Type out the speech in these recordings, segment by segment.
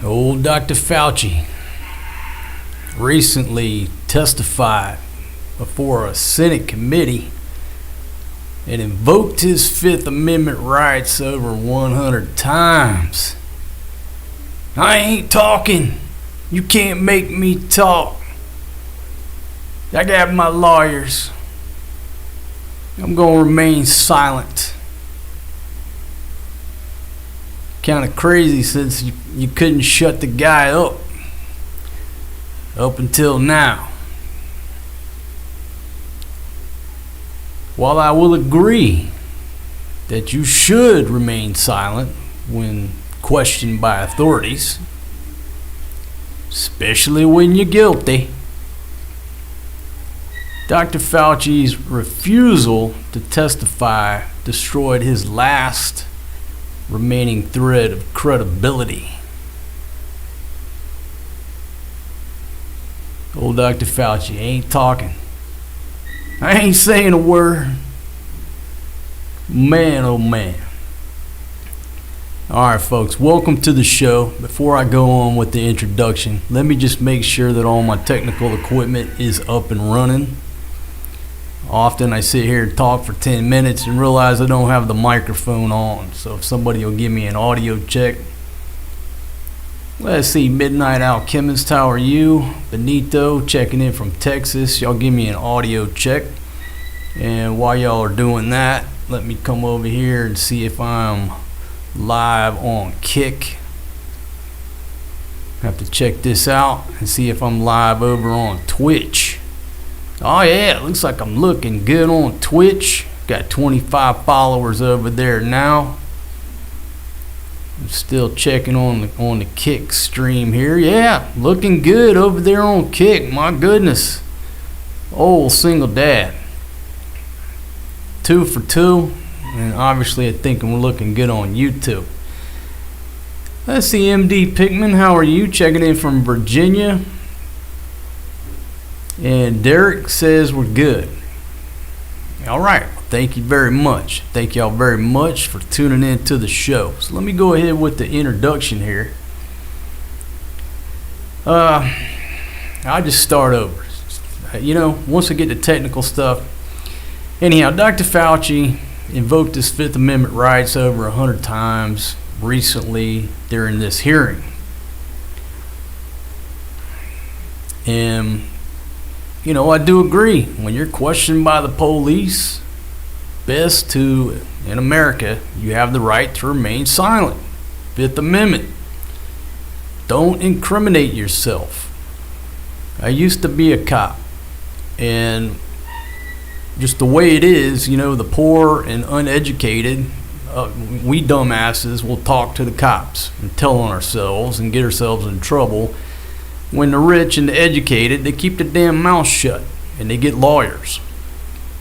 Old Dr. Fauci recently testified before a Senate committee and invoked his Fifth Amendment rights over 100 times. I ain't talking. You can't make me talk. I got my lawyers. I'm gonna remain silent. Kind of crazy since you couldn't shut the guy up until now. While I will agree that you should remain silent when questioned by authorities, especially when you're guilty, Dr. Fauci's refusal to testify destroyed his last remaining thread of credibility. Old Dr. Fauci ain't talking. I ain't saying a word. Man, oh man. Alright folks, welcome to the show. Before I go on with the introduction, let me just make sure that all my technical equipment is up and running. Often I sit here and talk for 10 minutes and realize I don't have the microphone on. So if somebody will give me an audio check. Let's see, Midnight Alchemist, how are you? Benito, checking in from Texas. Y'all give me an audio check. And while y'all are doing that, let me come over here and see if I'm live on Kick. Have to check this out and see if I'm live over on Twitch. Oh yeah, it looks like I'm looking good on Twitch. Got 25 followers over there now. I'm still checking on the Kick stream here. Yeah, looking good over there on Kick. My goodness. Old single dad. 2 for 2. And obviously I think we're looking good on YouTube. Let's see, MD Pickman, how are you? Checking in from Virginia. And Derek says we're good. All right. Thank you very much. Thank y'all very much for tuning in to the show. So let me go ahead with the introduction here. I'll just start over. Once I get the technical stuff. Anyhow, Dr. Fauci invoked his Fifth Amendment rights over 100 times recently during this hearing. And I do agree. When you're questioned by the police, in America, you have the right to remain silent. Fifth Amendment. Don't incriminate yourself. I used to be a cop, and just the way it is, the poor and uneducated, we dumbasses will talk to the cops and tell on ourselves and get ourselves in trouble. When the rich and the educated, they keep their damn mouth shut and they get lawyers.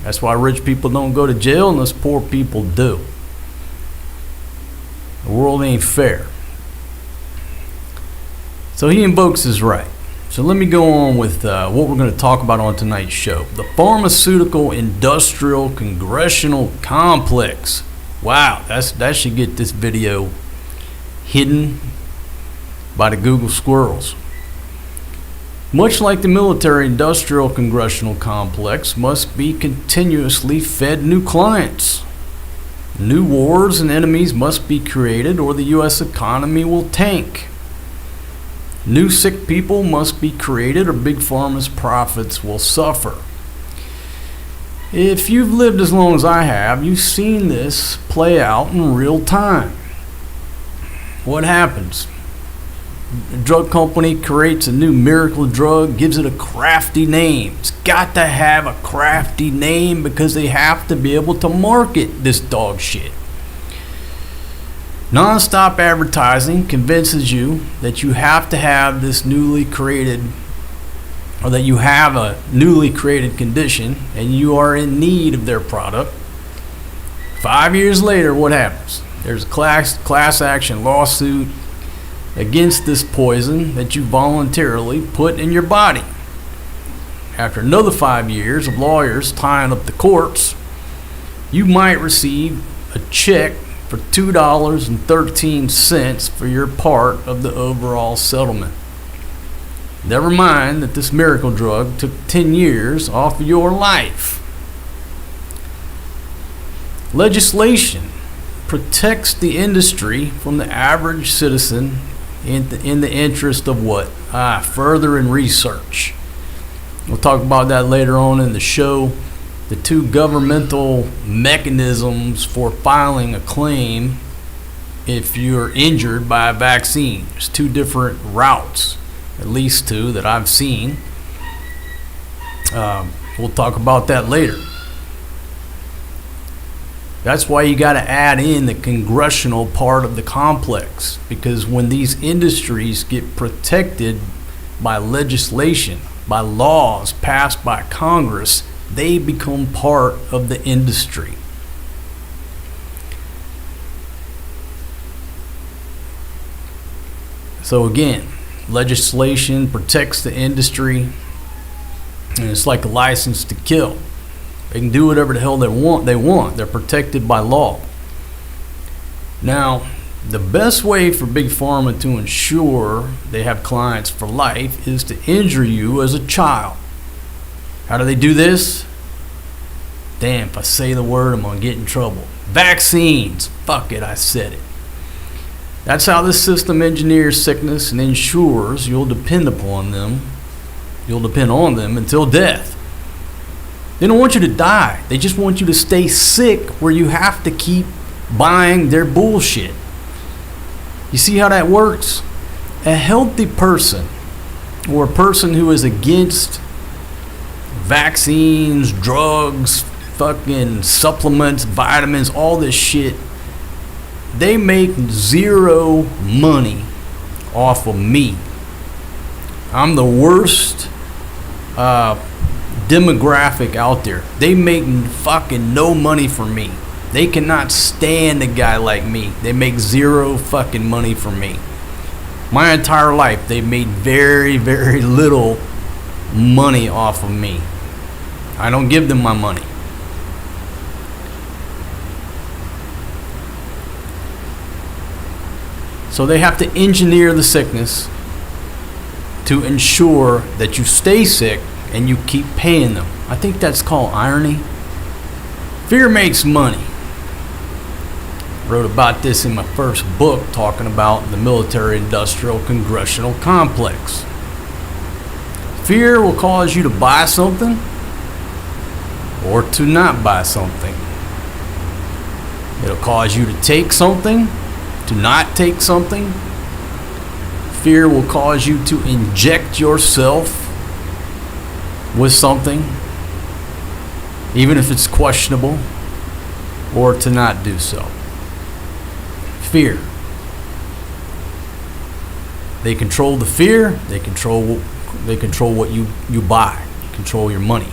That's why rich people don't go to jail unless poor people do. The world ain't fair. So he invokes his right. So let me go on with what we're going to talk about on tonight's show. The pharmaceutical industrial congressional complex. Wow, that should get this video hidden by the Google squirrels. Much like the military-industrial congressional complex must be continuously fed new clients. New wars and enemies must be created or the U.S. economy will tank. New sick people must be created or Big Pharma's profits will suffer. If you've lived as long as I have, you've seen this play out in real time. What happens? A drug company creates a new miracle drug, gives it a crafty name. It's got to have a crafty name because they have to be able to market this dog shit. Non-stop advertising convinces you that you have to have this newly created, or that you have a newly created condition and you are in need of their product. 5 years later, what happens? There's a class action lawsuit against this poison that you voluntarily put in your body. After another 5 years of lawyers tying up the courts, you might receive a check for $2.13 for your part of the overall settlement. Never mind that this miracle drug took 10 years off of your life. Legislation protects the industry from the average citizen in the interest of what? Furthering research. We'll talk about that later on in the show. The two governmental mechanisms for filing a claim if you're injured by a vaccine. There's two different routes, at least two that I've seen. We'll talk about that later. That's why you got to add in the congressional part of the complex, because when these industries get protected by legislation, by laws passed by Congress, they become part of the industry. So again, legislation protects the industry, and it's like a license to kill. They can do whatever the hell they want. They're protected by law. Now, the best way for Big Pharma to ensure they have clients for life is to injure you as a child. How do they do this? Damn, if I say the word, I'm going to get in trouble. Vaccines. Fuck it, I said it. That's how this system engineers sickness and ensures you'll depend upon them. You'll depend on them until death. They don't want you to die. They just want you to stay sick where you have to keep buying their bullshit. You see how that works? A healthy person, or a person who is against vaccines, drugs, fucking supplements, vitamins, all this shit, they make zero money off of me. I'm the worst demographic out there. They make fucking no money for me. They cannot stand a guy like me. They make zero fucking money for me. My entire life, they made very, very little money off of me. I don't give them my money. So they have to engineer the sickness to ensure that you stay sick and you keep paying them. I think that's called irony. Fear makes money. Wrote about this in my first book, talking about the military-industrial congressional complex. Fear will cause you to buy something or to not buy something. It'll cause you to take something, to not take something. Fear will cause you to inject yourself with something, even if it's questionable, or to not do so. Fear. They control the fear. They control what you buy. You control your money,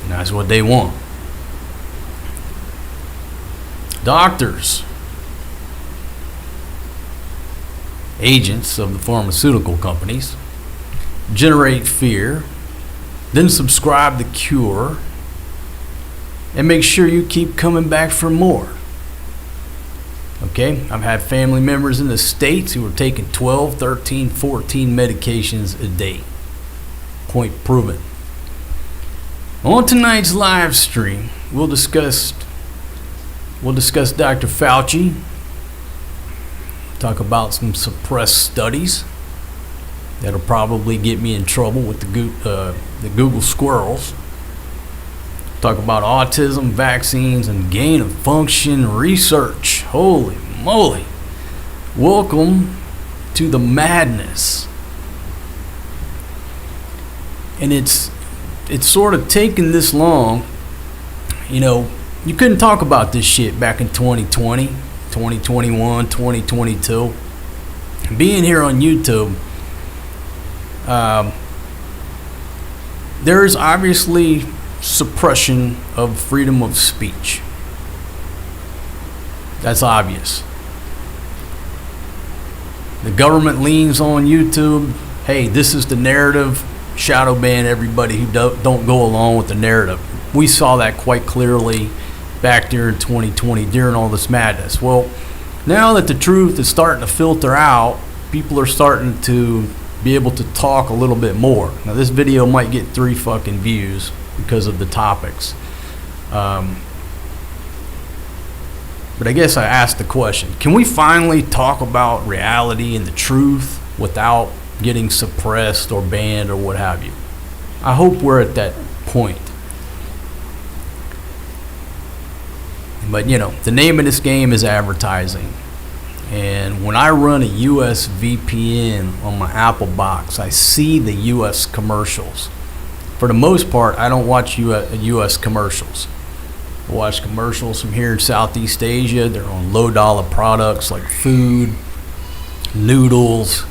and that's what they want. Doctors, agents of the pharmaceutical companies, generate fear, then subscribe the cure, and make sure you keep coming back for more. Okay, I've had family members in the States who are taking 12, 13, 14 medications a day. Point proven. On tonight's live stream, we'll discuss Dr. Fauci, talk about some suppressed studies that'll probably get me in trouble with the Google squirrels. Talk about autism, vaccines, and gain of function research. Holy moly. Welcome to the madness. And it's sort of taken this long. You know, you couldn't talk about this shit back in 2020, 2021, 2022. Being here on YouTube, there is obviously suppression of freedom of speech. That's obvious. The government leans on YouTube. Hey, this is the narrative. Shadow ban everybody who don't go along with the narrative. We saw that quite clearly back there in 2020 during all this madness. Well, now that the truth is starting to filter out, people are starting to be able to talk a little bit more. Now, this video might get 3 fucking views because of the topics. But I guess I asked the question, can we finally talk about reality and the truth without getting suppressed or banned or what have you? I hope we're at that point. But you know, the name of this game is advertising. And when I run a US VPN on my Apple box, I see the US commercials. For the most part, I don't watch US commercials. I watch commercials from here in Southeast Asia. They're on low dollar products like food, noodles,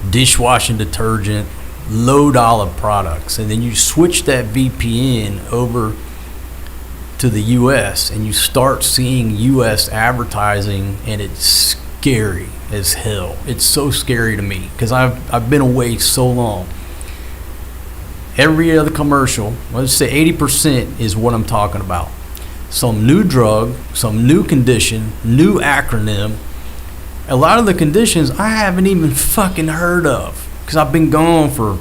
dishwashing detergent, low dollar products. And then you switch that VPN over to the US and you start seeing US advertising, and it's scary as hell. It's so scary to me because I've been away so long. Every other commercial, let's say 80% is what I'm talking about. Some new drug, some new condition, new acronym. A lot of the conditions I haven't even fucking heard of because I've been gone for,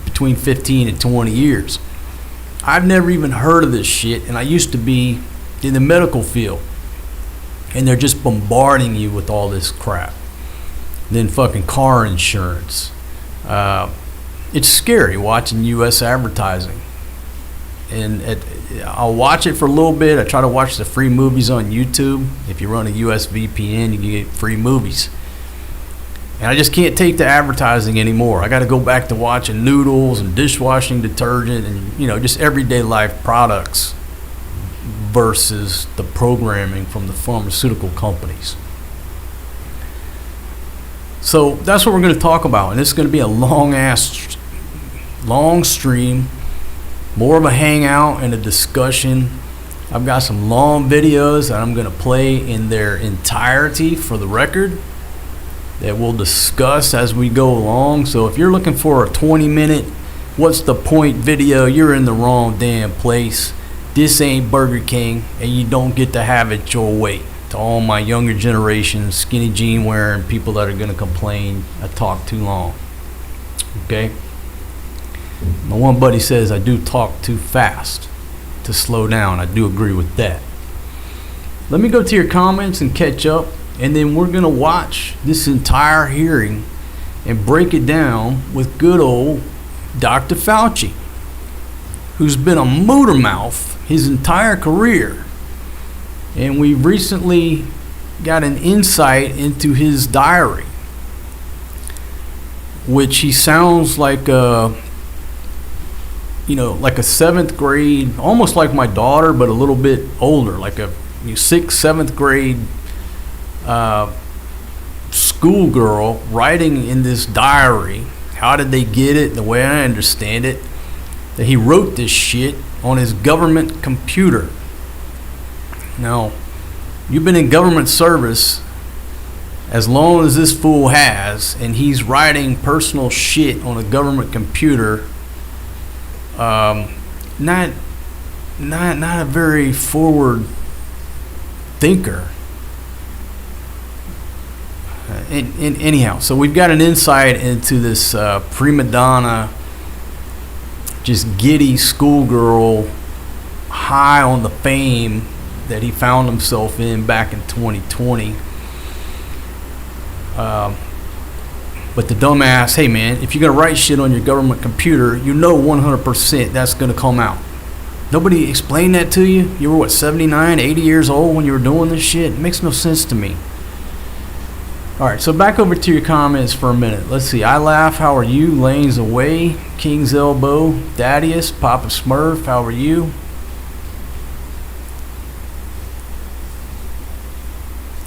between 15 and 20 years. I've never even heard of this shit, and I used to be in the medical field. And they're just bombarding you with all this crap. Then fucking car insurance. It's scary watching U.S. advertising. And I'll watch it for a little bit. I try to watch the free movies on YouTube. If you run a US VPN, you can get free movies. And I just can't take the advertising anymore. I got to go back to watching noodles and dishwashing detergent and, just everyday life products versus the programming from the pharmaceutical companies. So that's what we're going to talk about. And it's going to be a long stream, more of a hangout and a discussion. I've got some long videos that I'm going to play in their entirety for the record that we'll discuss as we go along. So if you're looking for a 20-minute what's the point video, you're in the wrong damn place. This ain't Burger King, and you don't get to have it your way. To all my younger generation, skinny jean wearing people that are going to complain I talk too long. Okay? My one buddy says I do talk too fast to slow down. I do agree with that. Let me go to your comments and catch up. And then we're going to watch this entire hearing and break it down with good old Dr. Fauci, who's been a motor mouth his entire career. And we recently got an insight into his diary, which he sounds like a 7th grade, almost like my daughter, but a little bit older, like a 6th, 7th grade schoolgirl writing in this diary. How did they get it? The way I understand it, that he wrote this shit on his government computer. Now, you've been in government service as long as this fool has, and he's writing personal shit on a government computer. Not a very forward thinker. Anyhow, so we've got an insight into this prima donna, just giddy schoolgirl, high on the fame that he found himself in back in 2020. But the dumbass, hey man, if you're going to write shit on your government computer, 100% that's going to come out. Nobody explained that to you? You were 79, 80 years old when you were doing this shit? It makes no sense to me. Alright, so back over to your comments for a minute. Let's see. I Laugh, how are you? Lane's Away, King's Elbow, Daddius, Papa Smurf, how are you?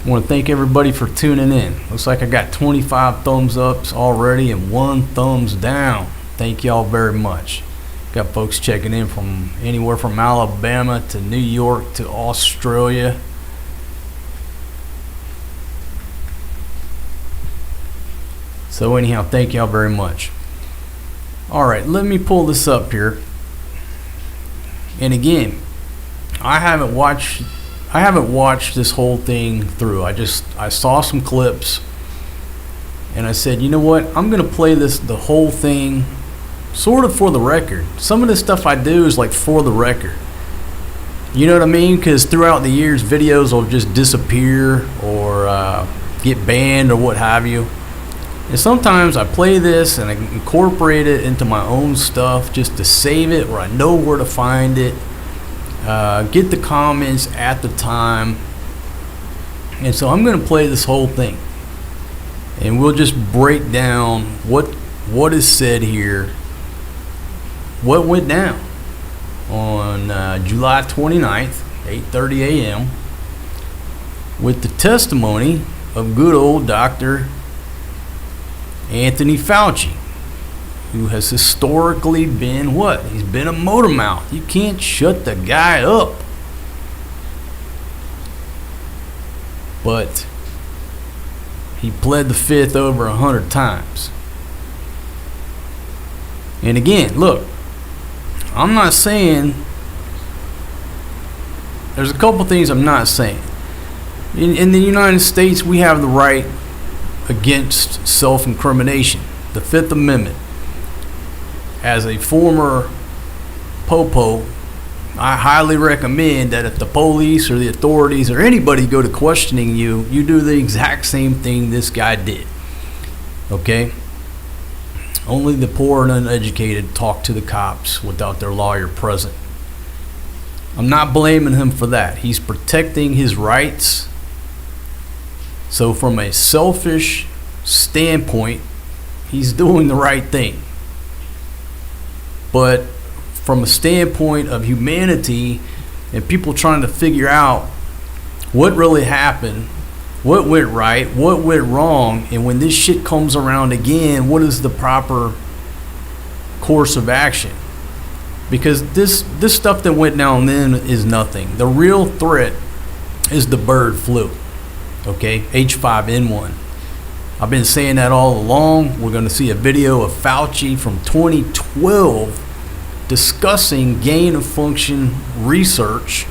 I want to thank everybody for tuning in. Looks like I got 25 thumbs ups already and 1 thumbs down. Thank y'all very much. Got folks checking in from anywhere from Alabama to New York to Australia. So anyhow, thank y'all very much. Alright, let me pull this up here. And again, I haven't watched this whole thing through. I saw some clips and I said, you know what? I'm going to play the whole thing sort of for the record. Some of the stuff I do is like for the record. You know what I mean? Because throughout the years, videos will just disappear or get banned or what have you. And sometimes I play this and I incorporate it into my own stuff just to save it, where I know where to find it. Get the comments at the time. And so I'm going to play this whole thing. And we'll just break down what is said here. What went down on July 29th, 8:30 a.m. with the testimony of good old Dr. Anthony Fauci, who has historically been what? He's been a motor mouth. You can't shut the guy up. But he pled the fifth over 100 times. And again, look, I'm not saying, there's a couple things I'm not saying. In the United States, we have the right against self-incrimination, the Fifth Amendment. As a former popo, I highly recommend that if the police or the authorities or anybody go to questioning you, you do the exact same thing this guy did. Okay? Only the poor and uneducated talk to the cops without their lawyer present. I'm not blaming him for that. He's protecting his rights. So from a selfish standpoint, he's doing the right thing. But from a standpoint of humanity and people trying to figure out what really happened, what went right, what went wrong, and when this shit comes around again, what is the proper course of action? Because this stuff that went down then is nothing. The real threat is the bird flu, okay? H5N1. I've been saying that all along. We're going to see a video of Fauci from 2012 discussing gain of function research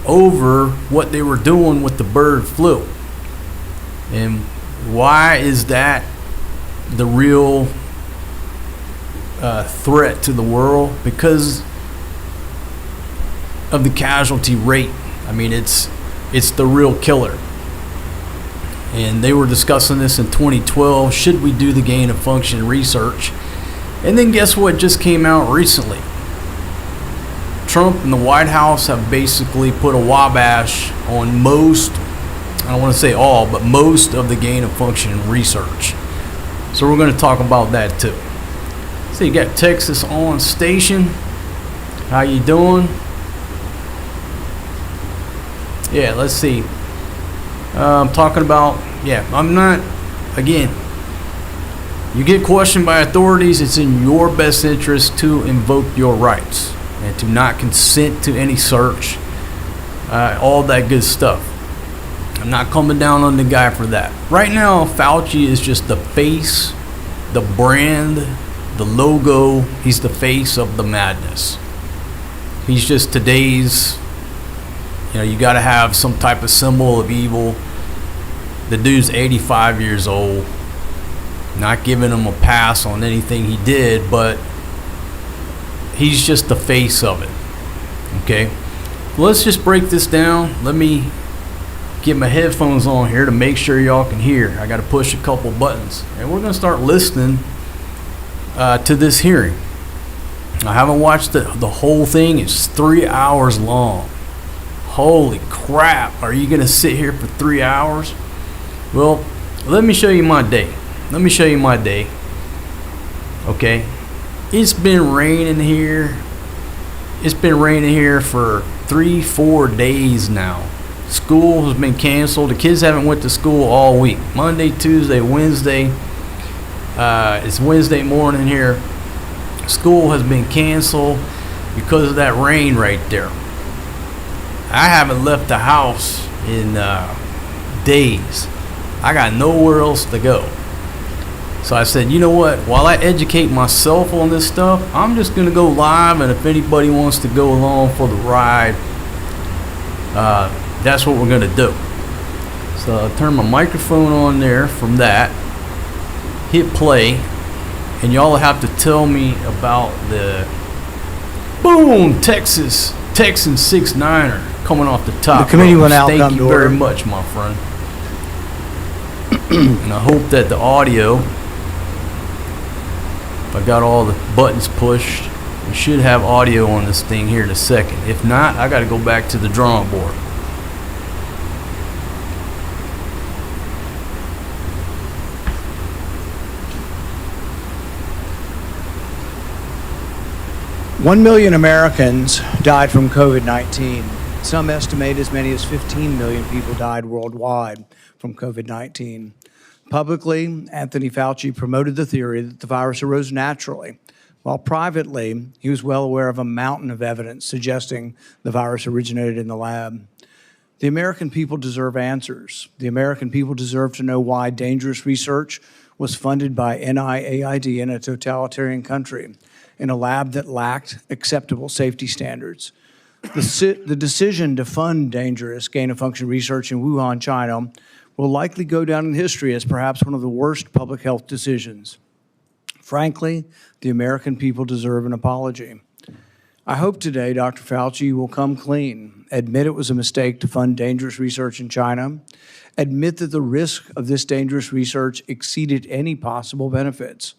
over what they were doing with the bird flu. And why is that the real threat to the world? Because of the casualty rate. I mean, it's the real killer. And they were discussing this in 2012. Should we do the gain of function research? And then guess what just came out recently? Trump and the White House have basically put a wabash on most, I don't want to say all, but most of the gain of function research. So we're going to talk about that too. So you got Texas on station. How you doing? Yeah, let's see. I'm talking about, I'm not, again, you get questioned by authorities, it's in your best interest to invoke your rights and to not consent to any search, all that good stuff. I'm not coming down on the guy for that. Right now, Fauci is just the face, the brand, the logo. He's the face of the madness. He's just today's, you got to have some type of symbol of evil. The dude's 85 years old. Not giving him a pass on anything he did, but he's just the face of it. Okay? Let's just break this down. Let me get my headphones on here to make sure y'all can hear. I got to push a couple buttons. And we're going to start listening to this hearing. I haven't watched the whole thing. It's 3 hours long. Holy crap. Are you going to sit here for 3 hours? Well, let me show you my day. Okay? It's been raining here. It's been raining here for 3-4 days now. School has been canceled. The kids haven't went to school all week. Monday, Tuesday, Wednesday. It's Wednesday morning here. School has been canceled because of that rain right there. I haven't left the house in days. I got nowhere else to go. So I said, you know what? While I educate myself on this stuff, I'm just going to go live, and if anybody wants to go along for the ride, that's what we're going to do. So I turn my microphone on there from that, hit play, and y'all have to tell me about the boom, Texans 6-9er coming off the top. The committee went out. Thank you very much, my friend. And I hope that the audio, if I got all the buttons pushed, we should have audio on this thing here in a second. If not, I got to go back to the drawing board. One million Americans died from COVID-19. Some estimate as many as 15 million people died worldwide from COVID-19. Publicly, Anthony Fauci promoted the theory that the virus arose naturally, while privately, he was well aware of a mountain of evidence suggesting the virus originated in the lab. The American people deserve answers. The American people deserve to know why dangerous research was funded by NIAID in a totalitarian country, in a lab that lacked acceptable safety standards. The decision to fund dangerous gain-of-function research in Wuhan, China, will likely go down in history as perhaps one of the worst public health decisions. Frankly, the American people deserve an apology. I hope today Dr. Fauci will come clean, admit it was a mistake to fund dangerous research in China, admit that the risk of this dangerous research exceeded any possible benefits,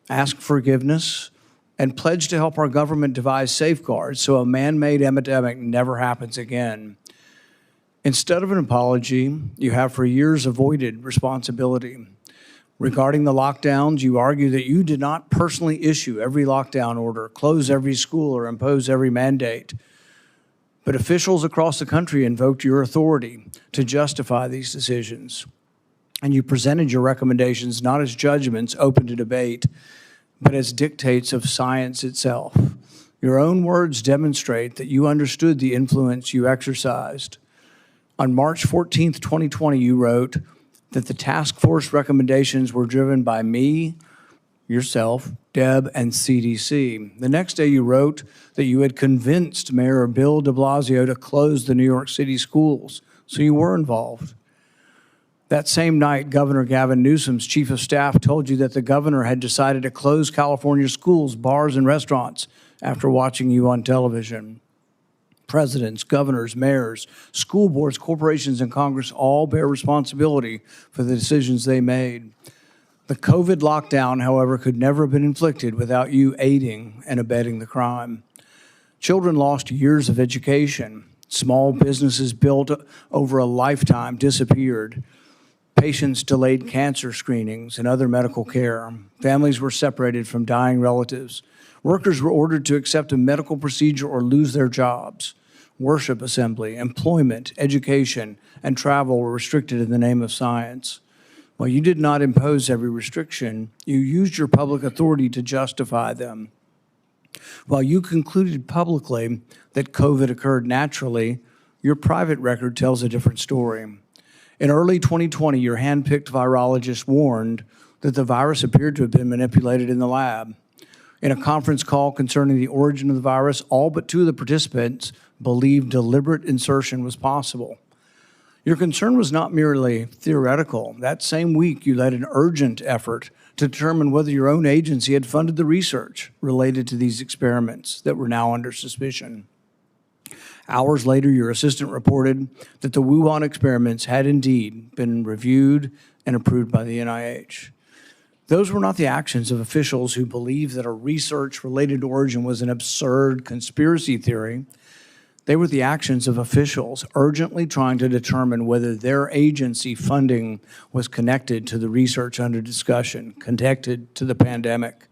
ask forgiveness, and pledge to help our government devise safeguards so a man-made epidemic never happens again. Instead of an apology, you have for years avoided responsibility. Regarding the lockdowns, you argue that you did not personally issue every lockdown order, close every school, or impose every mandate. But officials across the country invoked your authority to justify these decisions. And you presented your recommendations not as judgments open to debate, but as dictates of science itself. Your own words demonstrate that you understood the influence you exercised. On March 14th, 2020, you wrote that the task force recommendations were driven by me, yourself, Deb, and CDC. The next day, you wrote that you had convinced Mayor Bill de Blasio to close the New York City schools, so you were involved. That same night, Governor Gavin Newsom's chief of staff told you that the governor had decided to close California schools, bars, and restaurants after watching you on television. Presidents, governors, mayors, school boards, corporations, and Congress all bear responsibility for the decisions they made. The COVID lockdown, however, could never have been inflicted without you aiding and abetting the crime. Children lost years of education. Small businesses built over a lifetime disappeared. Patients delayed cancer screenings and other medical care. Families were separated from dying relatives. Workers were ordered to accept a medical procedure or lose their jobs. Worship assembly, employment, education, and travel were restricted in the name of science. While you did not impose every restriction, you used your public authority to justify them. While you concluded publicly that COVID occurred naturally, your private record tells a different story. In early 2020, your hand-picked virologist warned that the virus appeared to have been manipulated in the lab. In a conference call concerning the origin of the virus, all but two of the participants believed deliberate insertion was possible. Your concern was not merely theoretical. That same week, you led an urgent effort to determine whether your own agency had funded the research related to these experiments that were now under suspicion. Hours later, your assistant reported that the Wuhan experiments had indeed been reviewed and approved by the NIH. Those were not the actions of officials who believed that a research-related origin was an absurd conspiracy theory. They were the actions of officials urgently trying to determine whether their agency funding was connected to the research under discussion, connected to the pandemic.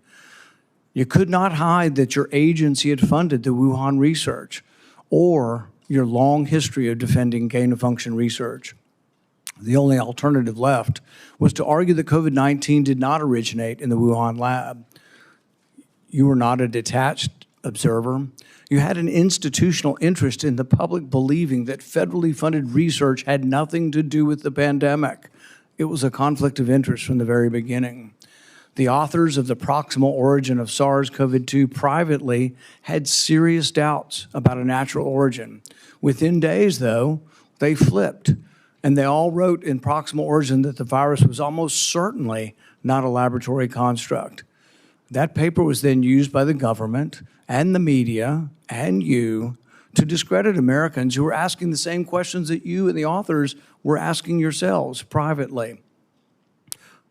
You could not hide that your agency had funded the Wuhan research or your long history of defending gain-of-function research. The only alternative left was to argue that COVID-19 did not originate in the Wuhan lab. You were not a detached observer. You had an institutional interest in the public believing that federally funded research had nothing to do with the pandemic. It was a conflict of interest from the very beginning. The authors of the proximal origin of SARS-CoV-2 privately had serious doubts about a natural origin. Within days, though, they flipped, and they all wrote in proximal origin that the virus was almost certainly not a laboratory construct. That paper was then used by the government and the media and you to discredit Americans who were asking the same questions that you and the authors were asking yourselves privately.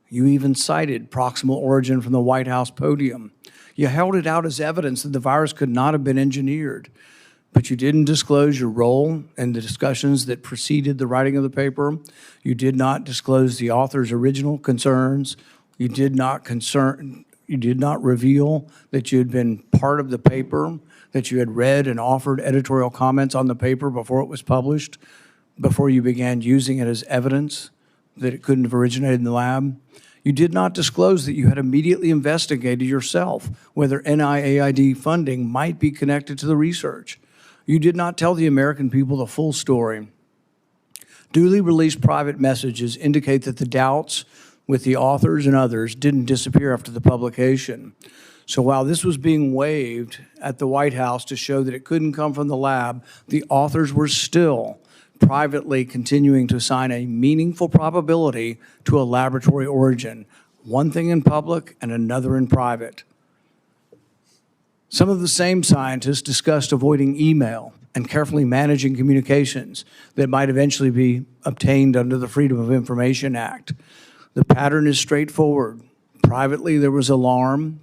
You even cited proximal origin from the White House podium. You held it out as evidence that the virus could not have been engineered, but you didn't disclose your role in the discussions that preceded the writing of the paper. You did not disclose the author's original concerns. You did not reveal that you had been part of the paper, that you had read and offered editorial comments on the paper before it was published, before you began using it as evidence that it couldn't have originated in the lab. You did not disclose that you had immediately investigated yourself whether NIAID funding might be connected to the research. You did not tell the American people the full story. Duly released private messages indicate that the doubts with the authors and others didn't disappear after the publication. So while this was being waved at the White House to show that it couldn't come from the lab, the authors were still privately continuing to assign a meaningful probability to a laboratory origin, one thing in public and another in private. Some of the same scientists discussed avoiding email and carefully managing communications that might eventually be obtained under the Freedom of Information Act. The pattern is straightforward. Privately, there was alarm,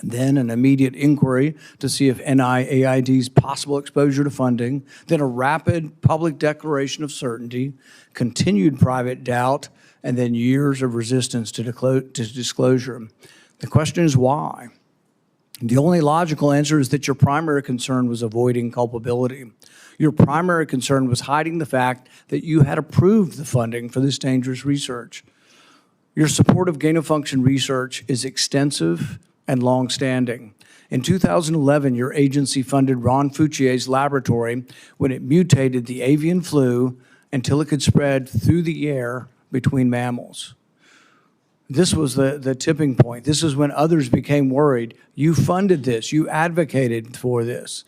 then an immediate inquiry to see if NIAID's possible exposure to funding, then a rapid public declaration of certainty, continued private doubt, and then years of resistance to disclosure. The question is why? The only logical answer is that your primary concern was avoiding culpability. Your primary concern was hiding the fact that you had approved the funding for this dangerous research. Your support of gain-of-function research is extensive and long-standing. In 2011, your agency funded Ron Fauci's laboratory when it mutated the avian flu until it could spread through the air between mammals. This was the tipping point. This is when others became worried. You funded this. You advocated for this.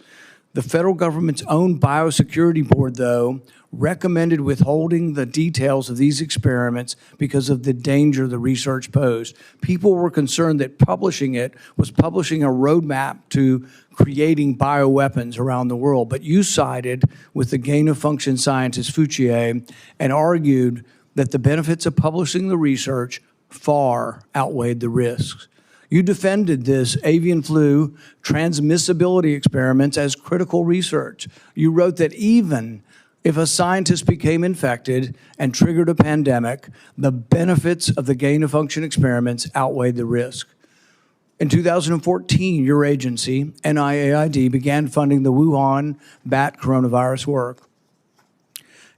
The federal government's own biosecurity board, though, recommended withholding the details of these experiments because of the danger the research posed. People were concerned that publishing it was publishing a roadmap to creating bioweapons around the world. But you sided with the gain-of-function scientist Fauci and argued that the benefits of publishing the research far outweighed the risks. You defended this avian flu transmissibility experiments as critical research. You wrote that even if a scientist became infected and triggered a pandemic, the benefits of the gain-of-function experiments outweighed the risk. In 2014, your agency, NIAID, began funding the Wuhan bat coronavirus work.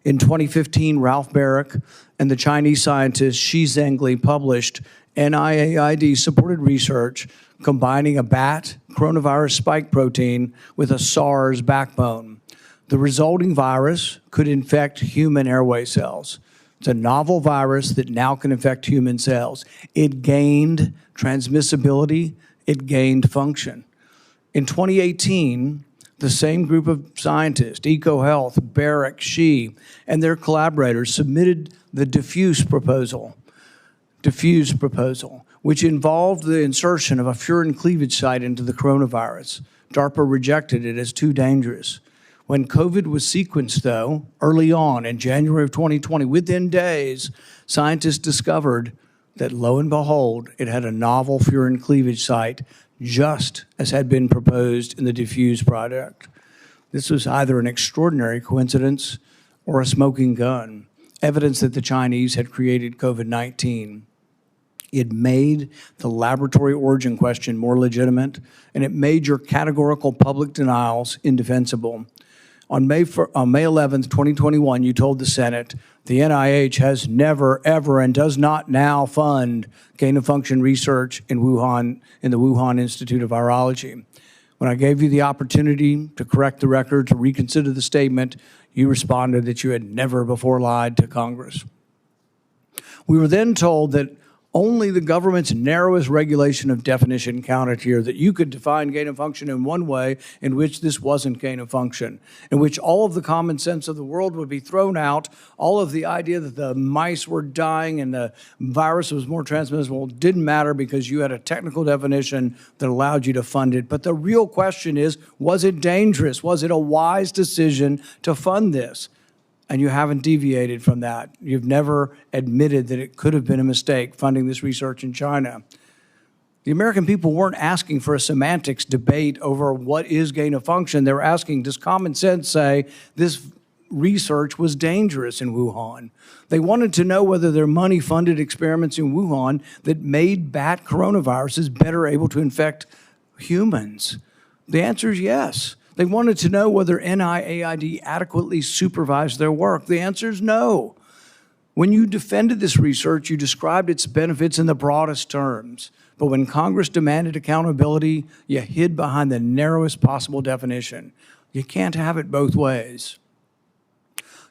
In 2015, Ralph Baric and the Chinese scientist Shi Zhengli published NIAID-supported research combining a bat coronavirus spike protein with a SARS backbone. The resulting virus could infect human airway cells. It's a novel virus that now can infect human cells. It gained transmissibility, it gained function. In 2018, the same group of scientists, EcoHealth, Baric, Shi, and their collaborators submitted the diffuse proposal, which involved the insertion of a furin cleavage site into the coronavirus. DARPA rejected it as too dangerous. When COVID was sequenced, though, early on in January of 2020, within days, scientists discovered that, lo and behold, it had a novel furin cleavage site, just as had been proposed in the diffuse project. This was either an extraordinary coincidence or a smoking gun, evidence that the Chinese had created COVID-19. It made the laboratory origin question more legitimate, and it made your categorical public denials indefensible. On May 11th, 2021, you told the Senate, the NIH has never, ever, and does not now fund gain-of-function research in Wuhan, in the Wuhan Institute of Virology. When I gave you the opportunity to correct the record, to reconsider the statement, you responded that you had never before lied to Congress. We were then told that Only the government's narrowest regulation of definition counted here, that you could define gain of function in one way in which this wasn't gain of function, in which all of the common sense of the world would be thrown out, all of the idea that the mice were dying and the virus was more transmissible didn't matter because you had a technical definition that allowed you to fund it. But the real question is, was it dangerous? Was it a wise decision to fund this? And you haven't deviated from that. You've never admitted that it could have been a mistake funding this research in China. The American people weren't asking for a semantics debate over what is gain of function. They were asking, does common sense say this research was dangerous in Wuhan? They wanted to know whether their money-funded experiments in Wuhan that made bat coronaviruses better able to infect humans. The answer is yes. They wanted to know whether NIAID adequately supervised their work. The answer is no. When you defended this research, you described its benefits in the broadest terms. But when Congress demanded accountability, you hid behind the narrowest possible definition. You can't have it both ways.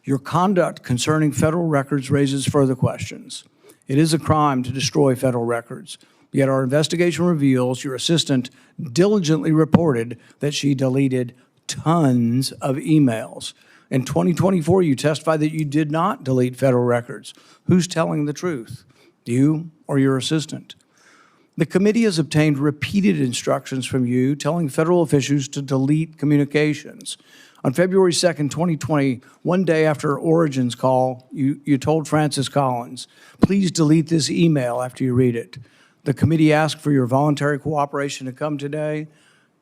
Your conduct concerning federal records raises further questions. It is a crime to destroy federal records. Yet our investigation reveals your assistant diligently reported that she deleted tons of emails. In 2024, you testified that you did not delete federal records. Who's telling the truth, you or your assistant? The committee has obtained repeated instructions from you telling federal officials to delete communications. On February 2nd, 2020, one day after Origin's call, you told Francis Collins, please delete this email after you read it. The committee asked for your voluntary cooperation to come today.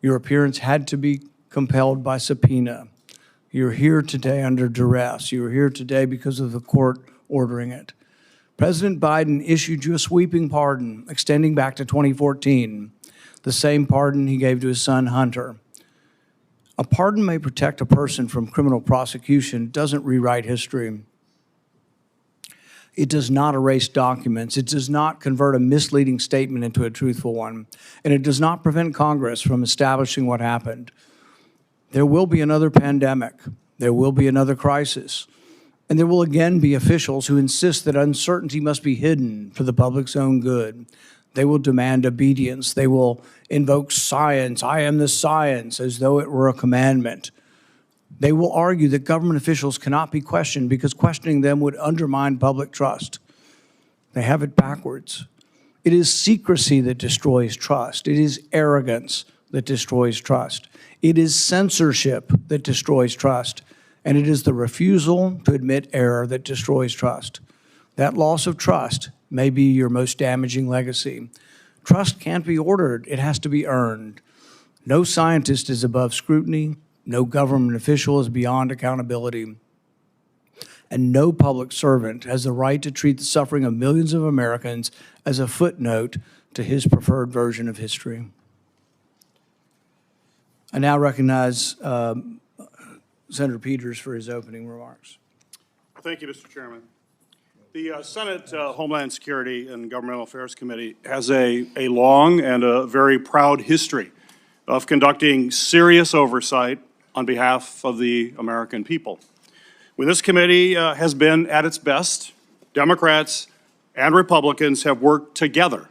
Your appearance had to be compelled by subpoena. You're here today under duress. You are here today because of the court ordering it. President Biden issued you a sweeping pardon extending back to 2014, the same pardon he gave to his son Hunter. A pardon may protect a person from criminal prosecution, doesn't rewrite history. It does not erase documents. It does not convert a misleading statement into a truthful one. And it does not prevent Congress from establishing what happened. There will be another pandemic. There will be another crisis. And there will again be officials who insist that uncertainty must be hidden for the public's own good. They will demand obedience. They will invoke science. I am the science, as though it were a commandment. They will argue that government officials cannot be questioned because questioning them would undermine public trust. They have it backwards. It is secrecy that destroys trust. It is arrogance that destroys trust. It is censorship that destroys trust. And it is the refusal to admit error that destroys trust. That loss of trust may be your most damaging legacy. Trust can't be ordered. It has to be earned. No scientist is above scrutiny. No government official is beyond accountability. And no public servant has the right to treat the suffering of millions of Americans as a footnote to his preferred version of history. I now recognize Senator Peters for his opening remarks. Thank you, Mr. Chairman. The Senate Homeland Security and Governmental Affairs Committee has a long and a very proud history of conducting serious oversight on behalf of the American people. When this committee has been at its best, Democrats and Republicans have worked together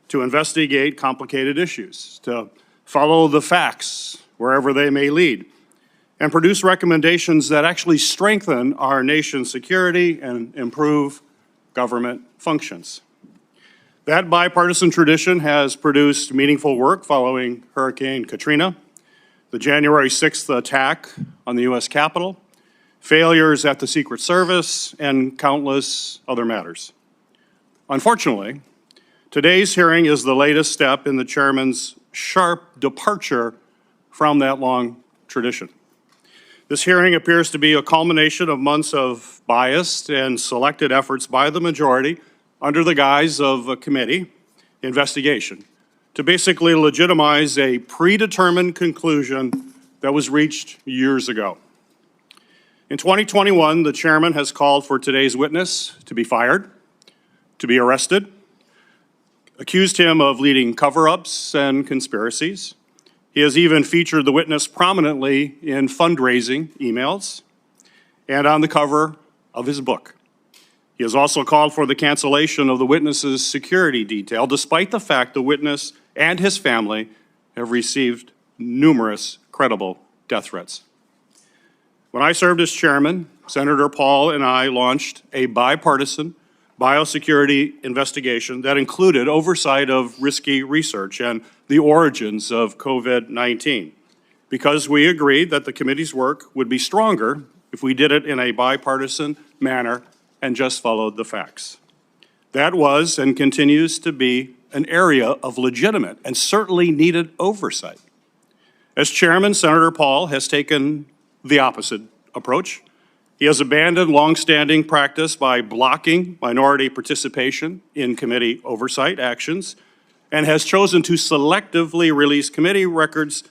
to investigate complicated issues, to follow the facts wherever they may lead, and produce recommendations that actually strengthen our nation's security and improve government functions. That bipartisan tradition has produced meaningful work following Hurricane Katrina, the January 6th attack on the U.S. Capitol, failures at the Secret Service, and countless other matters. Unfortunately, today's hearing is the latest step in the chairman's sharp departure from that long tradition. This hearing appears to be a culmination of months of biased and selected efforts by the majority under the guise of a committee investigation to basically legitimize a predetermined conclusion that was reached years ago. In 2021, the chairman has called for today's witness to be fired, to be arrested, accused him of leading cover-ups and conspiracies. He has even featured the witness prominently in fundraising emails and on the cover of his book. He has also called for the cancellation of the witness's security detail, despite the fact the witness and his family have received numerous credible death threats. When I served as chairman, Senator Paul and I launched a bipartisan biosecurity investigation that included oversight of risky research and the origins of COVID-19, because we agreed that the committee's work would be stronger if we did it in a bipartisan manner and just followed the facts. That was and continues to be an area of legitimate and certainly needed oversight. As chairman, Senator Paul has taken the opposite approach. He has abandoned longstanding practice by blocking minority participation in committee oversight actions and has chosen to selectively release committee records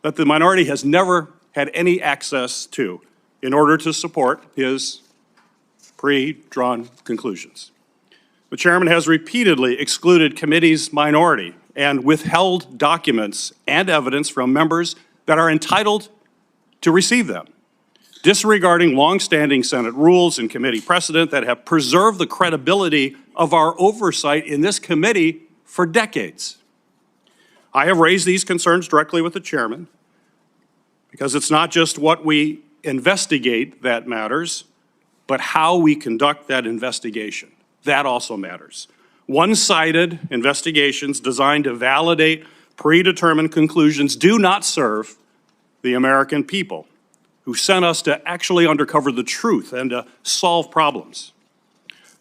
that the minority has never had any access to in order to support his pre-drawn conclusions. The chairman has repeatedly excluded committee's minority and withheld documents and evidence from members that are entitled to receive them, disregarding longstanding Senate rules and committee precedent that have preserved the credibility of our oversight in this committee for decades. I have raised these concerns directly with the chairman because it's not just what we investigate that matters, but how we conduct that investigation. That also matters. One-sided investigations designed to validate predetermined conclusions do not serve the American people who sent us to actually uncover the truth and to solve problems.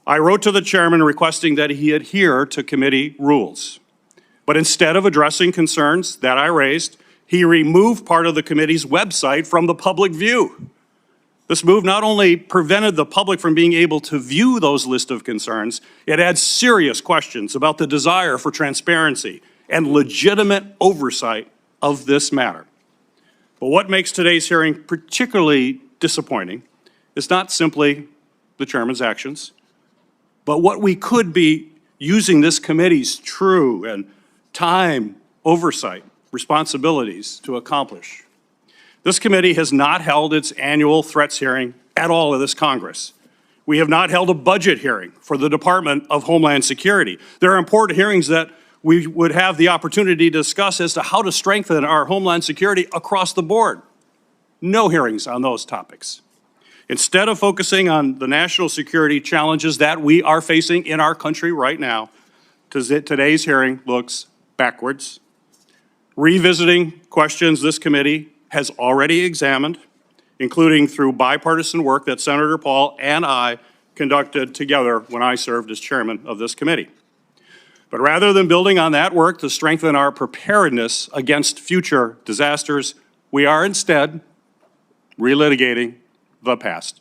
I wrote to the chairman requesting that he adhere to committee rules. But instead of addressing concerns that I raised, he removed part of the committee's website from the public view. This move not only prevented the public from being able to view those lists of concerns, it adds serious questions about the desire for transparency and legitimate oversight of this matter. But what makes today's hearing particularly disappointing is not simply the chairman's actions, but what we could be using this committee's true and time oversight responsibilities to accomplish. This committee has not held its annual threats hearing at all in this Congress. We have not held a budget hearing for the Department of Homeland Security. There are important hearings that we would have the opportunity to discuss as to how to strengthen our Homeland Security across the board. No hearings on those topics. Instead of focusing on the national security challenges that we are facing in our country right now, today's hearing looks backwards, revisiting questions this committee has already examined, including through bipartisan work that Senator Paul and I conducted together when I served as chairman of this committee. But rather than building on that work to strengthen our preparedness against future disasters, we are instead relitigating the past.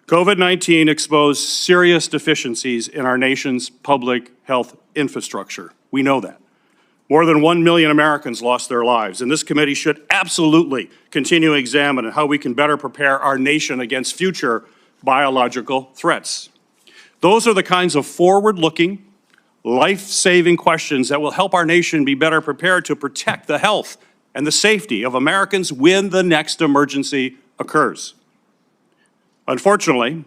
COVID-19 exposed serious deficiencies in our nation's public health infrastructure. We know that. More than 1 million Americans lost their lives, and this committee should absolutely continue to examine how we can better prepare our nation against future biological threats. Those are the kinds of forward-looking, life-saving questions that will help our nation be better prepared to protect the health and the safety of Americans when the next emergency occurs. Unfortunately,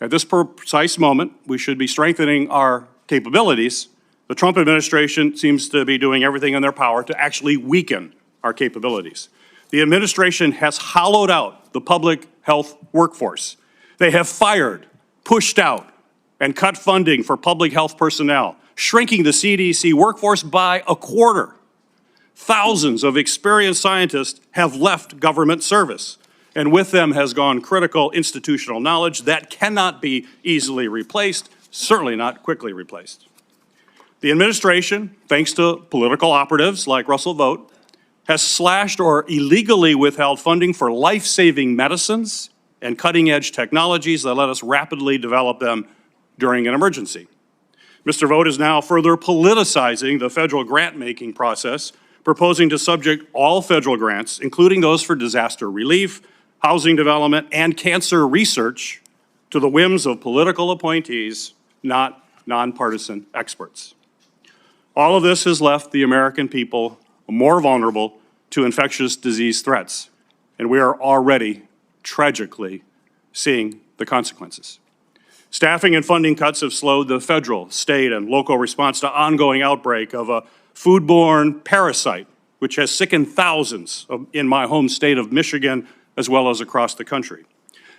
at this precise moment, we should be strengthening our capabilities. The Trump administration seems to be doing everything in their power to actually weaken our capabilities. The administration has hollowed out the public health workforce. They have fired, pushed out, and cut funding for public health personnel, shrinking the CDC workforce by a quarter. Thousands of experienced scientists have left government service, and with them has gone critical institutional knowledge that cannot be easily replaced, certainly not quickly replaced. The administration, thanks to political operatives like Russell Vought, has slashed or illegally withheld funding for life-saving medicines and cutting-edge technologies that let us rapidly develop them during an emergency. Mr. Vought is now further politicizing the federal grant-making process, proposing to subject all federal grants, including those for disaster relief, housing development, and cancer research, to the whims of political appointees, not nonpartisan experts. All of this has left the American people more vulnerable to infectious disease threats, and we are already tragically seeing the consequences. Staffing and funding cuts have slowed the federal, state, and local response to ongoing outbreak of a foodborne parasite, which has sickened thousands in my home state of Michigan, as well as across the country.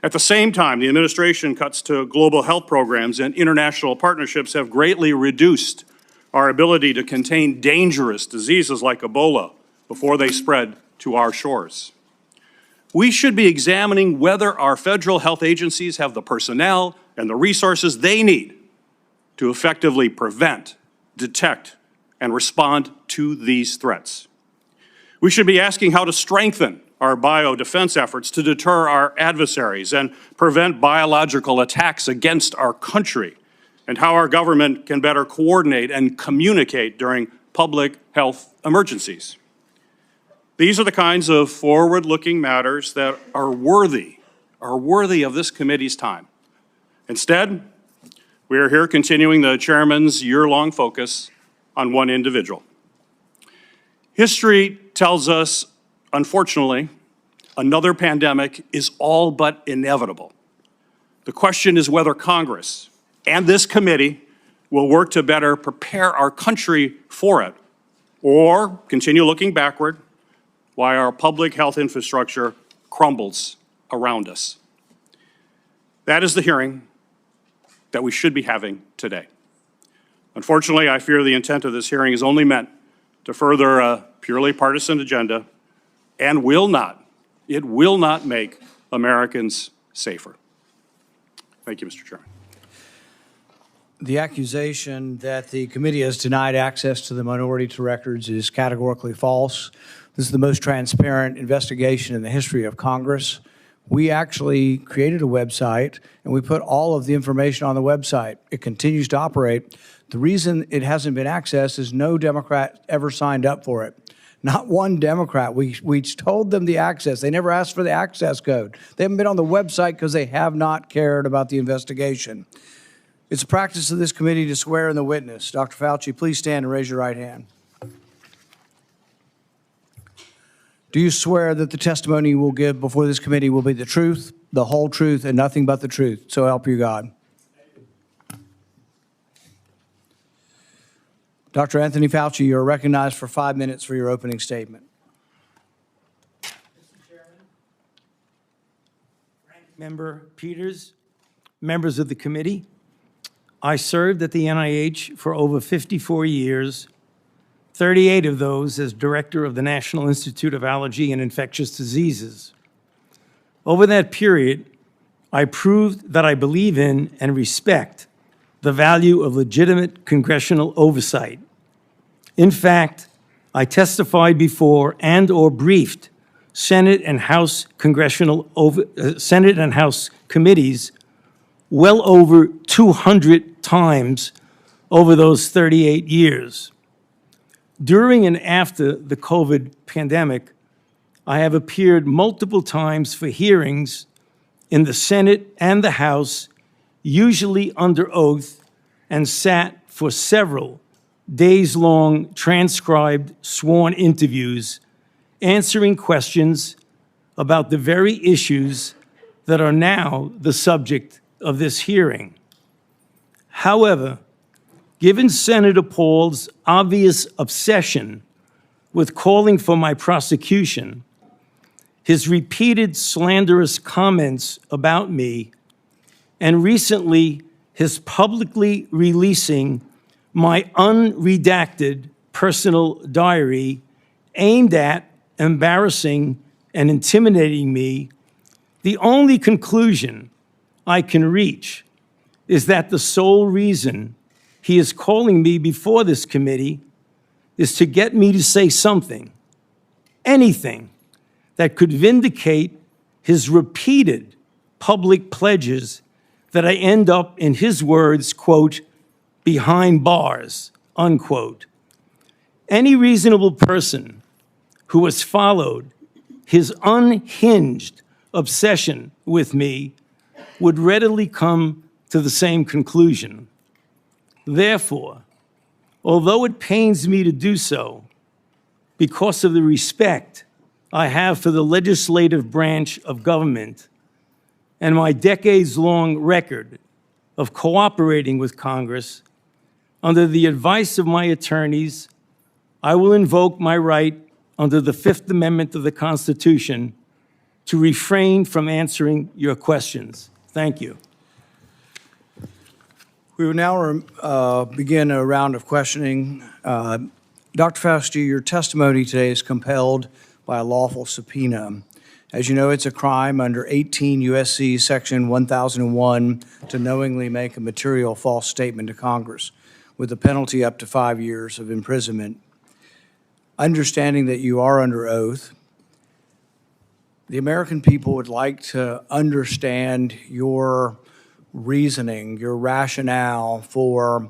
At the same time, the administration cuts to global health programs and international partnerships have greatly reduced our ability to contain dangerous diseases like Ebola before they spread to our shores. We should be examining whether our federal health agencies have the personnel and the resources they need to effectively prevent, detect, and respond to these threats. We should be asking how to strengthen our biodefense efforts to deter our adversaries and prevent biological attacks against our country, and how our government can better coordinate and communicate during public health emergencies. These are the kinds of forward-looking matters that are worthy of this committee's time. Instead, we are here continuing the chairman's year-long focus on one individual. History tells us, unfortunately, another pandemic is all but inevitable. The question is whether Congress and this committee will work to better prepare our country for it, or continue looking backward while our public health infrastructure crumbles around us. That is the hearing that we should be having today. Unfortunately, I fear the intent of this hearing is only meant to further a purely partisan agenda and it will not make Americans safer. Thank you, Mr. Chairman. The accusation that the committee has denied access to the minority to records is categorically false. This is the most transparent investigation in the history of Congress. We actually created a website, and we put all of the information on the website. It continues to operate. The reason it hasn't been accessed is no Democrat ever signed up for it. Not one Democrat. We told them the access. They never asked for the access code. They haven't been on the website because they have not cared about the investigation. It's a practice of this committee to swear in the witness. Dr. Fauci, please stand and raise your right hand. Do you swear that the testimony you will give before this committee will be the truth, the whole truth, and nothing but the truth? So help you God. Dr. Anthony Fauci, you are recognized for 5 minutes for your opening statement. Mr. Chairman, Ranking Member Peters, members of the committee, I served at the NIH for over 54 years, 38 of those as director of the National Institute of Allergy and Infectious Diseases. Over that period, I proved that I believe in and respect the value of legitimate congressional oversight. In fact, I testified before and/or briefed Senate and House Senate and House committees well over 200 times over those 38 years. During and after the COVID pandemic, I have appeared multiple times for hearings in the Senate and the House, usually under oath, and sat for several days-long transcribed sworn interviews, answering questions about the very issues that are now the subject of this hearing. However, given Senator Paul's obvious obsession with calling for my prosecution, his repeated slanderous comments about me, and recently his publicly releasing my unredacted personal diary aimed at embarrassing and intimidating me, the only conclusion I can reach is that the sole reason he is calling me before this committee is to get me to say something, anything, that could vindicate his repeated public pledges that I end up, in his words, quote, behind bars, unquote. Any reasonable person who has followed his unhinged obsession with me would readily come to the same conclusion. Therefore, although it pains me to do so, because of the respect I have for the legislative branch of government and my decades-long record of cooperating with Congress, under the advice of my attorneys, I will invoke my right under the Fifth Amendment of the Constitution to refrain from answering your questions. Thank you. We will now begin a round of questioning. Dr. Fauci, your testimony today is compelled by a lawful subpoena. As you know, it's a crime under 18 U.S.C. Section 1001 to knowingly make a material false statement to Congress, with a penalty up to 5 years of imprisonment. Understanding that you are under oath, the American people would like to understand your reasoning, your rationale for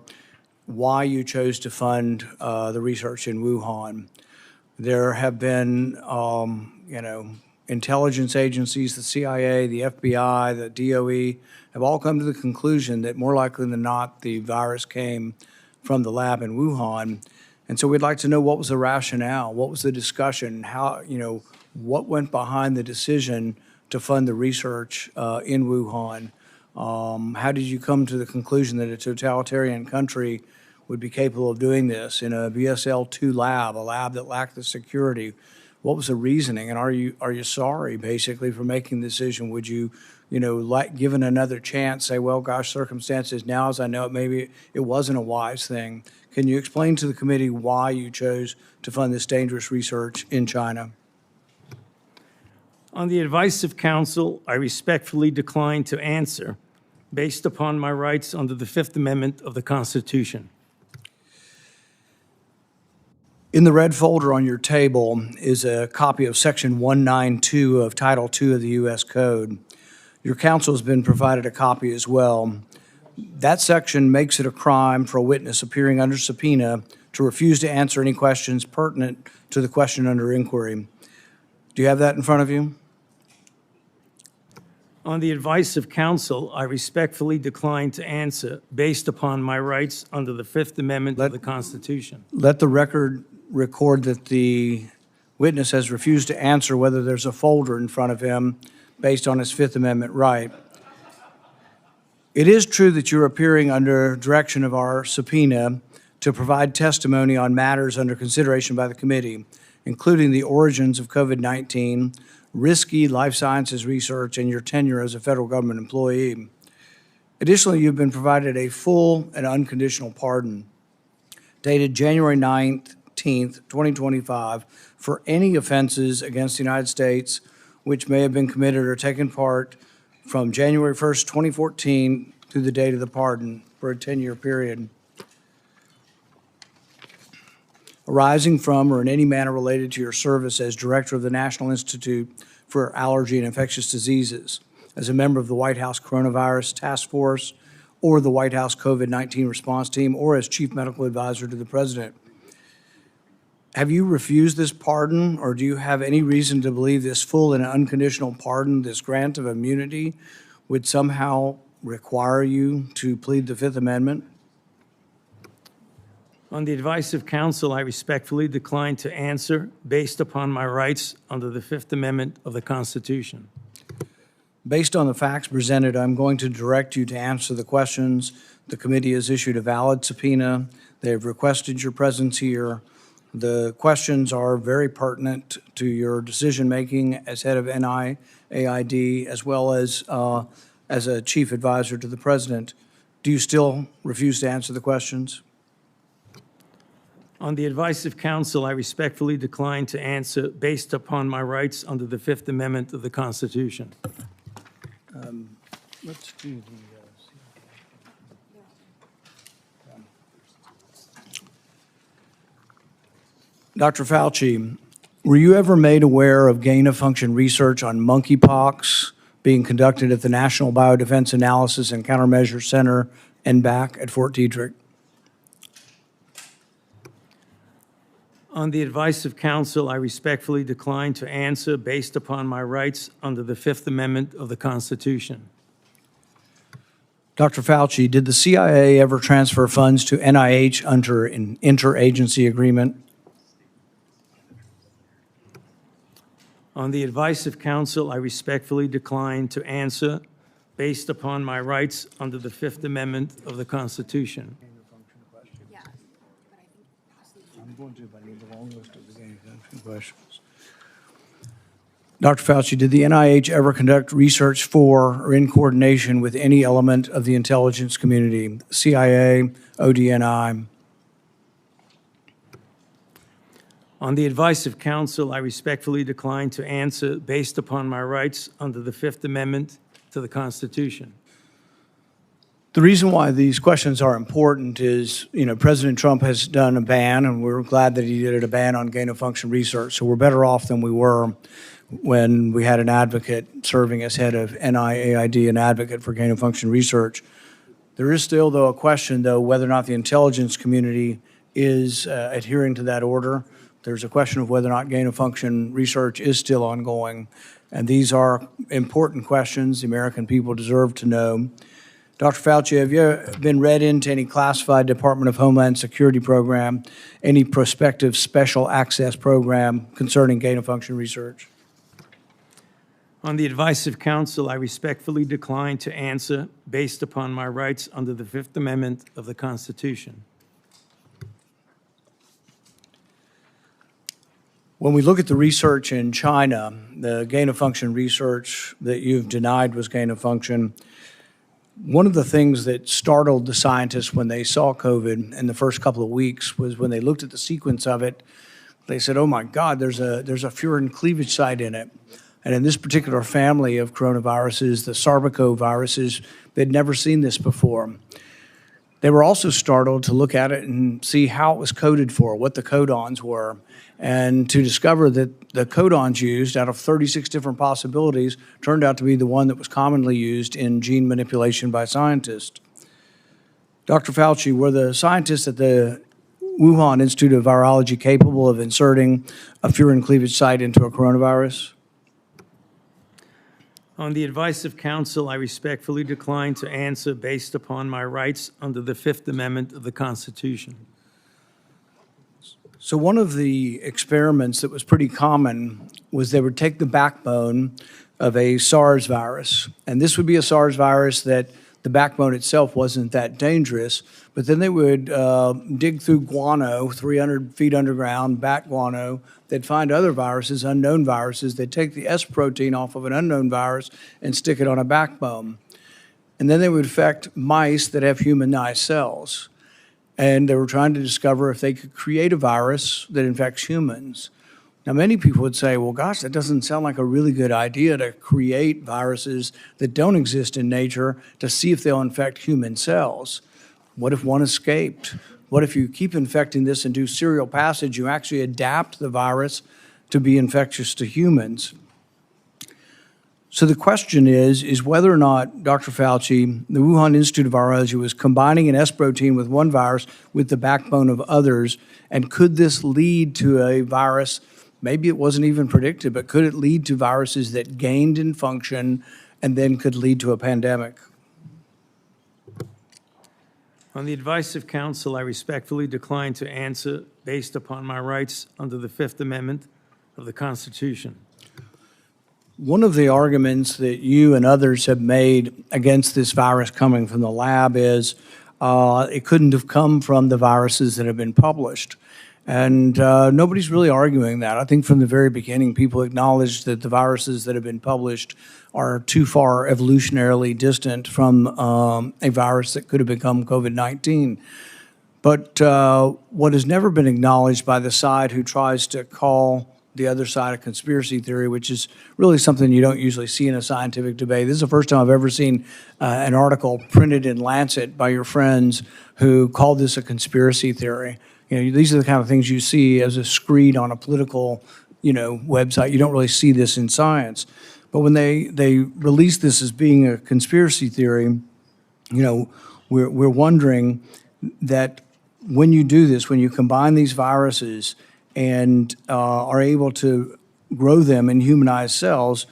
why you chose to fund the research in Wuhan. There have been, intelligence agencies, the CIA, the FBI, the DOE, have all come to the conclusion that more likely than not, the virus came from the lab in Wuhan. And so we'd like to know, what was the rationale? What was the discussion? How, what went behind the decision to fund the research in Wuhan? How did you come to the conclusion that a totalitarian country would be capable of doing this in a BSL-2 lab, a lab that lacked the security? What was the reasoning? And are you sorry, basically, for making the decision? Would you, given another chance, say, well, gosh, circumstances now, as I know it, maybe it wasn't a wise thing. Can you explain to the committee why you chose to fund this dangerous research in China? On the advice of counsel, I respectfully decline to answer based upon my rights under the Fifth Amendment of the Constitution. In the red folder on your table is a copy of Section 192 of Title II of the U.S. Code. Your counsel has been provided a copy as well. That section makes it a crime for a witness appearing under subpoena to refuse to answer any questions pertinent to the question under inquiry. Do you have that in front of you? On the advice of counsel, I respectfully decline to answer based upon my rights under the Fifth Amendment of the Constitution. Let the record record that the witness has refused to answer whether there's a folder in front of him based on his Fifth Amendment right. It is true that you're appearing under direction of our subpoena to provide testimony on matters under consideration by the committee, including the origins of COVID-19, risky life sciences research, and your tenure as a federal government employee. Additionally, you've been provided a full and unconditional pardon dated January 19th, 2025, for any offenses against the United States which may have been committed or taken part from January 1st, 2014 through the date of the pardon for a 10-year period, arising from or in any manner related to your service as Director of the National Institute for Allergy and Infectious Diseases, as a member of the White House Coronavirus Task Force, or the White House COVID-19 Response Team, or as Chief Medical Advisor to the President. Have you refused this pardon, or do you have any reason to believe this full and unconditional pardon, this grant of immunity, would somehow require you to plead the Fifth Amendment? On the advice of counsel, I respectfully decline to answer based upon my rights under the Fifth Amendment of the Constitution. Based on the facts presented, I'm going to direct you to answer the questions. The committee has issued a valid subpoena. They have requested your presence here. The questions are very pertinent to your decision-making as head of NIAID, as well as a chief advisor to the president. Do you still refuse to answer the questions? On the advice of counsel, I respectfully decline to answer based upon my rights under the Fifth Amendment of the Constitution. Let's do the. Dr. Fauci, were you ever made aware of gain-of-function research on monkeypox being conducted at the National Biodefense Analysis and Countermeasure Center and back at Fort Detrick? On the advice of counsel, I respectfully decline to answer based upon my rights under the Fifth Amendment of the Constitution. Dr. Fauci, did the CIA ever transfer funds to NIH under an interagency agreement? On the advice of counsel, I respectfully decline to answer based upon my rights under the Fifth Amendment of the Constitution. I'm going to, but I need the long list of the gain of function questions. Dr. Fauci, did the NIH ever conduct research for or in coordination with any element of the intelligence community, CIA, ODNI? On the advice of counsel, I respectfully decline to answer based upon my rights under the Fifth Amendment to the Constitution. The reason why these questions are important is, President Trump has done a ban, and we're glad that he did a ban on gain-of-function research. So we're better off than we were when we had an advocate serving as head of NIAID, an advocate for gain-of-function research. There is still, though, a question, though, whether or not the intelligence community is adhering to that order. There's a question of whether or not gain-of-function research is still ongoing. And these are important questions the American people deserve to know. Dr. Fauci, have you been read into any classified Department of Homeland Security program, any prospective special access program concerning gain-of-function research? On the advice of counsel, I respectfully decline to answer based upon my rights under the Fifth Amendment of the Constitution. When we look at the research in China, the gain-of-function research that you've denied was gain-of-function, one of the things that startled the scientists when they saw COVID in the first couple of weeks was when they looked at the sequence of it, they said, oh my God, there's a furin cleavage site in it. And in this particular family of coronaviruses, the sarbecoviruses, they'd never seen this before. They were also startled to look at it and see how it was coded for, what the codons were, and to discover that the codons used out of 36 different possibilities turned out to be the one that was commonly used in gene manipulation by scientists. Dr. Fauci, were the scientists at the Wuhan Institute of Virology capable of inserting a furin cleavage site into a coronavirus? On the advice of counsel, I respectfully decline to answer based upon my rights under the Fifth Amendment of the Constitution. So one of the experiments that was pretty common was they would take the backbone of a SARS virus, and this would be a SARS virus that the backbone itself wasn't that dangerous, but then they would dig through guano, 300 feet underground, bat guano. They'd find other viruses, unknown viruses. They'd take the S protein off of an unknown virus and stick it on a backbone. And then they would infect mice that have humanized cells. And they were trying to discover if they could create a virus that infects humans. Now, many people would say, well, gosh, that doesn't sound like a really good idea to create viruses that don't exist in nature to see if they'll infect human cells. What if one escaped? What if you keep infecting this and do serial passage, you actually adapt the virus to be infectious to humans? So the question is whether or not, Dr. Fauci, the Wuhan Institute of Virology was combining an S protein with one virus with the backbone of others, and could this lead to a virus, maybe it wasn't even predicted, but could it lead to viruses that gained in function and then could lead to a pandemic? On the advice of counsel, I respectfully decline to answer based upon my rights under the Fifth Amendment of the Constitution. One of the arguments that you and others have made against this virus coming from the lab is it couldn't have come from the viruses that have been published. And nobody's really arguing that. I think from the very beginning, people acknowledged that the viruses that have been published are too far evolutionarily distant from a virus that could have become COVID-19. But what has never been acknowledged by the side who tries to call the other side of conspiracy theory, which is really something you don't usually see in a scientific debate. This is the first time I've ever seen an article printed in Lancet by your friends who called this a conspiracy theory. These are the kind of things you see as a screed on a political, website. You don't really see this in science. But when they release this as being a conspiracy theory, we're wondering that when you do this, when you combine these viruses and are able to grow them in humanized cells,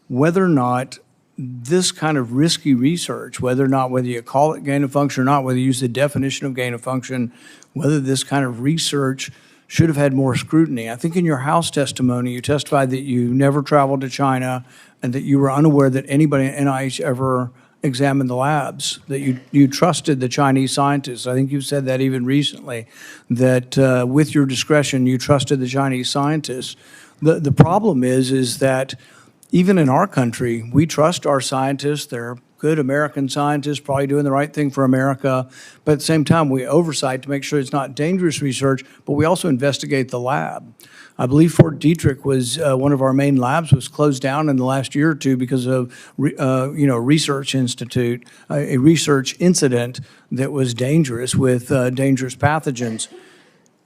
whether or not this kind of risky research, whether you call it gain of function or not, whether you use the definition of gain of function, whether this kind of research should have had more scrutiny. I think in your House testimony, you testified that you never traveled to China and that you were unaware that anybody at NIH ever examine the labs, that you trusted the Chinese scientists. I think you've said that even recently, that with your discretion, you trusted the Chinese scientists. The problem is that even in our country, we trust our scientists. They're good American scientists, probably doing the right thing for America. But at the same time, we oversight to make sure it's not dangerous research, but we also investigate the lab. I believe Fort Detrick was one of our main labs, was closed down in the last year or two because of research institute, a research incident that was dangerous with dangerous pathogens.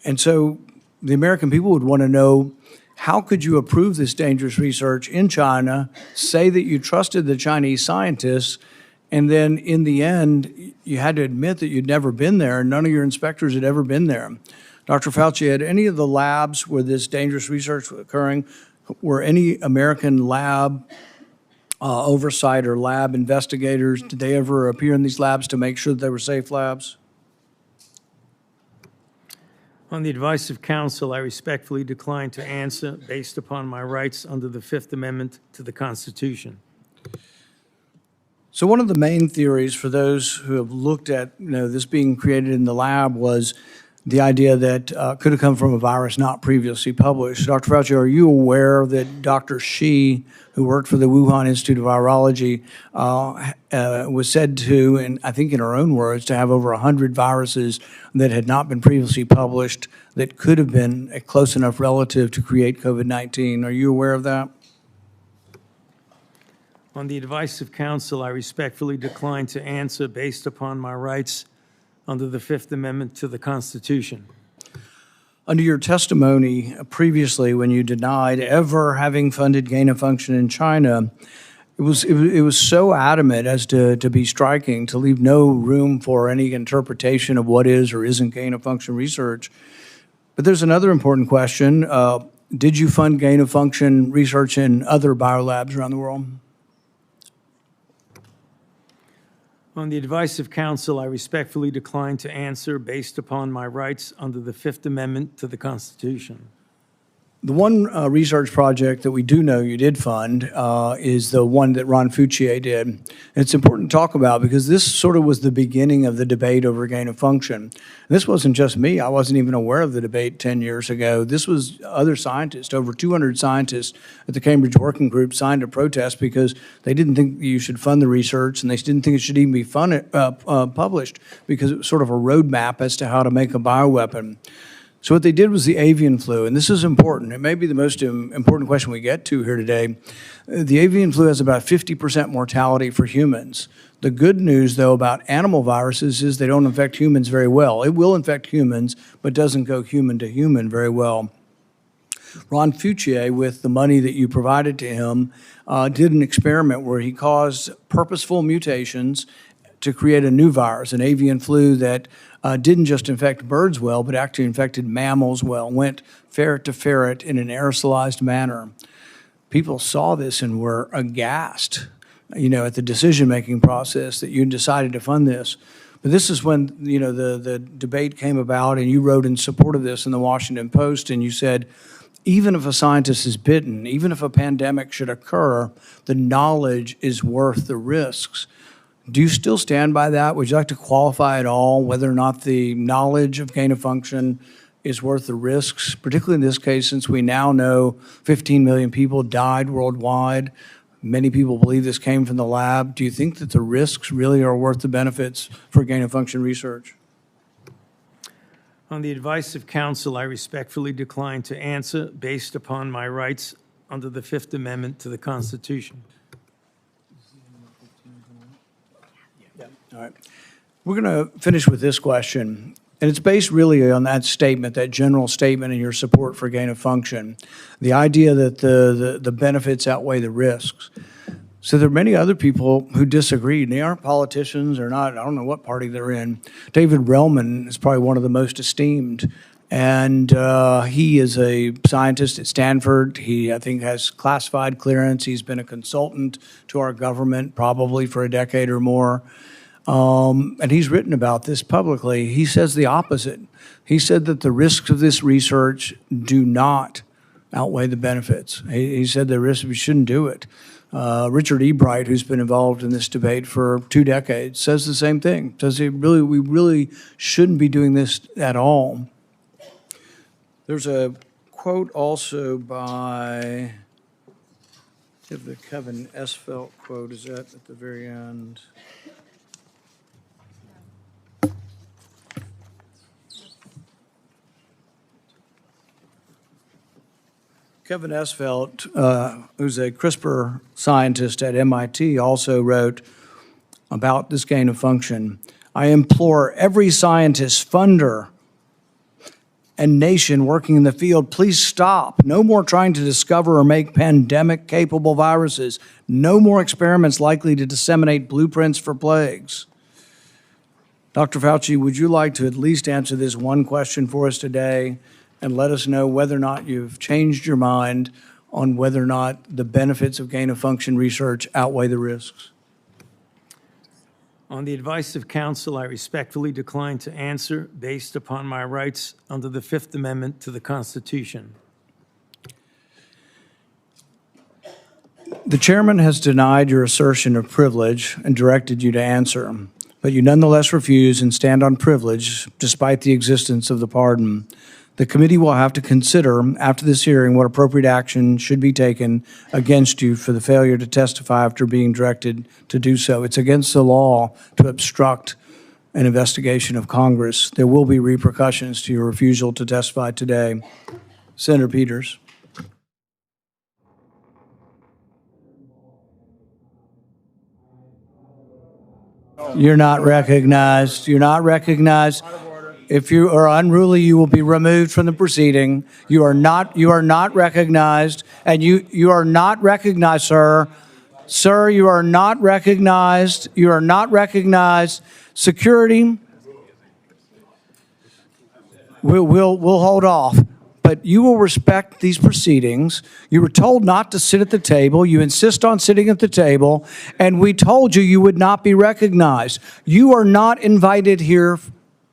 And so the American people would want to know, how could you approve this dangerous research in China, say that you trusted the Chinese scientists, and then in the end, you had to admit that you'd never been there, and none of your inspectors had ever been there. Dr. Fauci, had any of the labs where this dangerous research was occurring, were any American lab oversight or lab investigators, did they ever appear in these labs to make sure that they were safe labs? On the advice of counsel, I respectfully decline to answer based upon my rights under the Fifth Amendment to the Constitution. So one of the main theories for those who have looked at this being created in the lab was the idea that could have come from a virus not previously published. Dr. Fauci, are you aware that Dr. Shi, who worked for the Wuhan Institute of Virology, was said to, and I think in her own words, to have over 100 viruses that had not been previously published that could have been a close enough relative to create COVID-19? Are you aware of that? On the advice of counsel, I respectfully decline to answer based upon my rights under the Fifth Amendment to the Constitution. Under your testimony previously, when you denied ever having funded gain of function in China, it was so adamant as to be striking, to leave no room for any interpretation of what is or isn't gain of function research. But there's another important question. Did you fund gain of function research in other biolabs around the world? On the advice of counsel, I respectfully decline to answer based upon my rights under the Fifth Amendment to the Constitution. The one research project that we do know you did fund is the one that Ron Fouchier did. And it's important to talk about because this sort of was the beginning of the debate over gain of function. And this wasn't just me. I wasn't even aware of the debate 10 years ago. This was other scientists. Over 200 scientists at the Cambridge Working Group signed a protest because they didn't think you should fund the research, and they didn't think it should even be published because it was sort of a roadmap as to how to make a bioweapon. So what they did was the avian flu, and this is important. It may be the most important question we get to here today. The avian flu has about 50% mortality for humans. The good news, though, about animal viruses is they don't infect humans very well. It will infect humans, but doesn't go human to human very well. Ron Fouchier, with the money that you provided to him, did an experiment where he caused purposeful mutations to create a new virus, an avian flu that didn't just infect birds well, but actually infected mammals well, went ferret to ferret in an aerosolized manner. People saw this and were aghast, at the decision-making process that you decided to fund this. But this is when, the debate came about, and you wrote in support of this in the Washington Post, and you said, even if a scientist is bitten, even if a pandemic should occur, the knowledge is worth the risks. Do you still stand by that? Would you like to qualify at all whether or not the knowledge of gain of function is worth the risks, particularly in this case, since we now know 15 million people died worldwide? Many people believe this came from the lab. Do you think that the risks really are worth the benefits for gain of function research? On the advice of counsel, I respectfully decline to answer based upon my rights under the Fifth Amendment to the Constitution. All right. We're going to finish with this question, and it's based really on that statement, that general statement in your support for gain of function, the idea that the benefits outweigh the risks. So there are many other people who disagree, and they aren't politicians or not, I don't know what party they're in. David Relman is probably one of the most esteemed, and he is a scientist at Stanford. He, I think, has classified clearance. He's been a consultant to our government probably for a decade or more. And he's written about this publicly. He says the opposite. He said that the risks of this research do not outweigh the benefits. He said the risks, we shouldn't do it. Richard E. Bright, who's been involved in this debate for 2 decades, says the same thing. Says we really shouldn't be doing this at all. There's a quote also by, if the Kevin Esfelt quote is that at the very end. Kevin Esfelt, who's a CRISPR scientist at MIT, also wrote about this gain of function. I implore every scientist, funder, and nation working in the field, please stop. No more trying to discover or make pandemic-capable viruses. No more experiments likely to disseminate blueprints for plagues. Dr. Fauci, would you like to at least answer this one question for us today and let us know whether or not you've changed your mind on whether or not the benefits of gain-of-function research outweigh the risks? On the advice of counsel, I respectfully decline to answer based upon my rights under the Fifth Amendment to the Constitution. The chairman has denied your assertion of privilege and directed you to answer, but you nonetheless refuse and stand on privilege despite the existence of the pardon. The committee will have to consider, after this hearing, what appropriate action should be taken against you for the failure to testify after being directed to do so. It's against the law to obstruct an investigation of Congress. There will be repercussions to your refusal to testify today. Senator Peters. You're not recognized. You're not recognized. If you are unruly, you will be removed from the proceeding. You are not recognized, and you are not recognized, sir. Sir, you are not recognized. You are not recognized. Security, we'll hold off. But you will respect these proceedings. You were told not to sit at the table. You insist on sitting at the table, and we told you you would not be recognized. You are not invited here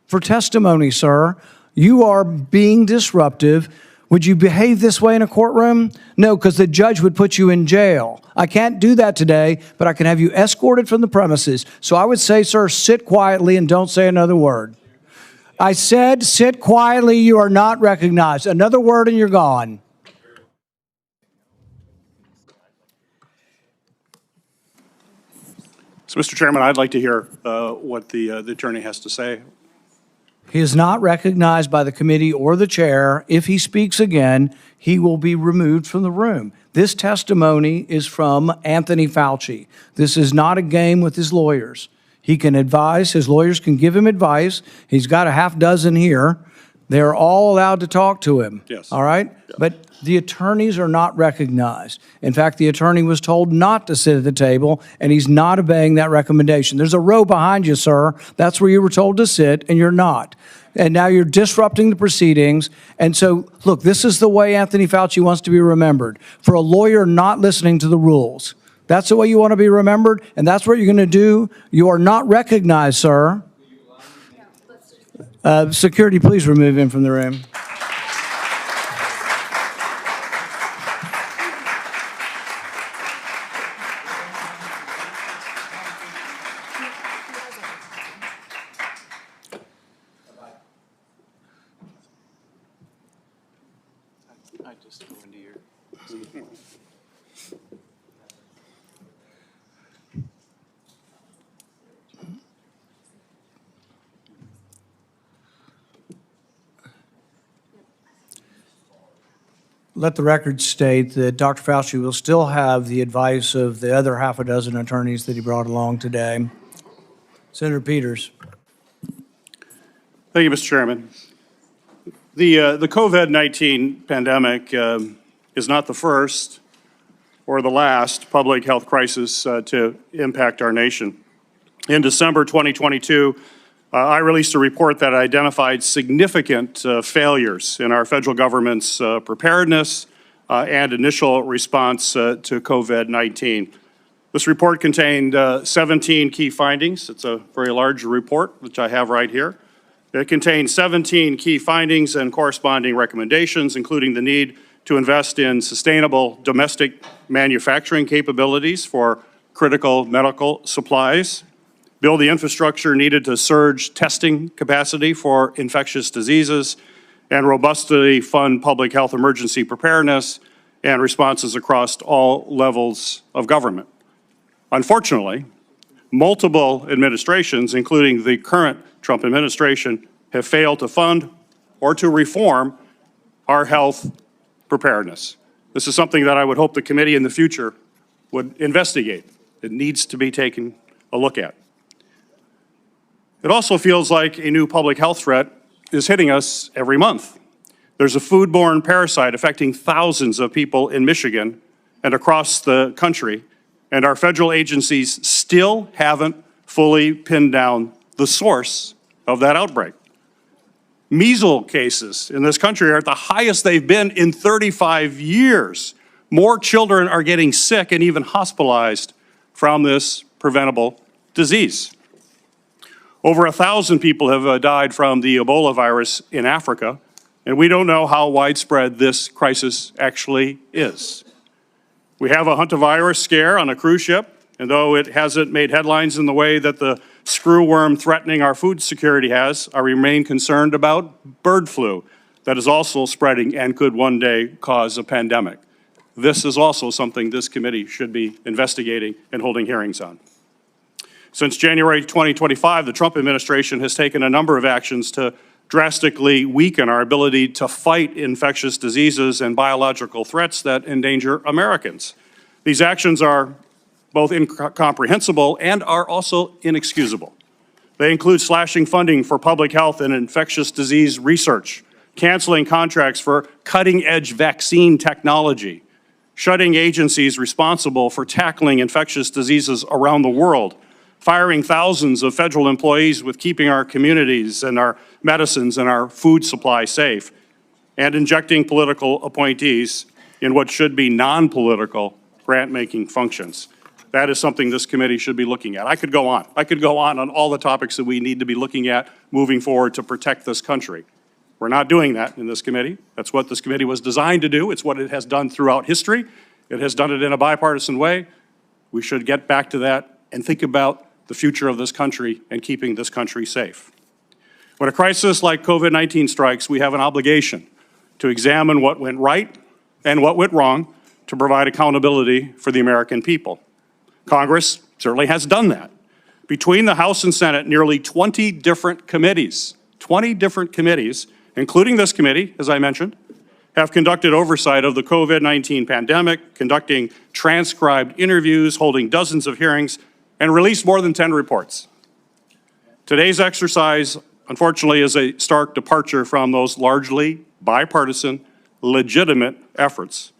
for testimony, sir. You are being disruptive. Would you behave this way in a courtroom? No, because the judge would put you in jail. I can't do that today, but I can have you escorted from the premises. So I would say, sir, sit quietly and don't say another word. I said, sit quietly. You are not recognized. Another word and you're gone. So, Mr. Chairman, I'd like to hear what the attorney has to say. He is not recognized by the committee or the chair. If he speaks again, he will be removed from the room. This testimony is from Anthony Fauci. This is not a game with his lawyers. He can advise, his lawyers can give him advice. He's got a half dozen here. They're all allowed to talk to him. Yes. All right? Yeah. But the attorneys are not recognized. In fact, the attorney was told not to sit at the table, and he's not obeying that recommendation. There's a row behind you, sir. That's where you were told to sit, and you're not. And now you're disrupting the proceedings. And so, look, this is the way Anthony Fauci wants to be remembered, for a lawyer not listening to the rules. That's the way you want to be remembered, and that's what you're going to do. You are not recognized, sir. Security, please remove him from the room. I just go into your... Let the record state that Dr. Fauci will still have the advice of the other half a dozen attorneys that he brought along today. Senator Peters. Thank you, Mr. Chairman. The COVID-19 pandemic is not the first or the last public health crisis to impact our nation. In December 2022, I released a report that identified significant failures in our federal government's preparedness and initial response to COVID-19. This report contained 17 key findings. It's a very large report, which I have right here. It contains 17 key findings and corresponding recommendations, including the need to invest in sustainable domestic manufacturing capabilities for critical medical supplies, build the infrastructure needed to surge testing capacity for infectious diseases, and robustly fund public health emergency preparedness and responses across all levels of government. Unfortunately, multiple administrations, including the current Trump administration, have failed to fund or to reform our health preparedness. This is something that I would hope the committee in the future would investigate. It needs to be taken a look at. It also feels like a new public health threat is hitting us every month. There's a foodborne parasite affecting thousands of people in Michigan and across the country, and our federal agencies still haven't fully pinned down the source of that outbreak. Measles cases in this country are at the highest they've been in 35 years. More children are getting sick and even hospitalized from this preventable disease. Over 1,000 people have died from the Ebola virus in Africa, and we don't know how widespread this crisis actually is. We have a hantavirus scare on a cruise ship, and though it hasn't made headlines in the way that the screwworm threatening our food security has, I remain concerned about bird flu that is also spreading and could one day cause a pandemic. This is also something this committee should be investigating and holding hearings on. Since January 2025, the Trump administration has taken a number of actions to drastically weaken our ability to fight infectious diseases and biological threats that endanger Americans. These actions are both incomprehensible and are also inexcusable. They include slashing funding for public health and infectious disease research, canceling contracts for cutting-edge vaccine technology, shutting agencies responsible for tackling infectious diseases around the world, firing thousands of federal employees with keeping our communities and our medicines and our food supply safe, and injecting political appointees in what should be non-political grant-making functions. That is something this committee should be looking at. I could go on. I could go on all the topics that we need to be looking at moving forward to protect this country. We're not doing that in this committee. That's what this committee was designed to do. It's what it has done throughout history. It has done it in a bipartisan way. We should get back to that and think about the future of this country and keeping this country safe. When a crisis like COVID-19 strikes, we have an obligation to examine what went right and what went wrong to provide accountability for the American people. Congress certainly has done that. Between the House and Senate, nearly 20 different committees, including this committee, as I mentioned, have conducted oversight of the COVID-19 pandemic, conducting transcribed interviews, holding dozens of hearings, and released more than 10 reports. Today's exercise, unfortunately, is a stark departure from those largely bipartisan, legitimate efforts.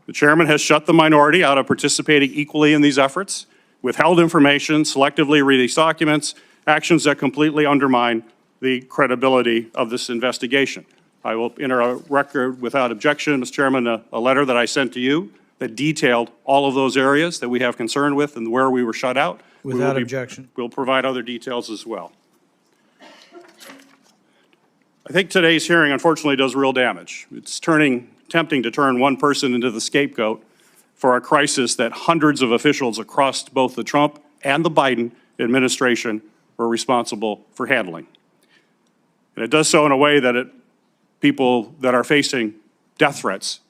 The chairman has shut the minority out of participating equally in these efforts, withheld information, selectively released documents, actions that completely undermine the credibility of this investigation. I will enter a record without objection, Mr. Chairman, a letter that I sent to you that detailed all of those areas that we have concern with and where we were shut out. Without objection. We'll provide other details as well. I think today's hearing unfortunately does real damage. It's tempting to turn one person into the scapegoat for a crisis that hundreds of officials across both the Trump and the Biden administration were responsible for handling. And it does so in a way that people that are facing death threats.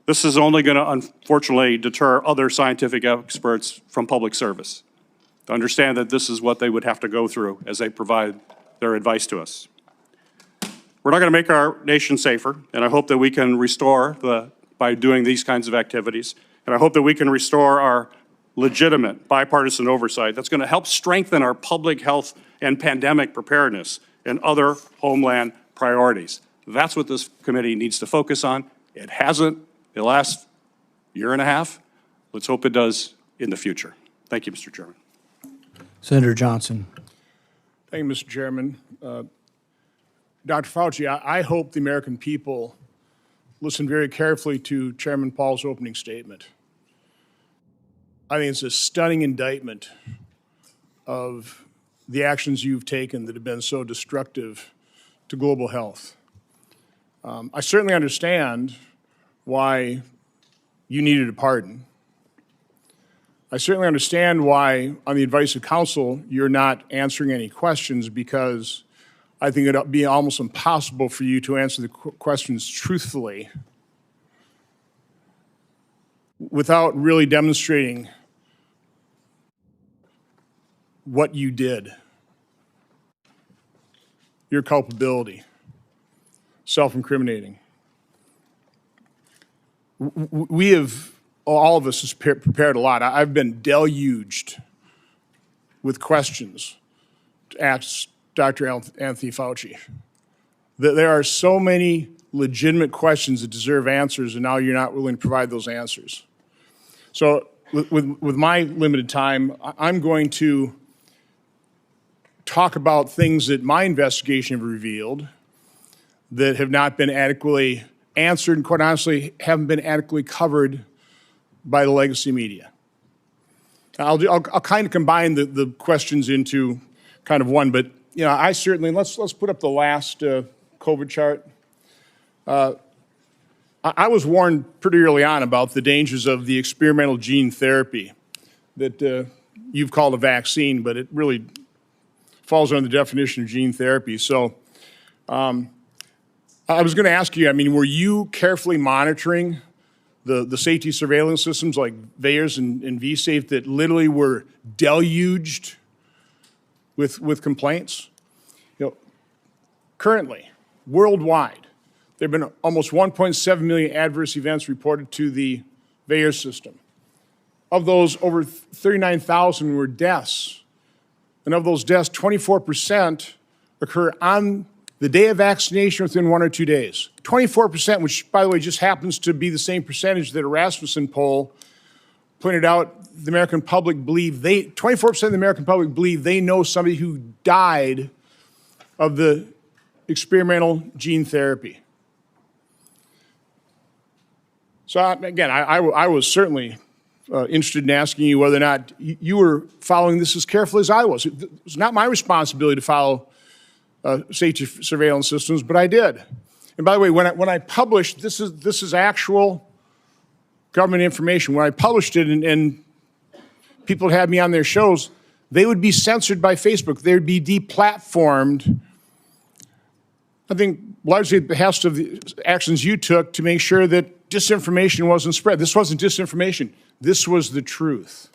This is only going to, unfortunately, deter other scientific experts from public service to understand that this is what they would have to go through as they provide their advice to us. We're not going to make our nation safer, and I hope that we can restore by doing these kinds of activities, and I hope that we can restore our legitimate bipartisan oversight that's going to help strengthen our public health and pandemic preparedness and other homeland priorities. That's what this committee needs to focus on. It hasn't the last year and a half. Let's hope it does in the future. Thank you, Mr. Chairman. Senator Johnson. Thank you, Mr. Chairman. Dr. Fauci, I hope the American people listen very carefully to Chairman Paul's opening statement. I think it's a stunning indictment of the actions you've taken that have been so destructive to global health. I certainly understand why you needed a pardon. I certainly understand why, on the advice of counsel, you're not answering any questions, because I think it'd be almost impossible for you to answer the questions truthfully without really demonstrating what you did, your culpability, self-incriminating. We have, all of us, has prepared a lot. I've been deluged with questions to ask Dr. Anthony Fauci. There are so many legitimate questions that deserve answers, and now you're not willing to provide those answers. So with my limited time, I'm going to talk about things that my investigation have revealed that have not been adequately answered and, quite honestly, haven't been adequately covered by the legacy media. I'll kind of combine the questions into kind of one, but you know, I certainly, let's put up the last COVID chart. I was warned pretty early on about the dangers of the experimental gene therapy that you've called a vaccine, but it really falls under the definition of gene therapy. So I was going to ask you, I mean, were you carefully monitoring the safety surveillance systems like VAERS and vSafe that literally were deluged with complaints? You know, currently, worldwide, there have been almost 1.7 million adverse events reported to the VAERS system. Of those, over 39,000 were deaths. And of those deaths, 24% occur on the day of vaccination within 1 or 2 days. 24%, which, by the way, just happens to be the same percentage that a Rasmussen poll pointed out the American public believe 24% of the American public believe they know somebody who died of the experimental gene therapy. So again, I was certainly interested in asking you whether or not you were following this as carefully as I was. It was not my responsibility to follow safety surveillance systems, but I did. And by the way, when I published, this is actual government information. When I published it and people had me on their shows, they would be censored by Facebook. They would be deplatformed, I think largely at the behest of the actions you took to make sure that disinformation wasn't spread. This wasn't disinformation. This was the truth.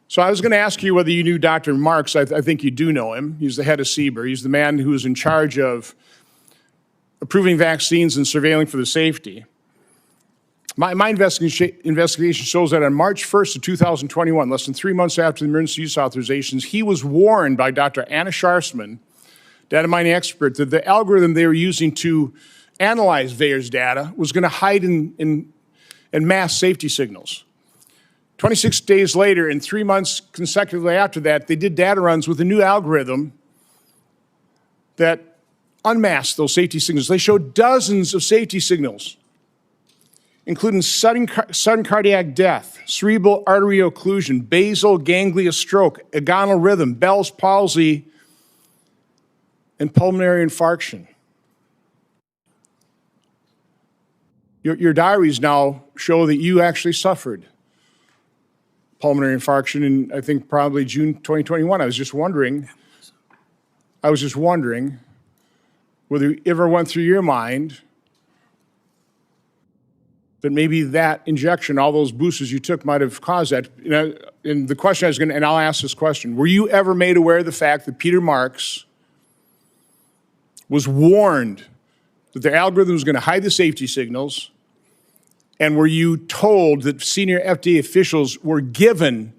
So I was going to ask you whether you knew Dr. Marks. I think you do know him. He's the head of CBER. He's the man who is in charge of approving vaccines and surveilling for the safety. My investigation shows that on March 1st of 2021, less than 3 months after the emergency use authorizations, he was warned by Dr. Anna Scharsman, data mining expert, that the algorithm they were using to analyze VAERS data was going to hide in mass safety signals. 26 days later, and 3 months consecutively after that, they did data runs with a new algorithm that unmasked those safety signals. They showed dozens of safety signals, including sudden cardiac death, cerebral artery occlusion, basal ganglia stroke, agonal rhythm, Bell's palsy, and pulmonary infarction. Your diaries now show that you actually suffered pulmonary infarction in, I think, probably June 2021. I was just wondering whether it ever went through your mind that maybe that injection, all those boosters you took, might have caused that. You know, and the question I was going to, and I'll ask this question, were you ever made aware of the fact that Peter Marks was warned that the algorithm was going to hide the safety signals? And were you told that senior FDA officials were given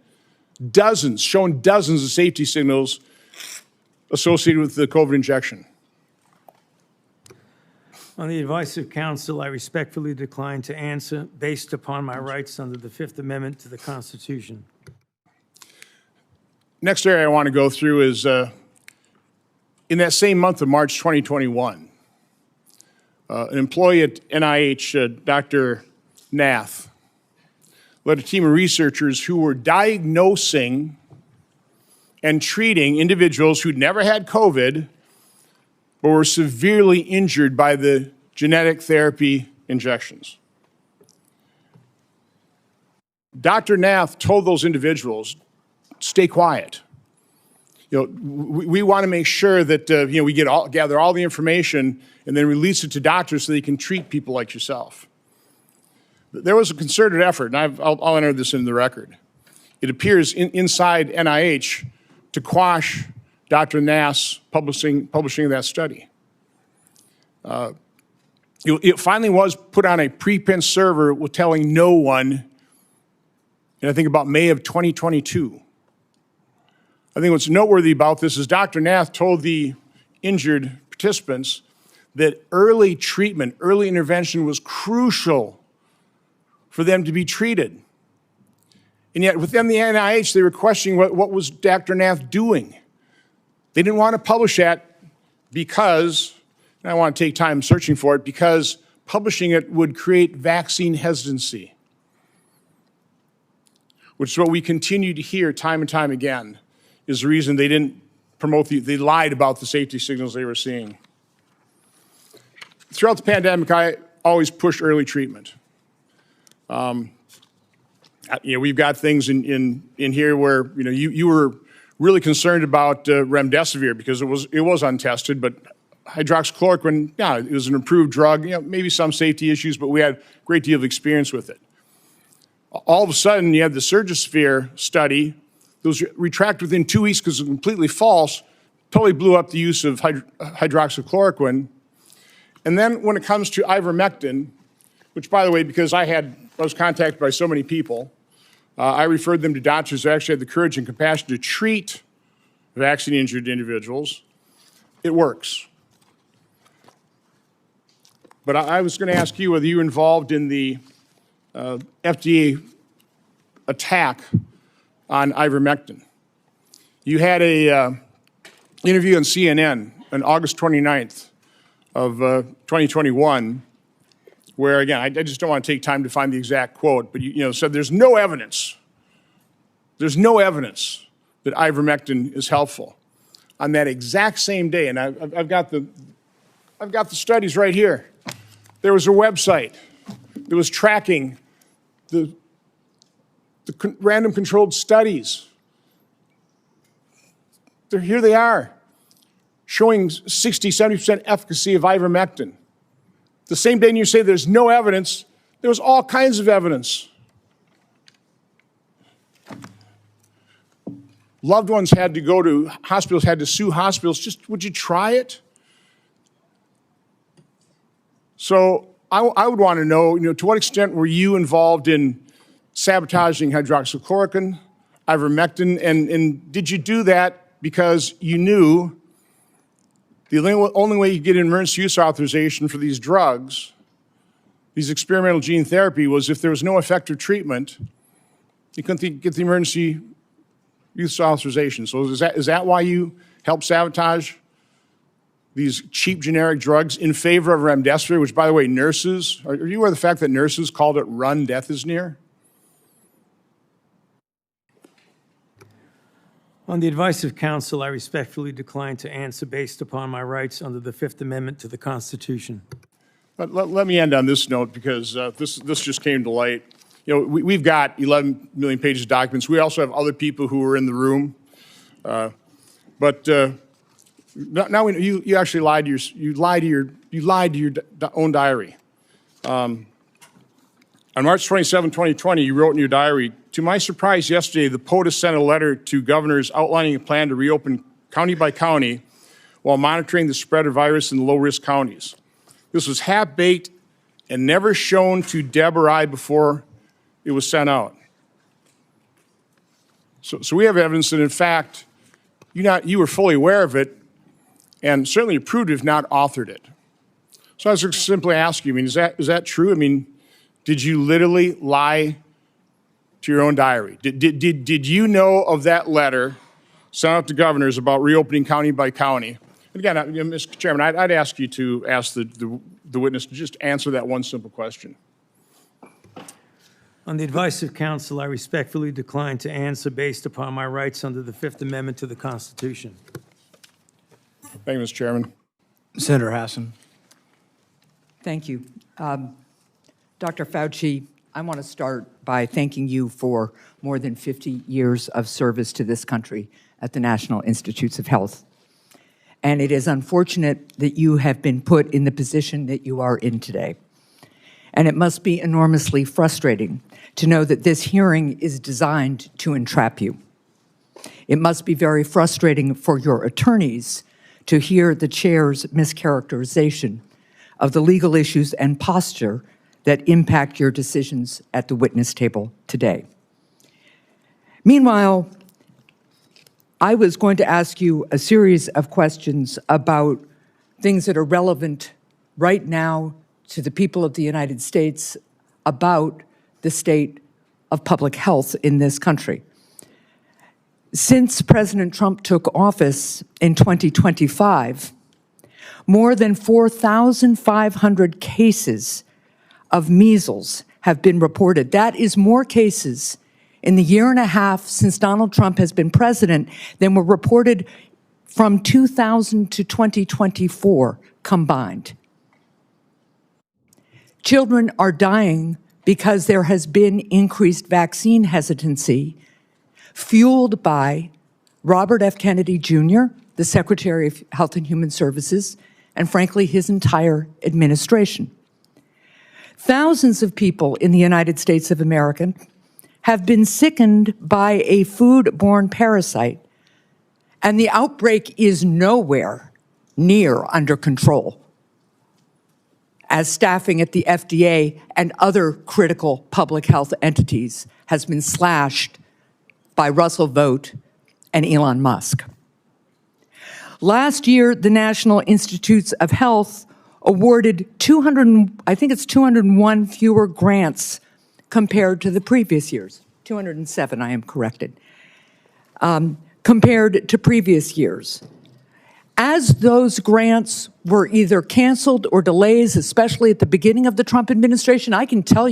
shown dozens of safety signals associated with the COVID injection? On the advice of counsel, I respectfully decline to answer based upon my rights under the Fifth Amendment to the Constitution. Next area I want to go through is in that same month of March 2021, an employee at NIH, Dr. Nath, led a team of researchers who were diagnosing and treating individuals who'd never had COVID but were severely injured by the genetic therapy injections. Dr. Nath told those individuals, stay quiet. We want to make sure that we gather all the information and then release it to doctors so they can treat people like yourself. There was a concerted effort, and I'll enter this into the record. It appears inside NIH to quash Dr. Nath's publishing of that study. It finally was put on a preprint server with telling no one, and I think about May of 2022. I think what's noteworthy about this is Dr. Nath told the injured participants that early treatment, early intervention was crucial for them to be treated. And yet within the NIH, they were questioning what was Dr. Nath doing. They didn't want to publish that because, and I want to take time searching for it, because publishing it would create vaccine hesitancy, which is what we continue to hear time and time again, is the reason they didn't promote they lied about the safety signals they were seeing. Throughout the pandemic, I always pushed early treatment. We've got things in here where you were really concerned about remdesivir because it was untested, but hydroxychloroquine, yeah, it was an approved drug. Maybe some safety issues, but we had a great deal of experience with it. All of a sudden, you had the Surgisphere study that was retracted within 2 weeks because it was completely false, totally blew up the use of hydroxychloroquine. And then when it comes to ivermectin, which, by the way, because I was contacted by so many people, I referred them to doctors who actually had the courage and compassion to treat vaccine-injured individuals. It works. But I was going to ask you whether you were involved in the FDA attack on ivermectin. You had a interview on CNN on August 29th of 2021, where, again, I just don't want to take time to find the exact quote, but you said there's no evidence that ivermectin is helpful. On that exact same day, and I've got the studies right here. There was a website that was tracking the random controlled studies. Here they are, showing 60, 70% efficacy of ivermectin. The same day you say there's no evidence, there was all kinds of evidence. Loved ones had to go to hospitals, had to sue hospitals. Just, would you try it? So I would want to know, to what extent were you involved in sabotaging hydroxychloroquine, ivermectin, and did you do that because you knew the only way you get an emergency use authorization for these drugs, these experimental gene therapy, was if there was no effective treatment, you couldn't get the emergency use authorization. So is that why you helped sabotage these cheap generic drugs in favor of remdesivir, which, by the way, nurses, are you aware of the fact that nurses called it run, death is near? On the advice of counsel, I respectfully decline to answer based upon my rights under the Fifth Amendment to the Constitution. But let me end on this note because this just came to light. We've got 11 million pages of documents. We also have other people who were in the room. But now you actually lied to your own diary. On March 27, 2020, you wrote in your diary, "To my surprise yesterday, the POTUS sent a letter to governors outlining a plan to reopen county by county while monitoring the spread of virus in the low-risk counties. This was half-baked and never shown to Deb or I before it was sent out." So we have evidence that, in fact, you were fully aware of it and certainly approved, if not authored it. So I was just simply ask you, is that true? Did you literally lie to your own diary? Did you know of that letter sent out to governors about reopening county by county? And again, Mr. Chairman, I'd ask you to ask the witness to just answer that one simple question. On the advice of counsel, I respectfully decline to answer based upon my rights under the Fifth Amendment to the Constitution. Thank you, Mr. Chairman. Senator Hassan. Thank you. Dr. Fauci, I want to start by thanking you for more than 50 years of service to this country at the National Institutes of Health. And it is unfortunate that you have been put in the position that you are in today. And it must be enormously frustrating to know that this hearing is designed to entrap you. It must be very frustrating for your attorneys to hear the chair's mischaracterization of the legal issues and posture that impact your decisions at the witness table today. Meanwhile, I was going to ask you a series of questions about things that are relevant right now to the people of the United States about the state of public health in this country. Since President Trump took office in 2025, more than 4,500 cases of measles have been reported. That is more cases in the year and a half since Donald Trump has been president than were reported from 2000 to 2024 combined. Children are dying because there has been increased vaccine hesitancy, fueled by Robert F. Kennedy Jr., the Secretary of Health and Human Services, and frankly, his entire administration. Thousands of people in the United States of America have been sickened by a foodborne parasite, and the outbreak is nowhere near under control, as staffing at the FDA and other critical public health entities has been slashed by Russell Vought and Elon Musk. Last year, the National Institutes of Health awarded 201 fewer grants compared to the previous years. 207, I am corrected, compared to previous years. As those grants were either canceled or delays, especially at the beginning of the Trump administration, I can tell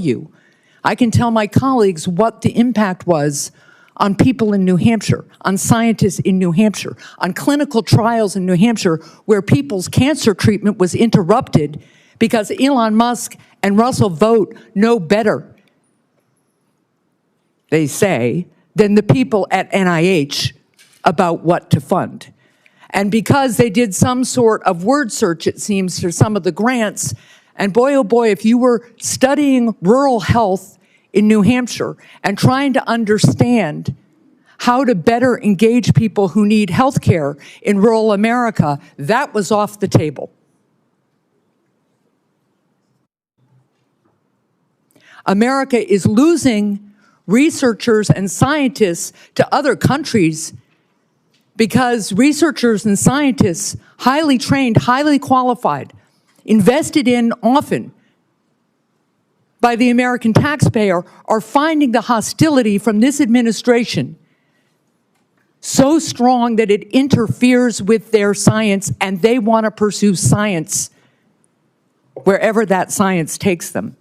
my colleagues what the impact was on people in New Hampshire, on scientists in New Hampshire, on clinical trials in New Hampshire where people's cancer treatment was interrupted because Elon Musk and Russell Vought know better, they say, than the people at NIH about what to fund. And because they did some sort of word search, it seems, for some of the grants, and boy, oh boy, if you were studying rural health in New Hampshire and trying to understand how to better engage people who need health care in rural America, that was off the table. America is losing researchers and scientists to other countries because researchers and scientists, highly trained, highly qualified, invested in often by the American taxpayer, are finding the hostility from this administration so strong that it interferes with their science, and they want to pursue science wherever that science takes them.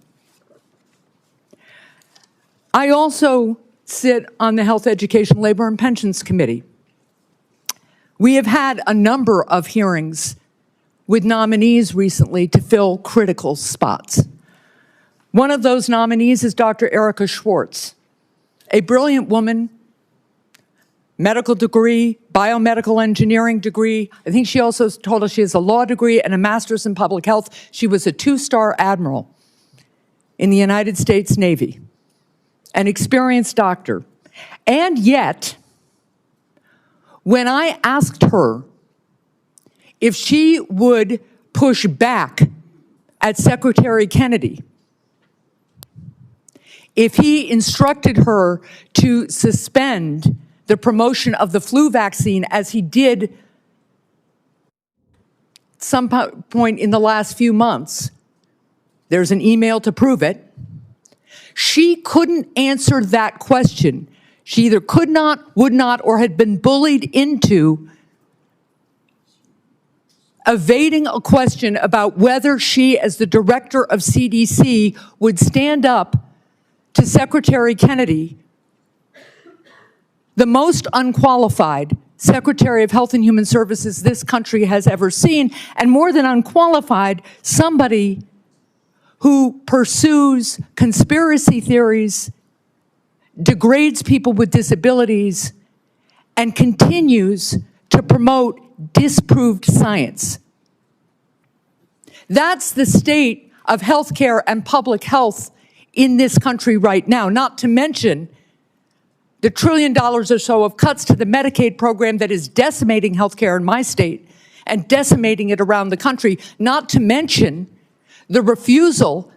I also sit on the Health, Education, Labor, and Pensions Committee. We have had a number of hearings with nominees recently to fill critical spots. One of those nominees is Dr. Erica Schwartz, a brilliant woman, medical degree, biomedical engineering degree. I think she also told us she has a law degree and a master's in public health. She was a two-star admiral in the United States Navy, an experienced doctor. And yet, when I asked her if she would push back at Secretary Kennedy, if he instructed her to suspend the promotion of the flu vaccine as he did at some point in the last few months, there's an email to prove it, she couldn't answer that question. She either could not, would not, or had been bullied into evading a question about whether she, as the director of CDC, would stand up to Secretary Kennedy, the most unqualified Secretary of Health and Human Services this country has ever seen, and more than unqualified, somebody who pursues conspiracy theories, degrades people with disabilities, and continues to promote disproved science. That's the state of healthcare and public health in this country right now, not to mention the $1 trillion or so of cuts to the Medicaid program that is decimating healthcare in my state and decimating it around the country, not to mention the refusal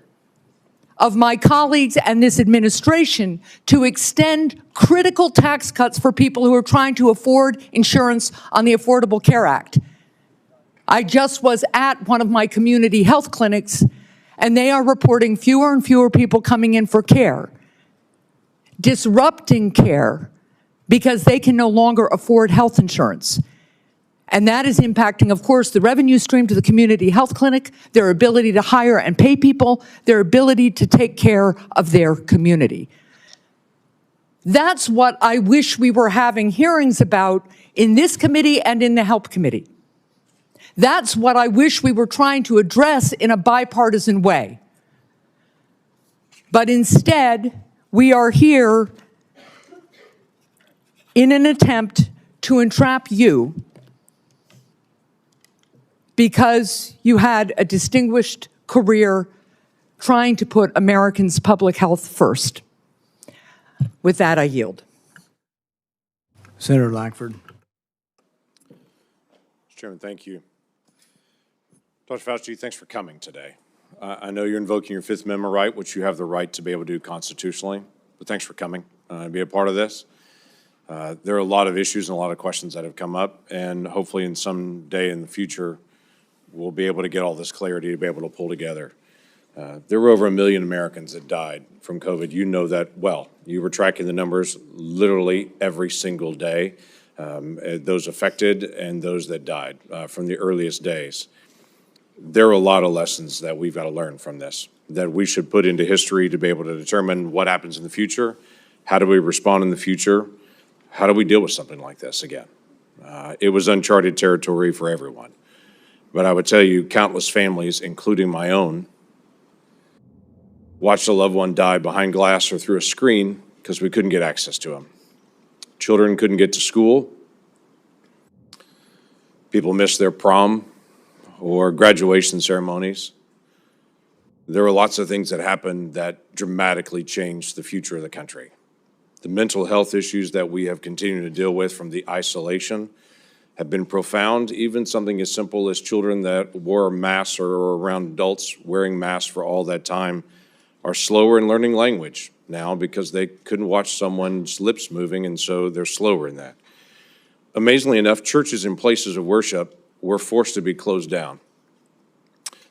of my colleagues and this administration to extend critical tax cuts for people who are trying to afford insurance on the Affordable Care Act. I just was at one of my community health clinics, and they are reporting fewer and fewer people coming in for care, disrupting care because they can no longer afford health insurance. And that is impacting, of course, the revenue stream to the community health clinic, their ability to hire and pay people, their ability to take care of their community. That's what I wish we were having hearings about in this committee and in the Health Committee. That's what I wish we were trying to address in a bipartisan way. But instead, we are here in an attempt to entrap you because you had a distinguished career trying to put Americans' public health first. With that, I yield. Senator Lankford. Mr. Chairman, thank you. Dr. Fauci, thanks for coming today. I know you're invoking your Fifth Amendment right, which you have the right to be able to do constitutionally, but thanks for coming and be a part of this. There are a lot of issues and a lot of questions that have come up, and hopefully in some day in the future, we'll be able to get all this clarity to be able to pull together. There were over 1 million Americans that died from COVID. You know that well. You were tracking the numbers literally every single day, those affected and those that died from the earliest days. There are a lot of lessons that we've got to learn from this, that we should put into history to be able to determine what happens in the future, how do we respond in the future, how do we deal with something like this again. It was uncharted territory for everyone. But I would tell you, countless families, including my own, watched a loved one die behind glass or through a screen because we couldn't get access to them. Children couldn't get to school. People missed their prom or graduation ceremonies. There were lots of things that happened that dramatically changed the future of the country. The mental health issues that we have continued to deal with from the isolation have been profound. Even something as simple as children that wore masks or around adults wearing masks for all that time are slower in learning language now because they couldn't watch someone's lips moving, and so they're slower in that. Amazingly enough, churches and places of worship were forced to be closed down.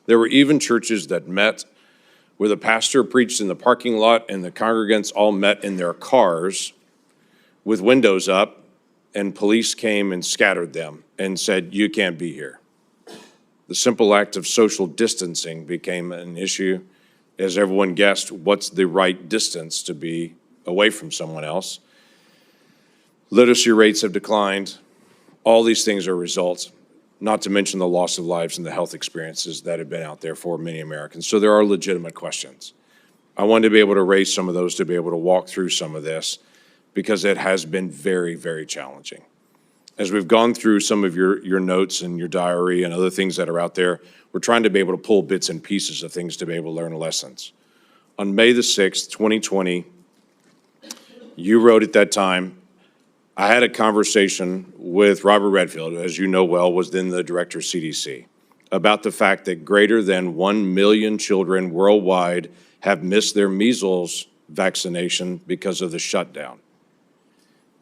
There were even churches that met where the pastor preached in the parking lot and the congregants all met in their cars with windows up, and police came and scattered them and said, "You can't be here." The simple act of social distancing became an issue as everyone guessed what's the right distance to be away from someone else. Literacy rates have declined. All these things are results, not to mention the loss of lives and the health experiences that have been out there for many Americans. So there are legitimate questions. I wanted to be able to raise some of those, to be able to walk through some of this, because it has been very, very challenging. As we've gone through some of your notes and your diary and other things that are out there, we're trying to be able to pull bits and pieces of things to be able to learn lessons. On May the 6th, 2020, you wrote at that time, I had a conversation with Robert Redfield, who, as you know well, was then the director of CDC, about the fact that greater than 1 million children worldwide have missed their measles vaccination because of the shutdown.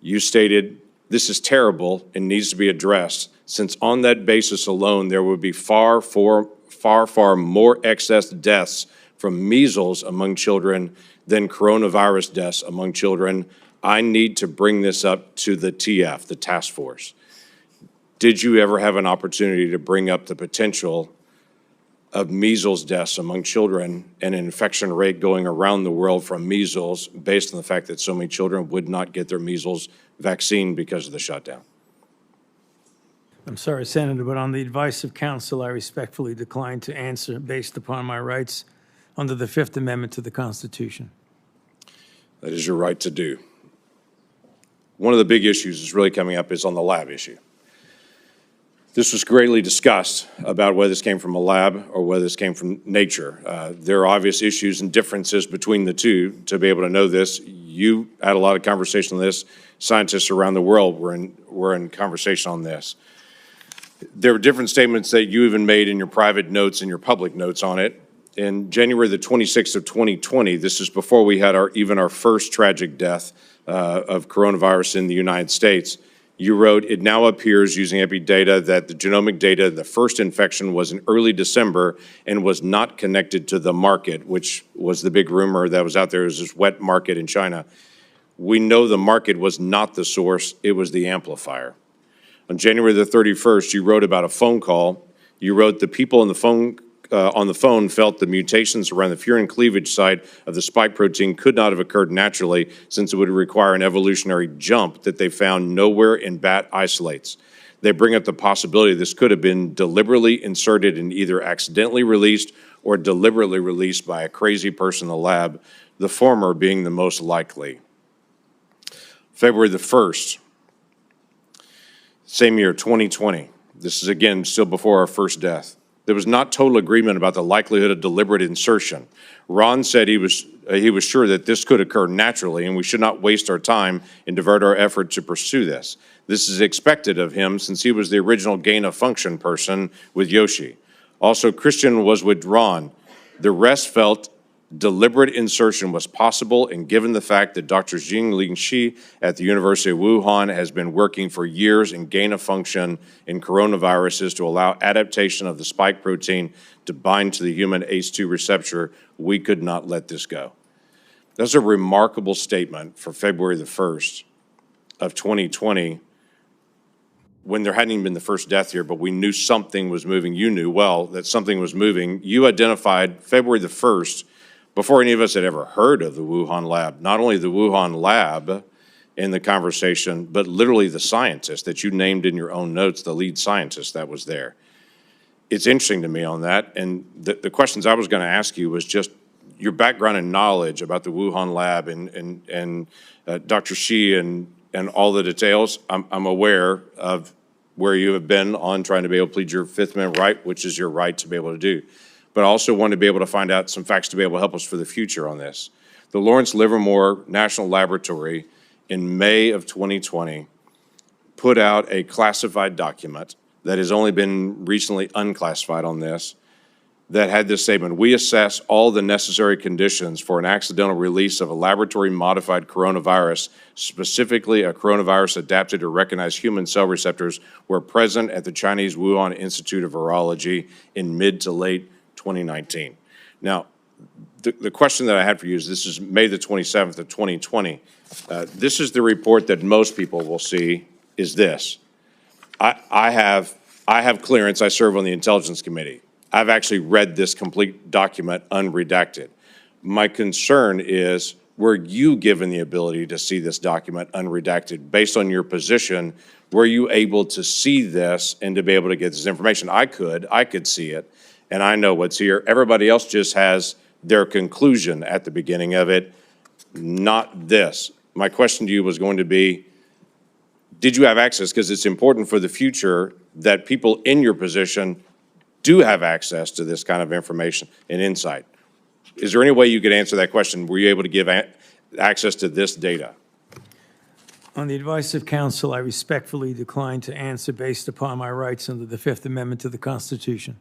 You stated, this is terrible and needs to be addressed, since on that basis alone, there would be far more excess deaths from measles among children than coronavirus deaths among children. I need to bring this up to the TF, the task force. Did you ever have an opportunity to bring up the potential of measles deaths among children and an infection rate going around the world from measles based on the fact that so many children would not get their measles vaccine because of the shutdown? I'm sorry, Senator, but on the advice of counsel, I respectfully decline to answer based upon my rights under the Fifth Amendment to the Constitution. That is your right to do. One of the big issues that's really coming up is on the lab issue. This was greatly discussed about whether this came from a lab or whether this came from nature. There are obvious issues and differences between the two to be able to know this. You had a lot of conversation on this. Scientists around the world were in conversation on this. There were different statements that you even made in your private notes and your public notes on it. In January the 26th of 2020, this is before we had our first tragic death of coronavirus in the United States, you wrote, "It now appears using EpiData that the genomic data, the first infection was in early December and was not connected to the market," which was the big rumor that was out there, was this wet market in China. We know the market was not the source, it was the amplifier. On January the 31st, you wrote about a phone call. You wrote, "The people on the phone felt the mutations around the furin cleavage site of the spike protein could not have occurred naturally since it would require an evolutionary jump that they found nowhere in bat isolates. They bring up the possibility this could have been deliberately inserted and either accidentally released or deliberately released by a crazy person in the lab, the former being the most likely." February the 1st, same year, 2020. This is again still before our first death. There was not total agreement about the likelihood of deliberate insertion. Ron said he was sure that this could occur naturally and we should not waste our time and divert our effort to pursue this. This is expected of him since he was the original gain-of-function person with Yoshi. Also, Christian was with Ron. The rest felt deliberate insertion was possible, and given the fact that Dr. Jingling Shi at the University of Wuhan has been working for years in gain-of-function in coronaviruses to allow adaptation of the spike protein to bind to the human ACE2 receptor, we could not let this go. That's a remarkable statement for February the 1st of 2020, when there hadn't even been the first death here, but we knew something was moving. You knew well that something was moving. You identified February the 1st before any of us had ever heard of the Wuhan lab, not only the Wuhan lab in the conversation, but literally the scientist that you named in your own notes, the lead scientist that was there. It's interesting to me on that, and the questions I was going to ask you was just your background and knowledge about the Wuhan lab and Dr. Shi and all the details. I'm aware of where you have been on trying to be able to plead your Fifth Amendment right, which is your right to be able to do. But I also want to be able to find out some facts to be able to help us for the future on this. The Lawrence Livermore National Laboratory in May of 2020 put out a classified document that has only been recently unclassified on this, that had this statement: "We assess all the necessary conditions for an accidental release of a laboratory-modified coronavirus, specifically a coronavirus adapted to recognize human cell receptors, were present at the Chinese Wuhan Institute of Virology in mid to late 2019. Now, the question that I had for you is, this is May the 27th of 2020. This is the report that most people will see, is this. I have clearance. I serve on the Intelligence Committee. I've actually read this complete document unredacted. My concern is, were you given the ability to see this document unredacted? Based on your position, were you able to see this and to be able to get this information? I could see it, and I know what's here. Everybody else just has their conclusion at the beginning of it, not this. My question to you was going to be, did you have access? Because it's important for the future that people in your position do have access to this kind of information and insight. Is there any way you could answer that question? Were you able to give access to this data? On the advice of counsel, I respectfully decline to answer based upon my rights under the Fifth Amendment to the Constitution.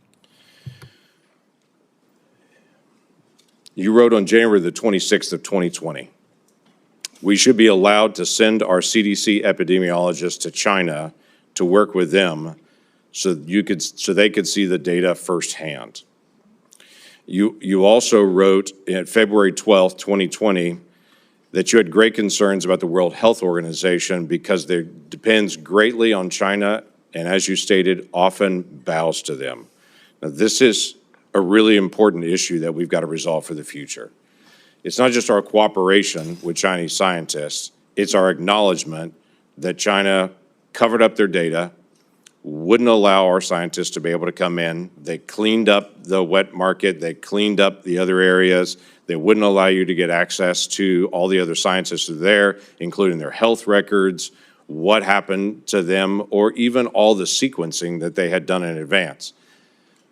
You wrote on January the 26th of 2020, "We should be allowed to send our CDC epidemiologists to China to work with them so they could see the data firsthand." You also wrote in February 12th, 2020, that you had great concerns about the World Health Organization because it depends greatly on China and, as you stated, often bows to them. Now, this is a really important issue that we've got to resolve for the future. It's not just our cooperation with Chinese scientists, it's our acknowledgement that China covered up their data, wouldn't allow our scientists to be able to come in. They cleaned up the wet market. They cleaned up the other areas. They wouldn't allow you to get access to all the other scientists who are there, including their health records, what happened to them, or even all the sequencing that they had done in advance.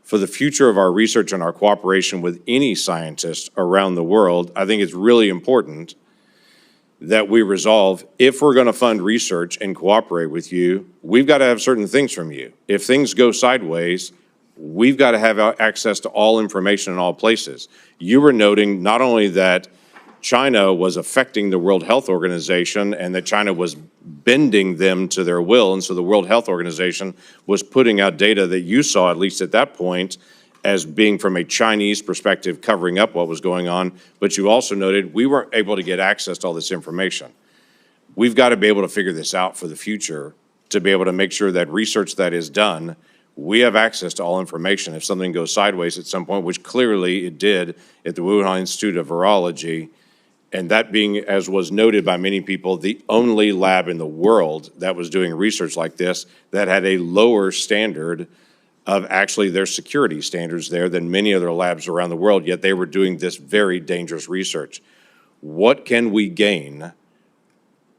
For the future of our research and our cooperation with any scientist around the world, I think it's really important that we resolve, if we're going to fund research and cooperate with you, we've got to have certain things from you. If things go sideways, we've got to have access to all information in all places. You were noting not only that China was affecting the World Health Organization and that China was bending them to their will, and so the World Health Organization was putting out data that you saw, at least at that point, as being from a Chinese perspective, covering up what was going on, but you also noted we weren't able to get access to all this information. We've got to be able to figure this out for the future to be able to make sure that research that is done, we have access to all information. If something goes sideways at some point, which clearly it did at the Wuhan Institute of Virology, and that being, as was noted by many people, the only lab in the world that was doing research like this that had a lower standard of actually their security standards there than many other labs around the world, yet they were doing this very dangerous research. What can we gain,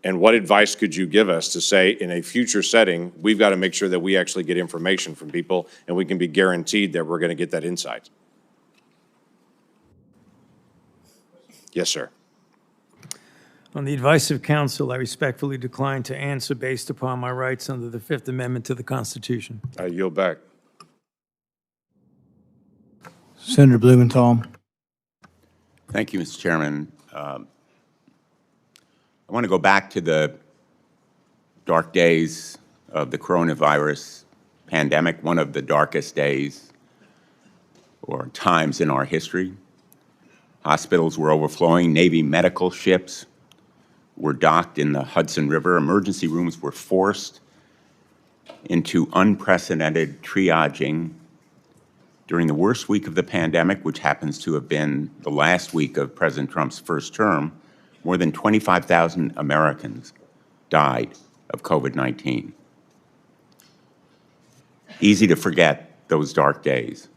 and what advice could you give us to say in a future setting, we've got to make sure that we actually get information from people and we can be guaranteed that we're going to get that insight? Yes, sir. On the advice of counsel, I respectfully decline to answer based upon my rights under the Fifth Amendment to the Constitution. I yield back. Senator Blumenthal. Thank you, Mr. Chairman. I want to go back to the dark days of the coronavirus pandemic, one of the darkest days or times in our history. Hospitals were overflowing. Navy medical ships were docked in the Hudson River. Emergency rooms were forced into unprecedented triaging during the worst week of the pandemic, which happens to have been the last week of President Trump's first term. More than 25,000 Americans died of COVID-19. Easy to forget those dark days.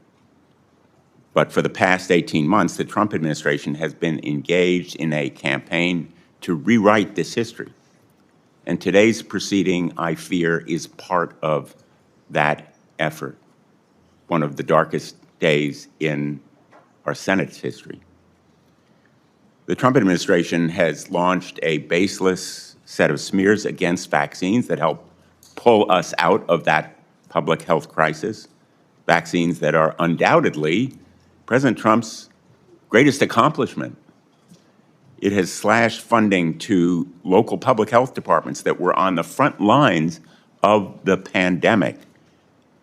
But for the past 18 months, the Trump administration has been engaged in a campaign to rewrite this history. And today's proceeding, I fear, is part of that effort, one of the darkest days in our Senate's history. The Trump administration has launched a baseless set of smears against vaccines that help pull us out of that public health crisis, vaccines that are undoubtedly President Trump's greatest accomplishment. It has slashed funding to local public health departments that were on the front lines of the pandemic,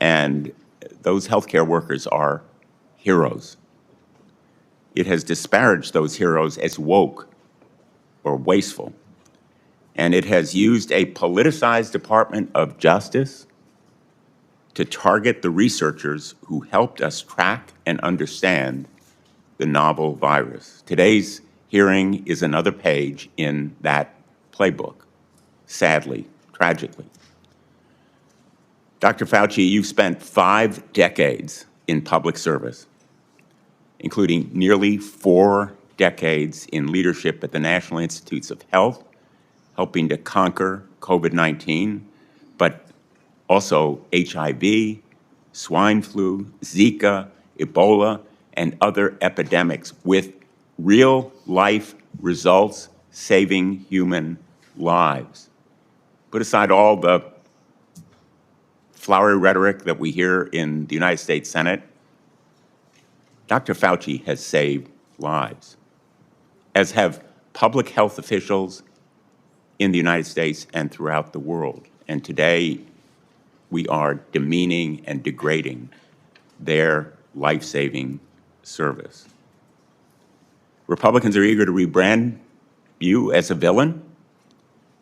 and those healthcare workers are heroes. It has disparaged those heroes as woke or wasteful, and it has used a politicized Department of Justice to target the researchers who helped us track and understand the novel virus. Today's hearing is another page in that playbook, sadly, tragically. Dr. Fauci, you've spent 5 decades in public service, including nearly 4 decades in leadership at the National Institutes of Health, helping to conquer COVID-19, but also HIV, swine flu, Zika, Ebola, and other epidemics with real-life results saving human lives. Put aside all the flowery rhetoric that we hear in the United States Senate. Dr. Fauci has saved lives, as have public health officials in the United States and throughout the world. And today, we are demeaning and degrading their life-saving service. Republicans are eager to rebrand you as a villain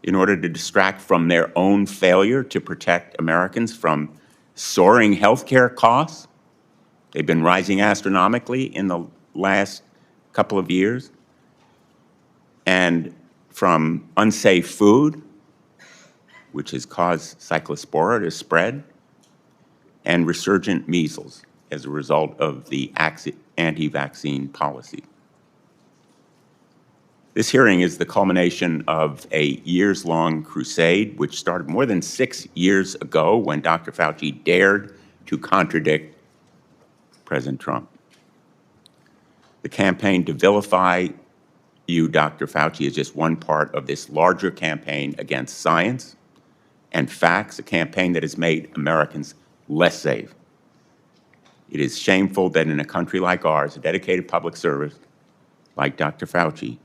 in order to distract from their own failure to protect Americans from soaring health care costs. They've been rising astronomically in the last couple of years, and from unsafe food, which has caused cyclospora to spread, and resurgent measles as a result of the anti-vaccine policy. This hearing is the culmination of a years-long crusade, which started more than 6 years ago when Dr. Fauci dared to contradict President Trump. The campaign to vilify you, Dr. Fauci, is just one part of this larger campaign against science and facts, a campaign that has made Americans less safe. It is shameful that in a country like ours, a dedicated public service like Dr. Fauci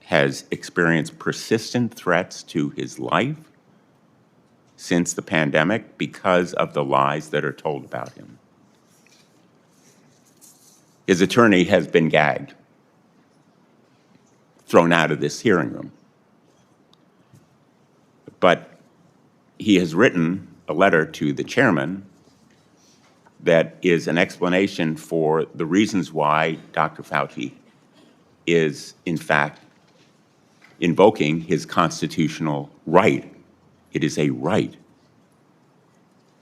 has experienced persistent threats to his life since the pandemic because of the lies that are told about him. His attorney has been gagged, thrown out of this hearing room. But he has written a letter to the chairman that is an explanation for the reasons why Dr. Fauci is, in fact, invoking his constitutional right. It is a right.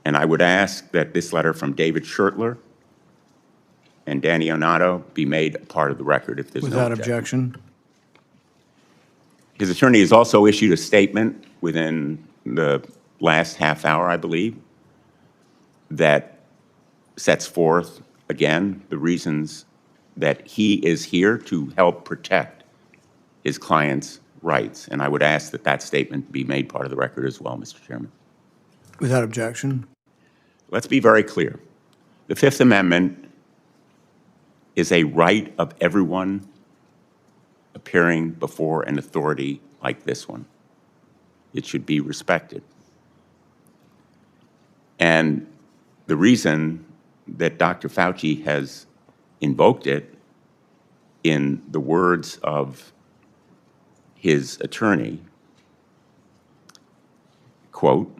And I would ask that this letter from David Schertler and Danny Onato be made a part of the record if there's Without no objection. His attorney has also issued a statement within the last half hour, I believe, that sets forth, again, the reasons that he is here to help protect his client's rights. And I would ask that that statement be made part of the record as well, Mr. Chairman. Without objection. Let's be very clear. The Fifth Amendment is a right of everyone appearing before an authority like this one. It should be respected. And the reason that Dr. Fauci has invoked it, in the words of his attorney, quote,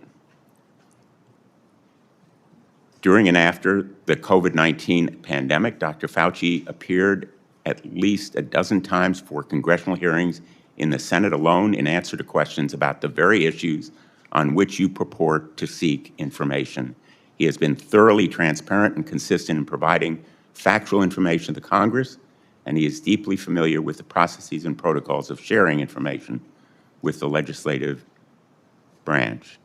during and after the COVID-19 pandemic, Dr. Fauci appeared at least a dozen times for congressional hearings in the Senate alone in answer to questions about the very issues on which you purport to seek information. He has been thoroughly transparent and consistent in providing factual information to Congress, and he is deeply familiar with the processes and protocols of sharing information with the legislative branch.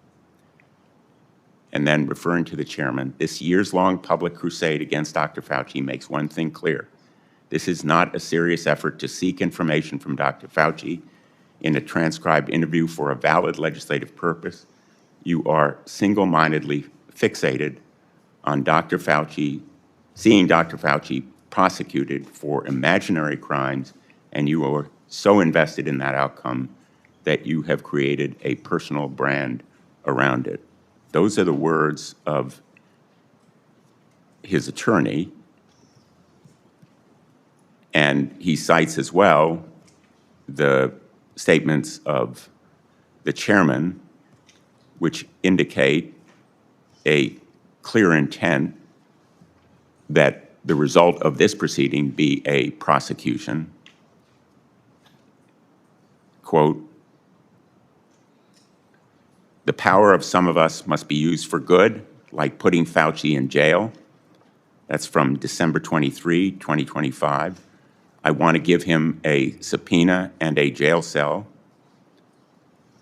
And then, referring to the chairman, this years-long public crusade against Dr. Fauci makes one thing clear. This is not a serious effort to seek information from Dr. Fauci in a transcribed interview for a valid legislative purpose. You are single-mindedly fixated on Dr. Fauci, seeing Dr. Fauci prosecuted for imaginary crimes, and you are so invested in that outcome that you have created a personal brand around it. Those are the words of his attorney, and he cites as well the statements of the chairman, which indicate a clear intent that the result of this proceeding be a prosecution. Quote, the power of some of us must be used for good, like putting Fauci in jail. That's from December 23, 2025. I want to give him a subpoena and a jail cell,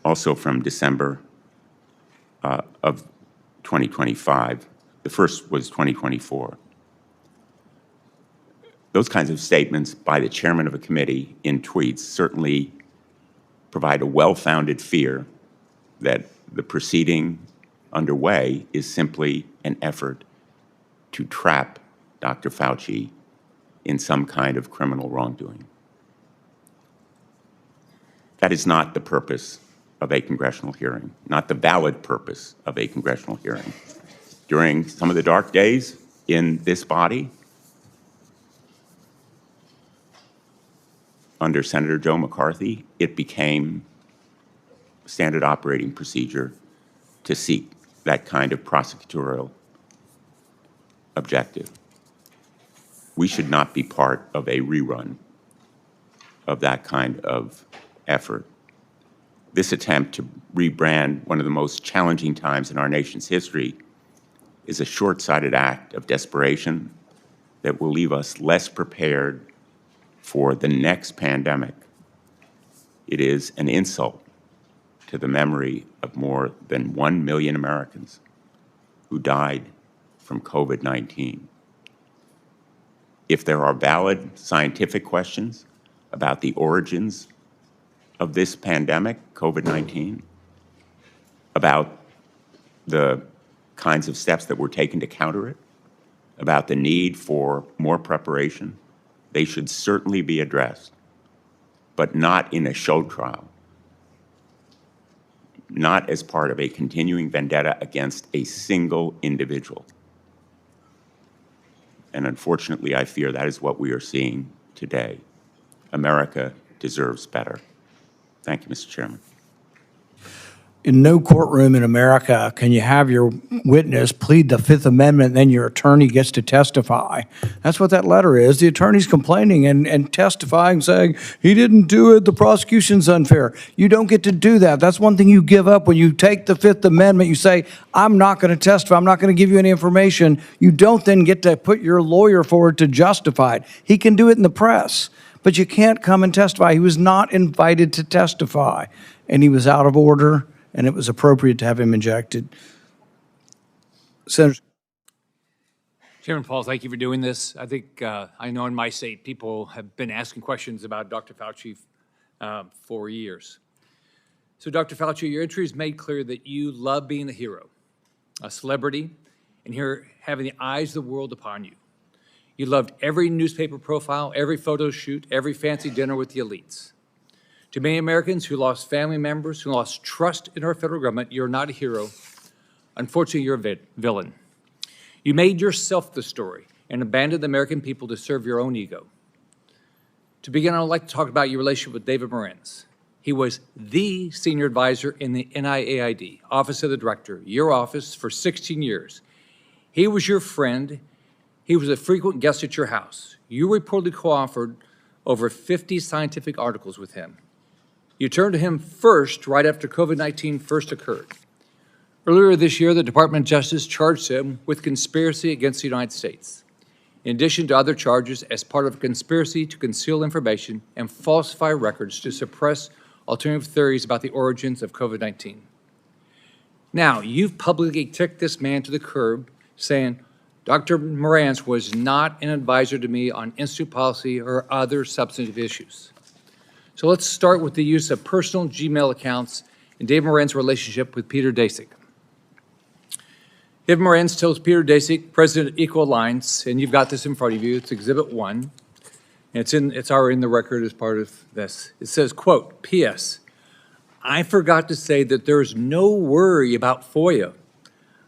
also from December of 2025. The first was 2024. Those kinds of statements by the chairman of a committee in tweets certainly provide a well-founded fear that the proceeding underway is simply an effort to trap Dr. Fauci in some kind of criminal wrongdoing. That is not the purpose of a congressional hearing, not the valid purpose of a congressional hearing. During some of the dark days in this body, under Senator Joe McCarthy, it became standard operating procedure to seek that kind of prosecutorial objective. We should not be part of a rerun of that kind of effort. This attempt to rebrand one of the most challenging times in our nation's history is a short-sighted act of desperation that will leave us less prepared for the next pandemic. It is an insult to the memory of more than 1 million Americans who died from COVID-19. If there are valid scientific questions about the origins of this pandemic, COVID-19, about the kinds of steps that were taken to counter it, about the need for more preparation, they should certainly be addressed, but not in a show trial, not as part of a continuing vendetta against a single individual. And unfortunately, I fear that is what we are seeing today. America deserves better. Thank you, Mr. Chairman. In no courtroom in America can you have your witness plead the Fifth Amendment and then your attorney gets to testify. That's what that letter is. The attorney's complaining and testifying, saying, he didn't do it, the prosecution's unfair. You don't get to do that. That's one thing you give up when you take the Fifth Amendment. You say, I'm not going to testify. I'm not going to give you any information. You don't then get to put your lawyer forward to justify it. He can do it in the press, but you can't come and testify. He was not invited to testify, and he was out of order, and it was appropriate to have him ejected. Senator. Chairman Paul, thank you for doing this. I think, I know in my state, people have been asking questions about Dr. Fauci for years. So Dr. Fauci, your entry has made clear that you love being a hero, a celebrity, and here having the eyes of the world upon you. You loved every newspaper profile, every photo shoot, every fancy dinner with the elites. To many Americans who lost family members, who lost trust in our federal government, you're not a hero. Unfortunately, you're a villain. You made yourself the story and abandoned the American people to serve your own ego. To begin, I would like to talk about your relationship with David Morenz. He was the senior advisor in the NIAID, Office of the Director, your office, for 16 years. He was your friend. He was a frequent guest at your house. You reportedly co-authored over 50 scientific articles with him. You turned to him first right after COVID-19 first occurred. Earlier this year, the Department of Justice charged him with conspiracy against the United States, in addition to other charges as part of a conspiracy to conceal information and falsify records to suppress alternative theories about the origins of COVID-19. Now, you've publicly kicked this man to the curb, saying, Dr. Morenz was not an advisor to me on institute policy or other substantive issues. So let's start with the use of personal Gmail accounts and David Morenz's relationship with Peter Daszak. David Morenz tells Peter Daszak, president of Equal Alliance, and you've got this in front of you, it's Exhibit 1, and it's already in the record as part of this. It says, quote, P.S. I forgot to say that there is no worry about FOIA.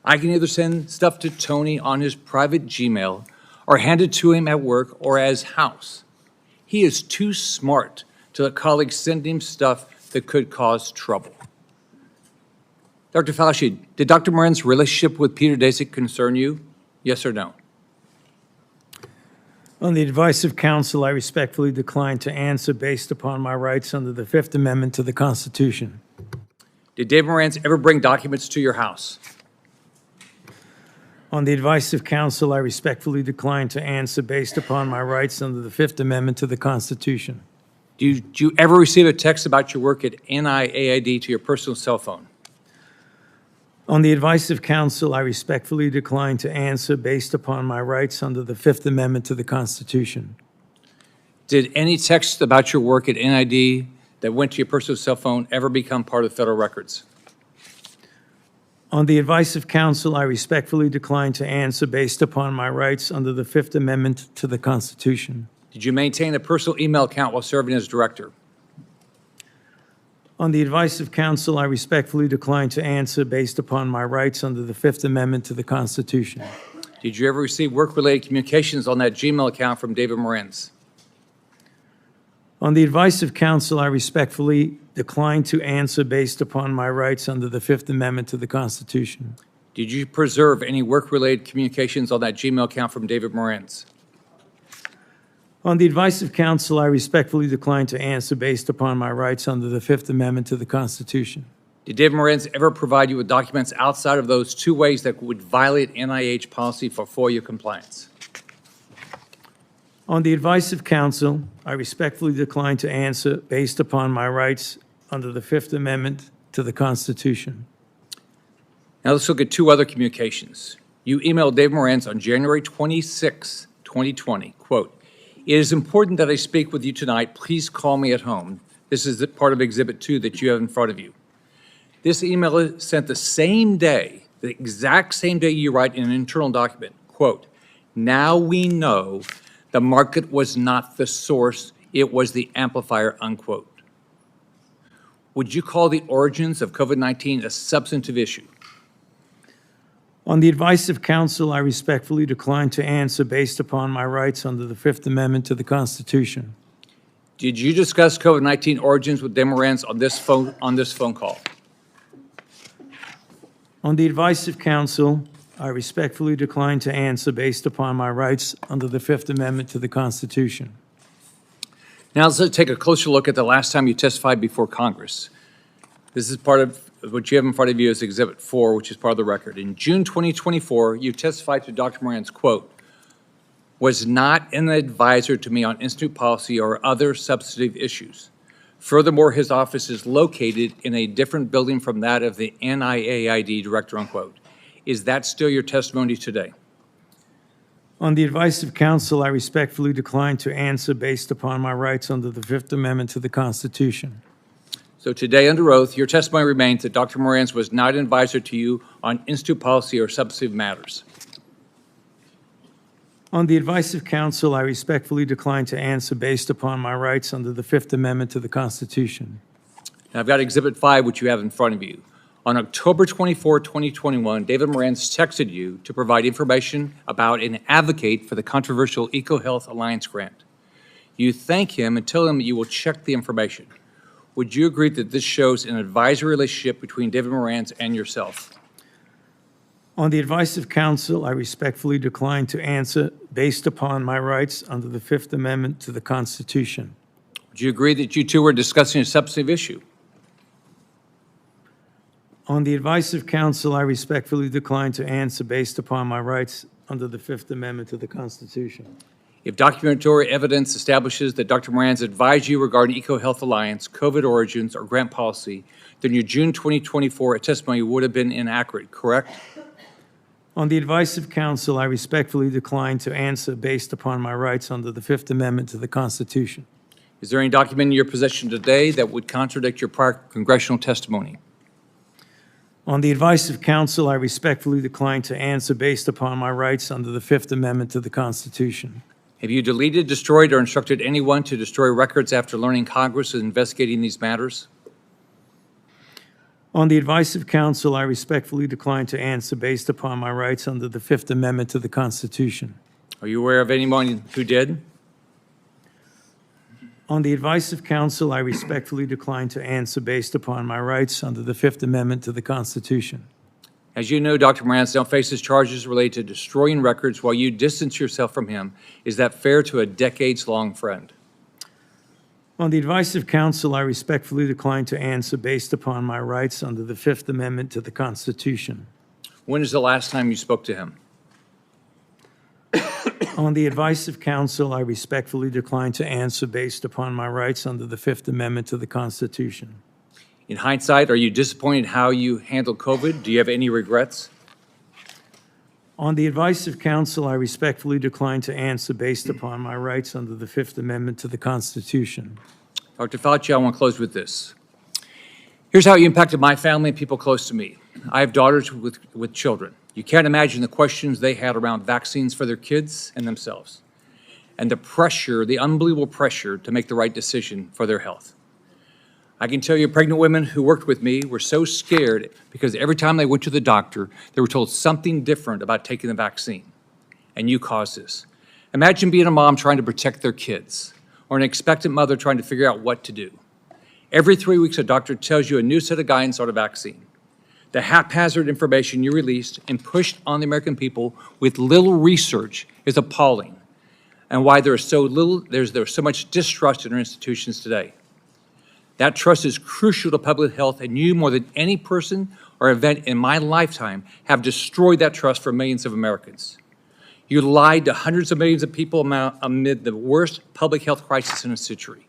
I can either send stuff to Tony on his private Gmail or hand it to him at work or as house. He is too smart to let colleagues send him stuff that could cause trouble. Dr. Fauci, did Dr. Morenz's relationship with Peter Daszak concern you? Yes or no? On the advice of counsel, I respectfully decline to answer based upon my rights under the Fifth Amendment to the Constitution. Did David Morenz ever bring documents to your house? On the advice of counsel, I respectfully decline to answer based upon my rights under the Fifth Amendment to the Constitution. Did you ever receive a text about your work at NIAID to your personal cell phone? On the advice of counsel, I respectfully decline to answer based upon my rights under the Fifth Amendment to the Constitution. Did any text about your work at NIAID that went to your personal cell phone ever become part of federal records? On the advice of counsel, I respectfully decline to answer based upon my rights under the Fifth Amendment to the Constitution. Did you maintain a personal email account while serving as director? On the advice of counsel, I respectfully decline to answer based upon my rights under the Fifth Amendment to the Constitution. Did you ever receive work-related communications on that Gmail account from David Morenz? On the advice of counsel, I respectfully decline to answer based upon my rights under the Fifth Amendment to the Constitution. Did you preserve any work-related communications on that Gmail account from David Morenz? On the advice of counsel, I respectfully decline to answer based upon my rights under the Fifth Amendment to the Constitution. Did David Moran's ever provide you with documents outside of those two ways that would violate NIH policy for FOIA compliance? On the advice of counsel, I respectfully decline to answer based upon my rights under the Fifth Amendment to the Constitution. Now let's look at two other communications. You emailed David Moran on January 26, 2020, quote, "It is important that I speak with you tonight. Please call me at home." This is part of Exhibit 2 that you have in front of you. This email is sent the same day, the exact same day you write in an internal document, quote, "Now we know the market was not the source, it was the amplifier," unquote. Would you call the origins of COVID-19 a substantive issue? On the advice of counsel, I respectfully decline to answer based upon my rights under the Fifth Amendment to the Constitution. Did you discuss COVID-19 origins with David Moran on this phone call? On the advice of counsel, I respectfully decline to answer based upon my rights under the Fifth Amendment to the Constitution. Now let's take a closer look at the last time you testified before Congress. This is part of what you have in front of you as Exhibit 4, which is part of the record. In June 2024, you testified to Dr. Moran's, quote, "Was not an advisor to me on institute policy or other substantive issues. Furthermore, his office is located in a different building from that of the NIAID director," unquote. Is that still your testimony today? On the advice of counsel, I respectfully decline to answer based upon my rights under the Fifth Amendment to the Constitution. So today, under oath, your testimony remains that Dr. Moran was not an advisor to you on institute policy or substantive matters. On the advice of counsel, I respectfully decline to answer based upon my rights under the Fifth Amendment to the Constitution. Now, I've got Exhibit 5, which you have in front of you. On October 24, 2021, David Moran texted you to provide information about and advocate for the controversial EcoHealth Alliance grant. You thank him and tell him that you will check the information. Would you agree that this shows an advisory relationship between David Moran and yourself? On the advice of counsel, I respectfully decline to answer based upon my rights under the Fifth Amendment to the Constitution. Would you agree that you two were discussing a substantive issue? On the advice of counsel, I respectfully decline to answer based upon my rights under the Fifth Amendment to the Constitution. If documentary evidence establishes that Dr. Moran advised you regarding EcoHealth Alliance, COVID origins, or grant policy, then your June 2024 testimony would have been inaccurate, correct? On the advice of counsel, I respectfully decline to answer based upon my rights under the Fifth Amendment to the Constitution. Is there any document in your possession today that would contradict your prior congressional testimony? On the advice of counsel, I respectfully decline to answer based upon my rights under the Fifth Amendment to the Constitution. Have you deleted, destroyed, or instructed anyone to destroy records after learning Congress is investigating these matters? On the advice of counsel, I respectfully decline to answer based upon my rights under the Fifth Amendment to the Constitution. Are you aware of anyone who did? On the advice of counsel, I respectfully decline to answer based upon my rights under the Fifth Amendment to the Constitution. As you know, Dr. Moran now faces charges related to destroying records while you distance yourself from him. Is that fair to a decades-long friend? On the advice of counsel, I respectfully decline to answer based upon my rights under the Fifth Amendment to the Constitution. When is the last time you spoke to him? On the advice of counsel, I respectfully decline to answer based upon my rights under the Fifth Amendment to the Constitution. In hindsight, are you disappointed how you handled COVID? Do you have any regrets? On the advice of counsel, I respectfully decline to answer based upon my rights under the Fifth Amendment to the Constitution. Dr. Fauci, I want to close with this. Here's how you impacted my family and people close to me. I have daughters with children. You can't imagine the questions they had around vaccines for their kids and themselves, and the pressure, the unbelievable pressure to make the right decision for their health. I can tell you pregnant women who worked with me were so scared because every time they went to the doctor, they were told something different about taking the vaccine, and you caused this. Imagine being a mom trying to protect their kids, or an expectant mother trying to figure out what to do. Every 3 weeks, a doctor tells you a new set of guidance on a vaccine. The haphazard information you released and pushed on the American people with little research is appalling, and why there's so much distrust in our institutions today. That trust is crucial to public health, and you, more than any person or event in my lifetime, have destroyed that trust for millions of Americans. You lied to hundreds of millions of people amid the worst public health crisis in a century.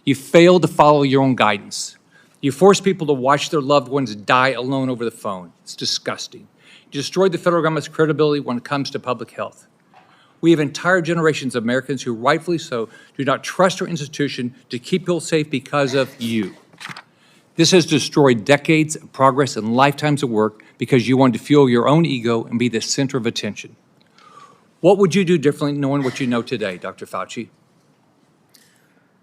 You failed to follow your own guidance. You forced people to watch their loved ones die alone over the phone. It's disgusting. You destroyed the federal government's credibility when it comes to public health. We have entire generations of Americans who, rightfully so, do not trust our institution to keep people safe because of you. This has destroyed decades of progress and lifetimes of work because you wanted to fuel your own ego and be the center of attention. What would you do differently knowing what you know today, Dr. Fauci?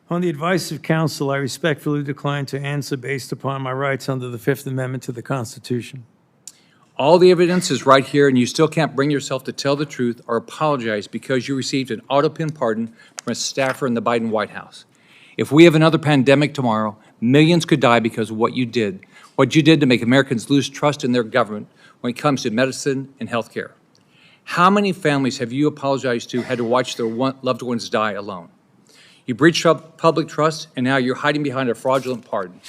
On the advice of counsel, I respectfully decline to answer based upon my rights under the Fifth Amendment to the Constitution. All the evidence is right here, and you still can't bring yourself to tell the truth or apologize because you received an auto-pen pardon from a staffer in the Biden White House. If we have another pandemic tomorrow, millions could die because of what you did to make Americans lose trust in their government when it comes to medicine and health care. How many families have you apologized to had to watch their loved ones die alone? You breached public trust, and now you're hiding behind a fraudulent pardon.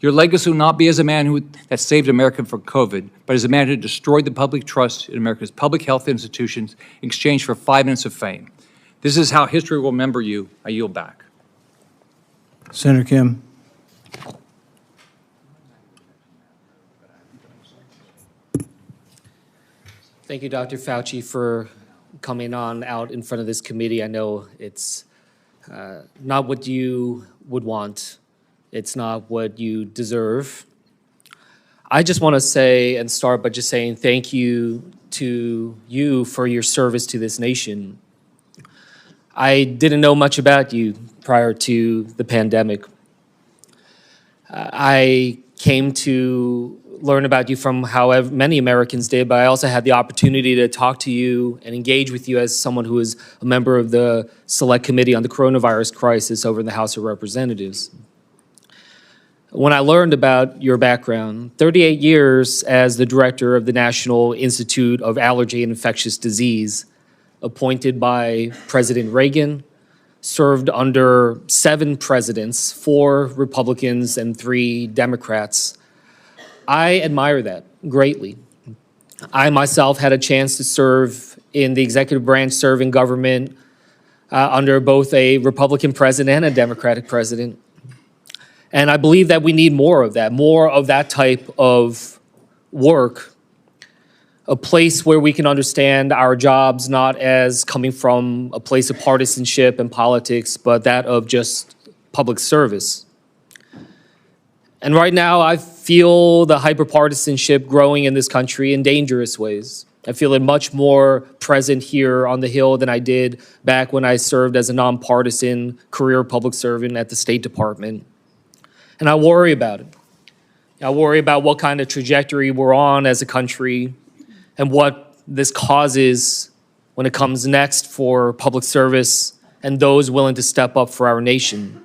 Your legacy will not be as a man that saved America from COVID, but as a man who destroyed the public trust in America's public health institutions in exchange for 5 minutes of fame. This is how history will remember you. I yield back. Senator Kim. Thank you, Dr. Fauci, for coming on out in front of this committee. I know it's not what you would want. It's not what you deserve. I just want to say and start by just saying thank you to you for your service to this nation. I didn't know much about you prior to the pandemic. I came to learn about you from however many Americans did, but I also had the opportunity to talk to you and engage with you as someone who is a member of the Select Committee on the Coronavirus Crisis over in the House of Representatives. When I learned about your background, 38 years as the director of the National Institute of Allergy and Infectious Disease, appointed by President Reagan, served under 7 presidents, 4 Republicans and 3 Democrats. I admire that greatly. I myself had a chance to serve in the executive branch, serve in government under both a Republican president and a Democratic president. And I believe that we need more of that type of work, a place where we can understand our jobs not as coming from a place of partisanship and politics, but that of just public service. And right now, I feel the hyperpartisanship growing in this country in dangerous ways. I feel it much more present here on the Hill than I did back when I served as a nonpartisan career public servant at the State Department. And I worry about it. I worry about what kind of trajectory we're on as a country and what this causes when it comes next for public service and those willing to step up for our nation.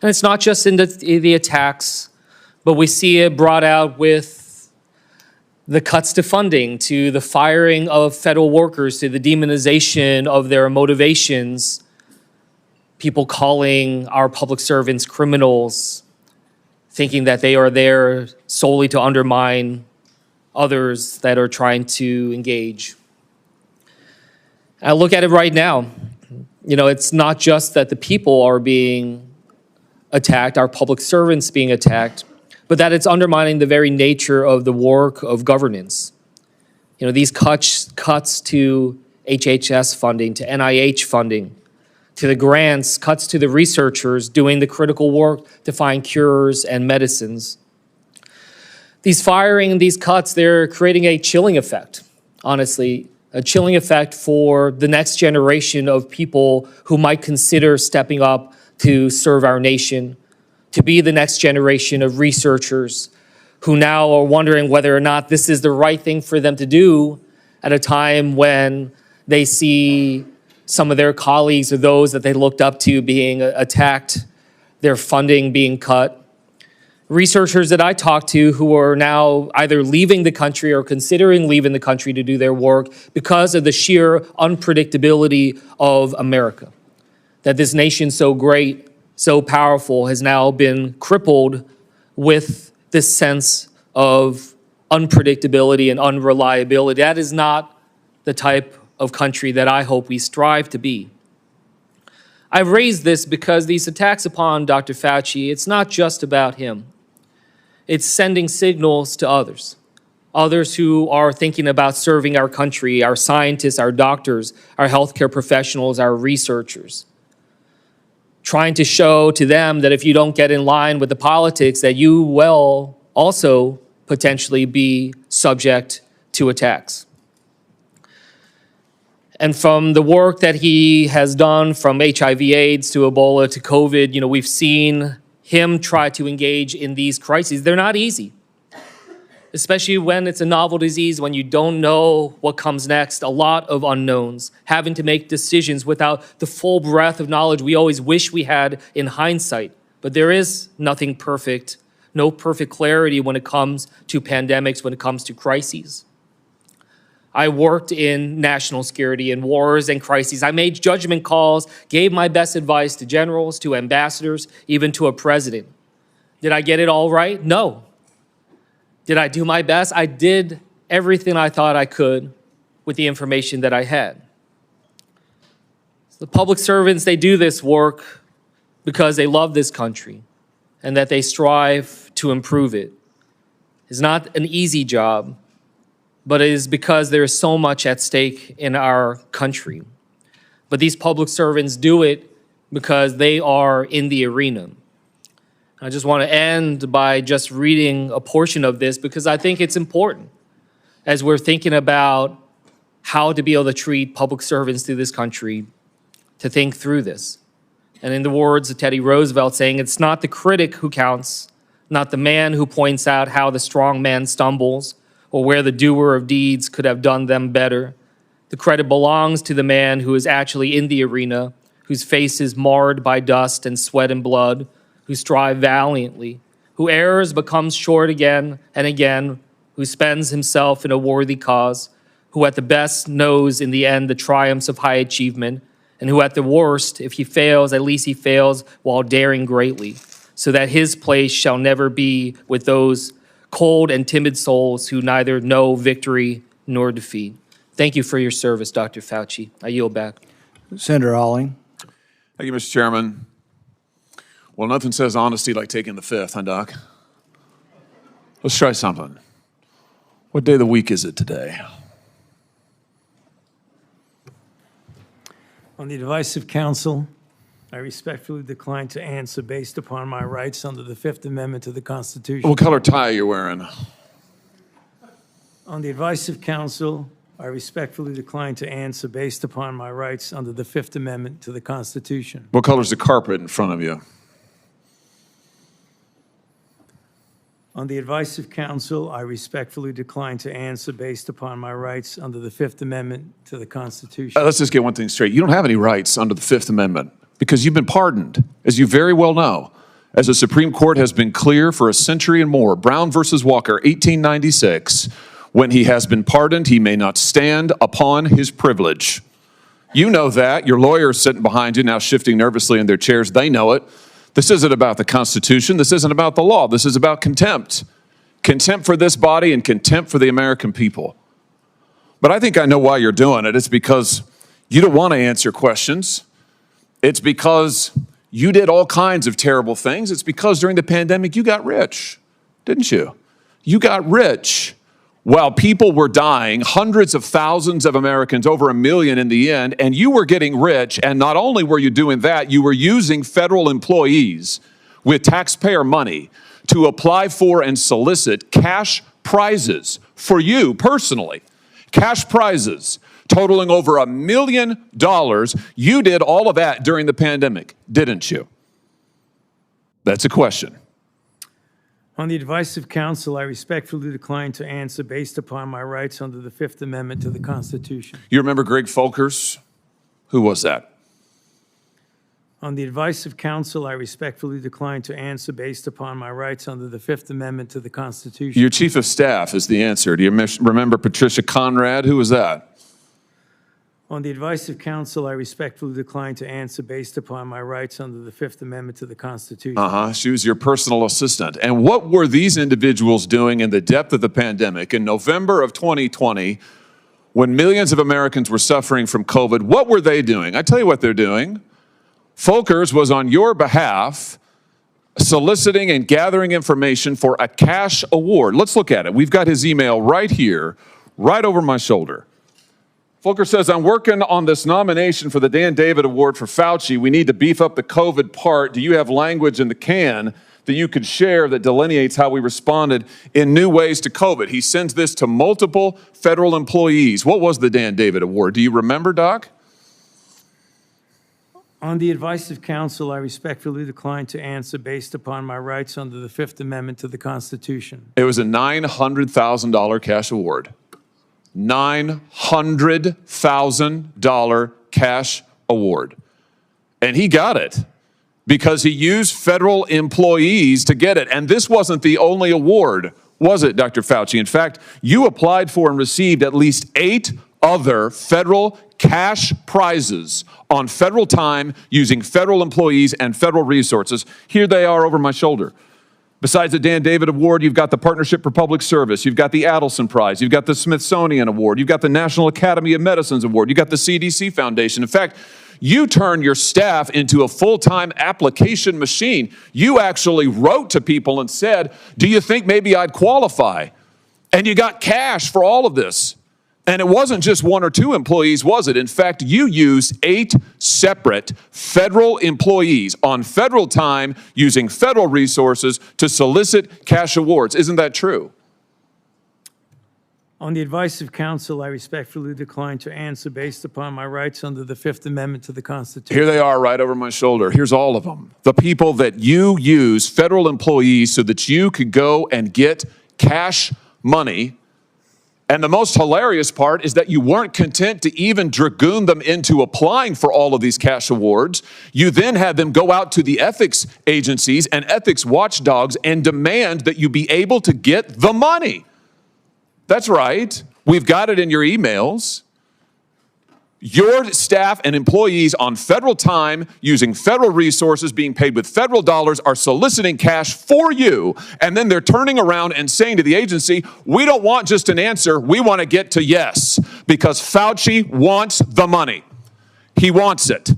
And it's not just in the attacks, but we see it brought out with the cuts to funding, to the firing of federal workers, to the demonization of their motivations, people calling our public servants criminals, thinking that they are there solely to undermine others that are trying to engage. I look at it right now. You know, it's not just that the people are being attacked, our public servants being attacked, but that it's undermining the very nature of the work of governance. You know, these cuts to HHS funding, to NIH funding, to the grants, cuts to the researchers doing the critical work to find cures and medicines. These firing and these cuts, they're creating a chilling effect, honestly, a chilling effect for the next generation of people who might consider stepping up to serve our nation, to be the next generation of researchers who now are wondering whether or not this is the right thing for them to do at a time when they see some of their colleagues or those that they looked up to being attacked, their funding being cut. Researchers that I talked to who are now either leaving the country or considering leaving the country to do their work because of the sheer unpredictability of America. That this nation so great so powerful has now been crippled with this sense of unpredictability and unreliability. That is not the type of country that I hope we strive to be. I've raised this because these attacks upon Dr. Fauci, it's not just about him. It's sending signals to others who are thinking about serving our country, our scientists, our doctors, our healthcare professionals, our researchers, trying to show to them that if you don't get in line with the politics, that you will also potentially be subject to attacks. And from the work that he has done, from HIV/AIDS to Ebola to COVID, we've seen him try to engage in these crises. They're not easy, especially when it's a novel disease, when you don't know what comes next, a lot of unknowns, having to make decisions without the full breadth of knowledge we always wish we had in hindsight. But there is nothing perfect, no perfect clarity when it comes to pandemics, when it comes to crises. I worked in national security and wars and crises. I made judgment calls, gave my best advice to generals, to ambassadors, even to a president. Did I get it all right? No. Did I do my best? I did everything I thought I could with the information that I had. The public servants, they do this work because they love this country and that they strive to improve it. It's not an easy job, but it is because there is so much at stake in our country. But these public servants do it because they are in the arena. I just want to end by just reading a portion of this because I think it's important as we're thinking about how to be able to treat public servants through this country, to think through this. And in the words of Teddy Roosevelt saying, it's not the critic who counts, not the man who points out how the strong man stumbles, or where the doer of deeds could have done them better. The credit belongs to the man who is actually in the arena, whose face is marred by dust and sweat and blood, who strive valiantly, who errs but comes short again and again, who spends himself in a worthy cause, who at the best knows in the end the triumphs of high achievement, and who at the worst, if he fails, at least he fails while daring greatly, so that his place shall never be with those cold and timid souls who neither know victory nor defeat. Thank you for your service, Dr. Fauci. I yield back. Senator Alling. Thank you, Mr. Chairman. Well, nothing says honesty like taking the fifth, huh, Doc? Let's try something. What day of the week is it today? On the advice of counsel, I respectfully decline to answer based upon my rights under the Fifth Amendment to the Constitution. What color tie are you wearing? On the advice of counsel, I respectfully decline to answer based upon my rights under the Fifth Amendment to the Constitution. What color's the carpet in front of you? On the advice of counsel, I respectfully decline to answer based upon my rights under the Fifth Amendment to the Constitution. Let's just get one thing straight. You don't have any rights under the Fifth Amendment because you've been pardoned, as you very well know. As the Supreme Court has been clear for a century and more, Brown versus Walker, 1896, when he has been pardoned, he may not stand upon his privilege. You know that. Your lawyers sitting behind you now shifting nervously in their chairs, they know it. This isn't about the Constitution. This isn't about the law. This is about contempt. Contempt for this body and contempt for the American people. But I think I know why you're doing it. It's because you don't want to answer questions. It's because you did all kinds of terrible things. It's because during the pandemic you got rich, didn't you? You got rich while people were dying, hundreds of thousands of Americans, over 1 million in the end, and you were getting rich. And not only were you doing that, you were using federal employees with taxpayer money to apply for and solicit cash prizes for you personally, cash prizes totaling over $1 million. You did all of that during the pandemic, didn't you? That's a question. On the advice of counsel, I respectfully decline to answer based upon my rights under the Fifth Amendment to the Constitution. You remember Greg Folkers? Who was that? On the advice of counsel, I respectfully decline to answer based upon my rights under the Fifth Amendment to the Constitution. Your chief of staff is the answer. Do you remember Patricia Conrad? Who was that? On the advice of counsel, I respectfully decline to answer based upon my rights under the Fifth Amendment to the Constitution. She was your personal assistant. And what were these individuals doing in the depth of the pandemic in November of 2020 when millions of Americans were suffering from COVID? What were they doing? I tell you what they're doing. Folkers was on your behalf soliciting and gathering information for a cash award. Let's look at it. We've got his email right here, right over my shoulder. Volker says, I'm working on this nomination for the Dan David Award for Fauci. We need to beef up the COVID part. Do you have language in the can that you could share that delineates how we responded in new ways to COVID? He sends this to multiple federal employees. What was the Dan David Award? Do you remember, Doc? On the advice of counsel, I respectfully decline to answer based upon my rights under the Fifth Amendment to the Constitution. It was a $900,000 cash award. $900,000 cash award. And he got it because he used federal employees to get it. And this wasn't the only award, was it, Dr. Fauci? In fact, you applied for and received at least 8 other federal cash prizes on federal time using federal employees and federal resources. Here they are over my shoulder. Besides the Dan David Award, you've got the Partnership for Public Service, you've got the Adelson Prize, you've got the Smithsonian Award, you've got the National Academy of Medicine's Award, you've got the CDC Foundation. In fact, you turned your staff into a full-time application machine. You actually wrote to people and said, do you think maybe I'd qualify? And you got cash for all of this. And it wasn't just 1 or 2 employees, was it? In fact, you used 8 separate federal employees on federal time using federal resources to solicit cash awards. Isn't that true? On the advice of counsel, I respectfully decline to answer based upon my rights under the Fifth Amendment to the Constitution. Here they are right over my shoulder. Here's all of them. The people that you use, federal employees, so that you could go and get cash money. And the most hilarious part is that you weren't content to even dragoon them into applying for all of these cash awards. You then had them go out to the ethics agencies and ethics watchdogs and demand that you be able to get the money. That's right. We've got it in your emails. Your staff and employees on federal time, using federal resources, being paid with federal dollars, are soliciting cash for you. And then they're turning around and saying to the agency, we don't want just an answer, we want to get to yes. Because Fauci wants the money. He wants it.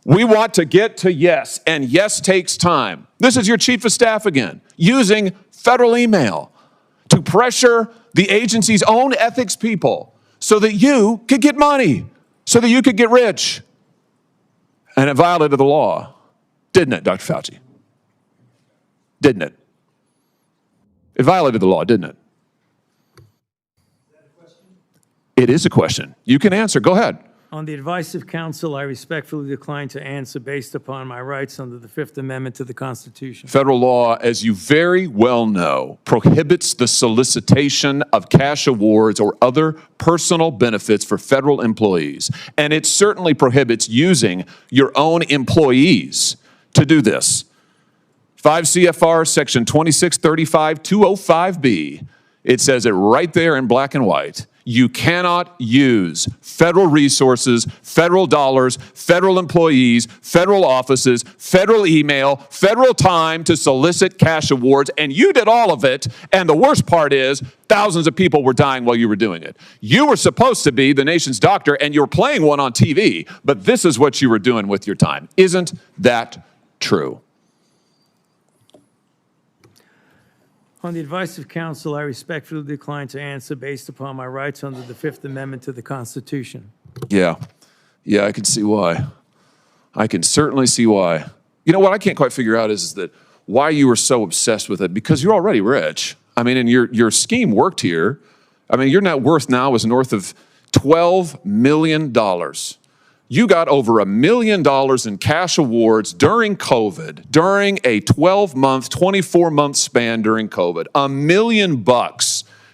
We want to get to yes, and yes takes time. This is your chief of staff again, using federal email to pressure the agency's own ethics people so that you could get money. So that you could get rich. And it violated the law, didn't it, Dr. Fauci? Didn't it? It violated the law, didn't it? Is that a question? It is a question. You can answer. Go ahead. On the advice of counsel, I respectfully decline to answer based upon my rights under the Fifth Amendment to the Constitution. Federal law, as you very well know, prohibits the solicitation of cash awards or other personal benefits for federal employees. And it certainly prohibits using your own employees to do this. 5 CFR section 2635-205B, it says it right there in black and white. You cannot use federal resources, federal dollars, federal employees, federal offices, federal email, federal time to solicit cash awards, and you did all of it, and the worst part is thousands of people were dying while you were doing it. You were supposed to be the nation's doctor, and you're playing one on TV, but this is what you were doing with your time. Isn't that true? On the advice of counsel, I respectfully decline to answer based upon my rights under the Fifth Amendment to the Constitution. Yeah, I can see why. I can certainly see why. You know what I can't quite figure out is that why you were so obsessed with it, because you're already rich. I mean, and your scheme worked here. I mean, your net worth now is north of $12 million. You got over $1 million in cash awards during COVID, during a 12-month, 24-month span during COVID. $1 million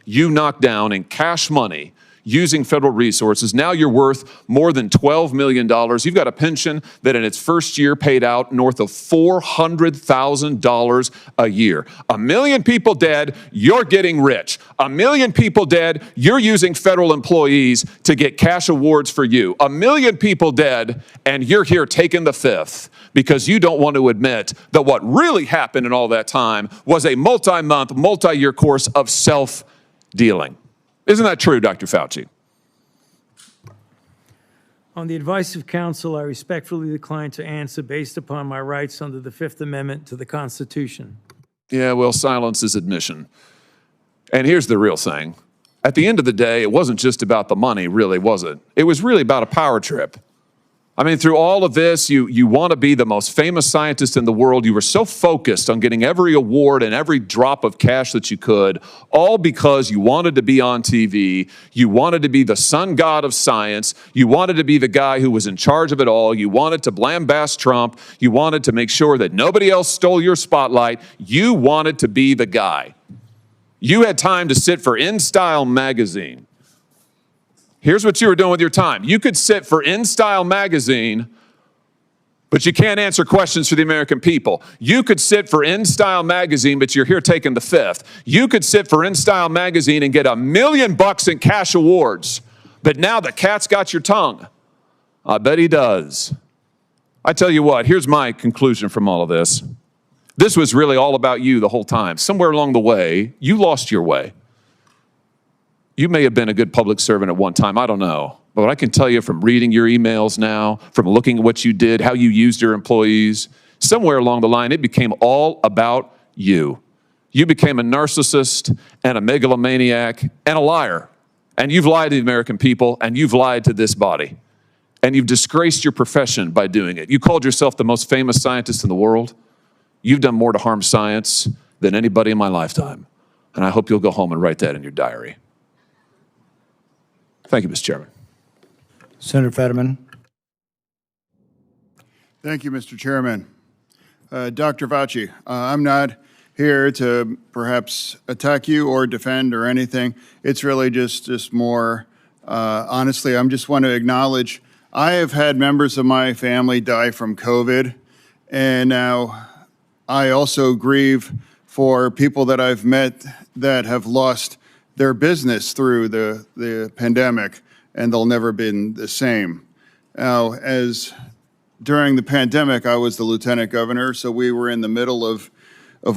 you knocked down in cash money using federal resources. Now you're worth more than $12 million. You've got a pension that in its first year paid out north of $400,000 a year. 1 million people dead, you're getting rich. 1 million people dead, you're using federal employees to get cash awards for you. 1 million people dead, and you're here taking the fifth because you don't want to admit that what really happened in all that time was a multi-month, multi-year course of self-dealing. Isn't that true, Dr. Fauci? On the advice of counsel, I respectfully decline to answer based upon my rights under the Fifth Amendment to the Constitution. Yeah, well, silence is admission. And here's the real thing. At the end of the day, it wasn't just about the money, really, was it? It was really about a power trip. I mean, through all of this, you want to be the most famous scientist in the world. You were so focused on getting every award and every drop of cash that you could, all because you wanted to be on TV. You wanted to be the sun god of science. You wanted to be the guy who was in charge of it all. You wanted to lambast Trump. You wanted to make sure that nobody else stole your spotlight. You wanted to be the guy. You had time to sit for InStyle magazine. Here's what you were doing with your time. You could sit for InStyle magazine, but you can't answer questions for the American people. You could sit for InStyle magazine, but you're here taking the fifth. You could sit for InStyle magazine and get $1 million in cash awards, but now the cat's got your tongue. I bet he does. I tell you what, here's my conclusion from all of this. This was really all about you the whole time. Somewhere along the way, you lost your way. You may have been a good public servant at one time, I don't know. But what I can tell you from reading your emails now, from looking at what you did, how you used your employees, somewhere along the line, it became all about you. You became a narcissist and a megalomaniac and a liar. And you've lied to the American people, and you've lied to this body. And you've disgraced your profession by doing it. You called yourself the most famous scientist in the world. You've done more to harm science than anybody in my lifetime. And I hope you'll go home and write that in your diary. Thank you, Mr. Chairman. Senator Fetterman. Thank you, Mr. Chairman. Dr. Fauci, I'm not here to perhaps attack you or defend or anything. It's really just more, honestly, I just want to acknowledge I have had members of my family die from COVID, and now I also grieve for people that I've met that have lost their business through the pandemic, and they'll never been the same. Now, as during the pandemic, I was the lieutenant governor, so we were in the middle of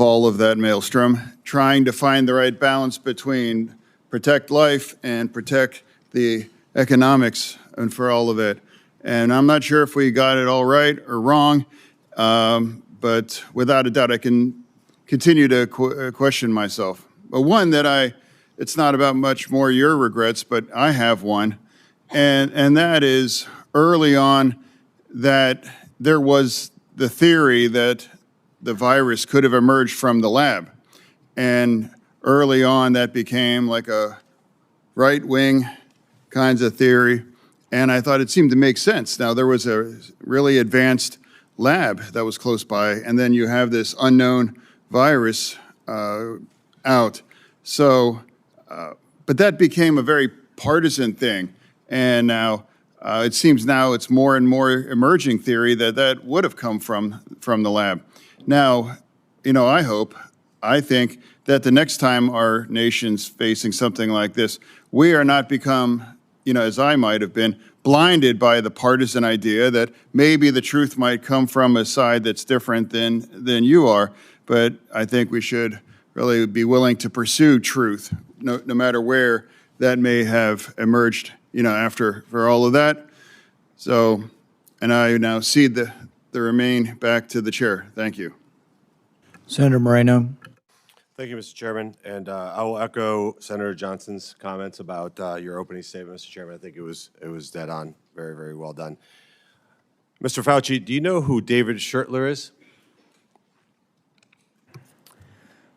all of that maelstrom, trying to find the right balance between protect life and protect the economics and for all of it. And I'm not sure if we got it all right or wrong, but without a doubt, I can continue to question myself. But one that it's not about much more your regrets, but I have one, and that is early on that there was the theory that the virus could have emerged from the lab. And early on that became like a right-wing kinds of theory, and I thought it seemed to make sense. Now there was a really advanced lab that was close by, and then you have this unknown virus out. So, but that became a very partisan thing, and now it seems now it's more and more emerging theory that would have come from the lab. Now, you know, I think that the next time our nation's facing something like this, we are not become, you know, as I might have been, blinded by the partisan idea that maybe the truth might come from a side that's different than you are. But I think we should really be willing to pursue truth, no matter where that may have emerged, you know, for all of that. So, and I now cede the remain back to the chair. Thank you. Senator Moreno. Thank you, Mr. Chairman. And I will echo Senator Johnson's comments about your opening statement, Mr. Chairman. I think it was dead on. Very, very well done. Mr. Fauci, do you know who David Schertler is?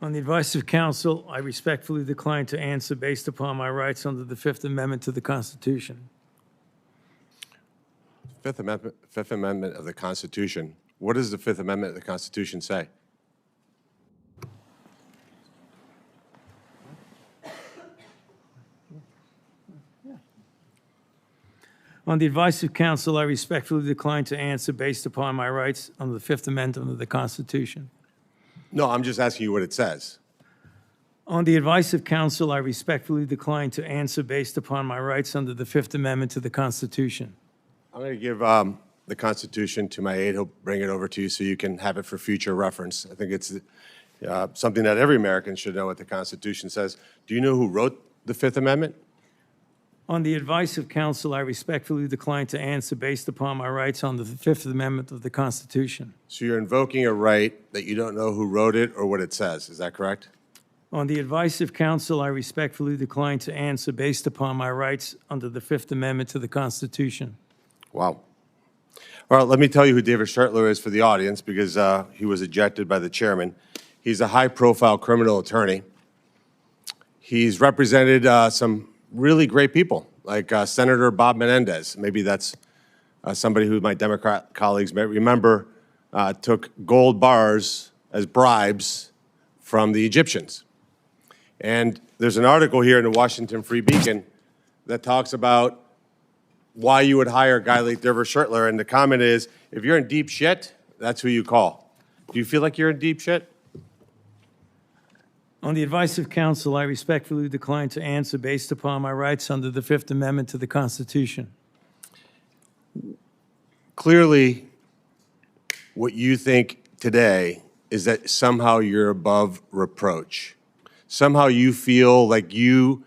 On the advice of counsel, I respectfully decline to answer based upon my rights under the Fifth Amendment to the Constitution. Fifth Amendment of the Constitution. What does the Fifth Amendment of the Constitution say? On the advice of counsel, I respectfully decline to answer based upon my rights under the Fifth Amendment of the Constitution. No, I'm just asking you what it says. On the advice of counsel, I respectfully decline to answer based upon my rights under the Fifth Amendment to the Constitution. I'm going to give the Constitution to my aide. He'll bring it over to you so you can have it for future reference. I think it's something that every American should know what the Constitution says. Do you know who wrote the Fifth Amendment? On the advice of counsel, I respectfully decline to answer based upon my rights under the Fifth Amendment of the Constitution. So you're invoking a right that you don't know who wrote it or what it says. Is that correct? On the advice of counsel, I respectfully decline to answer based upon my rights under the Fifth Amendment to the Constitution. Wow. All right, let me tell you who David Schertler is for the audience, because he was ejected by the chairman. He's a high-profile criminal attorney. He's represented some really great people, like Senator Bob Menendez. Maybe that's somebody who my Democrat colleagues may remember took gold bars as bribes from the Egyptians. And there's an article here in the Washington Free Beacon that talks about why you would hire a guy like David Schertler. And the comment is, if you're in deep shit, that's who you call. Do you feel like you're in deep shit? On the advice of counsel, I respectfully decline to answer based upon my rights under the Fifth Amendment to the Constitution. Clearly, what you think today is that somehow you're above reproach. Somehow you feel like you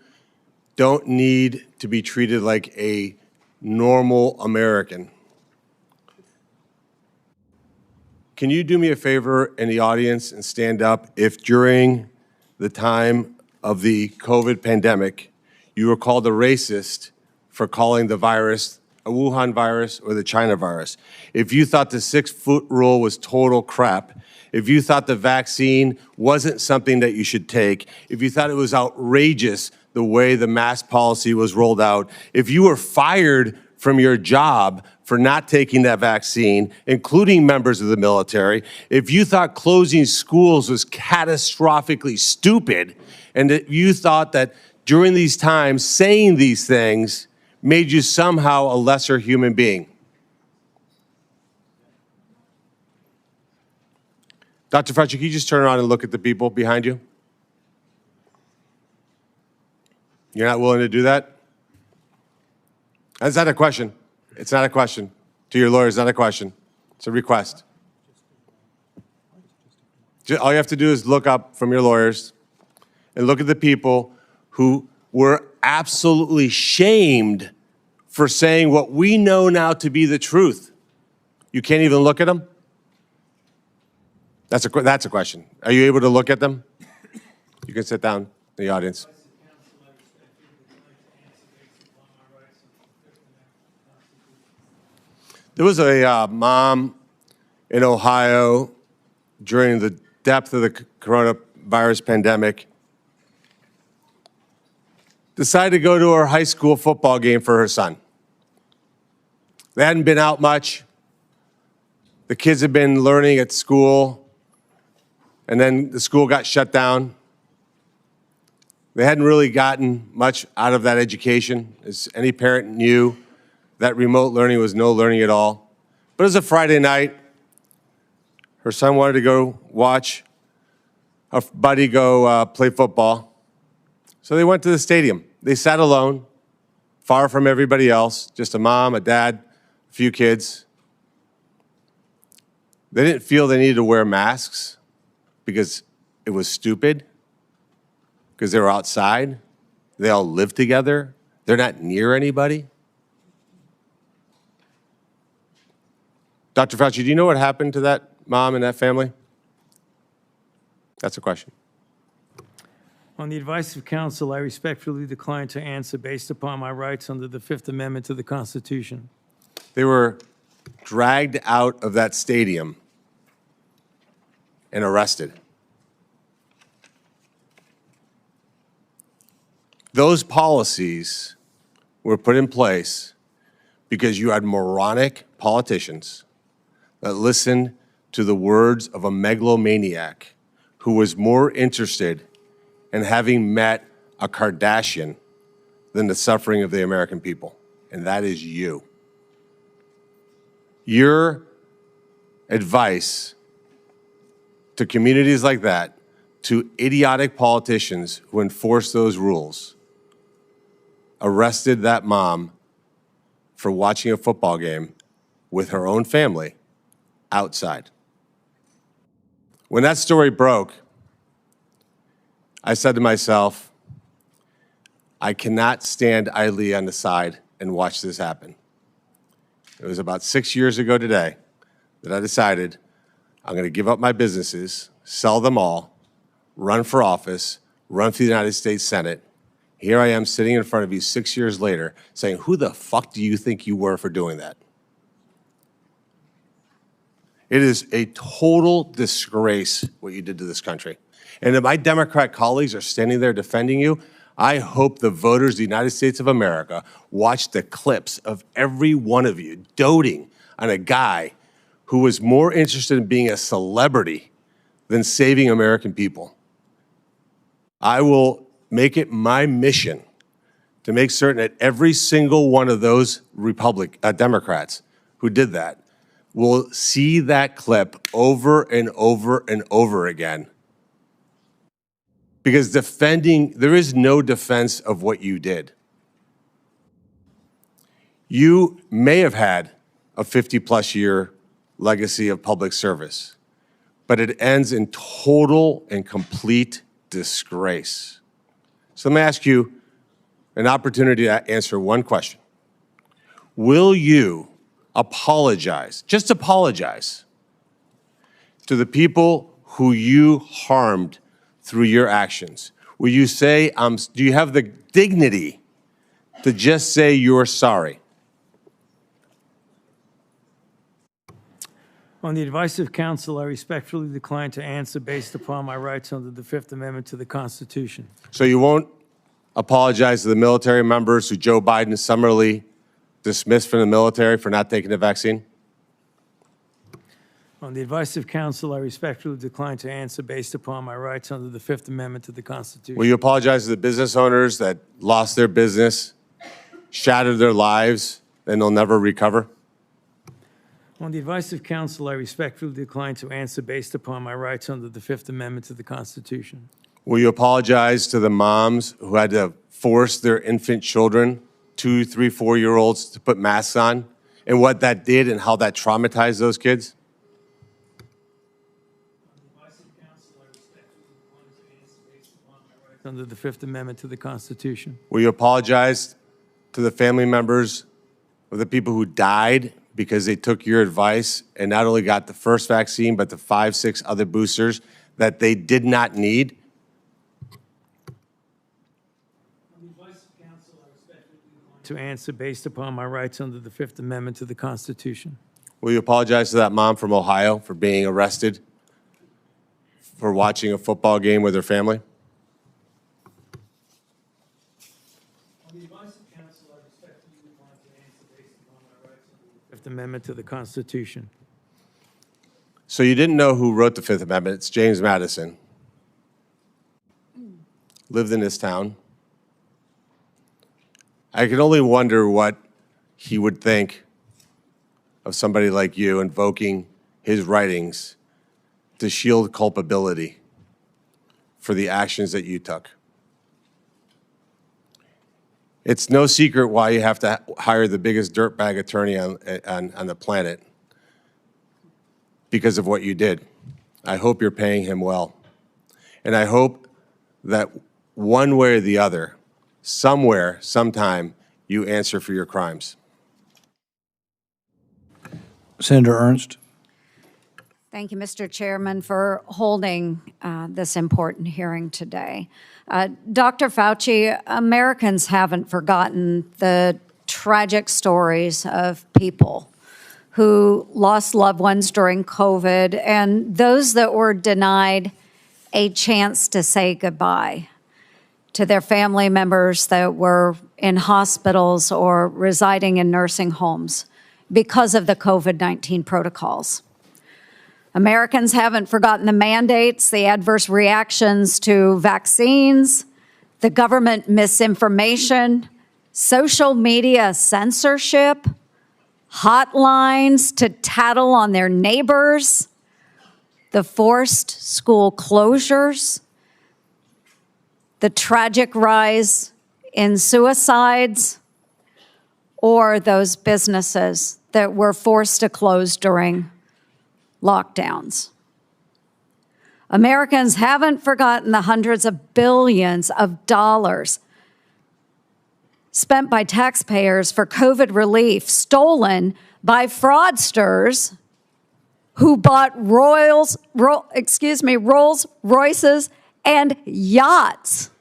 don't need to be treated like a normal American. Can you do me a favor in the audience and stand up if during the time of the COVID pandemic, you were called a racist for calling the virus a Wuhan virus or the China virus? If you thought the 6-foot rule was total crap, if you thought the vaccine wasn't something that you should take, if you thought it was outrageous the way the mask policy was rolled out, if you were fired from your job for not taking that vaccine, including members of the military, if you thought closing schools was catastrophically stupid, and that you thought that during these times saying these things made you somehow a lesser human being. Dr. Fauci, can you just turn around and look at the people behind you? You're not willing to do that? That's not a question. It's not a question. To your lawyers, not a question. It's a request. All you have to do is look up from your lawyers and look at the people who were absolutely shamed for saying what we know now to be the truth. You can't even look at them? That's a question. Are you able to look at them? You can sit down in the audience. There was a mom in Ohio during the depth of the coronavirus pandemic, decided to go to her high school football game for her son. They hadn't been out much. The kids had been learning at school, and then the school got shut down. They hadn't really gotten much out of that education. As any parent knew, that remote learning was no learning at all. But it was a Friday night. Her son wanted to go watch a buddy go play football. So they went to the stadium. They sat alone, far from everybody else, just a mom, a dad, a few kids. They didn't feel they needed to wear masks because it was stupid, because they were outside. They all live together. They're not near anybody. Dr. Fauci, do you know what happened to that mom and that family? That's a question. On the advice of counsel, I respectfully decline to answer based upon my rights under the Fifth Amendment to the Constitution. They were dragged out of that stadium and arrested. Those policies were put in place because you had moronic politicians that listened to the words of a megalomaniac who was more interested in having met a Kardashian than the suffering of the American people, and that is you. your advice to communities like that, to idiotic politicians who enforce those rules, arrested that mom for watching a football game with her own family outside. When that story broke, I said to myself, I cannot stand idly on the side and watch this happen. It was about 6 years ago today that I decided I'm going to give up my businesses, sell them all, run for office, run for the United States Senate. Here I am sitting in front of you 6 years later saying, who the fuck do you think you were for doing that? It is a total disgrace what you did to this country. And if my Democrat colleagues are standing there defending you, I hope the voters of the United States of America watch the clips of every one of you doting on a guy who was more interested in being a celebrity than saving American people. I will make it my mission to make certain that every single one of those Democrats who did that will see that clip over and over and over again. Because there is no defense of what you did. You may have had a 50-plus year legacy of public service, but it ends in total and complete disgrace. So let me ask you an opportunity to answer one question. Will you apologize, just apologize, to the people who you harmed through your actions? Will you say, do you have the dignity to just say you're sorry? On the advice of counsel, I respectfully decline to answer based upon my rights under the Fifth Amendment to the Constitution. So you won't apologize to the military members who Joe Biden summarily dismissed from the military for not taking the vaccine? On the advice of counsel, I respectfully decline to answer based upon my rights under the Fifth Amendment to the Constitution. Will you apologize to the business owners that lost their business, shattered their lives, and they'll never recover? On the advice of counsel, I respectfully decline to answer based upon my rights under the Fifth Amendment to the Constitution. Will you apologize to the moms who had to force their infant children, 2, 3, 4-year-olds, to put masks on, and what that did and how that traumatized those kids? Under the Fifth Amendment to the Constitution. Will you apologize to the family members of the people who died because they took your advice and not only got the first vaccine, but the 5, 6 other boosters that they did not need? To answer based upon my rights under the Fifth Amendment to the Constitution. Will you apologize to that mom from Ohio for being arrested for watching a football game with her family? On the advice of counsel, I respectfully decline to answer based upon my rights under the Fifth Amendment to the Constitution. So you didn't know who wrote the Fifth Amendment. It's James Madison. Lived in this town. I can only wonder what he would think of somebody like you invoking his writings to shield culpability for the actions that you took. It's no secret why you have to hire the biggest dirtbag attorney on the planet, because of what you did. I hope you're paying him well. And I hope that one way or the other, somewhere, sometime, you answer for your crimes. Senator Ernst. Thank you, Mr. Chairman, for holding this important hearing today. Dr. Fauci, Americans haven't forgotten the tragic stories of people who lost loved ones during COVID and those that were denied a chance to say goodbye to their family members that were in hospitals or residing in nursing homes because of the COVID-19 protocols. Americans haven't forgotten the mandates, the adverse reactions to vaccines, the government misinformation, social media censorship, hotlines to tattle on their neighbors, the forced school closures, the tragic rise in suicides, or those businesses that were forced to close during lockdowns. Americans haven't forgotten the hundreds of billions of dollars spent by taxpayers for COVID relief, stolen by fraudsters who bought Rolls Royces and yachts.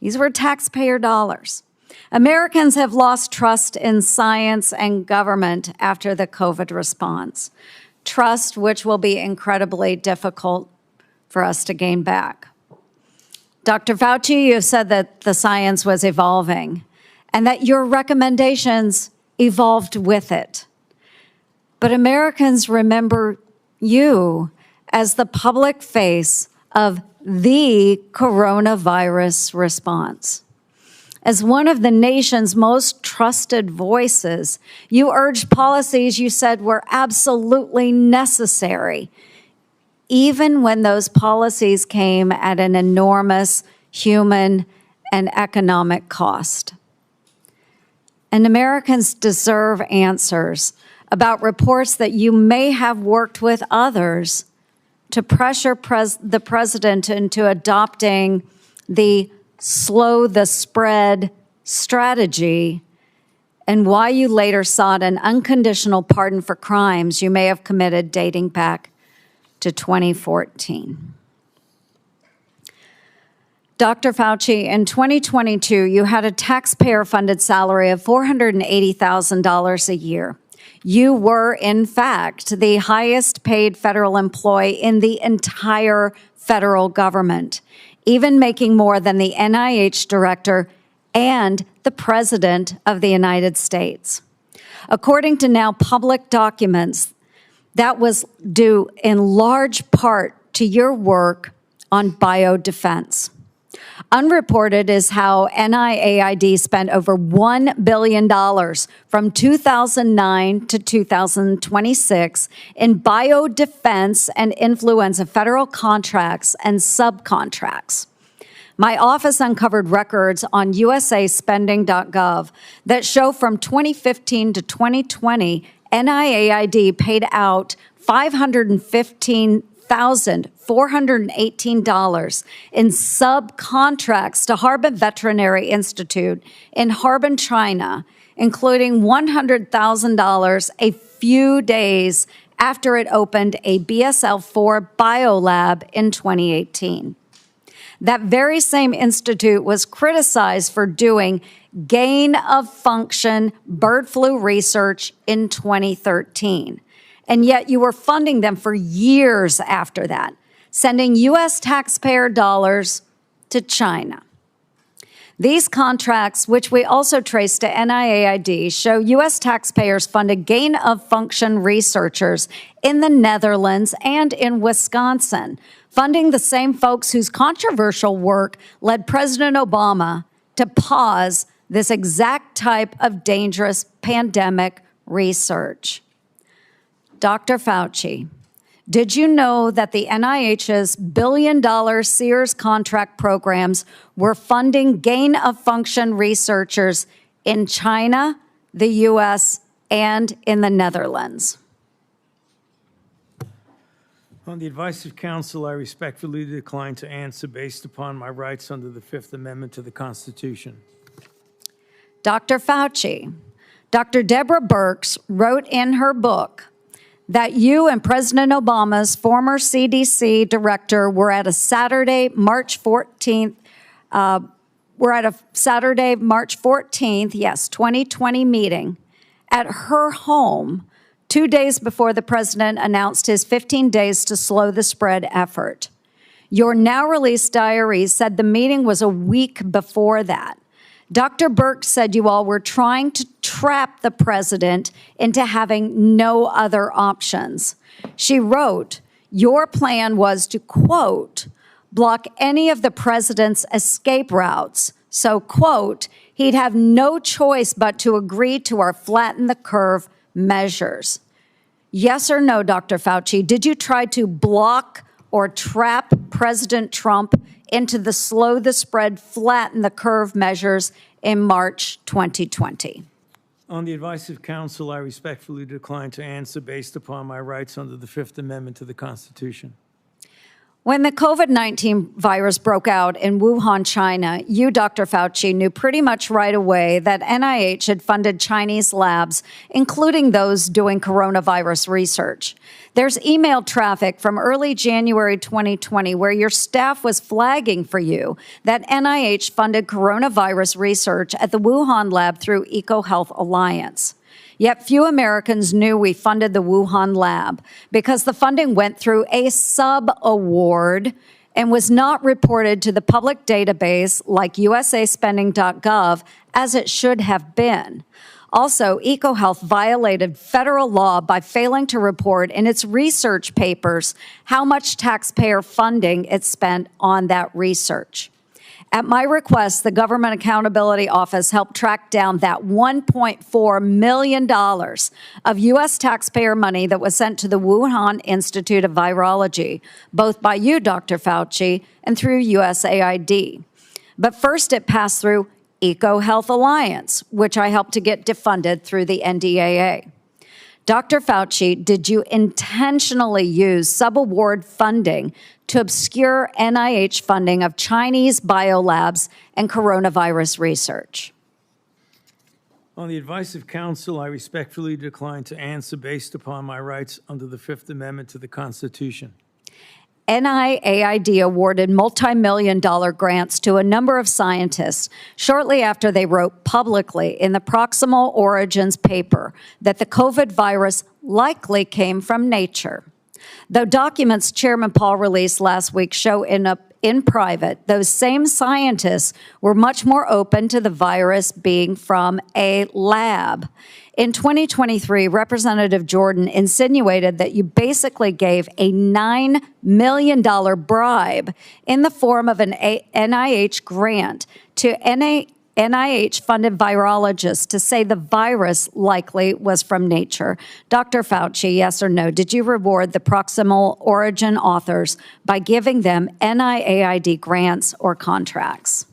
These were taxpayer dollars. Americans have lost trust in science and government after the COVID response. Trust which will be incredibly difficult for us to gain back. Dr. Fauci, you said that the science was evolving and that your recommendations evolved with it. But Americans remember you as the public face of the coronavirus response. As one of the nation's most trusted voices, you urged policies you said were absolutely necessary, even when those policies came at an enormous human and economic cost. And Americans deserve answers about reports that you may have worked with others to pressure the president into adopting the slow the spread strategy, and why you later sought an unconditional pardon for crimes you may have committed dating back to 2014. Dr. Fauci, in 2022, you had a taxpayer-funded salary of $480,000 a year. You were, in fact, the highest paid federal employee in the entire federal government, even making more than the NIH director and the President of the United States. According to now public documents, that was due in large part to your work on biodefense. Unreported is how NIAID spent over $1 billion from 2009 to 2026 in biodefense and influenza federal contracts and subcontracts. My office uncovered records on usaspending.gov that show from 2015 to 2020, NIAID paid out $515,418 in subcontracts to Harbin Veterinary Institute in Harbin, China, including $100,000 a few days after it opened a BSL-4 biolab in 2018. That very same institute was criticized for doing gain-of-function bird flu research in 2013. And yet you were funding them for years after that, sending U.S. taxpayer dollars to China. These contracts, which we also trace to NIAID, show U.S. taxpayers funded gain-of-function researchers in the Netherlands and in Wisconsin, funding the same folks whose controversial work led President Obama to pause this exact type of dangerous pandemic research. Dr. Fauci, did you know that the NIH's billion-dollar Sears contract programs were funding gain-of-function researchers in China, the U.S., and in the Netherlands? On the advice of counsel, I respectfully decline to answer based upon my rights under the Fifth Amendment to the Constitution. Dr. Fauci, Dr. Deborah Birx wrote in her book that you and President Obama's former CDC director were at a Saturday, March 14th, 2020 meeting at her home 2 days before the president announced his 15 days to slow the spread effort. Your now released diary said the meeting was a week before that. Dr. Birx said you all were trying to trap the president into having no other options. She wrote, your plan was to, quote, block any of the president's escape routes So, quote, he'd have no choice but to agree to our flatten the curve measures. Yes or no, Dr. Fauci, did you try to block or trap President Trump into the slow the spread, flatten the curve measures in March 2020? On the advice of counsel, I respectfully decline to answer based upon my rights under the Fifth Amendment to the Constitution. When the COVID-19 virus broke out in Wuhan, China, you, Dr. Fauci, knew pretty much right away that NIH had funded Chinese labs, including those doing coronavirus research. There's email traffic from early January 2020 where your staff was flagging for you that NIH funded coronavirus research at the Wuhan lab through EcoHealth Alliance. Yet few Americans knew we funded the Wuhan lab because the funding went through a sub-award and was not reported to the public database like usaspending.gov as it should have been. Also, EcoHealth violated federal law by failing to report in its research papers how much taxpayer funding it spent on that research. At my request, the Government Accountability Office helped track down that $1.4 million of U.S. taxpayer money that was sent to the Wuhan Institute of Virology, both by you, Dr. Fauci, and through USAID. But first, it passed through EcoHealth Alliance, which I helped to get defunded through the NDAA. Dr. Fauci, did you intentionally use subaward funding to obscure NIH funding of Chinese biolabs and coronavirus research? On the advice of counsel, I respectfully decline to answer based upon my rights under the Fifth Amendment to the Constitution. NIAID awarded multi-million-dollar grants to a number of scientists shortly after they wrote publicly in the Proximal Origins paper that the COVID virus likely came from nature. Though documents Chairman Paul released last week show in private, those same scientists were much more open to the virus being from a lab. In 2023, Representative Jordan insinuated that you basically gave a $9 million bribe in the form of an NIH grant to NIH-funded virologists to say the virus likely was from nature. Dr. Fauci, yes or no, did you reward the Proximal Origin authors by giving them NIAID grants or contracts?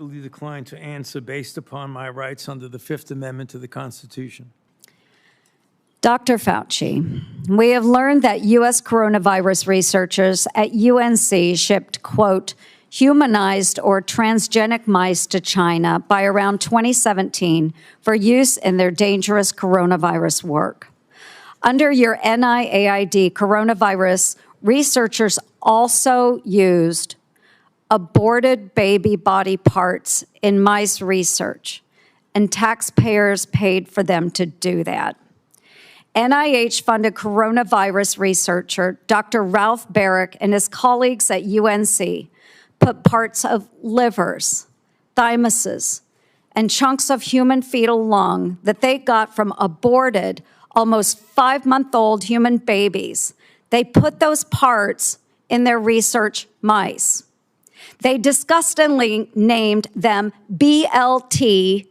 I respectfully decline to answer based upon my rights under the Fifth Amendment to the Constitution. Dr. Fauci, we have learned that U.S. coronavirus researchers at UNC shipped, quote, humanized or transgenic mice to China by around 2017 for use in their dangerous coronavirus work. Under your NIAID coronavirus, researchers also used aborted baby body parts in mice research, and taxpayers paid for them to do that. NIH-funded coronavirus researcher Dr. Ralph Barrick and his colleagues at UNC put parts of livers, thymuses, and chunks of human fetal lung that they got from aborted, almost 5-month-old human babies. They put those parts in their research mice. They disgustingly named them BLTL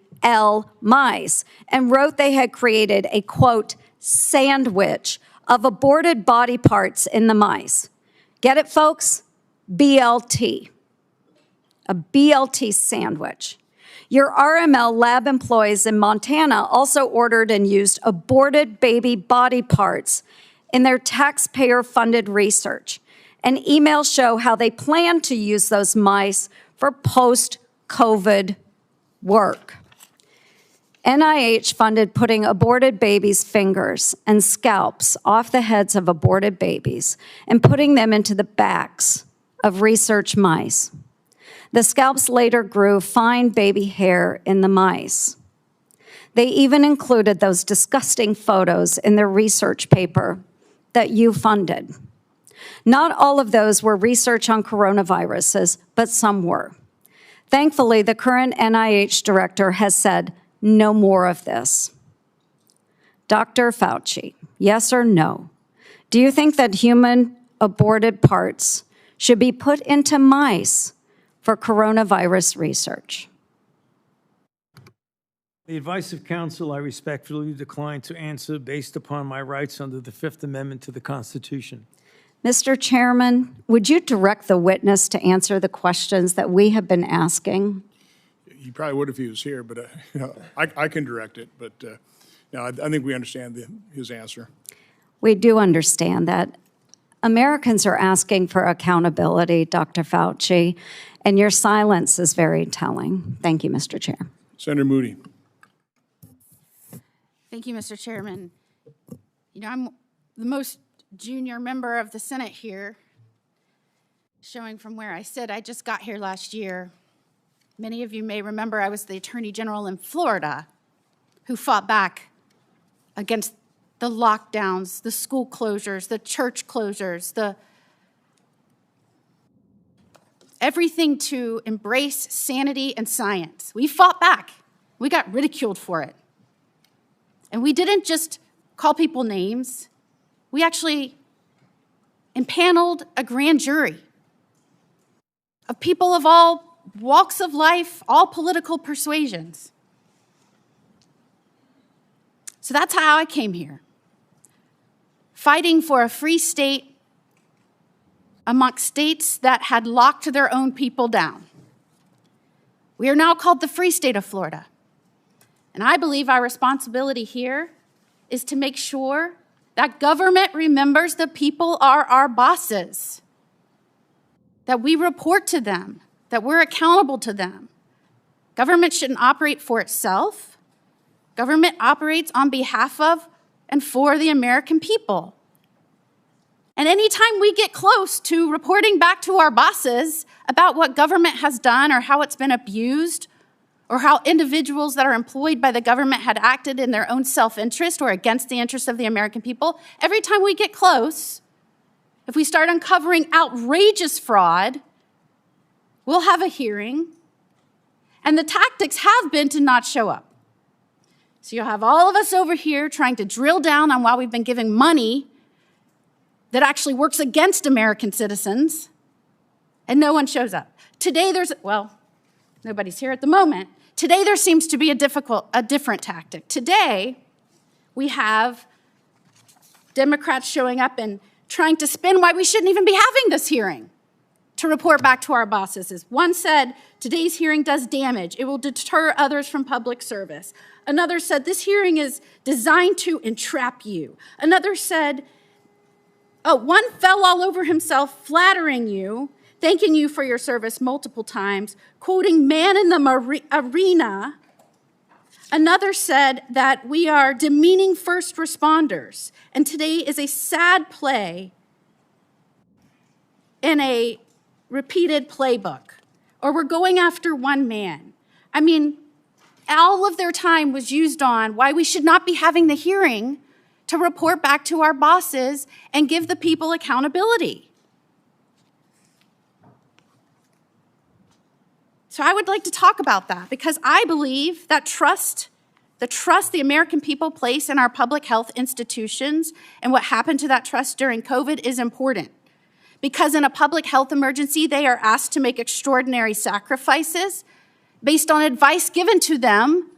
mice and wrote they had created a, quote, sandwich of aborted body parts in the mice. Get it, folks? BLT. A BLT sandwich. Your RML lab employees in Montana also ordered and used aborted baby body parts in their taxpayer-funded research. And emails show how they plan to use those mice for post-COVID work. NIH funded putting aborted babies' fingers and scalps off the heads of aborted babies and putting them into the backs of research mice. The scalps later grew fine baby hair in the mice. They even included those disgusting photos in their research paper that you funded. Not all of those were research on coronaviruses, but some were. Thankfully, the current NIH director has said, no more of this. Dr. Fauci, yes or no, do you think that human aborted parts should be put into mice for coronavirus research? The advice of counsel, I respectfully decline to answer based upon my rights under the Fifth Amendment to the Constitution. Mr. Chairman, would you direct the witness to answer the questions that we have been asking? He probably would if he was here, but I can direct it. But no, I think we understand his answer. We do understand that. Americans are asking for accountability, Dr. Fauci, and your silence is very telling. Thank you, Mr. Chair. Senator Moody. Thank you, Mr. Chairman. You know, I'm the most junior member of the Senate here, showing from where I sit. I just got here last year. Many of you may remember I was the Attorney General in Florida who fought back against the lockdowns, the school closures, the church closures, everything to embrace sanity and science. We fought back. We got ridiculed for it. And we didn't just call people names. We actually impaneled a grand jury of people of all walks of life, all political persuasions. So that's how I came here, fighting for a free state amongst states that had locked their own people down. We are now called the Free State of Florida. And I believe our responsibility here is to make sure that government remembers the people are our bosses, that we report to them, that we're accountable to them. Government shouldn't operate for itself. Government operates on behalf of and for the American people. And anytime we get close to reporting back to our bosses about what government has done or how it's been abused, or how individuals that are employed by the government had acted in their own self-interest or against the interests of the American people, every time we get close, if we start uncovering outrageous fraud, we'll have a hearing, and the tactics have been to not show up. So you'll have all of us over here trying to drill down on why we've been giving money that actually works against American citizens, and no one shows up. Today nobody's here at the moment. Today there seems to be a different tactic. Today we have Democrats showing up and trying to spin why we shouldn't even be having this hearing to report back to our bosses. As one said, today's hearing does damage. It will deter others from public service. Another said, this hearing is designed to entrap you. Another said, one fell all over himself flattering you, thanking you for your service multiple times, quoting man in the arena. Another said that we are demeaning first responders, and today is a sad play in a repeated playbook, or we're going after one man. I mean, all of their time was used on why we should not be having the hearing to report back to our bosses and give the people accountability. So I would like to talk about that because I believe that the trust the American people place in our public health institutions and what happened to that trust during COVID is important. Because in a public health emergency, they are asked to make extraordinary sacrifices based on advice given to them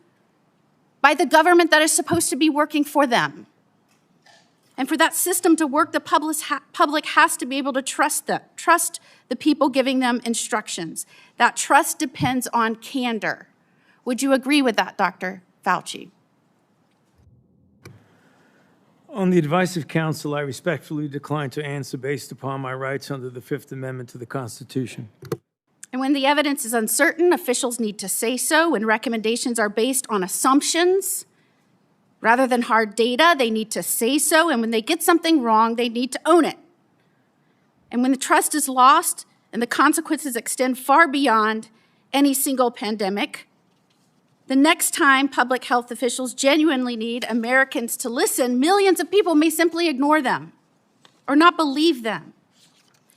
by the government that is supposed to be working for them. And for that system to work, the public has to be able to trust the people giving them instructions. That trust depends on candor. Would you agree with that, Dr. Fauci? On the advice of counsel, I respectfully decline to answer based upon my rights under the Fifth Amendment to the Constitution. And when the evidence is uncertain, officials need to say so. When recommendations are based on assumptions rather than hard data, they need to say so. And when they get something wrong, they need to own it. And when the trust is lost and the consequences extend far beyond any single pandemic, the next time public health officials genuinely need Americans to listen, millions of people may simply ignore them or not believe them.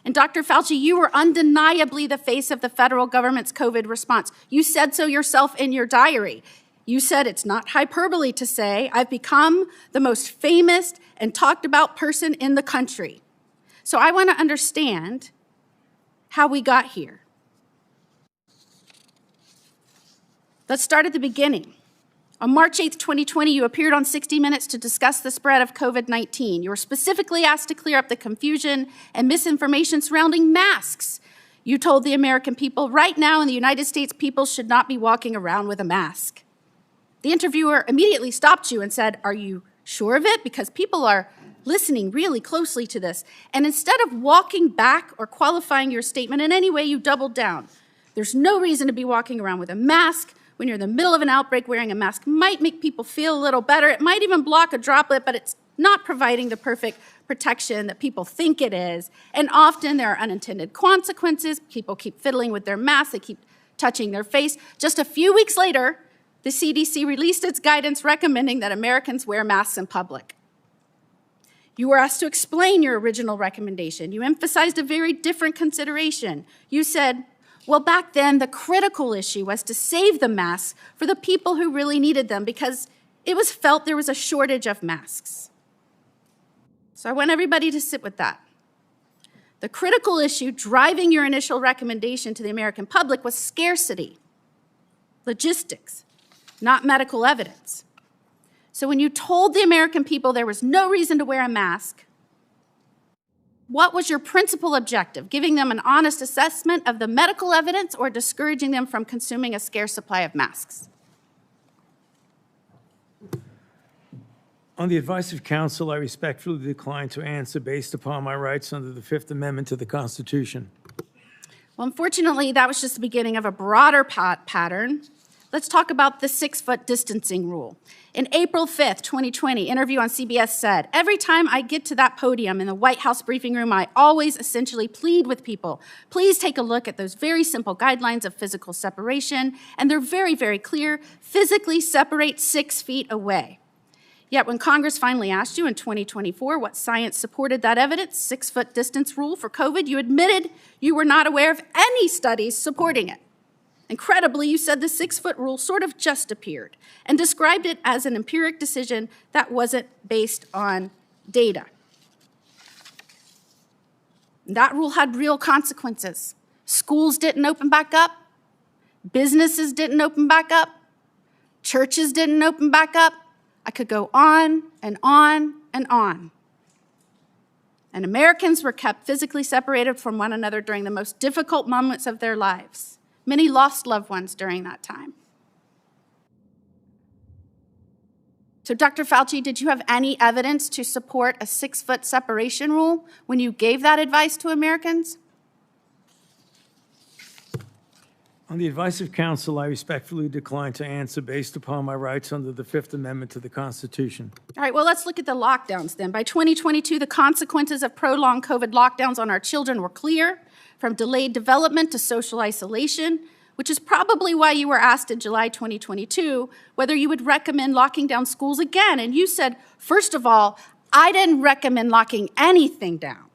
And Dr. Fauci, you were undeniably the face of the federal government's COVID response. You said so yourself in your diary. You said it's not hyperbole to say, I've become the most famous and talked about person in the country. So I want to understand how we got here. Let's start at the beginning. On March 8th, 2020, you appeared on 60 Minutes to discuss the spread of COVID-19. You were specifically asked to clear up the confusion and misinformation surrounding masks. You told the American people, right now in the United States, people should not be walking around with a mask. The interviewer immediately stopped you and said, "Are you sure of it? Because people are listening really closely to this." And instead of walking back or qualifying your statement in any way, you doubled down. There's no reason to be walking around with a mask. When you're in the middle of an outbreak, wearing a mask might make people feel a little better. It might even block a droplet, but it's not providing the perfect protection that people think it is. And often there are unintended consequences. People keep fiddling with their masks. They keep touching their face. Just a few weeks later, the CDC released its guidance recommending that Americans wear masks in public. You were asked to explain your original recommendation. You emphasized a very different consideration. You said, well, back then, the critical issue was to save the masks for the people who really needed them because it was felt there was a shortage of masks. So I want everybody to sit with that. The critical issue driving your initial recommendation to the American public was scarcity, logistics, not medical evidence. So when you told the American people there was no reason to wear a mask, what was your principal objective? Giving them an honest assessment of the medical evidence or discouraging them from consuming a scarce supply of masks? On the advice of counsel, I respectfully decline to answer based upon my rights under the Fifth Amendment to the Constitution. Well, unfortunately, that was just the beginning of a broader pattern. Let's talk about the 6-foot distancing rule. In April 5th, 2020, interview on CBS said, "Every time I get to that podium in the White House briefing room, I always essentially plead with people. Please take a look at those very simple guidelines of physical separation, and they're very, very clear. Physically separate 6 feet away." Yet when Congress finally asked you in 2024 what science supported that evidence, 6-foot distance rule for COVID, you admitted you were not aware of any studies supporting it. Incredibly, you said the 6-foot rule sort of just appeared and described it as an empiric decision that wasn't based on data. That rule had real consequences. Schools didn't open back up. Businesses didn't open back up. Churches didn't open back up. I could go on and on and on. And Americans were kept physically separated from one another during the most difficult moments of their lives. Many lost loved ones during that time. So, Dr. Fauci, did you have any evidence to support a 6-foot separation rule when you gave that advice to Americans? On the advice of counsel, I respectfully decline to answer based upon my rights under the Fifth Amendment to the Constitution. All right, well, let's look at the lockdowns then. By 2022, the consequences of prolonged COVID lockdowns on our children were clear, from delayed development to social isolation, which is probably why you were asked in July 2022 whether you would recommend locking down schools again. And you said, first of all, I didn't recommend locking anything down.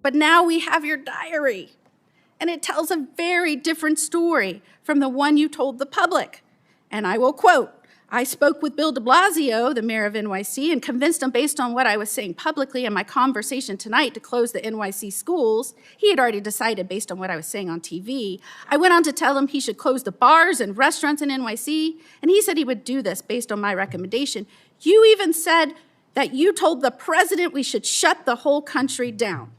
But now we have your diary. And it tells a very different story from the one you told the public. And I will quote, "I spoke with Bill de Blasio, the mayor of NYC, and convinced him based on what I was saying publicly in my conversation tonight to close the NYC schools. He had already decided based on what I was saying on TV. I went on to tell him he should close the bars and restaurants in NYC, and he said he would do this based on my recommendation. You even said that you told the president we should shut the whole country down."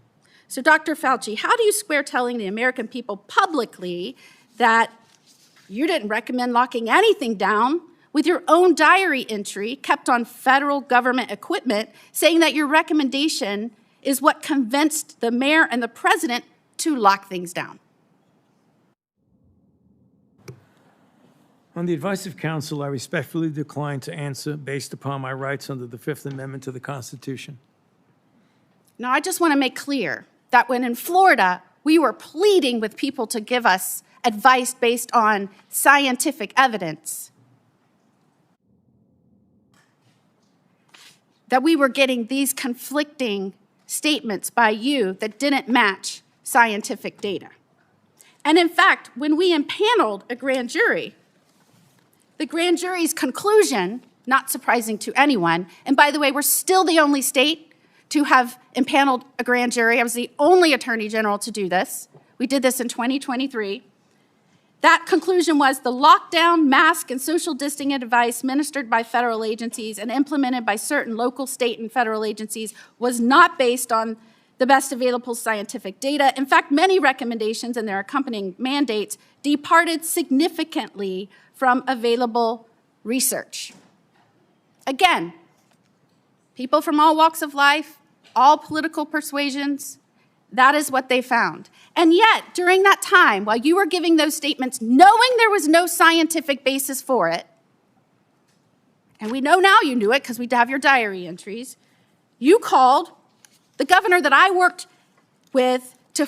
So, Dr. Fauci, how do you square telling the American people publicly that you didn't recommend locking anything down with your own diary entry kept on federal government equipment saying that your recommendation is what convinced the mayor and the president to lock things down? On the advice of counsel, I respectfully decline to answer based upon my rights under the Fifth Amendment to the Constitution. Now, I just want to make clear that when in Florida, we were pleading with people to give us advice based on scientific evidence, that we were getting these conflicting statements by you that didn't match scientific data. And in fact, when we impaneled a grand jury, the grand jury's conclusion, not surprising to anyone, and by the way, we're still the only state to have impaneled a grand jury. I was the only attorney general to do this. We did this in 2023. That conclusion was the lockdown, mask, and social distancing advice ministered by federal agencies and implemented by certain local, state, and federal agencies was not based on the best available scientific data. In fact, many recommendations and their accompanying mandates departed significantly from available research. Again, people from all walks of life, all political persuasions, that is what they found. And yet, during that time, while you were giving those statements, knowing there was no scientific basis for it, and we know now you knew it because we have your diary entries, you called the governor that I worked with to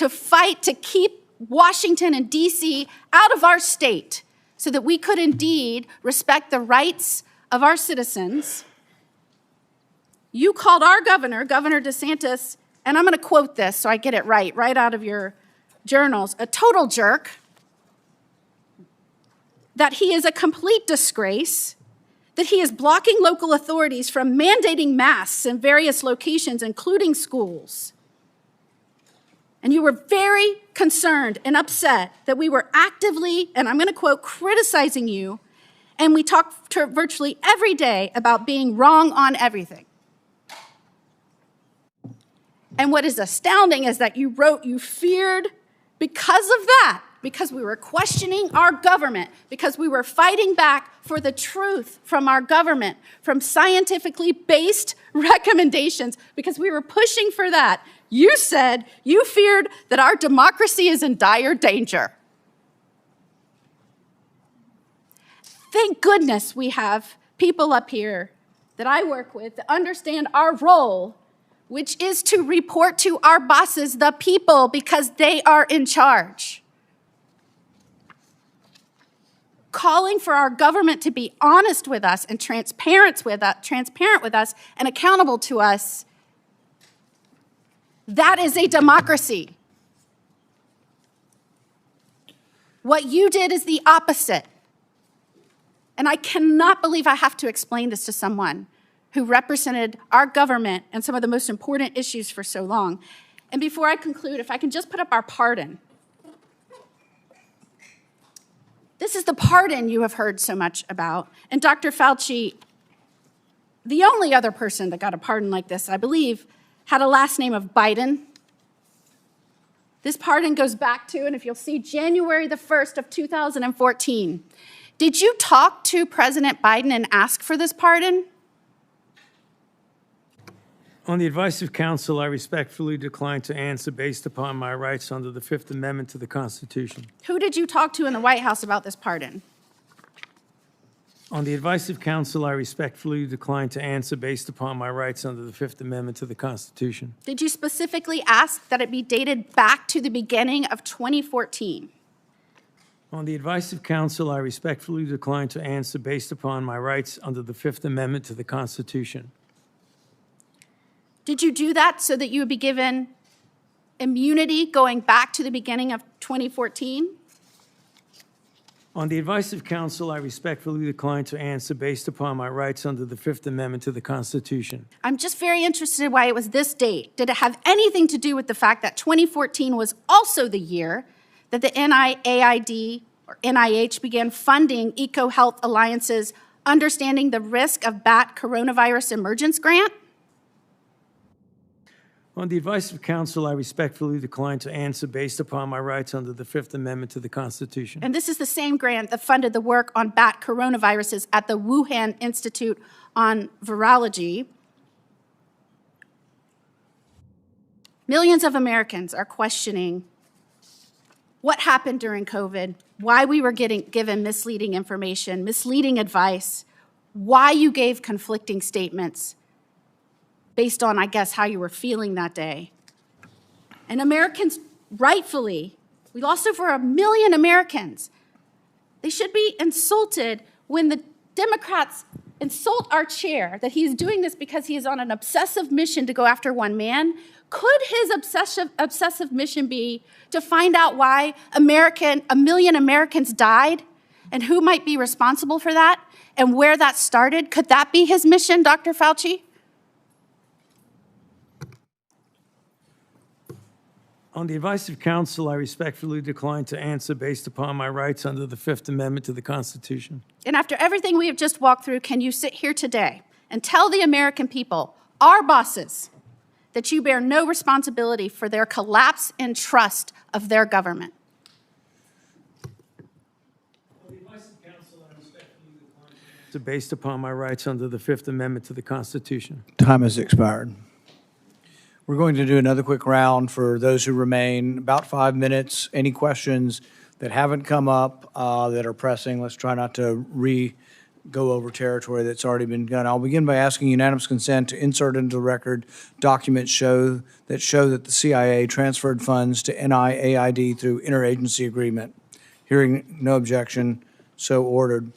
fight to keep Washington and D.C. out of our state so that we could indeed respect the rights of our citizens. You called our governor, Governor DeSantis, and I'm going to quote this so I get it right out of your journals, a total jerk, that he is a complete disgrace, that he is blocking local authorities from mandating masks in various locations, including schools. And you were very concerned and upset that we were actively, and I'm going to quote, criticizing you, and we talked virtually every day about being wrong on everything. And what is astounding is that you wrote you feared because of that, because we were questioning our government, because we were fighting back for the truth from our government, from scientifically based recommendations, because we were pushing for that. You said you feared that our democracy is in dire danger. Thank goodness we have people up here that I work with that understand our role, which is to report to our bosses, the people, because they are in charge. Calling for our government to be honest with us and transparent with us and accountable to us, that is a democracy. What you did is the opposite. And I cannot believe I have to explain this to someone who represented our government and some of the most important issues for so long. And before I conclude, if I can just put up our pardon. This is the pardon you have heard so much about. And Dr. Fauci, the only other person that got a pardon like this, I believe, had a last name of Biden. This pardon goes back to, and if you'll see, January the 1st of 2014. Did you talk to President Biden and ask for this pardon? On the advice of counsel, I respectfully decline to answer based upon my rights under the Fifth Amendment to the Constitution. Who did you talk to in the White House about this pardon? On the advice of counsel, I respectfully decline to answer based upon my rights under the Fifth Amendment to the Constitution. Did you specifically ask that it be dated back to the beginning of 2014? On the advice of counsel, I respectfully decline to answer based upon my rights under the Fifth Amendment to the Constitution. Did you do that so that you would be given immunity going back to the beginning of 2014? On the advice of counsel, I respectfully decline to answer based upon my rights under the Fifth Amendment to the Constitution. I'm just very interested why it was this date. Did it have anything to do with the fact that 2014 was also the year that the NIAID or NIH began funding EcoHealth Alliance's Understanding the Risk of Bat Coronavirus Emergence grant? On the advice of counsel, I respectfully decline to answer based upon my rights under the Fifth Amendment to the Constitution. And this is the same grant that funded the work on bat coronaviruses at the Wuhan Institute on Virology. Millions of Americans are questioning what happened during COVID, why we were given misleading information, misleading advice, why you gave conflicting statements based on, I guess, how you were feeling that day. And Americans, rightfully, we lost over 1 million Americans. They should be insulted when the Democrats insult our chair that he's doing this because he is on an obsessive mission to go after one man. Could his obsessive mission be to find out why 1 million Americans died and who might be responsible for that and where that started? Could that be his mission, Dr. Fauci? On the advice of counsel, I respectfully decline to answer based upon my rights under the Fifth Amendment to the Constitution. And after everything we have just walked through, can you sit here today and tell the American people, our bosses, that you bear no responsibility for their collapse in trust of their government? Based upon my rights under the Fifth Amendment to the Constitution. Time has expired. We're going to do another quick round for those who remain, about 5 minutes. Any questions that haven't come up that are pressing? Let's try not to go over territory that's already been done. I'll begin by asking unanimous consent to insert into the record documents show that the CIA transferred funds to NIAID through interagency agreement. Hearing no objection, so ordered.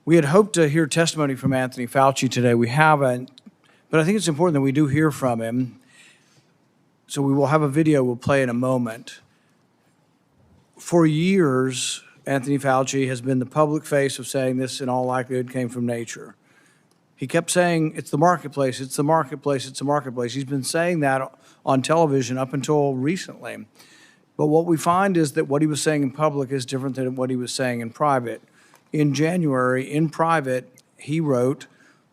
We had hoped to hear testimony from Anthony Fauci today. We haven't, but I think it's important that we do hear from him. So we will have a video we'll play in a moment. For years, Anthony Fauci has been the public face of saying this in all likelihood came from nature. He kept saying, it's the marketplace, it's the marketplace, it's the marketplace. He's been saying that on television up until recently. But what we find is that what he was saying in public is different than what he was saying in private. In January, in private, he wrote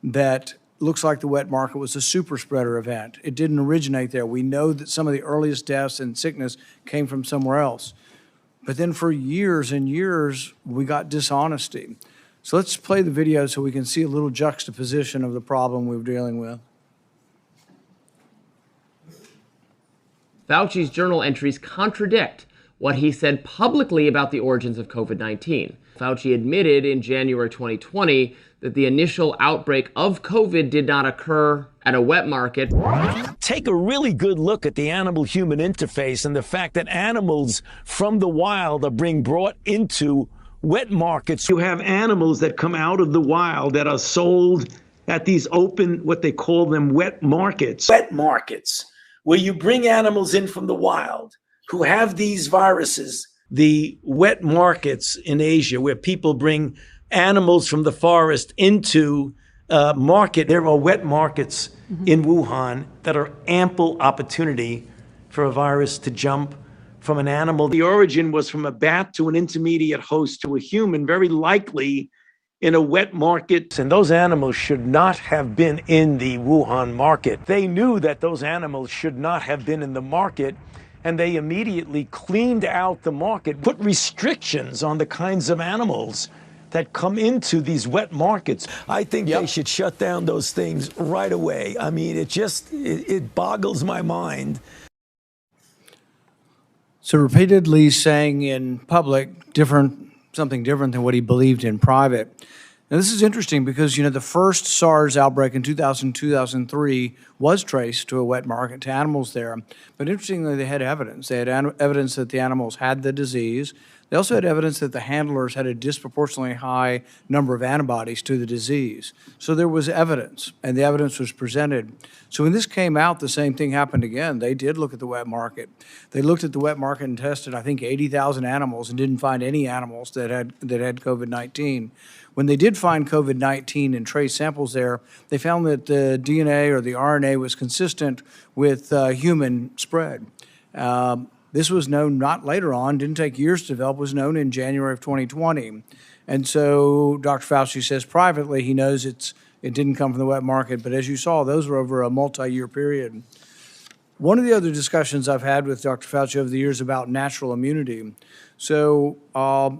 that looks like the wet market was a super spreader event. It didn't originate there. We know that some of the earliest deaths and sickness came from somewhere else. But then for years and years, we got dishonesty. So let's play the video so we can see a little juxtaposition of the problem we're dealing with. Fauci's journal entries contradict what he said publicly about the origins of COVID-19. Fauci admitted in January 2020 that the initial outbreak of COVID did not occur at a wet market. Take a really good look at the animal-human interface and the fact that animals from the wild are being brought into wet markets. You have animals that come out of the wild that are sold at these open, what they call them, wet markets. Wet markets, where you bring animals in from the wild who have these viruses. The wet markets in Asia, where people bring animals from the forest into market. There are wet markets in Wuhan that are ample opportunity for a virus to jump from an animal. The origin was from a bat to an intermediate host to a human, very likely in a wet market. And those animals should not have been in the Wuhan market. They knew that those animals should not have been in the market, and they immediately cleaned out the market, put restrictions on the kinds of animals that come into these wet markets. I think they should shut down those things right away. I mean, it boggles my mind. So repeatedly saying in public something different than what he believed in private. Now, this is interesting because, the first SARS outbreak in 2003 was traced to a wet market, to animals there. But interestingly, they had evidence. They had evidence that the animals had the disease. They also had evidence that the handlers had a disproportionately high number of antibodies to the disease. So there was evidence, and the evidence was presented. So when this came out, the same thing happened again. They did look at the wet market. They looked at the wet market and tested, I think, 80,000 animals and didn't find any animals that had COVID-19. When they did find COVID-19 and trace samples there, they found that the DNA or the RNA was consistent with human spread. This was known not later on, didn't take years to develop, was known in January of 2020. And so Dr. Fauci says privately he knows it didn't come from the wet market, but as you saw, those were over a multi-year period. One of the other discussions I've had with Dr. Fauci over the years about natural immunity. So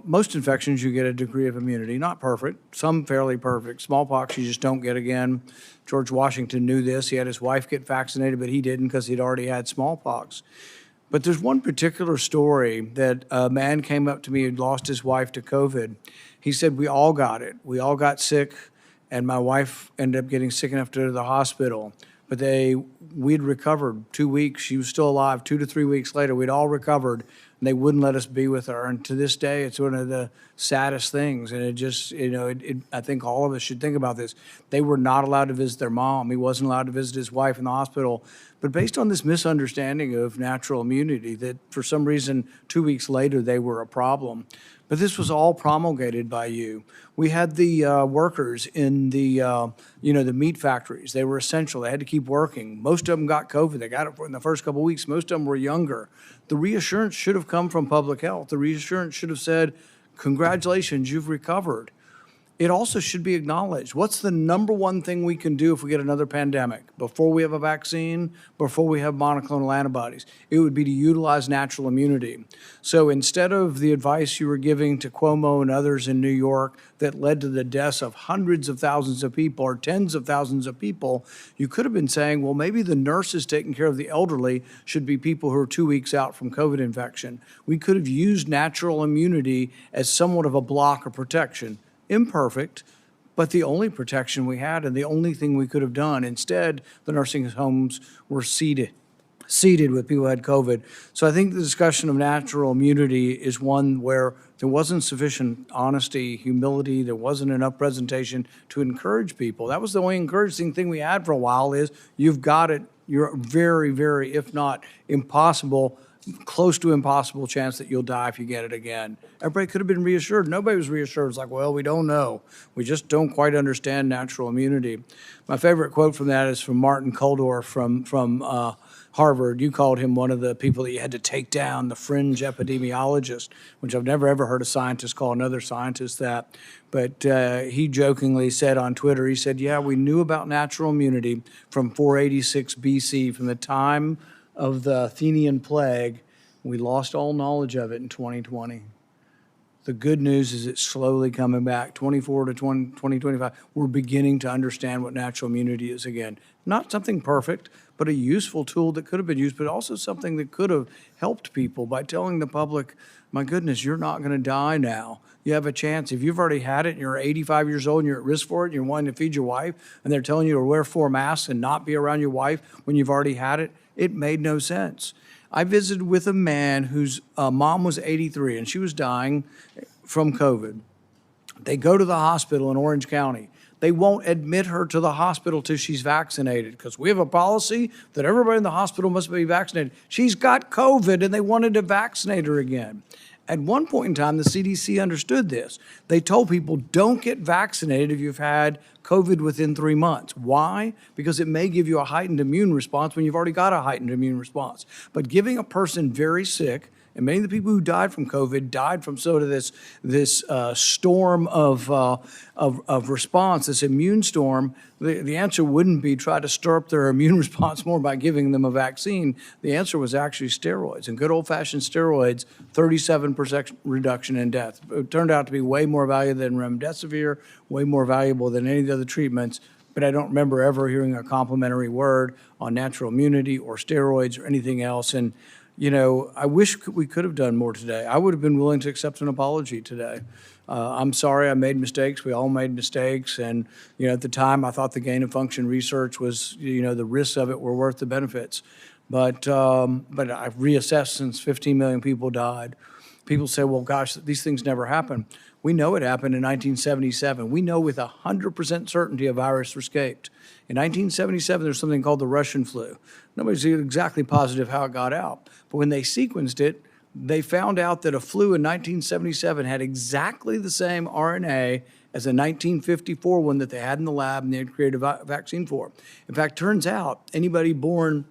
most infections, you get a degree of immunity, not perfect, some fairly perfect. Smallpox, you just don't get again. George Washington knew this. He had his wife get vaccinated, but he didn't because he'd already had smallpox. But there's one particular story that a man came up to me who'd lost his wife to COVID. He said, we all got it. We all got sick, and my wife ended up getting sick enough to go to the hospital. But we'd recovered 2 weeks. She was still alive. 2 to 3 weeks later, we'd all recovered, and they wouldn't let us be with her. And to this day, it's one of the saddest things. And it just, I think all of us should think about this. They were not allowed to visit their mom. He wasn't allowed to visit his wife in the hospital. But based on this misunderstanding of natural immunity, that for some reason 2 weeks later they were a problem. But this was all promulgated by you. We had the workers in the, the meat factories. They were essential. They had to keep working. Most of them got COVID. They got it in the first couple of weeks. Most of them were younger. The reassurance should have come from public health. The reassurance should have said, congratulations, you've recovered. It also should be acknowledged. What's the number one thing we can do if we get another pandemic? Before we have a vaccine, before we have monoclonal antibodies, it would be to utilize natural immunity. So instead of the advice you were giving to Cuomo and others in New York that led to the deaths of hundreds of thousands of people or tens of thousands of people, you could have been saying, well, maybe the nurses taking care of the elderly should be people who are 2 weeks out from COVID infection. We could have used natural immunity as somewhat of a block of protection. Imperfect, but the only protection we had and the only thing we could have done. Instead, the nursing homes were seated with people who had COVID. So I think the discussion of natural immunity is one where there wasn't sufficient honesty, humility, there wasn't enough presentation to encourage people. That was the only encouraging thing we had for a while is you've got it, you're very, very, if not impossible, close to impossible chance that you'll die if you get it again. Everybody could have been reassured. Nobody was reassured. It's like, well, we don't know. We just don't quite understand natural immunity. My favorite quote from that is from Martin Kulldorff from Harvard. You called him one of the people that you had to take down, the fringe epidemiologist, which I've never ever heard a scientist call another scientist that. But he jokingly said on Twitter, he said, yeah, we knew about natural immunity from 486 BC, from the time of the Athenian plague. We lost all knowledge of it in 2020. The good news is it's slowly coming back. 24 to 2025, we're beginning to understand what natural immunity is again. Not something perfect, but a useful tool that could have been used, but also something that could have helped people by telling the public, my goodness, you're not going to die now. You have a chance. If you've already had it and you're 85 years old and you're at risk for it and you're wanting to feed your wife and they're telling you to wear 4 masks and not be around your wife when you've already had it, it made no sense. I visited with a man whose mom was 83 and she was dying from COVID. They go to the hospital in Orange County. They won't admit her to the hospital till she's vaccinated because we have a policy that everybody in the hospital must be vaccinated. She's got COVID and they wanted to vaccinate her again. At one point in time, the CDC understood this. They told people, don't get vaccinated if you've had COVID within 3 months. Why? Because it may give you a heightened immune response when you've already got a heightened immune response. But giving a person very sick, and many of the people who died from COVID died from sort of this storm of response, this immune storm. The answer wouldn't be try to stir up their immune response more by giving them a vaccine. The answer was actually steroids. And good old-fashioned steroids, 37% reduction in death. It turned out to be way more valuable than remdesivir, way more valuable than any of the other treatments. But I don't remember ever hearing a complimentary word on natural immunity or steroids or anything else. And I wish we could have done more today. I would have been willing to accept an apology today. I'm sorry I made mistakes. We all made mistakes. And, at the time, I thought the gain of function research was, the risks of it were worth the benefits. But I've reassessed since 15 million people died. People say, well, gosh, these things never happen. We know it happened in 1977. We know with 100% certainty a virus escaped. In 1977, there's something called the Russian flu. Nobody's exactly positive how it got out. But when they sequenced it, they found out that a flu in 1977 had exactly the same RNA as a 1954 one that they had in the lab and they had created a vaccine for. In fact, turns out anybody born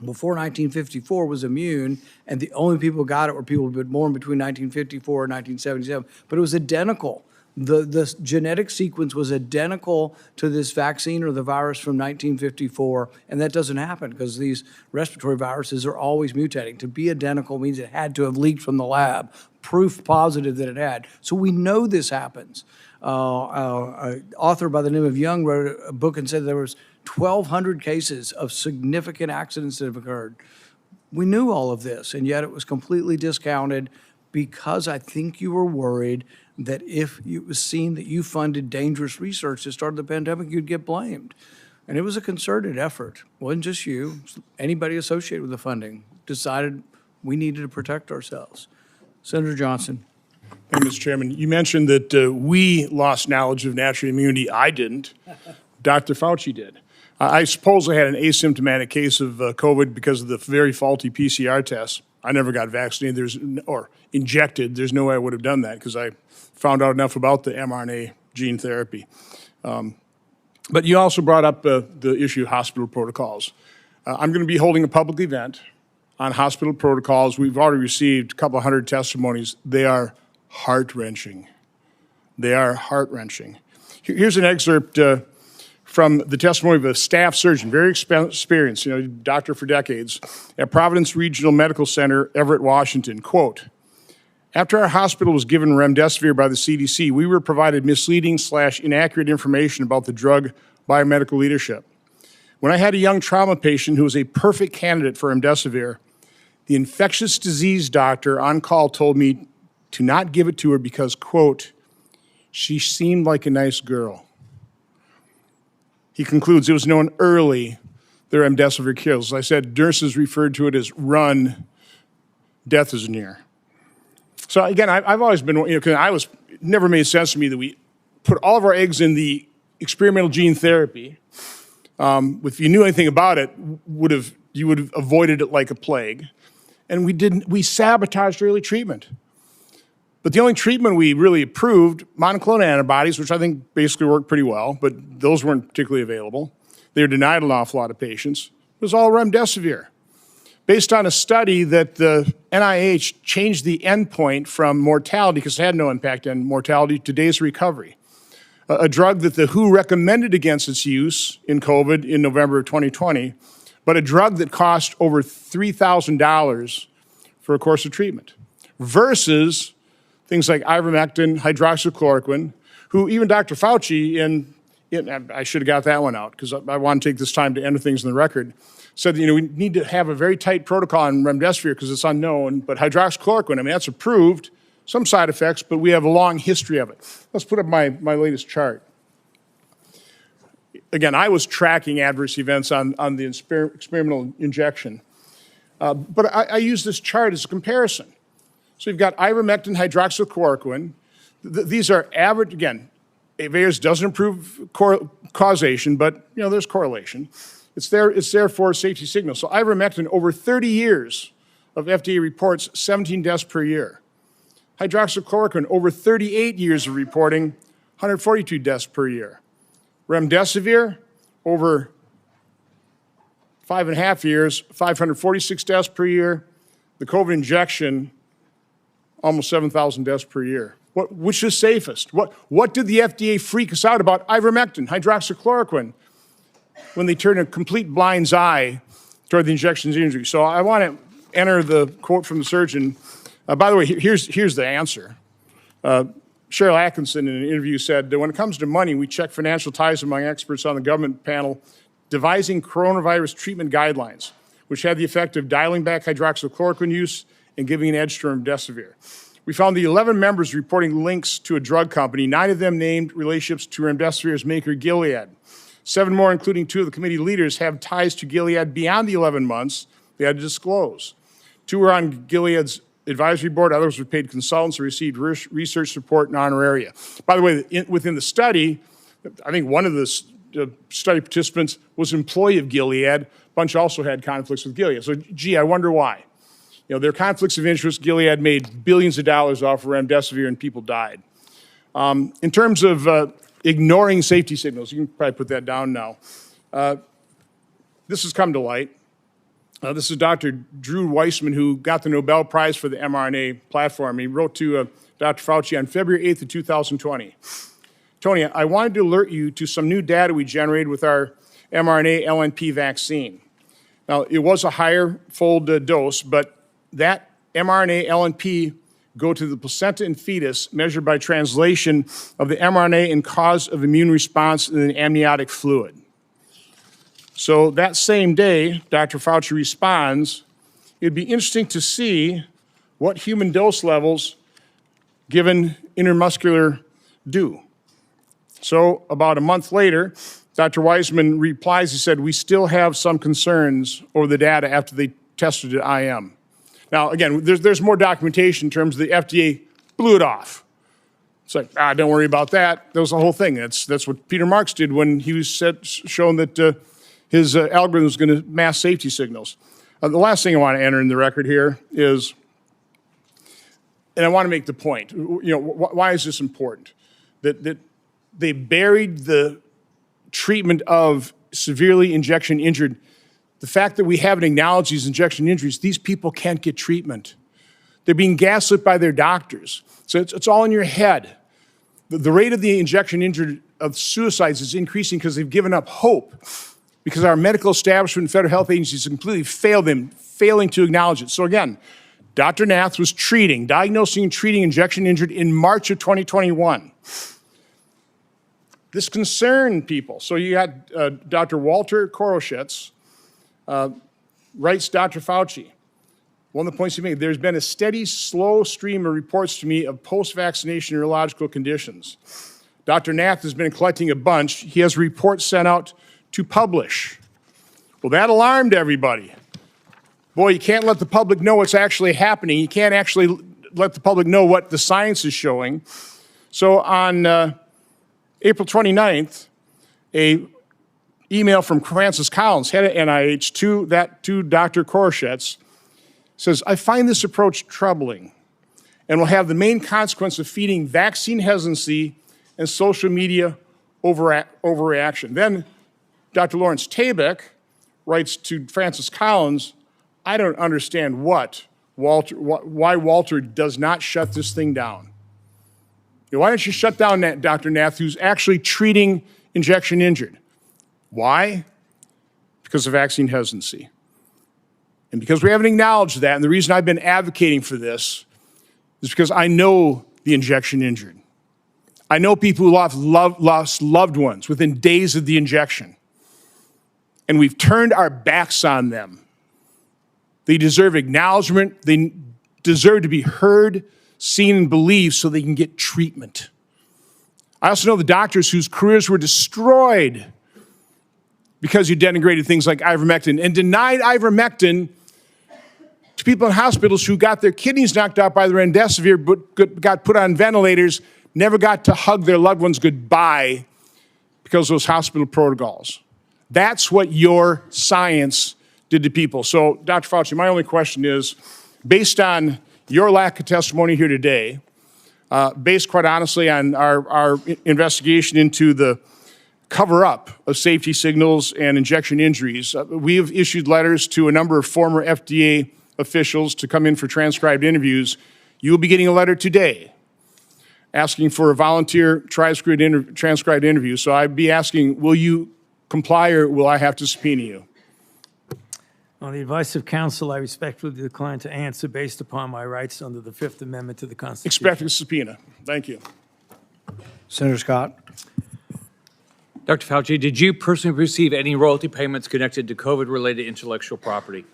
before 1954 was immune, and the only people who got it were people who were born between 1954 and 1977. But it was identical. The genetic sequence was identical to this vaccine or the virus from 1954, and that doesn't happen because these respiratory viruses are always mutating. To be identical means it had to have leaked from the lab, proof positive that it had. So we know this happens. An author by the name of Young wrote a book and said there was 1,200 cases of significant accidents that have occurred. We knew all of this, and yet it was completely discounted because I think you were worried that if it was seen that you funded dangerous research that started the pandemic, you'd get blamed. And it was a concerted effort. It wasn't just you. Anybody associated with the funding decided we needed to protect ourselves. Senator Johnson. Thank you, Mr. Chairman. You mentioned that we lost knowledge of natural immunity. I didn't. Dr. Fauci did. I suppose I had an asymptomatic case of COVID because of the very faulty PCR tests. I never got vaccinated or injected. There's no way I would have done that because I found out enough about the mRNA gene therapy. But you also brought up the issue of hospital protocols. I'm going to be holding a public event on hospital protocols. We've already received a couple hundred testimonies. They are heart-wrenching. They are heart-wrenching. Here's an excerpt from the testimony of a staff surgeon, very experienced, doctor for decades, at Providence Regional Medical Center, Everett, Washington. Quote, after our hospital was given remdesivir by the CDC, we were provided misleading/inaccurate information about the drug biomedical leadership. When I had a young trauma patient who was a perfect candidate for remdesivir, the infectious disease doctor on call told me to not give it to her because, quote, she seemed like a nice girl. He concludes it was known early the remdesivir kills. As I said, nurses referred to it as run, death is near. So again, I've always been, because it never made sense to me that we put all of our eggs in the experimental gene therapy. If you knew anything about it, you would have avoided it like a plague. And we sabotaged early treatment. But the only treatment we really approved, monoclonal antibodies, which I think basically worked pretty well, but those weren't particularly available. They were denied an awful lot of patients. It was all remdesivir. Based on a study that the NIH changed the endpoint from mortality, because it had no impact on mortality, to days of recovery. A drug that the WHO recommended against its use in COVID in November of 2020, but a drug that cost over $3,000 for a course of treatment, versus things like ivermectin, hydroxychloroquine, who even Dr. Fauci, I should have got that one out because I want to take this time to enter things in the record, said that, we need to have a very tight protocol on remdesivir because it's unknown, but hydroxychloroquine, that's approved, some side effects, but we have a long history of it. Let's put up my latest chart. Again, I was tracking adverse events on the experimental injection, but I use this chart as a comparison. So you've got ivermectin, hydroxychloroquine. These are average, again, VAERS doesn't improve causation, but there's correlation. It's there for a safety signal. So ivermectin, over 30 years of FDA reports, 17 deaths per year. Hydroxychloroquine, over 38 years of reporting, 142 deaths per year. Remdesivir, over 5.5 years, 546 deaths per year. The COVID injection, almost 7,000 deaths per year. Which is safest? What did the FDA freak us out about ivermectin, hydroxychloroquine, when they turned a complete blind's eye toward the injection's injury? So I want to enter the quote from the surgeon. By the way, here's the answer. Cheryl Atkinson in an interview said that when it comes to money, we check financial ties among experts on the government panel devising coronavirus treatment guidelines, which had the effect of dialing back hydroxychloroquine use and giving an edge to remdesivir. We found the 11 members reporting links to a drug company. 9 of them named relationships to remdesivir's maker, Gilead. 7 more, including 2 of the committee leaders, have ties to Gilead beyond the 11 months they had to disclose. 2 were on Gilead's advisory board. Others were paid consultants or received research support and honoraria. By the way, within the study, I think one of the study participants was an employee of Gilead. A bunch also had conflicts with Gilead. So, I wonder why. There are conflicts of interest. Gilead made billions of dollars off of remdesivir and people died. In terms of ignoring safety signals, you can probably put that down now. This has come to light. This is Dr. Drew Weissman, who got the Nobel Prize for the mRNA platform. He wrote to Dr. Fauci on February 8th of 2020. Tony, I wanted to alert you to some new data we generated with our mRNA LNP vaccine. Now, it was a higher fold dose, but that mRNA LNP go to the placenta and fetus measured by translation of the mRNA and cause of immune response in the amniotic fluid. So that same day, Dr. Fauci responds, it'd be interesting to see what human dose levels given intermuscular do. So about a month later, Dr. Weissman replies, he said, we still have some concerns over the data after they tested it IM. Now, again, there's more documentation in terms of the FDA blew it off. It's like, don't worry about that. That was the whole thing. That's what Peter Marks did when he was shown that his algorithm was going to mask safety signals. The last thing I want to enter in the record here is, and I want to make the point, why is this important? That they buried the treatment of severely injection injured. The fact that we haven't acknowledged these injection injuries, these people can't get treatment. They're being gaslit by their doctors. So it's all in your head. The rate of the injection injured of suicides is increasing because they've given up hope, because our medical establishment and federal health agencies completely failed them, failing to acknowledge it. So again, Dr. Nath was diagnosing and treating injection injured in March of 2021. This concerned people. So you got Dr. Walter Koroshitz, writes Dr. Fauci. One of the points he made, there's been a steady, slow stream of reports to me of post-vaccination neurological conditions. Dr. Nath has been collecting a bunch. He has reports sent out to publish. Well, that alarmed everybody. Boy, you can't let the public know what's actually happening. You can't actually let the public know what the science is showing. So on April 29th, a email from Francis Collins, head of NIH, to Dr. Koroshitz, says, I find this approach troubling and will have the main consequence of feeding vaccine hesitancy and social media overreaction. Then Dr. Lawrence Tabak writes to Francis Collins, I don't understand why Walter does not shut this thing down. Why don't you shut down Dr. Nath, who's actually treating injection injured? Why? Because of vaccine hesitancy. And because we haven't acknowledged that, and the reason I've been advocating for this is because I know the injection injured. I know people who lost loved ones within days of the injection. And we've turned our backs on them. They deserve acknowledgement. They deserve to be heard, seen, and believed so they can get treatment. I also know the doctors whose careers were destroyed because you denigrated things like ivermectin and denied ivermectin to people in hospitals who got their kidneys knocked out by the remdesivir but got put on ventilators, never got to hug their loved ones goodbye because of those hospital protocols. That's what your science did to people. So, Dr. Fauci, my only question is, based on your lack of testimony here today, based quite honestly on our investigation into the cover-up of safety signals and injection injuries, we have issued letters to a number of former FDA officials to come in for transcribed interviews. You will be getting a letter today asking for a volunteer transcribed interview. So I'd be asking, will you comply or will I have to subpoena you? On the advice of counsel, I respectfully decline to answer based upon my rights under the Fifth Amendment to the Constitution. Expecting a subpoena. Thank you. Senator Scott. Dr. Fauci, did you personally receive any royalty payments connected to COVID-related intellectual property?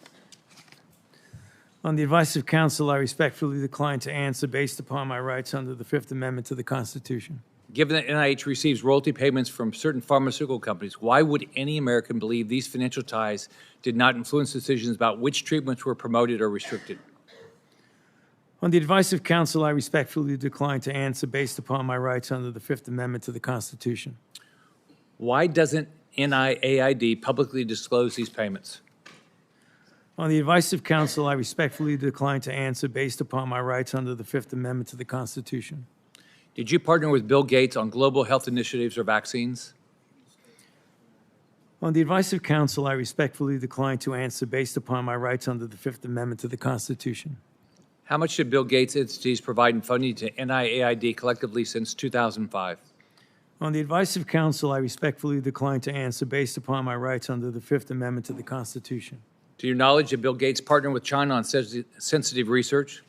On the advice of counsel, I respectfully decline to answer based upon my rights under the Fifth Amendment to the Constitution. Given that NIH receives royalty payments from certain pharmaceutical companies, why would any American believe these financial ties did not influence decisions about which treatments were promoted or restricted? On the advice of counsel, I respectfully decline to answer based upon my rights under the Fifth Amendment to the Constitution. Why doesn't NIAID publicly disclose these payments? On the advice of counsel, I respectfully decline to answer based upon my rights under the Fifth Amendment to the Constitution. Did you partner with Bill Gates on global health initiatives or vaccines? On the advice of counsel, I respectfully decline to answer based upon my rights under the Fifth Amendment to the Constitution. How much did Bill Gates entities provide in funding to NIAID collectively since 2005? On the advice of counsel, I respectfully decline to answer based upon my rights under the Fifth Amendment to the Constitution. To your knowledge, did Bill Gates partner with China on sensitive research?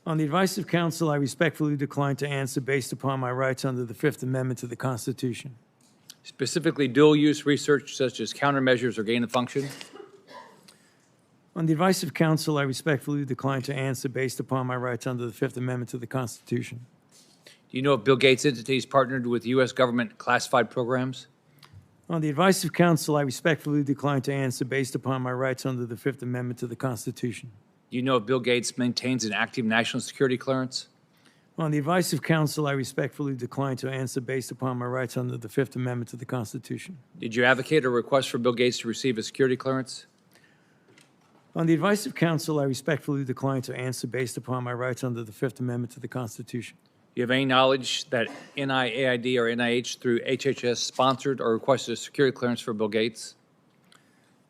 On the advice of counsel, I respectfully decline to answer based upon my rights under the Fifth Amendment to the Constitution. Specifically, dual-use research such as countermeasures or gain of function? On the advice of counsel, I respectfully decline to answer based upon my rights under the Fifth Amendment to the Constitution. Do you know if Bill Gates' entities partnered with U.S. government classified programs? On the advice of counsel, I respectfully decline to answer based upon my rights under the Fifth Amendment to the Constitution. Do you know if Bill Gates maintains an active national security clearance? On the advice of counsel, I respectfully decline to answer based upon my rights under the Fifth Amendment to the Constitution. Did you advocate or request for Bill Gates to receive a security clearance? On the advice of counsel, I respectfully decline to answer based upon my rights under the Fifth Amendment to the Constitution. Do you have any knowledge that NIAID or NIH through HHS sponsored or requested a security clearance for Bill Gates?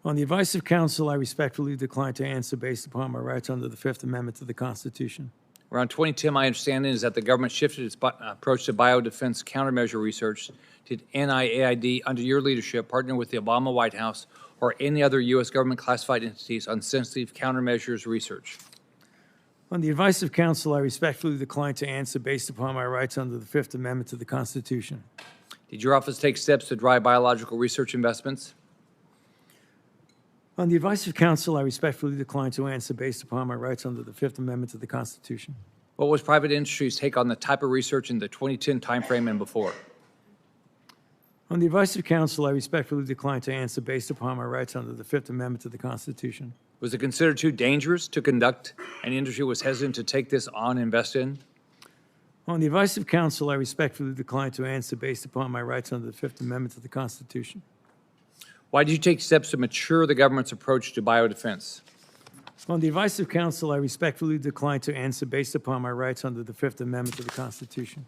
On the advice of counsel, I respectfully decline to answer based upon my rights under the Fifth Amendment to the Constitution. Around 2010, my understanding is that the government shifted its approach to biodefense countermeasure research. Did NIAID, under your leadership, partner with the Obama White House or any other U.S. government classified entities on sensitive countermeasures research? On the advice of counsel, I respectfully decline to answer based upon my rights under the Fifth Amendment to the Constitution. Did your office take steps to drive biological research investments? On the advice of counsel, I respectfully decline to answer based upon my rights under the Fifth Amendment to the Constitution. What was private industry's take on the type of research in the 2010 timeframe and before? On the advice of counsel, I respectfully decline to answer based upon my rights under the Fifth Amendment to the Constitution. Was it considered too dangerous to conduct and industry was hesitant to take this on and invest in? On the advice of counsel, I respectfully decline to answer based upon my rights under the Fifth Amendment to the Constitution. Why did you take steps to mature the government's approach to biodefense? On the advice of counsel, I respectfully decline to answer based upon my rights under the Fifth Amendment to the Constitution.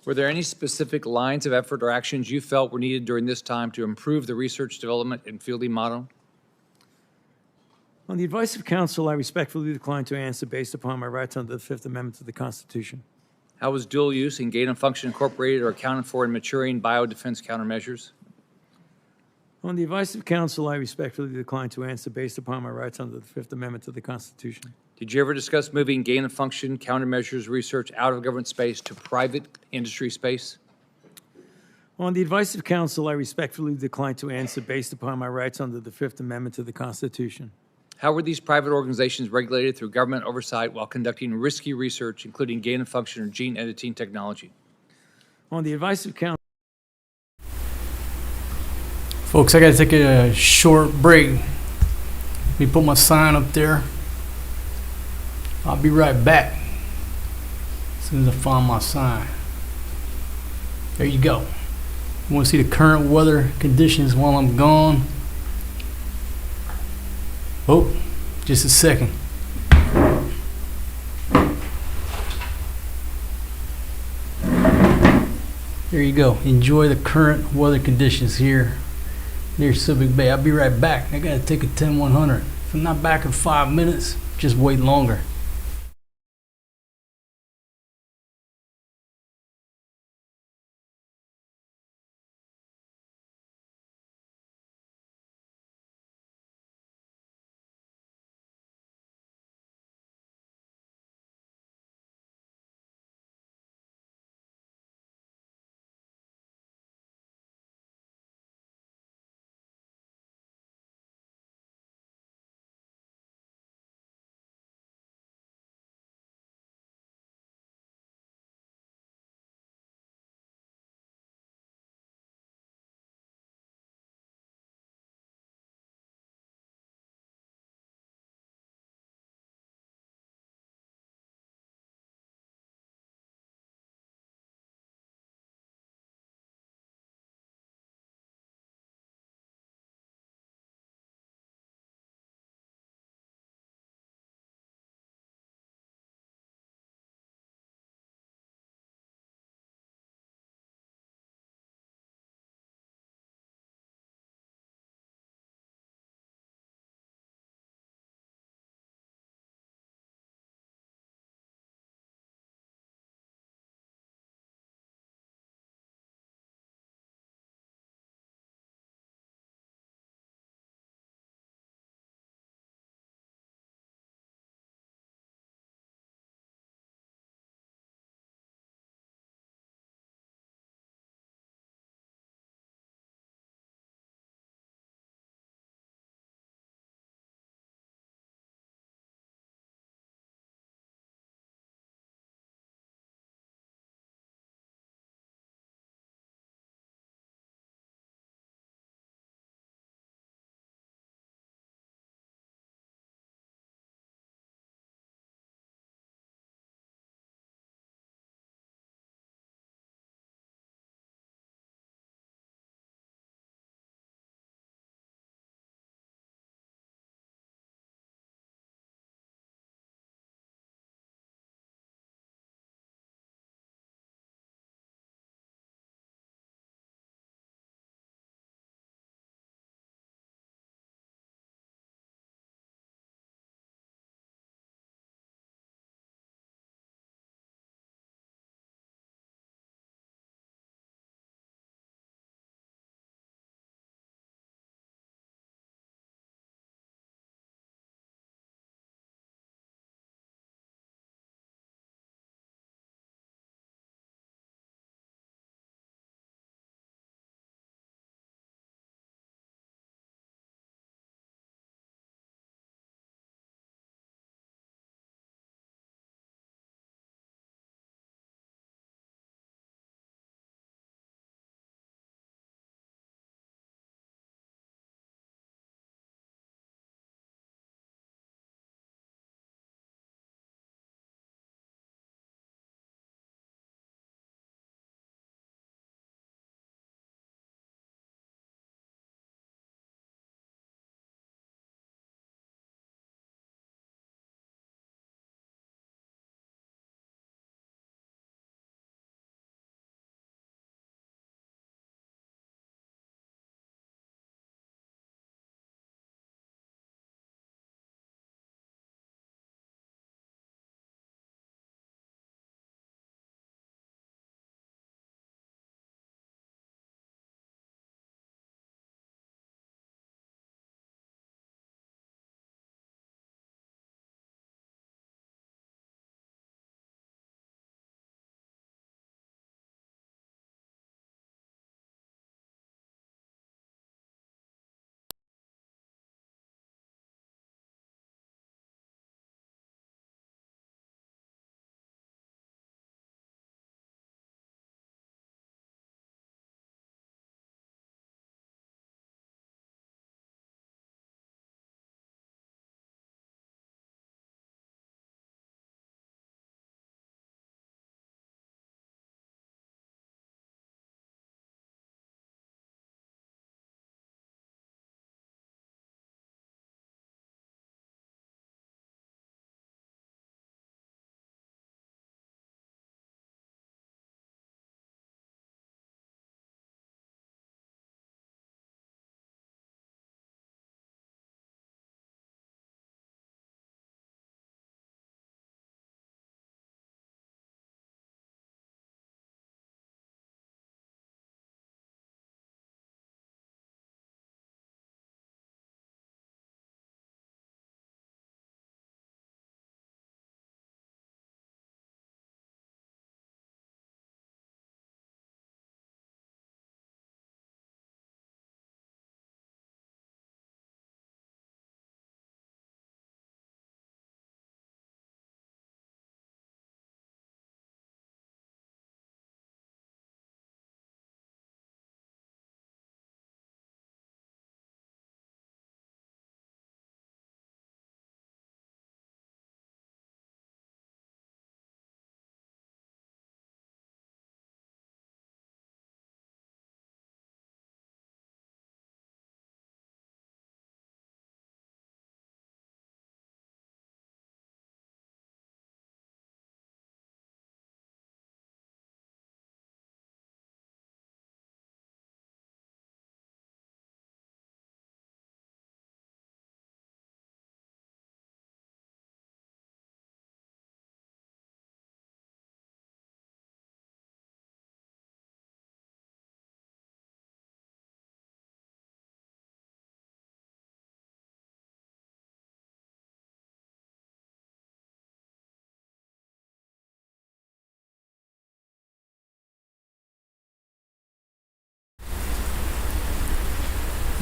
Were there any specific lines of effort or actions you felt were needed during this time to improve the research, development, and fielding model? On the advice of counsel, I respectfully decline to answer based upon my rights under the Fifth Amendment to the Constitution. How was dual use and gain of function incorporated or accounted for in maturing biodefense countermeasures? On the advice of counsel, I respectfully decline to answer based upon my rights under the Fifth Amendment to the Constitution. Did you ever discuss moving gain of function countermeasures research out of government space to private industry space? On the advice of counsel, I respectfully decline to answer based upon my rights under the Fifth Amendment to the Constitution. How were these private organizations regulated through government oversight while conducting risky research, including gain of function or gene editing technology? On the advice of counsel, Folks, I got to take a short break. Let me put my sign up there. I'll be right back as soon as I find my sign. There you go. You want to see the current weather conditions while I'm gone? Oh, just a second. There you go. Enjoy the current weather conditions here near Civic Bay. I'll be right back. I gotta take a 10-100. If I'm not back in 5 minutes, just wait longer.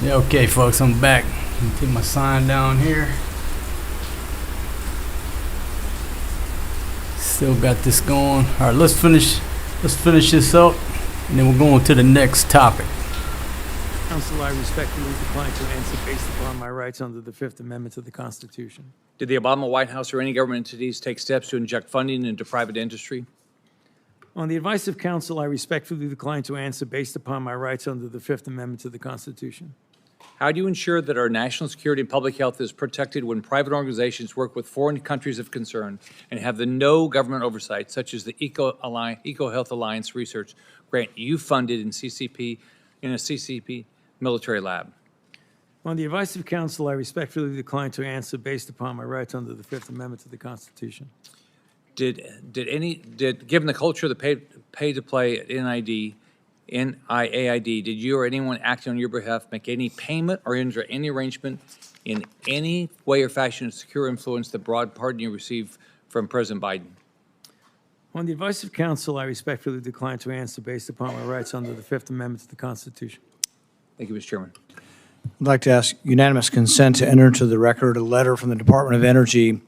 Yeah, okay, folks, I'm back. Take my sign down here. Still got this going. All right, let's finish this up, and then we're going to the next topic. Counsel, I respectfully decline to answer based upon my rights under the Fifth Amendment to the Constitution. Did the Obama White House or any government entities take steps to inject funding into private industry? On the advice of counsel, I respectfully decline to answer based upon my rights under the Fifth Amendment to the Constitution. How do you ensure that our national security and public health is protected when private organizations work with foreign countries of concern and have the no government oversight, such as the EcoHealth Alliance research grant you funded in a CCP military lab? On the advice of counsel, I respectfully decline to answer based upon my rights under the Fifth Amendment to the Constitution. Given the culture of the pay to play at NIAID, did you or anyone acting on your behalf make any payment or enter any arrangement in any way or fashion to secure influence the broad pardon you received from President Biden? On the advice of counsel, I respectfully decline to answer based upon my rights under the Fifth Amendment to the Constitution. Thank you, Mr. Chairman. I'd like to ask unanimous consent to enter into the record a letter from the Department of Energy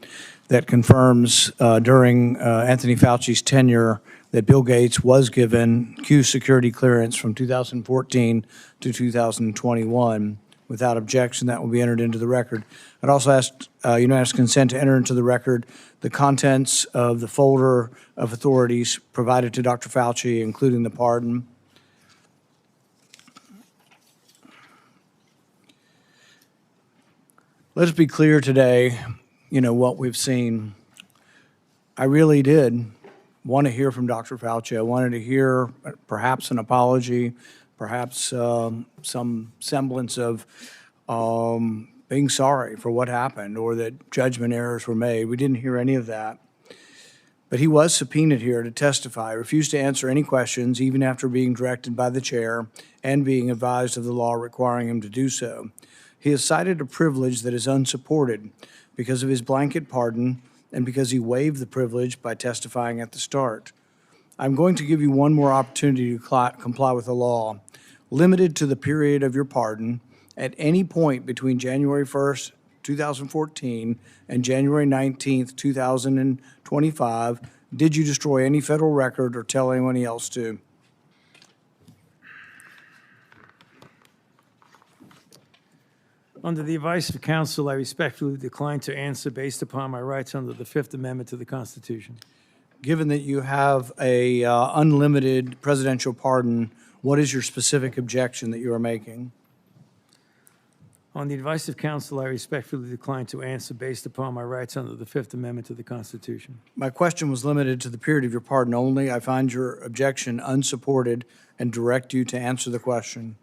that confirms during Anthony Fauci's tenure that Bill Gates was given Q security clearance from 2014 to 2021. Without objection, that will be entered into the record. I'd also ask unanimous consent to enter into the record the contents of the folder of authorities provided to Dr. Fauci, including the pardon. Let's be clear today, what we've seen. I really did want to hear from Dr. Fauci. I wanted to hear perhaps an apology, perhaps some semblance of being sorry for what happened or that judgment errors were made. We didn't hear any of that. But he was subpoenaed here to testify, refused to answer any questions, even after being directed by the chair and being advised of the law requiring him to do so. He has cited a privilege that is unsupported because of his blanket pardon and because he waived the privilege by testifying at the start. I'm going to give you one more opportunity to comply with the law, limited to the period of your pardon. At any point between January 1st, 2014 and January 19th, 2025, did you destroy any federal record or tell anyone else to? Under the advice of counsel, I respectfully decline to answer based upon my rights under the Fifth Amendment to the Constitution. Given that you have a unlimited presidential pardon, what is your specific objection that you are making? On the advice of counsel, I respectfully decline to answer based upon my rights under the Fifth Amendment to the Constitution. My question was limited to the period of your pardon only. I find your objection unsupported and direct you to answer the question.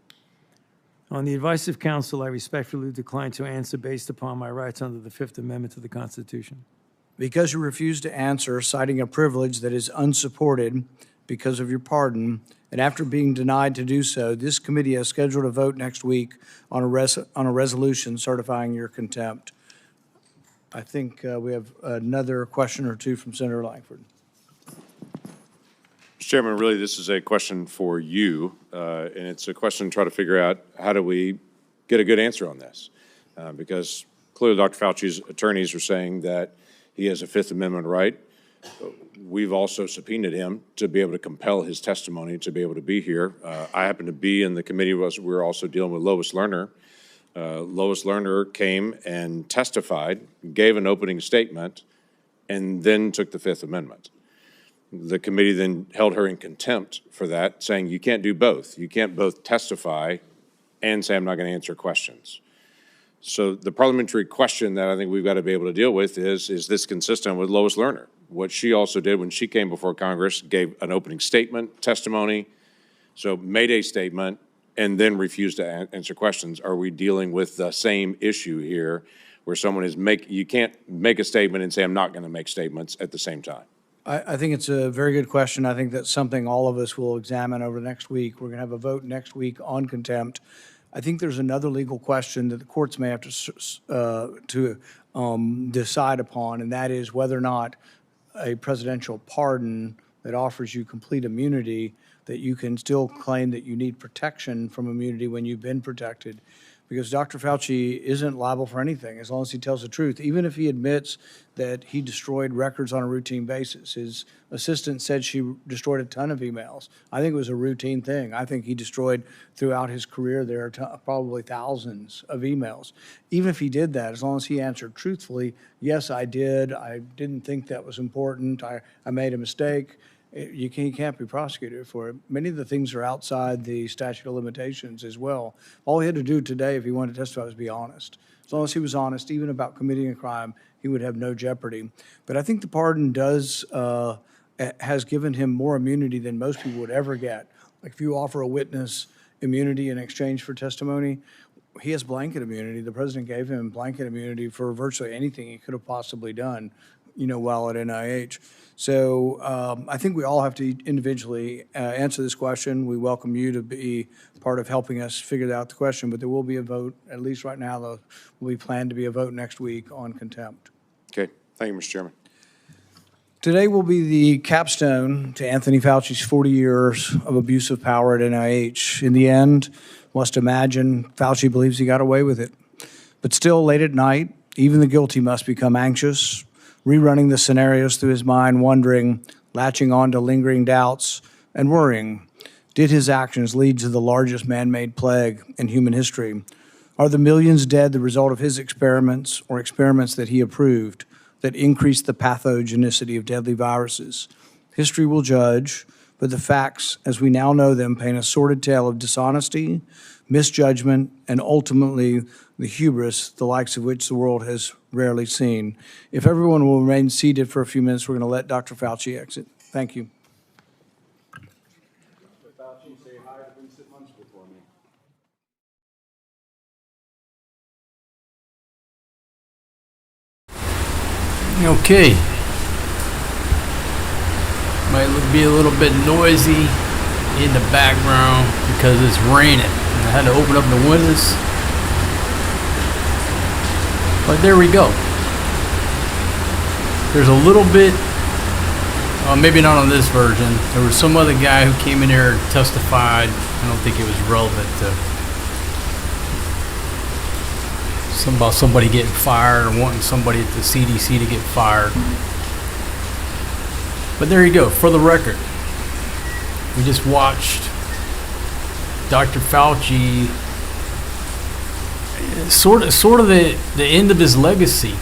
On the advice of counsel, I respectfully decline to answer based upon my rights under the Fifth Amendment to the Constitution. Because you refuse to answer, citing a privilege that is unsupported because of your pardon, and after being denied to do so, this committee has scheduled a vote next week on a resolution certifying your contempt. I think we have another question or two from Senator Langford. Mr. Chairman, really, this is a question for you, and it's a question to try to figure out how do we get a good answer on this? Because clearly Dr. Fauci's attorneys are saying that he has a Fifth Amendment right. We've also subpoenaed him to be able to compel his testimony to be able to be here. I happen to be in the committee. We're also dealing with Lois Lerner. Lois Lerner came and testified, gave an opening statement, and then took the Fifth Amendment. The committee then held her in contempt for that, saying you can't do both. You can't both testify and say I'm not going to answer questions. So the parliamentary question that I think we've got to be able to deal with is this consistent with Lois Lerner? What she also did when she came before Congress, gave an opening statement, testimony, so made a statement, and then refused to answer questions. Are we dealing with the same issue here where someone is you can't make a statement and say I'm not going to make statements at the same time? I think it's a very good question. I think that's something all of us will examine over the next week. We're going to have a vote next week on contempt. I think there's another legal question that the courts may have to decide upon, and that is whether or not a presidential pardon that offers you complete immunity, that you can still claim that you need protection from immunity when you've been protected. because Dr. Fauci isn't liable for anything as long as he tells the truth, even if he admits that he destroyed records on a routine basis. His assistant said she destroyed a ton of emails. I think it was a routine thing. I think he destroyed throughout his career there probably thousands of emails. Even if he did that, as long as he answered truthfully, yes, I did. I didn't think that was important. I made a mistake. You can't be prosecuted for it. Many of the things are outside the statute of limitations as well. All he had to do today, if he wanted to testify, was be honest. As long as he was honest, even about committing a crime, he would have no jeopardy. But I think the pardon has given him more immunity than most people would ever get. Like if you offer a witness immunity in exchange for testimony, he has blanket immunity. The president gave him blanket immunity for virtually anything he could have possibly done, while at NIH. So I think we all have to individually answer this question. We welcome you to be part of helping us figure out the question, but there will be a vote, at least right now, there will be planned to be a vote next week on contempt. Okay, thank you, Mr. Chairman. Today will be the capstone to Anthony Fauci's 40 years of abuse of power at NIH. In the end, must imagine Fauci believes he got away with it. But still, late at night, even the guilty must become anxious, rerunning the scenarios through his mind, wondering, latching on to lingering doubts, and worrying. Did his actions lead to the largest man-made plague in human history? Are the millions dead the result of his experiments or experiments that he approved that increased the pathogenicity of deadly viruses? History will judge, but the facts, as we now know them, paint a sordid tale of dishonesty, misjudgment, and ultimately the hubris, the likes of which the world has rarely seen. If everyone will remain seated for a few minutes, we're going to let Dr. Fauci exit. Thank you. Okay. Might be a little bit noisy in the background because it's raining. I had to open up the windows. But there we go. There's a little bit, maybe not on this version. There was some other guy who came in here and testified. I don't think it was relevant to about somebody getting fired or wanting somebody at the CDC to get fired. But there you go. For the record, we just watched Dr. Fauci sort of the end of his legacy.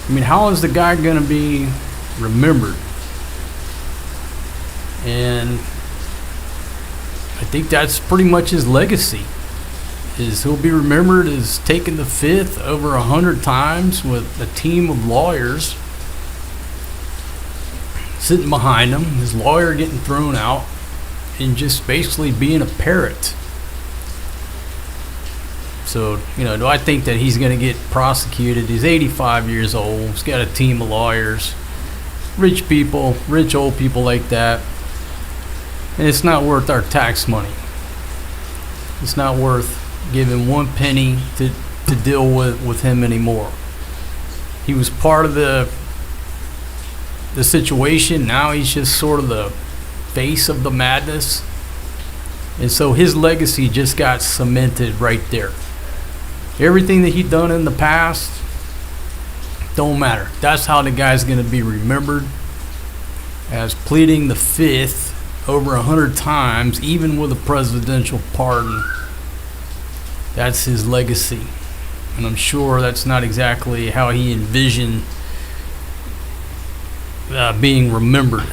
I mean, how is the guy going to be remembered? And I think that's pretty much his legacy. Is he'll be remembered as taking the fifth over 100 times with a team of lawyers sitting behind him, his lawyer getting thrown out, and just basically being a parrot. So, do I think that he's going to get prosecuted? He's 85 years old. He's got a team of lawyers, rich people, rich old people like that. And it's not worth our tax money. It's not worth giving one penny to deal with him anymore. He was part of the situation. Now he's just sort of the face of the madness. And so his legacy just got cemented right there. Everything that he'd done in the past don't matter. That's how the guy's going to be remembered, as pleading the fifth over 100 times, even with a presidential pardon. That's his legacy. And I'm sure that's not exactly how he envisioned being remembered.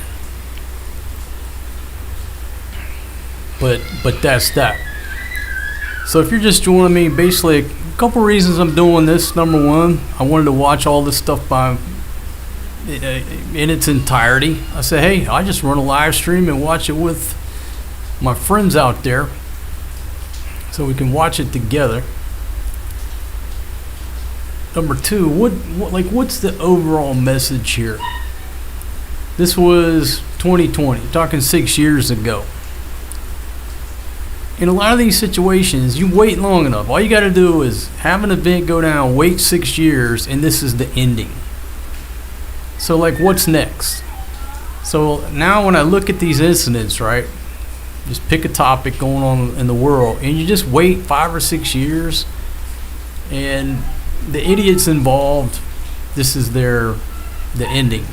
But that's that. So if you're just joining me, basically a couple reasons I'm doing this. Number one, I wanted to watch all this stuff in its entirety. I said, hey, I just run a live stream and watch it with my friends out there, so we can watch it together. Number two, what's the overall message here? This was 2020, talking 6 years ago. In a lot of these situations, you wait long enough. All you got to do is have an event go down, wait 6 years, and this is the ending. So, what's next? So now when I look at these incidents, right, Just pick a topic going on in the world, and you just wait 5 or 6 years, and the idiots involved, this is the ending.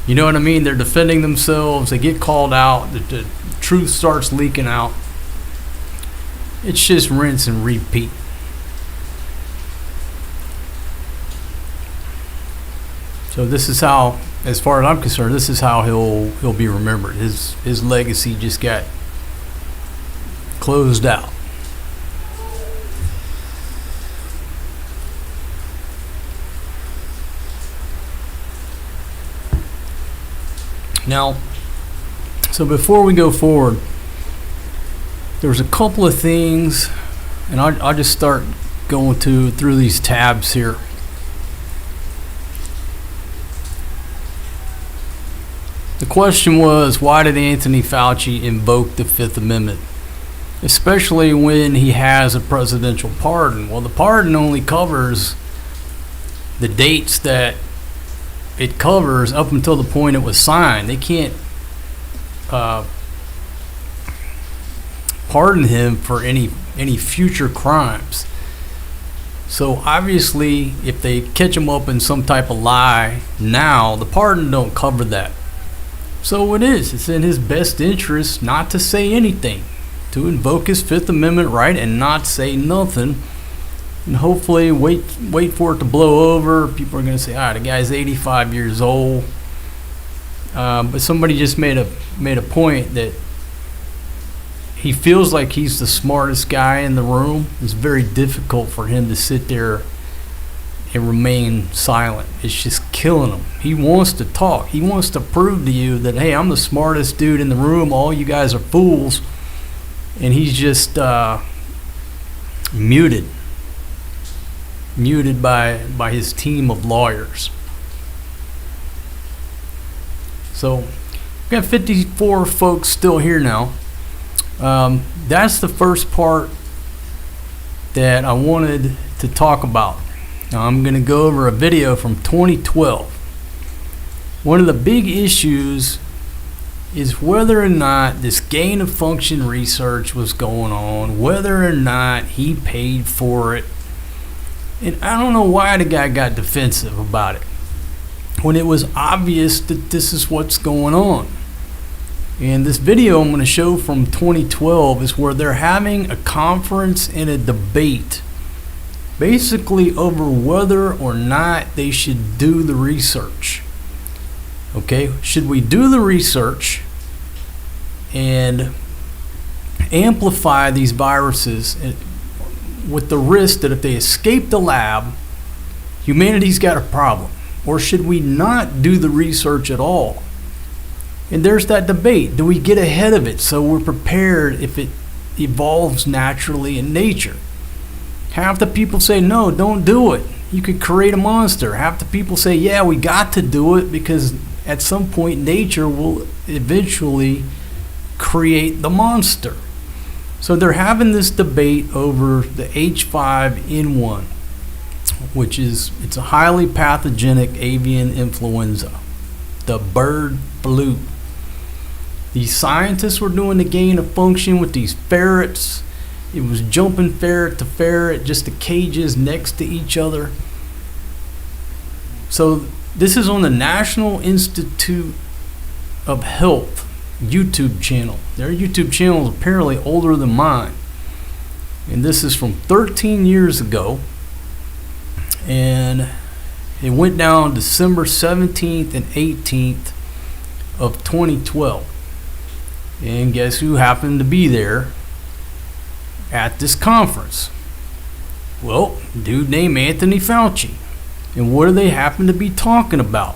You know what I mean? They're defending themselves. They get called out. The truth starts leaking out. It's just rinse and repeat. So this is how, as far as I'm concerned, this is how he'll be remembered. His legacy just got closed out. Now, so before we go forward, there's a couple of things, and I'll just start going through these tabs here. The question was, why did Anthony Fauci invoke the Fifth Amendment, especially when he has a presidential pardon? Well, the pardon only covers the dates that it covers up until the point it was signed. They can't pardon him for any future crimes. So obviously, if they catch him up in some type of lie now, the pardon don't cover that. So it's in his best interest not to say anything, to invoke his Fifth Amendment right and not say nothing, and hopefully wait for it to blow over. People are going to say, the guy's 85 years old. But somebody just made a point that he feels like he's the smartest guy in the room. It's very difficult for him to sit there and remain silent. It's just killing him. He wants to talk. He wants to prove to you that, hey, I'm the smartest dude in the room. All you guys are fools. And he's just muted by his team of lawyers. So we've got 54 folks still here now. That's the first part that I wanted to talk about. Now I'm going to go over a video from 2012. One of the big issues is whether or not this gain of function research was going on, whether or not he paid for it. And I don't know why the guy got defensive about it when it was obvious that this is what's going on. And this video I'm going to show from 2012 is where they're having a conference and a debate basically over whether or not they should do the research. Okay, should we do the research and amplify these viruses with the risk that if they escape the lab, humanity's got a problem? Or should we not do the research at all? And there's that debate. Do we get ahead of it so we're prepared if it evolves naturally in nature? Half the people say, no, don't do it. You could create a monster. Half the people say, yeah, we got to do it because at some point nature will eventually create the monster. So they're having this debate over the H5N1, which it's a highly pathogenic avian influenza, the bird flu. These scientists were doing the gain of function with these ferrets. It was jumping ferret to ferret, just the cages next to each other. So this is on the National Institute of Health YouTube channel. Their YouTube channel is apparently older than mine. And this is from 13 years ago. And it went down December 17th and 18th of 2012. And guess who happened to be there at this conference? Well, a dude named Anthony Fauci. And what do they happen to be talking about?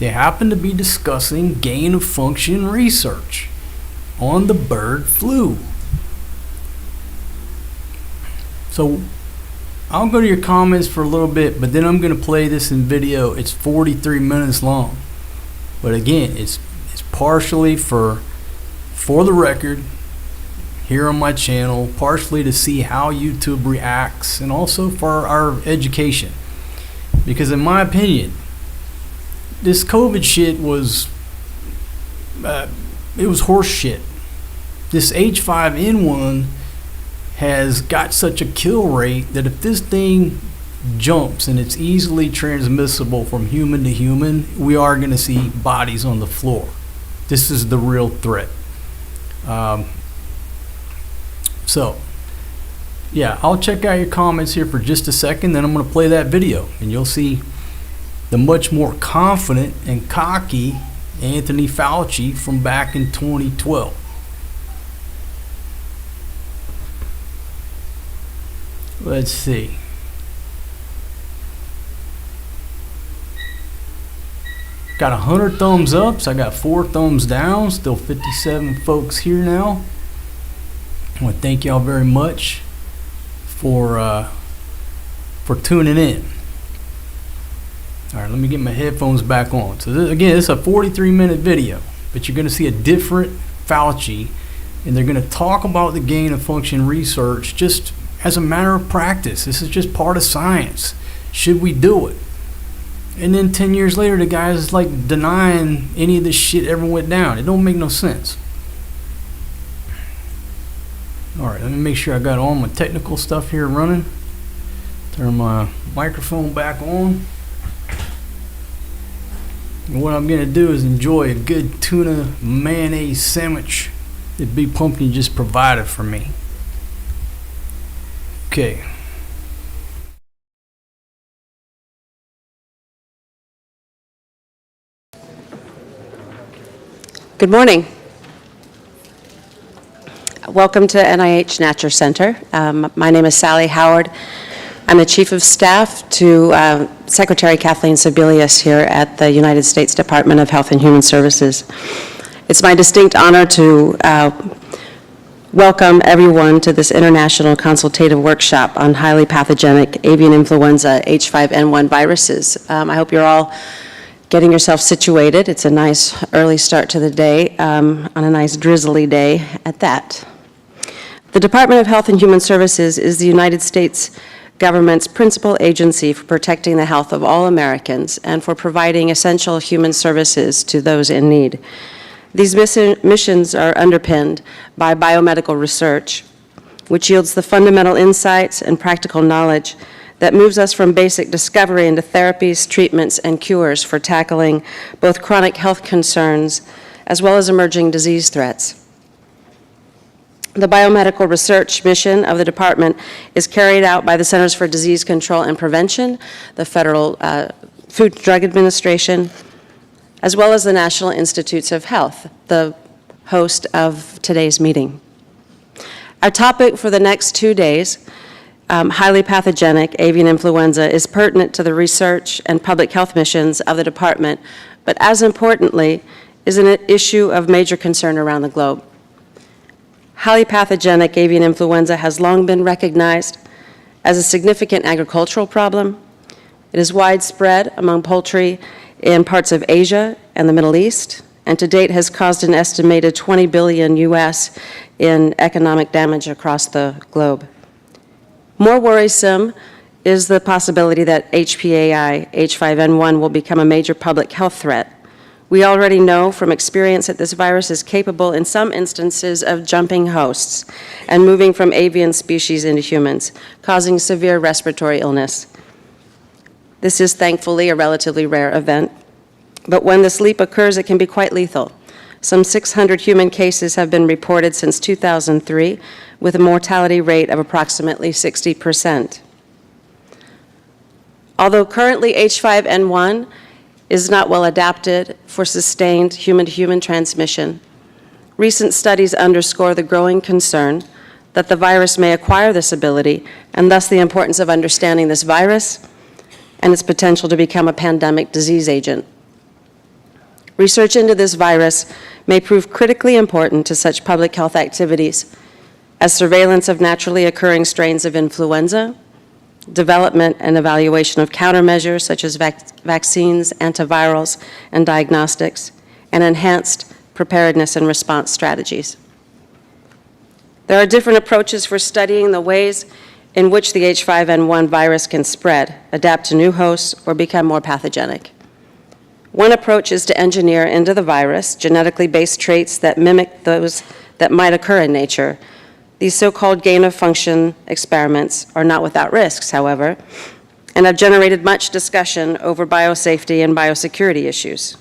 They happen to be discussing gain of function research on the bird flu. So I'll go to your comments for a little bit, but then I'm going to play this in video. It's 43 minutes long. But again, it's partially for the record here on my channel, partially to see how YouTube reacts, and also for our education. Because in my opinion, this COVID shit was, it was horse shit. This H5N1 has got such a kill rate that if this thing jumps and it's easily transmissible from human to human, we are going to see bodies on the floor. This is the real threat. So, yeah, I'll check out your comments here for just a second, then I'm going to play that video, and you'll see the much more confident and cocky Anthony Fauci from back in 2012. Let's see. Got 100 thumbs ups. I got 4 thumbs down. Still 57 folks here now. I want to thank y'all very much for tuning in. All right, let me get my headphones back on. So this, again, it's a 43-minute video, but you're going to see a different Fauci, and they're going to talk about the gain of function research just as a matter of practice. This is just part of science. Should we do it? And then 10 years later, the guy is like denying any of this shit ever went down. It don't make no sense. All right, let me make sure I got all my technical stuff here running. Turn my microphone back on. And what I'm gonna do is enjoy a good tuna mayonnaise sandwich that Big Pumpkin just provided for me. Okay. Good morning. Welcome to NIH Natcher Center. My name is Sally Howard. I'm the Chief of Staff to Secretary Kathleen Sebelius here at the United States Department of Health and Human Services. It's my distinct honor to welcome everyone to this international consultative workshop on highly pathogenic avian influenza H5N1 viruses. I hope you're all getting yourself situated. It's a nice early start to the day, on a nice drizzly day at that. The Department of Health and Human Services is the United States government's principal agency for protecting the health of all Americans and for providing essential human services to those in need. These missions are underpinned by biomedical research, which yields the fundamental insights and practical knowledge that moves us from basic discovery into therapies, treatments, and cures for tackling both chronic health concerns as well as emerging disease threats. The biomedical research mission of the department is carried out by the Centers for Disease Control and Prevention, the Federal Food and Drug Administration, as well as the National Institutes of Health, the host of today's meeting. Our topic for the next 2 days, highly pathogenic avian influenza, is pertinent to the research and public health missions of the department, but as importantly, is an issue of major concern around the globe. Highly pathogenic avian influenza has long been recognized as a significant agricultural problem. It is widespread among poultry in parts of Asia and the Middle East, and to date has caused an estimated $20 billion US in economic damage across the globe. More worrisome is the possibility that HPAI, H5N1, will become a major public health threat. We already know from experience that this virus is capable in some instances of jumping hosts and moving from avian species into humans, causing severe respiratory illness. This is thankfully a relatively rare event, but when this leap occurs, it can be quite lethal. Some 600 human cases have been reported since 2003, with a mortality rate of approximately 60%. Although currently H5N1 is not well adapted for sustained human-to-human transmission, recent studies underscore the growing concern that the virus may acquire this ability, and thus the importance of understanding this virus and its potential to become a pandemic disease agent. Research into this virus may prove critically important to such public health activities as surveillance of naturally occurring strains of influenza, development and evaluation of countermeasures such as vaccines, antivirals, and diagnostics, and enhanced preparedness and response strategies. There are different approaches for studying the ways in which the H5N1 virus can spread, adapt to new hosts, or become more pathogenic. One approach is to engineer into the virus genetically based traits that mimic those that might occur in nature. These so-called gain-of-function experiments are not without risks, however, and have generated much discussion over biosafety and biosecurity issues.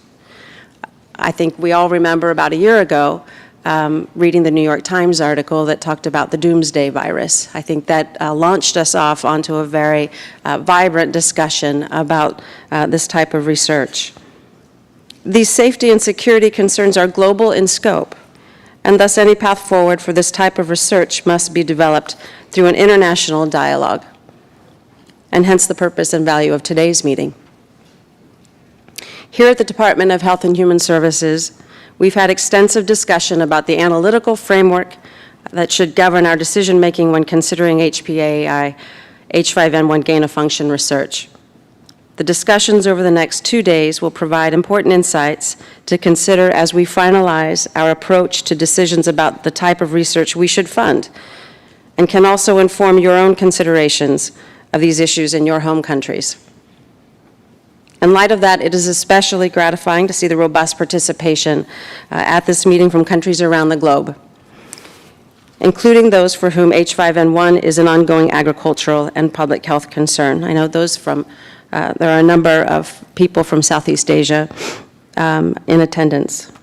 I think we all remember about a year ago reading the New York Times article that talked about the doomsday virus. I think that launched us off onto a very vibrant discussion about this type of research. These safety and security concerns are global in scope, and thus any path forward for this type of research must be developed through an international dialogue, and hence the purpose and value of today's meeting. Here at the Department of Health and Human Services, we've had extensive discussion about the analytical framework that should govern our decision-making when considering HPAI, H5N1 gain-of-function research. The discussions over the next 2 days will provide important insights to consider as we finalize our approach to decisions about the type of research we should fund, and can also inform your own considerations of these issues in your home countries. In light of that, it is especially gratifying to see the robust participation at this meeting from countries around the globe, including those for whom H5N1 is an ongoing agricultural and public health concern. I know those from, there are a number of people from Southeast Asia in attendance.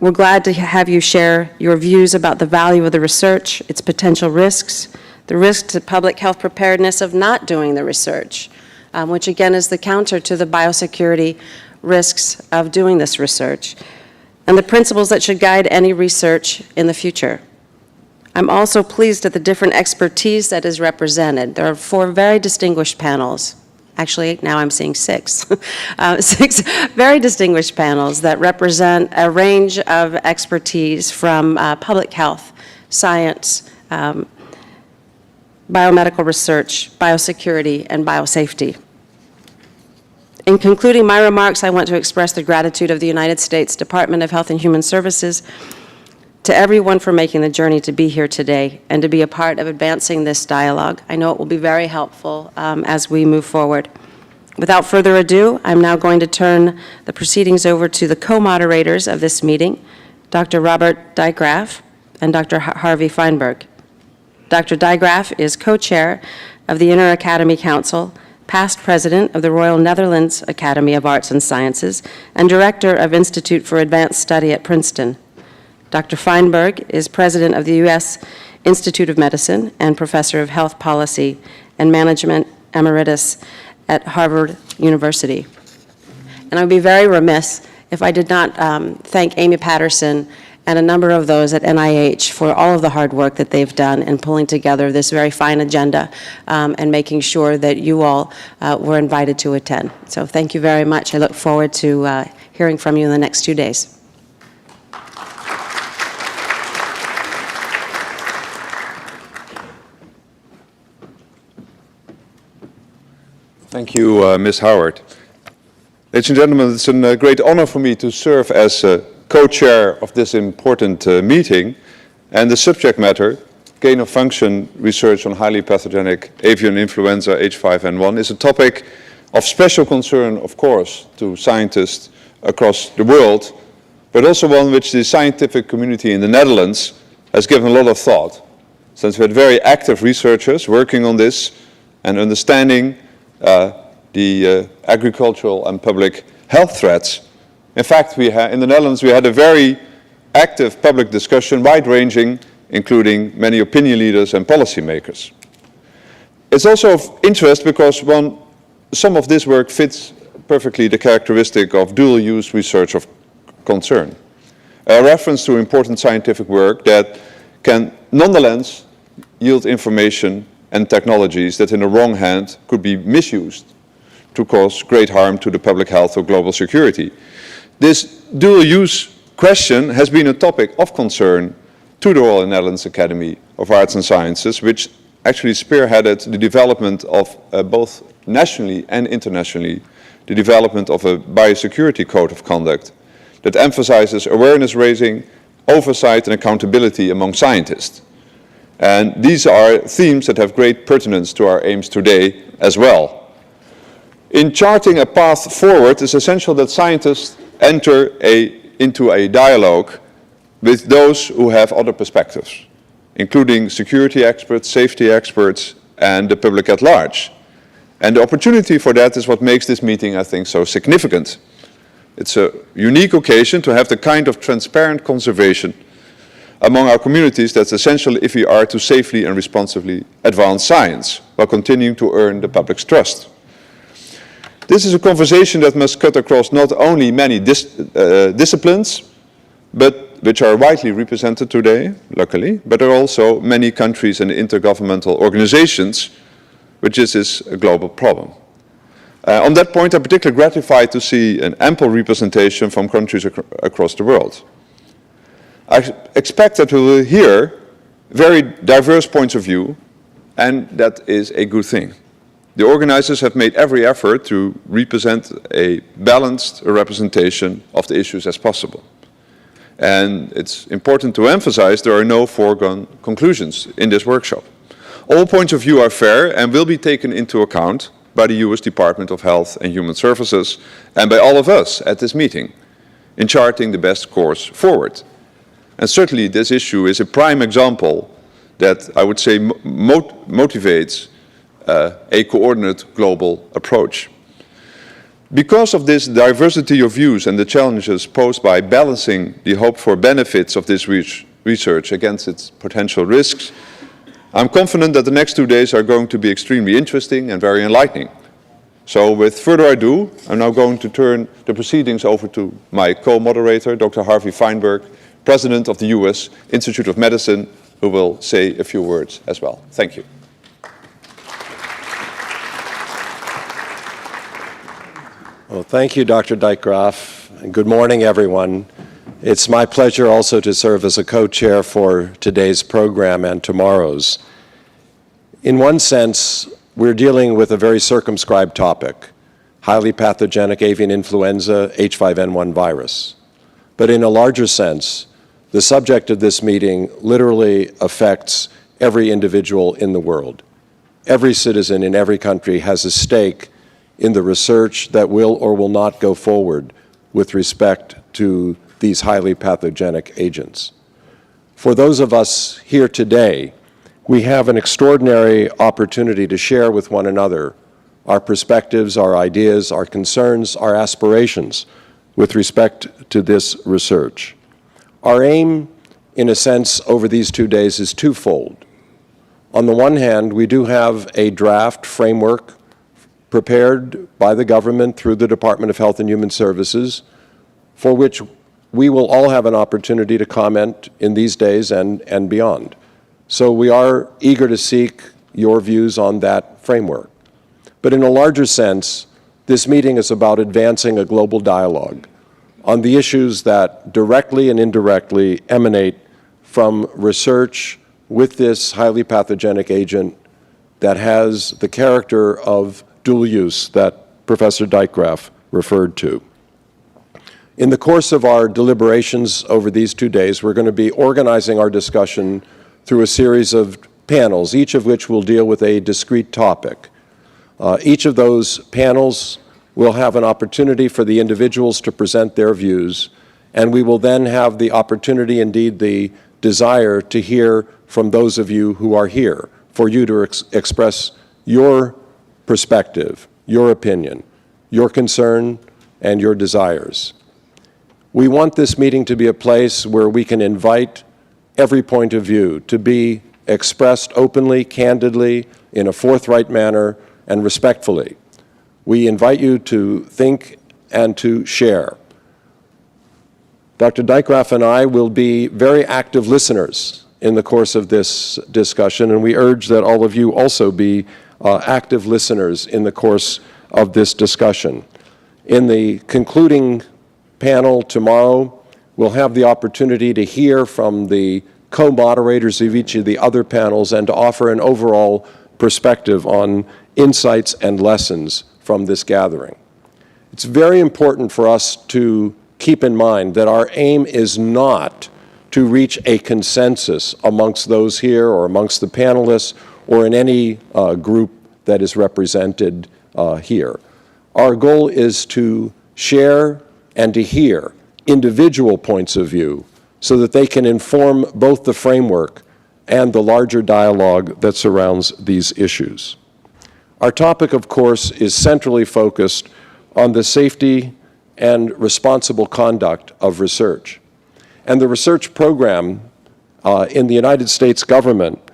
We're glad to have you share your views about the value of the research, its potential risks, the risk to public health preparedness of not doing the research, which again is the counter to the biosecurity risks of doing this research, and the principles that should guide any research in the future. I'm also pleased at the different expertise that is represented. There are 4 very distinguished panels. Actually, now I'm seeing 6. 6 very distinguished panels that represent a range of expertise from public health, science, biomedical research, biosecurity, and biosafety. In concluding my remarks, I want to express the gratitude of the United States Department of Health and Human Services to everyone for making the journey to be here today and to be a part of advancing this dialogue. I know it will be very helpful as we move forward. Without further ado, I'm now going to turn the proceedings over to the co-moderators of this meeting, Dr. Robert Dijkgraaf and Dr. Harvey Feinberg. Dr. Dijkgraaf is co-chair of the Inter-Academy Council, past president of the Royal Netherlands Academy of Arts and Sciences, and director of Institute for Advanced Study at Princeton. Dr. Feinberg is president of the U.S. Institute of Medicine and professor of health policy and management emeritus at Harvard University. And I would be very remiss if I did not thank Amy Patterson and a number of those at NIH for all of the hard work that they've done in pulling together this very fine agenda and making sure that you all were invited to attend. So thank you very much. I look forward to hearing from you in the next 2 days. Thank you, Ms. Howard. Ladies and gentlemen, it's a great honor for me to serve as co-chair of this important meeting, and the subject matter, gain-of-function research on highly pathogenic avian influenza H5N1, is a topic of special concern, of course, to scientists across the world, but also one which the scientific community in the Netherlands has given a lot of thought, since we had very active researchers working on this and understanding the agricultural and public health threats. In fact, in the Netherlands, we had a very active public discussion, wide-ranging, including many opinion leaders and policymakers. It's also of interest because some of this work fits perfectly the characteristic of dual-use research of concern. A reference to important scientific work that can nonetheless yield information and technologies that in the wrong hand could be misused to cause great harm to the public health or global security. This dual-use question has been a topic of concern to the Royal Netherlands Academy of Arts and Sciences, which actually spearheaded the development of both nationally and internationally, the development of a biosecurity code of conduct that emphasizes awareness raising, oversight and accountability among scientists. And these are themes that have great pertinence to our aims today as well. In charting a path forward, it's essential that scientists enter into a dialogue with those who have other perspectives, including security experts, safety experts, and the public at large. And the opportunity for that is what makes this meeting, I think, so significant. It's a unique occasion to have the kind of transparent conversation among our communities that's essential if we are to safely and responsibly advance science while continuing to earn the public's trust. This is a conversation that must cut across not only many disciplines, but which are widely represented today, luckily, but there are also many countries and intergovernmental organizations, which is a global problem. On that point, I'm particularly gratified to see an ample representation from countries across the world. I expect that we will hear very diverse points of view, and that is a good thing. The organizers have made every effort to represent a balanced representation of the issues as possible. And it's important to emphasize there are no foregone conclusions in this workshop. All points of view are fair and will be taken into account by the US Department of Health and Human Services and by all of us at this meeting in charting the best course forward. And certainly this issue is a prime example that I would say motivates a coordinate global approach. Because of this diversity of views and the challenges posed by balancing the hoped for benefits of this research against its potential risks, I'm confident that the next 2 days are going to be extremely interesting and very enlightening. So with further ado, I'm now going to turn the proceedings over to my co-moderator, Dr. Harvey Feinberg, President of the US Institute of Medicine, who will say a few words as well. Thank you. Well, thank you, Dr. Dijkgraaf, and good morning, everyone. It's my pleasure also to serve as a co-chair for today's program and tomorrow's. In one sense, we're dealing with a very circumscribed topic, highly pathogenic avian influenza H5N1 virus. But in a larger sense, the subject of this meeting literally affects every individual in the world. Every citizen in every country has a stake in the research that will or will not go forward with respect to these highly pathogenic agents. For those of us here today, we have an extraordinary opportunity to share with one another our perspectives, our ideas, our concerns, our aspirations with respect to this research. Our aim, in a sense, over these 2 days is twofold. On the one hand, we do have a draft framework prepared by the government through the Department of Health and Human Services, for which we will all have an opportunity to comment in these days and beyond. So we are eager to seek your views on that framework. But in a larger sense, this meeting is about advancing a global dialogue on the issues that directly and indirectly emanate from research with this highly pathogenic agent that has the character of dual use that Professor Dijkgraaf referred to. In the course of our deliberations over these 2 days, we're going to be organizing our discussion through a series of panels, each of which will deal with a discrete topic. Each of those panels will have an opportunity for the individuals to present their views, and we will then have the opportunity, indeed the desire, to hear from those of you who are here, for you to express your perspective, your opinion, your concern, and your desires. We want this meeting to be a place where we can invite every point of view to be expressed openly, candidly, in a forthright manner, and respectfully. We invite you to think and to share. Dr. Dijkgraaf and I will be very active listeners in the course of this discussion, and we urge that all of you also be active listeners in the course of this discussion. In the concluding panel tomorrow, we'll have the opportunity to hear from the co-moderators of each of the other panels and to offer an overall perspective on insights and lessons from this gathering. It's very important for us to keep in mind that our aim is not to reach a consensus amongst those here or amongst the panelists or in any group that is represented here. Our goal is to share and to hear individual points of view so that they can inform both the framework and the larger dialogue that surrounds these issues. Our topic, of course, is centrally focused on the safety and responsible conduct of research. And the research program in the United States government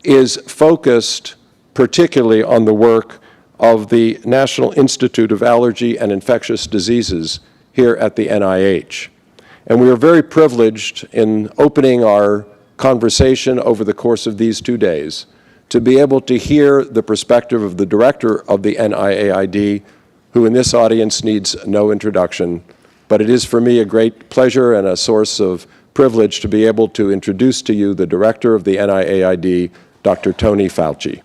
is focused particularly on the work of the National Institute of Allergy and Infectious Diseases here at the NIH. And we are very privileged in opening our conversation over the course of these 2 days to be able to hear the perspective of the director of the NIAID, who in this audience needs no introduction. But it is for me a great pleasure and a source of privilege to be able to introduce to you the director of the NIAID, Dr. Tony Fauci.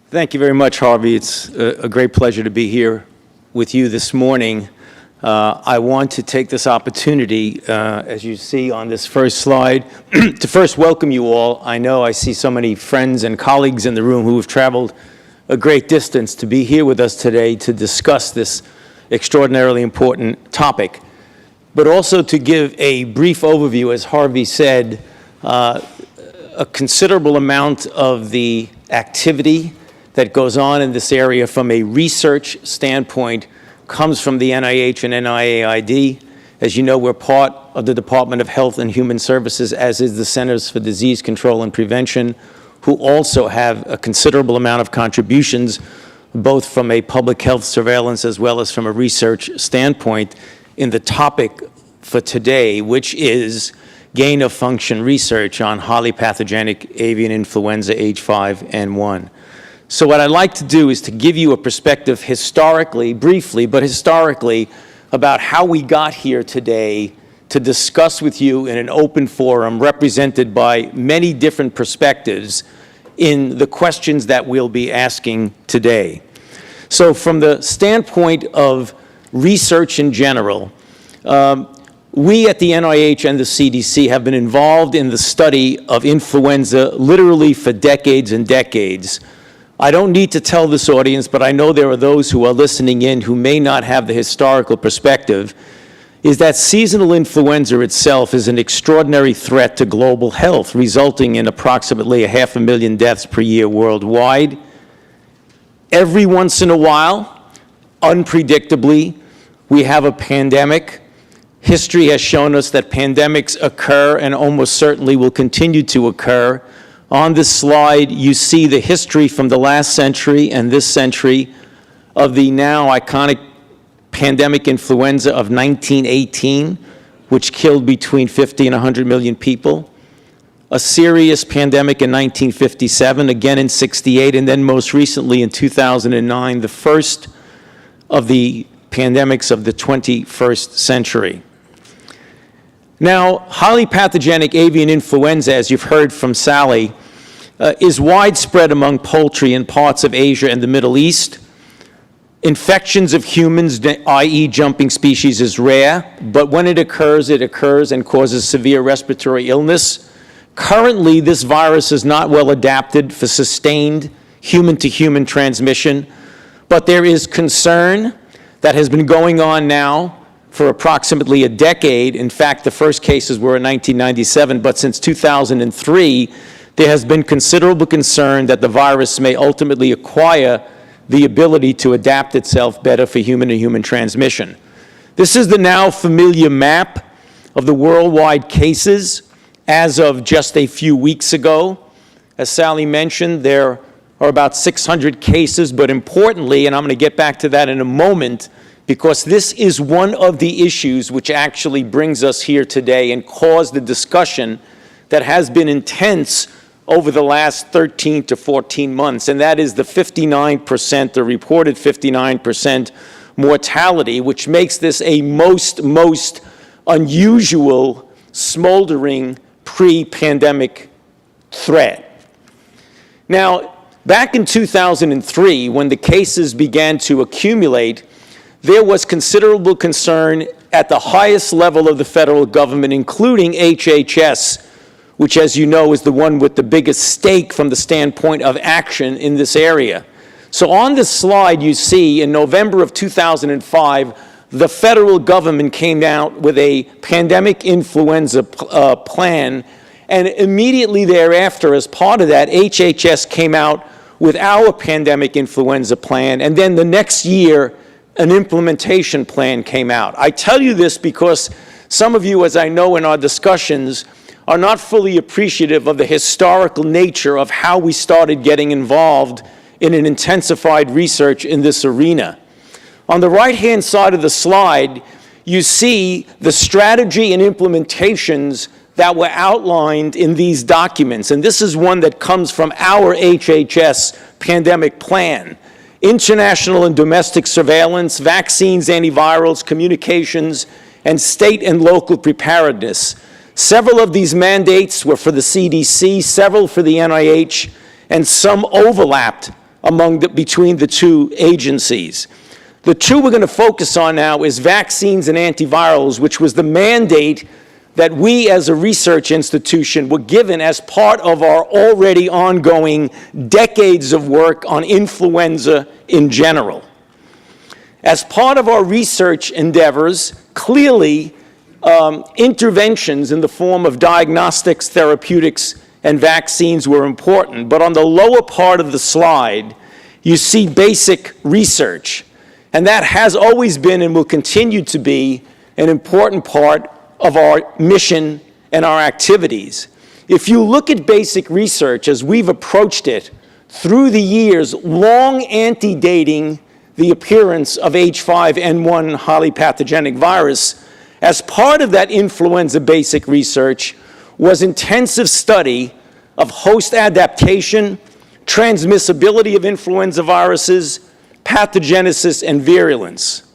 Thank you very much, Harvey. It's a great pleasure to be here with you this morning. I want to take this opportunity, as you see on this first slide, to first welcome you all. I know I see so many friends and colleagues in the room who have traveled a great distance to be here with us today to discuss this extraordinarily important topic, but also to give a brief overview, as Harvey said, a considerable amount of the activity that goes on in this area from a research standpoint comes from the NIH and NIAID. As you know, we're part of the Department of Health and Human Services, as is the Centers for Disease Control and Prevention, who also have a considerable amount of contributions, both from a public health surveillance as well as from a research standpoint, in the topic for today, which is gain-of-function research on highly pathogenic avian influenza H5N1. So what I'd like to do is to give you a perspective historically, briefly, but historically, about how we got here today to discuss with you in an open forum represented by many different perspectives in the questions that we'll be asking today. So from the standpoint of research in general, we at the NIH and the CDC have been involved in the study of influenza literally for decades and decades. I don't need to tell this audience, but I know there are those who are listening in who may not have the historical perspective, is that seasonal influenza itself is an extraordinary threat to global health, resulting in approximately 500,000 deaths per year worldwide. Every once in a while, unpredictably, we have a pandemic. History has shown us that pandemics occur and almost certainly will continue to occur. On this slide, you see the history from the last century and this century of the now iconic pandemic influenza of 1918, which killed between 50 and 100 million people. A serious pandemic in 1957, again in 68, and then most recently in 2009, the first of the pandemics of the 21st century. Now, highly pathogenic avian influenza, as you've heard from Sally, is widespread among poultry in parts of Asia and the Middle East. Infections of humans, i.e. jumping species, is rare, but when it occurs and causes severe respiratory illness. Currently, this virus is not well adapted for sustained human-to-human transmission, but there is concern that has been going on now for approximately a decade. In fact, the first cases were in 1997, but since 2003, there has been considerable concern that the virus may ultimately acquire the ability to adapt itself better for human-to-human transmission. This is the now familiar map of the worldwide cases as of just a few weeks ago. As Sally mentioned, there are about 600 cases, but importantly, and I'm going to get back to that in a moment, because this is one of the issues which actually brings us here today and caused the discussion that has been intense over the last 13 to 14 months, and that is the 59%, the reported 59% mortality, which makes this a most unusual, smoldering pre-pandemic threat. Now, back in 2003, when the cases began to accumulate, there was considerable concern at the highest level of the federal government, including HHS, which, as you know, is the one with the biggest stake from the standpoint of action in this area. So on this slide, you see in November of 2005, the federal government came out with a pandemic influenza plan, and immediately thereafter, as part of that, HHS came out with our pandemic influenza plan, and then the next year, an implementation plan came out. I tell you this because some of you, as I know in our discussions, are not fully appreciative of the historical nature of how we started getting involved in an intensified research in this arena. On the right-hand side of the slide, you see the strategy and implementations that were outlined in these documents. And this is one that comes from our HHS pandemic plan. International and domestic surveillance, vaccines, antivirals, communications, and state and local preparedness. Several of these mandates were for the CDC, several for the NIH, and some overlapped between the two agencies. The two we're going to focus on now is vaccines and antivirals, which was the mandate that we as a research institution were given as part of our already ongoing decades of work on influenza in general. As part of our research endeavors, clearly interventions in the form of diagnostics, therapeutics, and vaccines were important. But on the lower part of the slide, you see basic research. And that has always been and will continue to be an important part of our mission and our activities. If you look at basic research as we've approached it through the years, long antedating the appearance of H5N1 highly pathogenic virus, as part of that influenza basic research was intensive study of host adaptation, transmissibility of influenza viruses, pathogenesis, and virulence.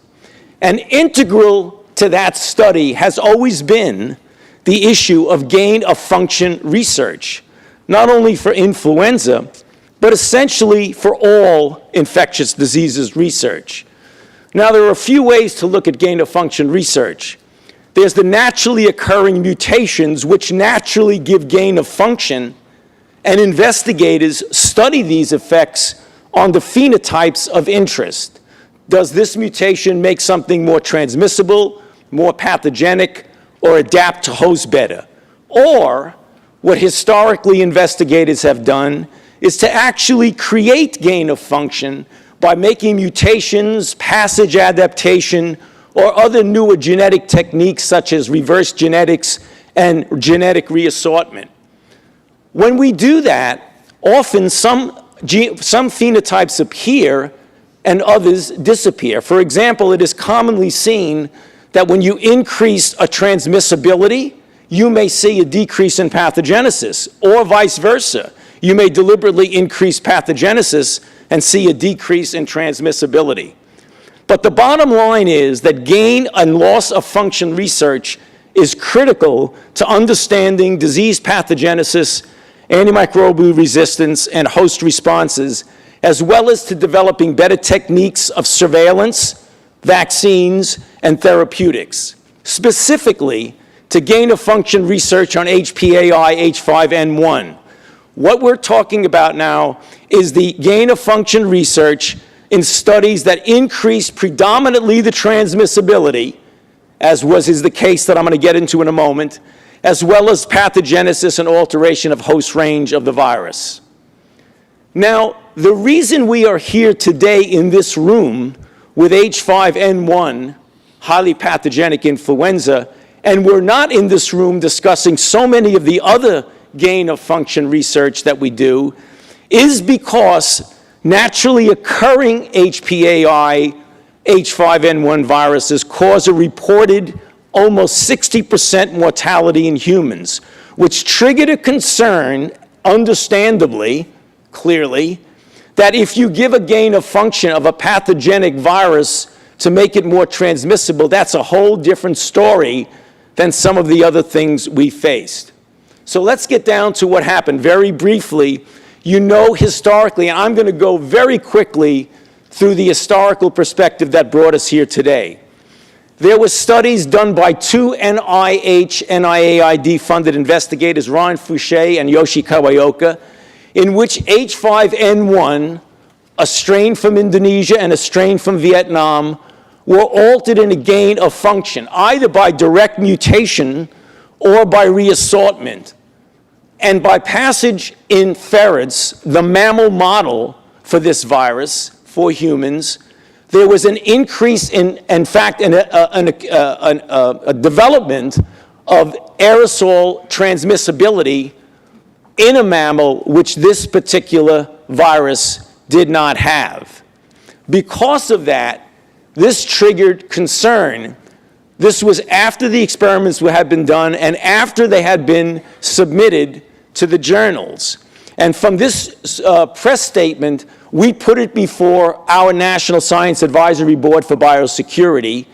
And integral to that study has always been the issue of gain of function research, not only for influenza, but essentially for all infectious diseases research. Now, there are a few ways to look at gain of function research. There's the naturally occurring mutations which naturally give gain of function, and investigators study these effects on the phenotypes of interest. Does this mutation make something more transmissible, more pathogenic, or adapt to host better? Or, what historically investigators have done is to actually create gain of function by making mutations, passage adaptation, or other newer genetic techniques such as reverse genetics and genetic reassortment. When we do that, often some phenotypes appear and others disappear. For example, it is commonly seen that when you increase a transmissibility, you may see a decrease in pathogenesis, or vice versa. You may deliberately increase pathogenesis and see a decrease in transmissibility. But the bottom line is that gain and loss of function research is critical to understanding disease pathogenesis, antimicrobial resistance, and host responses, as well as to developing better techniques of surveillance, vaccines, and therapeutics. Specifically, to gain of function research on HPAI H5N1. What we're talking about now is the gain of function research in studies that increase predominantly the transmissibility, as is the case that I'm going to get into in a moment, as well as pathogenesis and alteration of host range of the virus. Now, the reason we are here today in this room with H5N1, highly pathogenic influenza, and we're not in this room discussing so many of the other gain of function research that we do, is because naturally occurring HPAI H5N1 viruses cause a reported almost 60% mortality in humans, which triggered a concern, understandably, clearly, that if you give a gain of function of a pathogenic virus to make it more transmissible, that's a whole different story than some of the other things we faced. So let's get down to what happened very briefly. You know historically, and I'm going to go very quickly through the historical perspective that brought us here today. There were studies done by two NIH, NIAID-funded investigators, Ron Fouché and Yoshi Kawaoka, in which H5N1, a strain from Indonesia and a strain from Vietnam, were altered in a gain of function, either by direct mutation or by reassortment. And by passage in ferrets, the mammal model for this virus, for humans, there was an increase in fact, a development of aerosol transmissibility in a mammal, which this particular virus did not have. Because of that, this triggered concern. This was after the experiments had been done and after they had been submitted to the journals. And from this press statement, we put it before our National Science Advisory Board for Biosecurity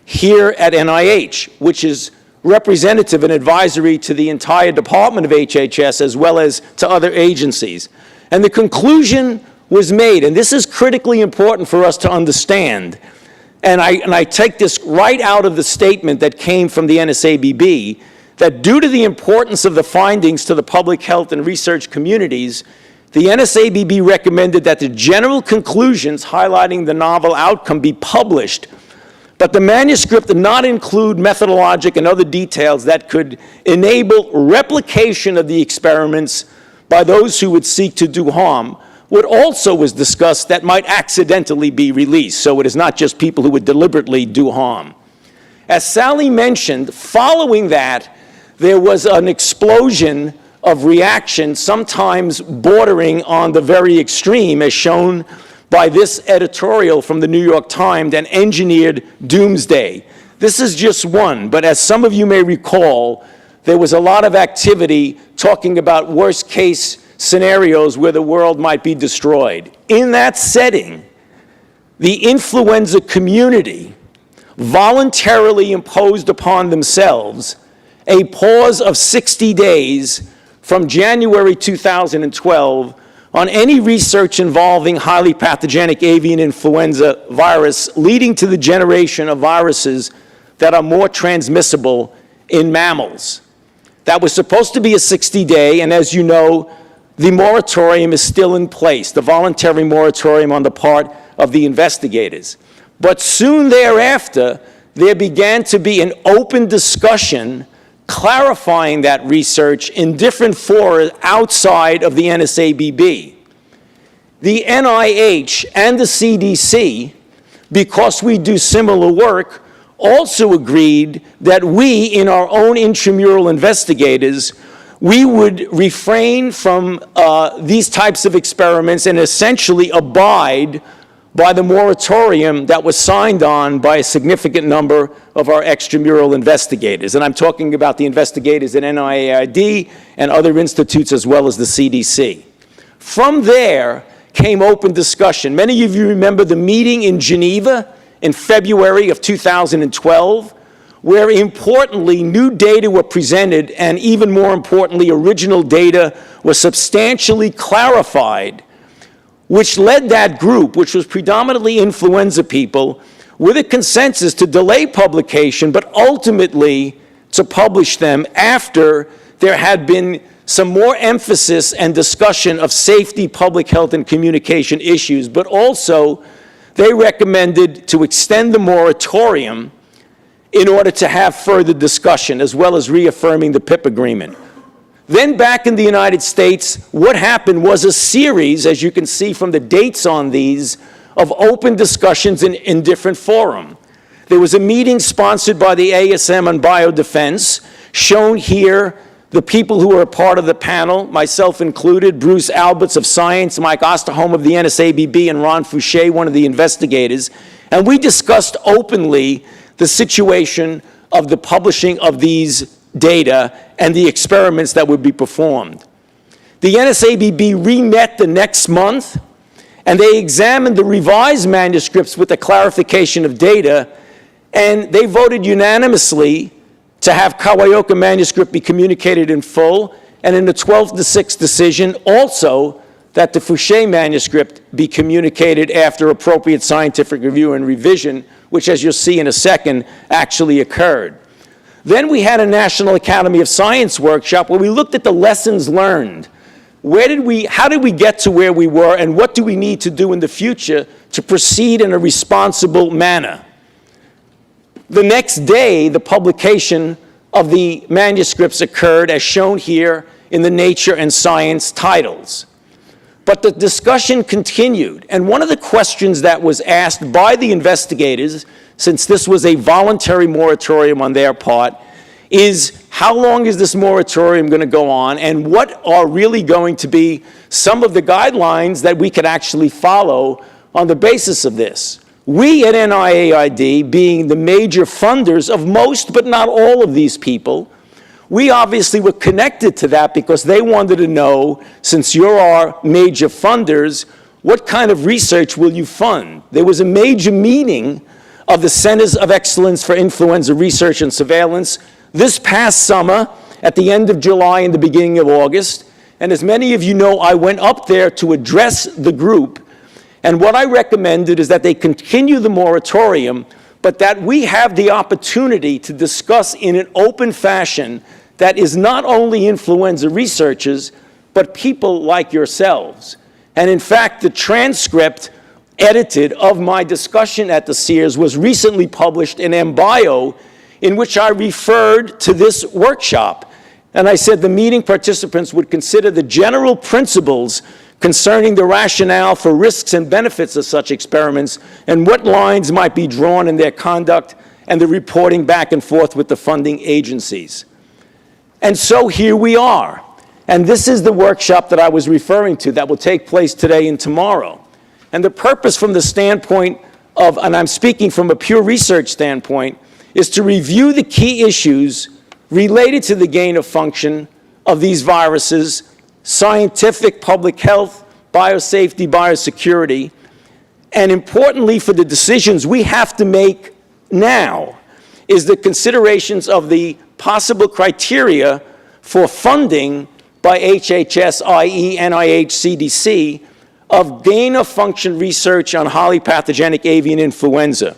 here at NIH, which is representative and advisory to the entire department of HHS as well as to other agencies. And the conclusion was made, and this is critically important for us to understand, and I take this right out of the statement that came from the NSABB, that due to the importance of the findings to the public health and research communities, the NSABB recommended that the general conclusions highlighting the novel outcome be published, but the manuscript did not include methodologic and other details that could enable replication of the experiments by those who would seek to do harm. What also was discussed that might accidentally be released, so it is not just people who would deliberately do harm. As Sally mentioned, following that, there was an explosion of reaction, sometimes bordering on the very extreme, as shown by this editorial from the New York Times, an engineered doomsday. This is just one, but as some of you may recall, there was a lot of activity talking about worst case scenarios where the world might be destroyed. In that setting, the influenza community voluntarily imposed upon themselves a pause of 60 days from January 2012 on any research involving highly pathogenic avian influenza virus, leading to the generation of viruses that are more transmissible in mammals. That was supposed to be a 60-day, and as you know, the moratorium is still in place, the voluntary moratorium on the part of the investigators. But soon thereafter, there began to be an open discussion clarifying that research in different fora outside of the NSABB. The NIH and the CDC, because we do similar work, also agreed that we, in our own intramural investigators, we would refrain from these types of experiments and essentially abide by the moratorium that was signed on by a significant number of our extramural investigators. And I'm talking about the investigators at NIAID and other institutes as well as the CDC. From there came open discussion. Many of you remember the meeting in Geneva in February of 2012, where importantly new data were presented and even more importantly original data was substantially clarified, which led that group, which was predominantly influenza people, with a consensus to delay publication, but ultimately to publish them after there had been some more emphasis and discussion of safety, public health, and communication issues, but also they recommended to extend the moratorium in order to have further discussion, as well as reaffirming the PIP agreement. Then back in the United States, what happened was a series, as you can see from the dates on these, of open discussions in different forums. There was a meeting sponsored by the ASM on biodefense, shown here, the people who were a part of the panel, myself included, Bruce Alberts of Science, Mike Osterholm of the NSABB, and Ron Fouché, one of the investigators, and we discussed openly the situation of the publishing of these data and the experiments that would be performed. The NSABB re-met the next month, and they examined the revised manuscripts with the clarification of data, and they voted unanimously to have Kawaoka manuscript be communicated in full, and in the 12-6 decision, also that the Fouché manuscript be communicated after appropriate scientific review and revision, which, as you'll see in a second, actually occurred. Then we had a National Academy of Science workshop where we looked at the lessons learned. How did we get to where we were, and what do we need to do in the future to proceed in a responsible manner? The next day, the publication of the manuscripts occurred, as shown here in the Nature and Science titles. But the discussion continued, and one of the questions that was asked by the investigators, since this was a voluntary moratorium on their part, is how long is this moratorium going to go on, and what are really going to be some of the guidelines that we could actually follow on the basis of this? We at NIAID, being the major funders of most but not all of these people, we obviously were connected to that because they wanted to know, since you're our major funders, what kind of research will you fund? There was a major meeting of the Centers of Excellence for Influenza Research and Surveillance this past summer, at the end of July and the beginning of August. And as many of you know, I went up there to address the group. And what I recommended is that they continue the moratorium, but that we have the opportunity to discuss in an open fashion that is not only influenza researchers, but people like yourselves. And in fact, the transcript edited of my discussion at the Sears was recently published in MBio, in which I referred to this workshop. And I said the meeting participants would consider the general principles concerning the rationale for risks and benefits of such experiments and what lines might be drawn in their conduct and the reporting back and forth with the funding agencies. And so here we are. And this is the workshop that I was referring to that will take place today and tomorrow. And the purpose from the standpoint of, and I'm speaking from a pure research standpoint, is to review the key issues related to the gain of function of these viruses, scientific, public health, biosafety, biosecurity, and importantly for the decisions we have to make now is the considerations of the possible criteria for funding by HHS, i.e. NIH, CDC, of gain of function research on highly pathogenic avian influenza.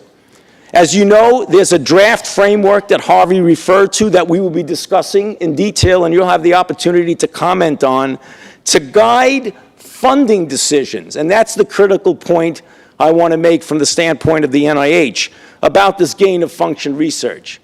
As you know, there's a draft framework that Harvey referred to that we will be discussing in detail, and you'll have the opportunity to comment on, to guide funding decisions. And that's the critical point I want to make from the standpoint of the NIH about this gain of function research.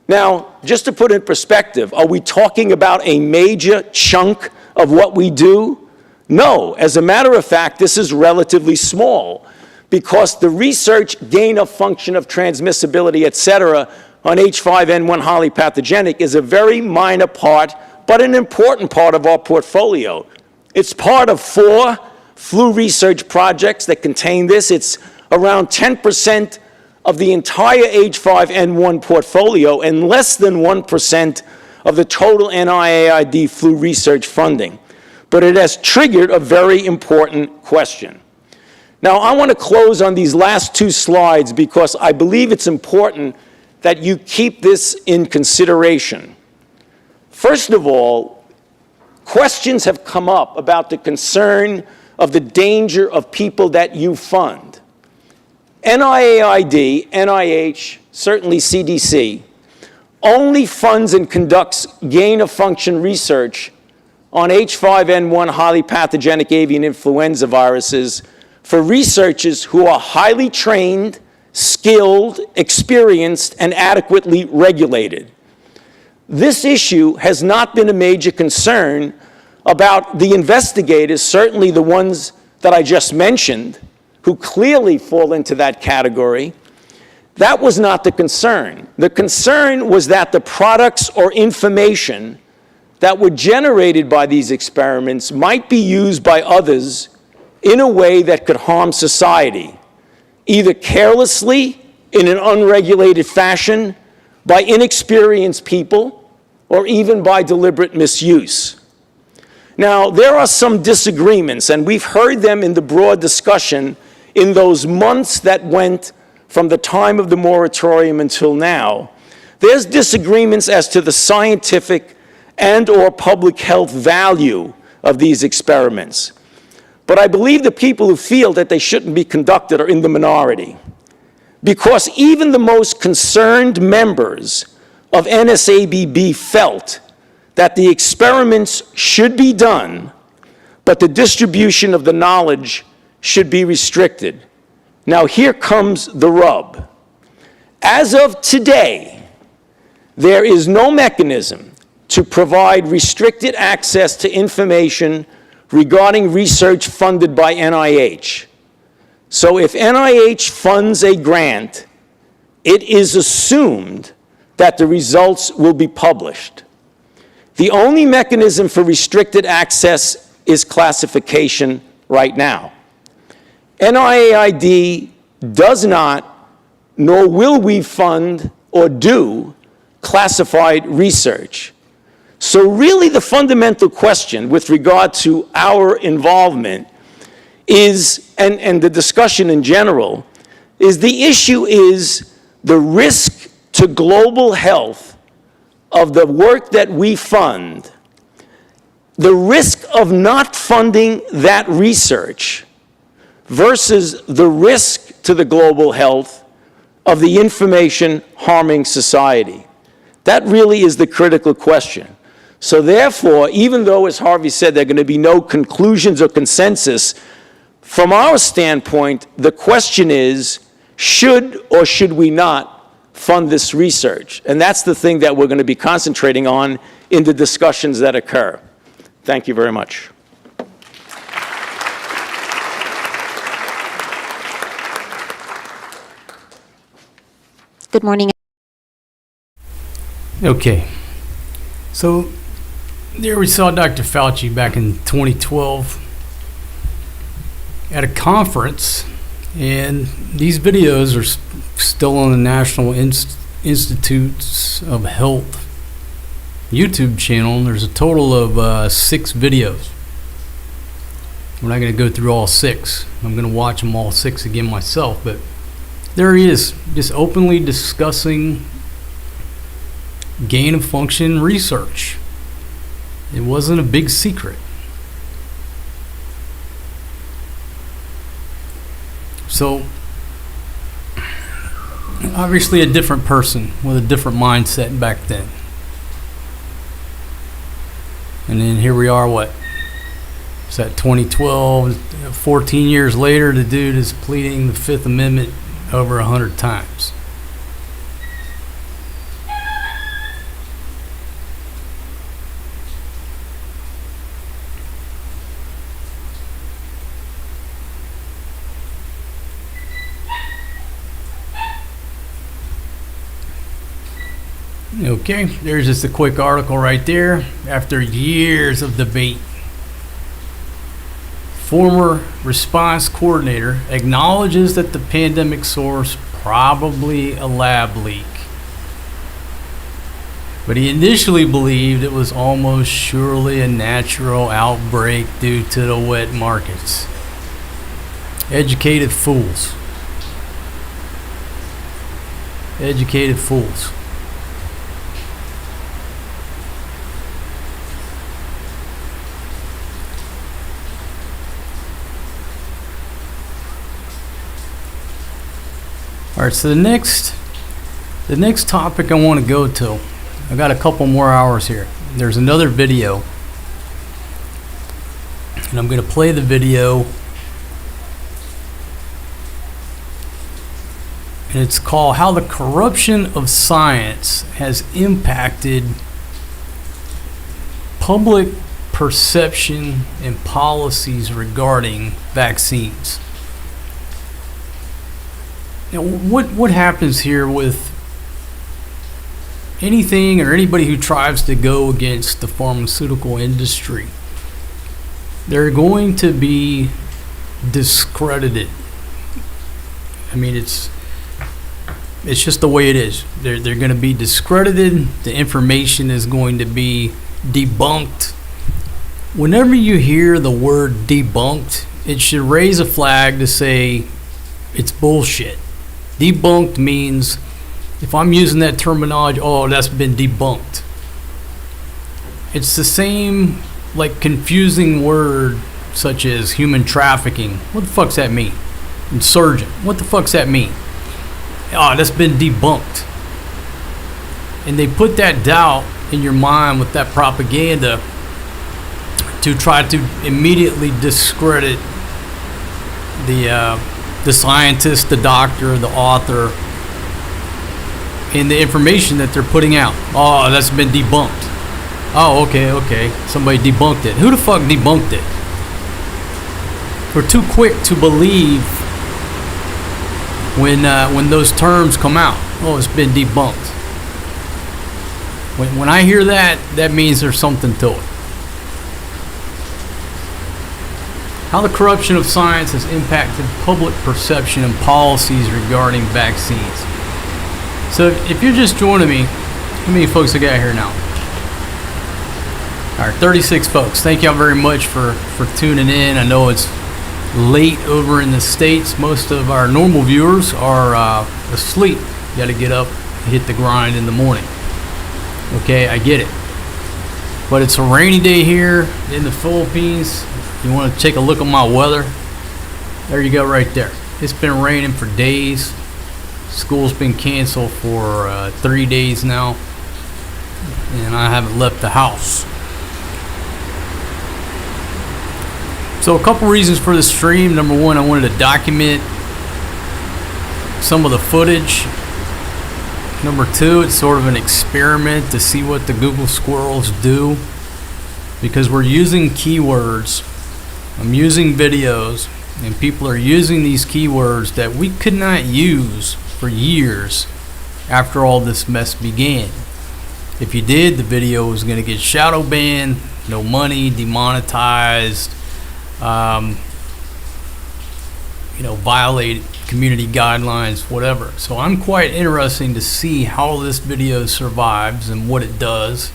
Now, just to put it in perspective, are we talking about a major chunk of what we do? No. As a matter of fact, this is relatively small, because the research, gain of function of transmissibility, et cetera, on H5N1 highly pathogenic is a very minor part, but an important part of our portfolio. It's part of 4 flu research projects that contain this. It's around 10% of the entire H5N1 portfolio and less than 1% of the total NIAID flu research funding. But it has triggered a very important question. Now, I want to close on these last 2 slides because I believe it's important that you keep this in consideration. First of all, questions have come up about the concern of the danger of people that you fund. NIAID, NIH, certainly CDC, only funds and conducts gain-of-function research on H5N1 highly pathogenic avian influenza viruses for researchers who are highly trained, skilled, experienced, and adequately regulated. This issue has not been a major concern about the investigators, certainly the ones that I just mentioned, who clearly fall into that category. That was not the concern. The concern was that the products or information that were generated by these experiments might be used by others in a way that could harm society, either carelessly, in an unregulated fashion, by inexperienced people, or even by deliberate misuse. Now, there are some disagreements, and we've heard them in the broad discussion in those months that went from the time of the moratorium until now. There's disagreements as to the scientific and or public health value of these experiments. But I believe the people who feel that they shouldn't be conducted are in the minority, because even the most concerned members of NSABB felt that the experiments should be done, but the distribution of the knowledge should be restricted. Now, here comes the rub. As of today, there is no mechanism to provide restricted access to information regarding research funded by NIH. So if NIH funds a grant, it is assumed that the results will be published. The only mechanism for restricted access is classification right now. NIAID does not, nor will we fund or do classified research. So really the fundamental question with regard to our involvement is, and the discussion in general, is the issue is the risk to global health of the work that we fund, the risk of not funding that research versus the risk to the global health of the information harming society. That really is the critical question. So therefore, even though, as Harvey said, there are going to be no conclusions or consensus, from our standpoint, the question is, should or should we not fund this research? And that's the thing that we're going to be concentrating on in the discussions that occur. Thank you very much. Good morning. Okay. So there we saw Dr. Fauci back in 2012 at a conference, and these videos are still on the National Institutes of Health YouTube channel. There's a total of 6 videos. We're not going to go through all 6. I'm going to watch them all 6 again myself, but there he is, just openly discussing gain of function research. It wasn't a big secret. So, obviously a different person with a different mindset back then. And then here we are, what? It's that 2012, 14 years later, the dude is pleading the Fifth Amendment over 100 times. Okay, there's just a quick article right there. After years of debate, former response coordinator acknowledges that the pandemic source probably a lab leak, but he initially believed it was almost surely a natural outbreak due to the wet markets. Educated fools. Educated fools. All right, so the next topic I want to go to, I got a couple more hours here. There's another video, and I'm going to play the video, and it's called How the Corruption of Science Has Impacted Public Perception and Policies Regarding Vaccines. Now, what happens here with anything or anybody who tries to go against the pharmaceutical industry? They're going to be discredited. I mean, it's just the way it is. They're going to be discredited. The information is going to be debunked. Whenever you hear the word debunked, it should raise a flag to say it's bullshit. Debunked means, if I'm using that terminology, oh, that's been debunked. It's the same like confusing word such as human trafficking. What the fuck's that mean? Insurgent. What the fuck's that mean? Oh, that's been debunked. And they put that doubt in your mind with that propaganda to try to immediately discredit the scientist, the doctor, the author, and the information that they're putting out. Oh, that's been debunked. Oh, okay. Somebody debunked it. Who the fuck debunked it? We're too quick to believe when those terms come out. Oh, it's been debunked. When I hear that, that means there's something to it. How the corruption of science has impacted public perception and policies regarding vaccines. So if you're just joining me, how many folks I got here now? All right, 36 folks. Thank y'all very much for tuning in. I know it's late over in the States. Most of our normal viewers are asleep. You got to get up and hit the grind in the morning. Okay, I get it. But it's a rainy day here in the Philippines. You want to take a look at my weather? There you go right there. It's been raining for days. School's been canceled for 3 days now. And I haven't left the house. So a couple reasons for the stream. Number one, I wanted to document some of the footage. Number two, it's sort of an experiment to see what the Google squirrels do, because we're using keywords. I'm using videos, and people are using these keywords that we could not use for years after all this mess began. If you did, the video was going to get shadow banned, no money, demonetized, violate community guidelines, whatever. So I'm quite interested to see how this video survives and what it does.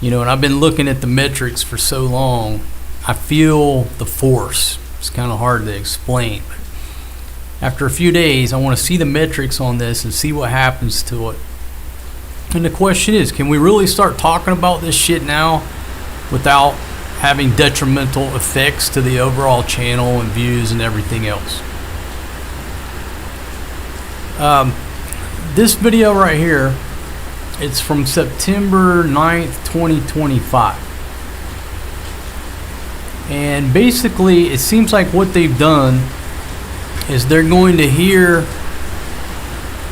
And I've been looking at the metrics for so long. I feel the force. It's kind of hard to explain. After a few days, I want to see the metrics on this and see what happens to it. And the question is, can we really start talking about this shit now without having detrimental effects to the overall channel and views and everything else? This video right here, it's from September 9th, 2025. And basically, it seems like what they've done is they're going to hear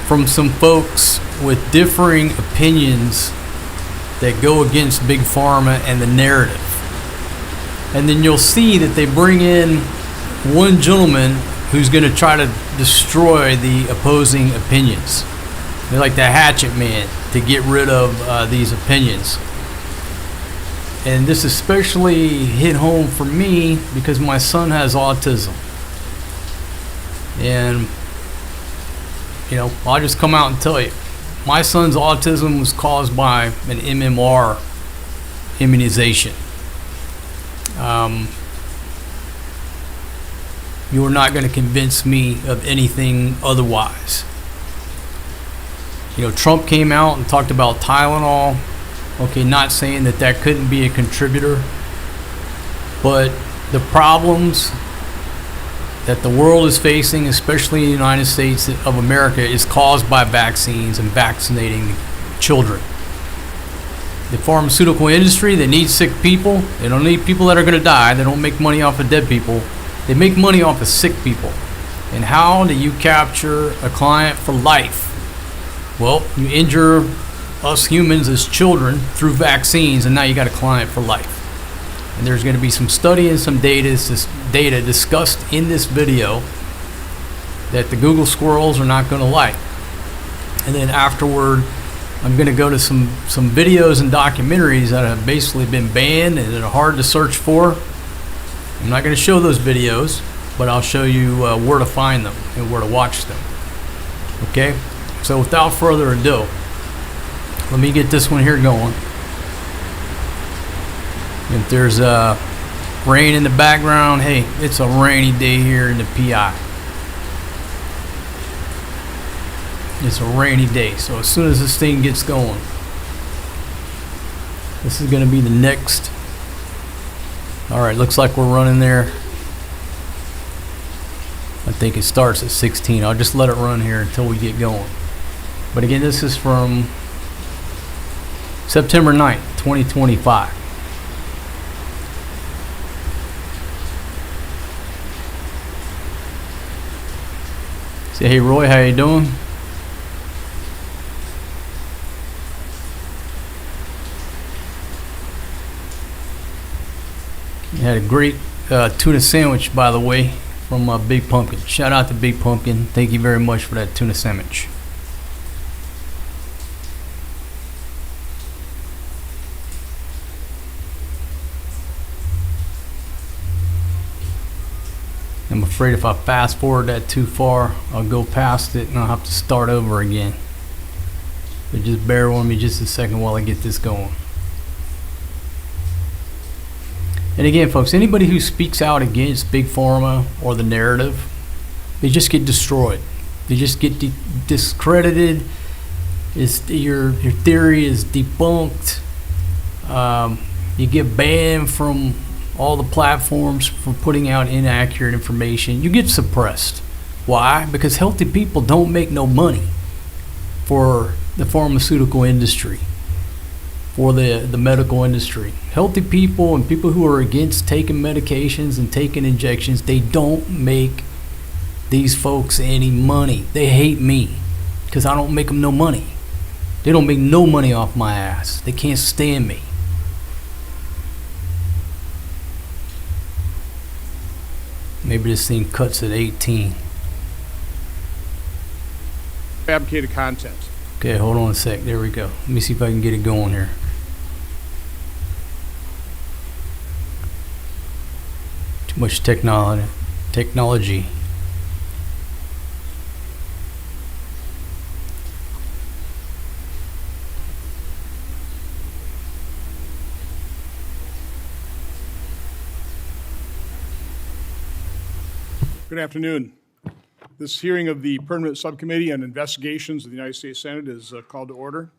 from some folks with differing opinions that go against Big Pharma and the narrative. And then you'll see that they bring in one gentleman who's going to try to destroy the opposing opinions. They're like the hatchet man to get rid of these opinions. And this especially hit home for me because my son has autism. And, I'll just come out and tell you. My son's autism was caused by an MMR immunization. You're not going to convince me of anything otherwise. Trump came out and talked about Tylenol. Okay, not saying that couldn't be a contributor, but the problems that the world is facing, especially in the United States of America, is caused by vaccines and vaccinating children. The pharmaceutical industry, they need sick people. They don't need people that are going to die. They don't make money off of dead people. They make money off of sick people. And how do you capture a client for life? Well, you injure us humans as children through vaccines, and now you got a client for life. And there's going to be some study and some data discussed in this video that the Google squirrels are not going to like. And then afterward, I'm going to go to some videos and documentaries that have basically been banned and that are hard to search for. I'm not going to show those videos, but I'll show you where to find them and where to watch them. Okay? So without further ado, let me get this one here going. If there's rain in the background, hey, it's a rainy day here in the PI. It's a rainy day, so as soon as this thing gets going, this is going to be the next All right, looks like we're running there. I think it starts at 16. I'll just let it run here until we get going. But again, this is from September 9th, 2025. Say, hey Roy, how you doing? You had a great tuna sandwich, by the way, from Big Pumpkin. Shout out to Big Pumpkin. Thank you very much for that tuna sandwich. I'm afraid if I fast forward that too far, I'll go past it and I'll have to start over again. But just bear with me just a second while I get this going. And again, folks, anybody who speaks out against Big Pharma or the narrative, they just get destroyed. They just get discredited. Your theory is debunked. You get banned from all the platforms for putting out inaccurate information. You get suppressed. Why? Because healthy people don't make no money for the pharmaceutical industry, for the medical industry. Healthy people and people who are against taking medications and taking injections, they don't make these folks any money. They hate me because I don't make them no money. They don't make no money off my ass. They can't stand me. Maybe this thing cuts at 18. Fabricated content. Okay, hold on a sec. There we go. Let me see if I can get it going here. Too much technology. Good afternoon. This hearing of the Permanent Subcommittee on Investigations of the United States Senate is called to order.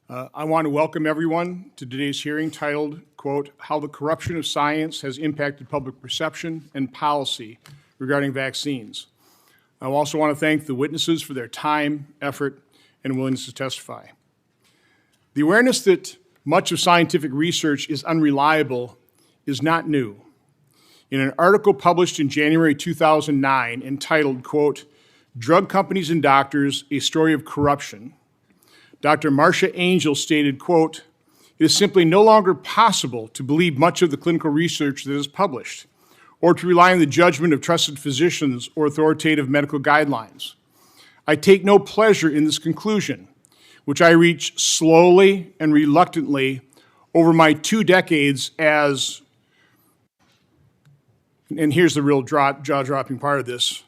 I want to welcome everyone to today's hearing titled, quote, How the Corruption of Science Has Impacted Public Perception and Policy Regarding Vaccines. I also want to thank the witnesses for their time, effort, and willingness to testify. The awareness that much of scientific research is unreliable is not new. In an article published in January 2009 entitled, quote, Drug Companies and Doctors, A Story of Corruption, Dr. Marcia Angel stated, quote, It is simply no longer possible to believe much of the clinical research that is published, or to rely on the judgment of trusted physicians or authoritative medical guidelines. I take no pleasure in this conclusion, which I reach slowly and reluctantly over my 2 decades as, and here's the real jaw-dropping part of this,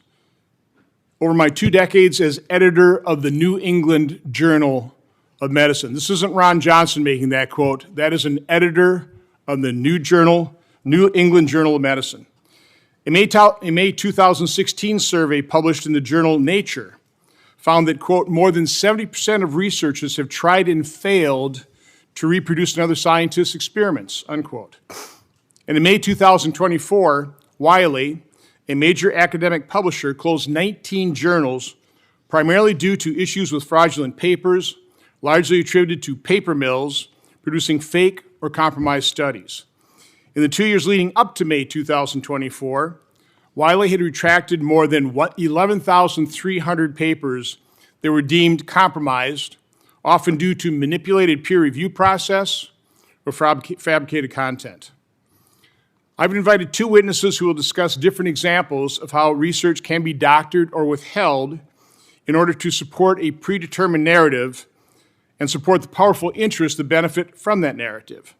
over my 2 decades as editor of the New England Journal of Medicine. This isn't Ron Johnson making that quote. That is an editor of the New England Journal of Medicine. A May 2016 survey published in the journal Nature found that, quote, more than 70% of researchers have tried and failed to reproduce another scientist's experiments, unquote. And in May 2024, Wiley, a major academic publisher, closed 19 journals, primarily due to issues with fraudulent papers, largely attributed to paper mills producing fake or compromised studies. In the 2 years leading up to May 2024, Wiley had retracted more than 11,300 papers that were deemed compromised, often due to manipulated peer review process or fabricated content. I've invited 2 witnesses who will discuss different examples of how research can be doctored or withheld in order to support a predetermined narrative and support the powerful interests that benefit from that narrative.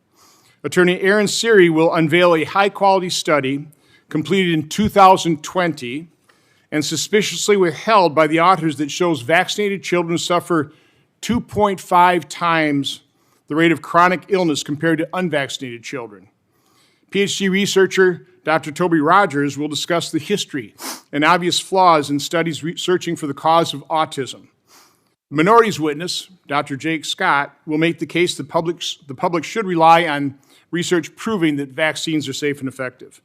Attorney Aaron Siri will unveil a high-quality study completed in 2020 and suspiciously withheld by the authors that shows vaccinated children suffer 2.5 times the rate of chronic illness compared to unvaccinated children. PhD researcher Dr. Toby Rogers will discuss the history and obvious flaws in studies searching for the cause of autism. The minority's witness, Dr. Jake Scott, will make the case the public should rely on research proving that vaccines are safe and effective.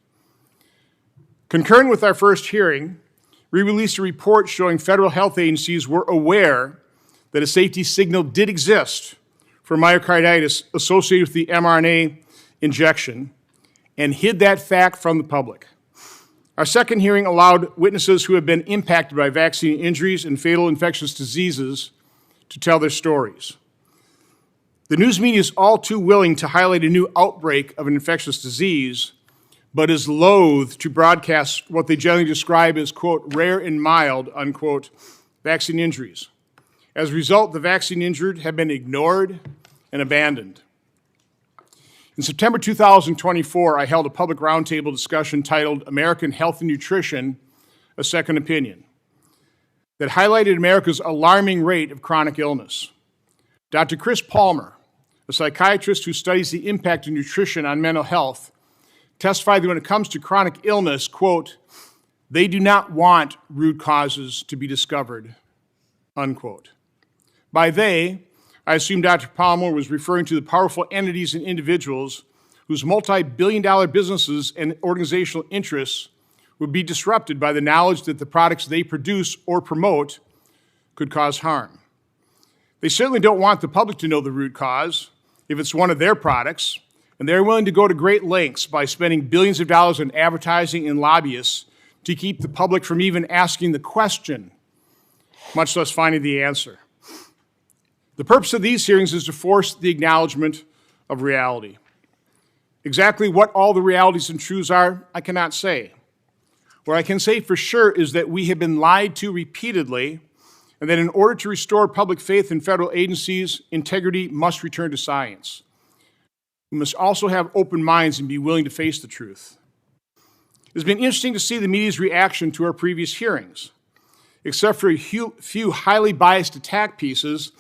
Concurrent with our first hearing, we released a report showing federal health agencies were aware that a safety signal did exist for myocarditis associated with the mRNA injection and hid that fact from the public. Our second hearing allowed witnesses who have been impacted by vaccine injuries and fatal infectious diseases to tell their stories. The news media is all too willing to highlight a new outbreak of an infectious disease, but is loath to broadcast what they generally describe as, quote, rare and mild, unquote, vaccine injuries. As a result, the vaccine injured have been ignored and abandoned. In September 2024, I held a public roundtable discussion titled American Health and Nutrition, A Second Opinion, that highlighted America's alarming rate of chronic illness. Dr. Chris Palmer, a psychiatrist who studies the impact of nutrition on mental health, testified that when it comes to chronic illness, quote, they do not want root causes to be discovered, unquote. By they, I assume Dr. Palmer was referring to the powerful entities and individuals whose multi-billion-dollar businesses and organizational interests would be disrupted by the knowledge that the products they produce or promote could cause harm. They certainly don't want the public to know the root cause if it's one of their products, and they're willing to go to great lengths by spending billions of dollars on advertising and lobbyists to keep the public from even asking the question, much less finding the answer. The purpose of these hearings is to force the acknowledgement of reality. Exactly what all the realities and truths are, I cannot say. What I can say for sure is that we have been lied to repeatedly, and that in order to restore public faith in federal agencies, integrity must return to science. We must also have open minds and be willing to face the truth. It's been interesting to see the media's reaction to our previous hearings. Except for a few highly biased attack pieces,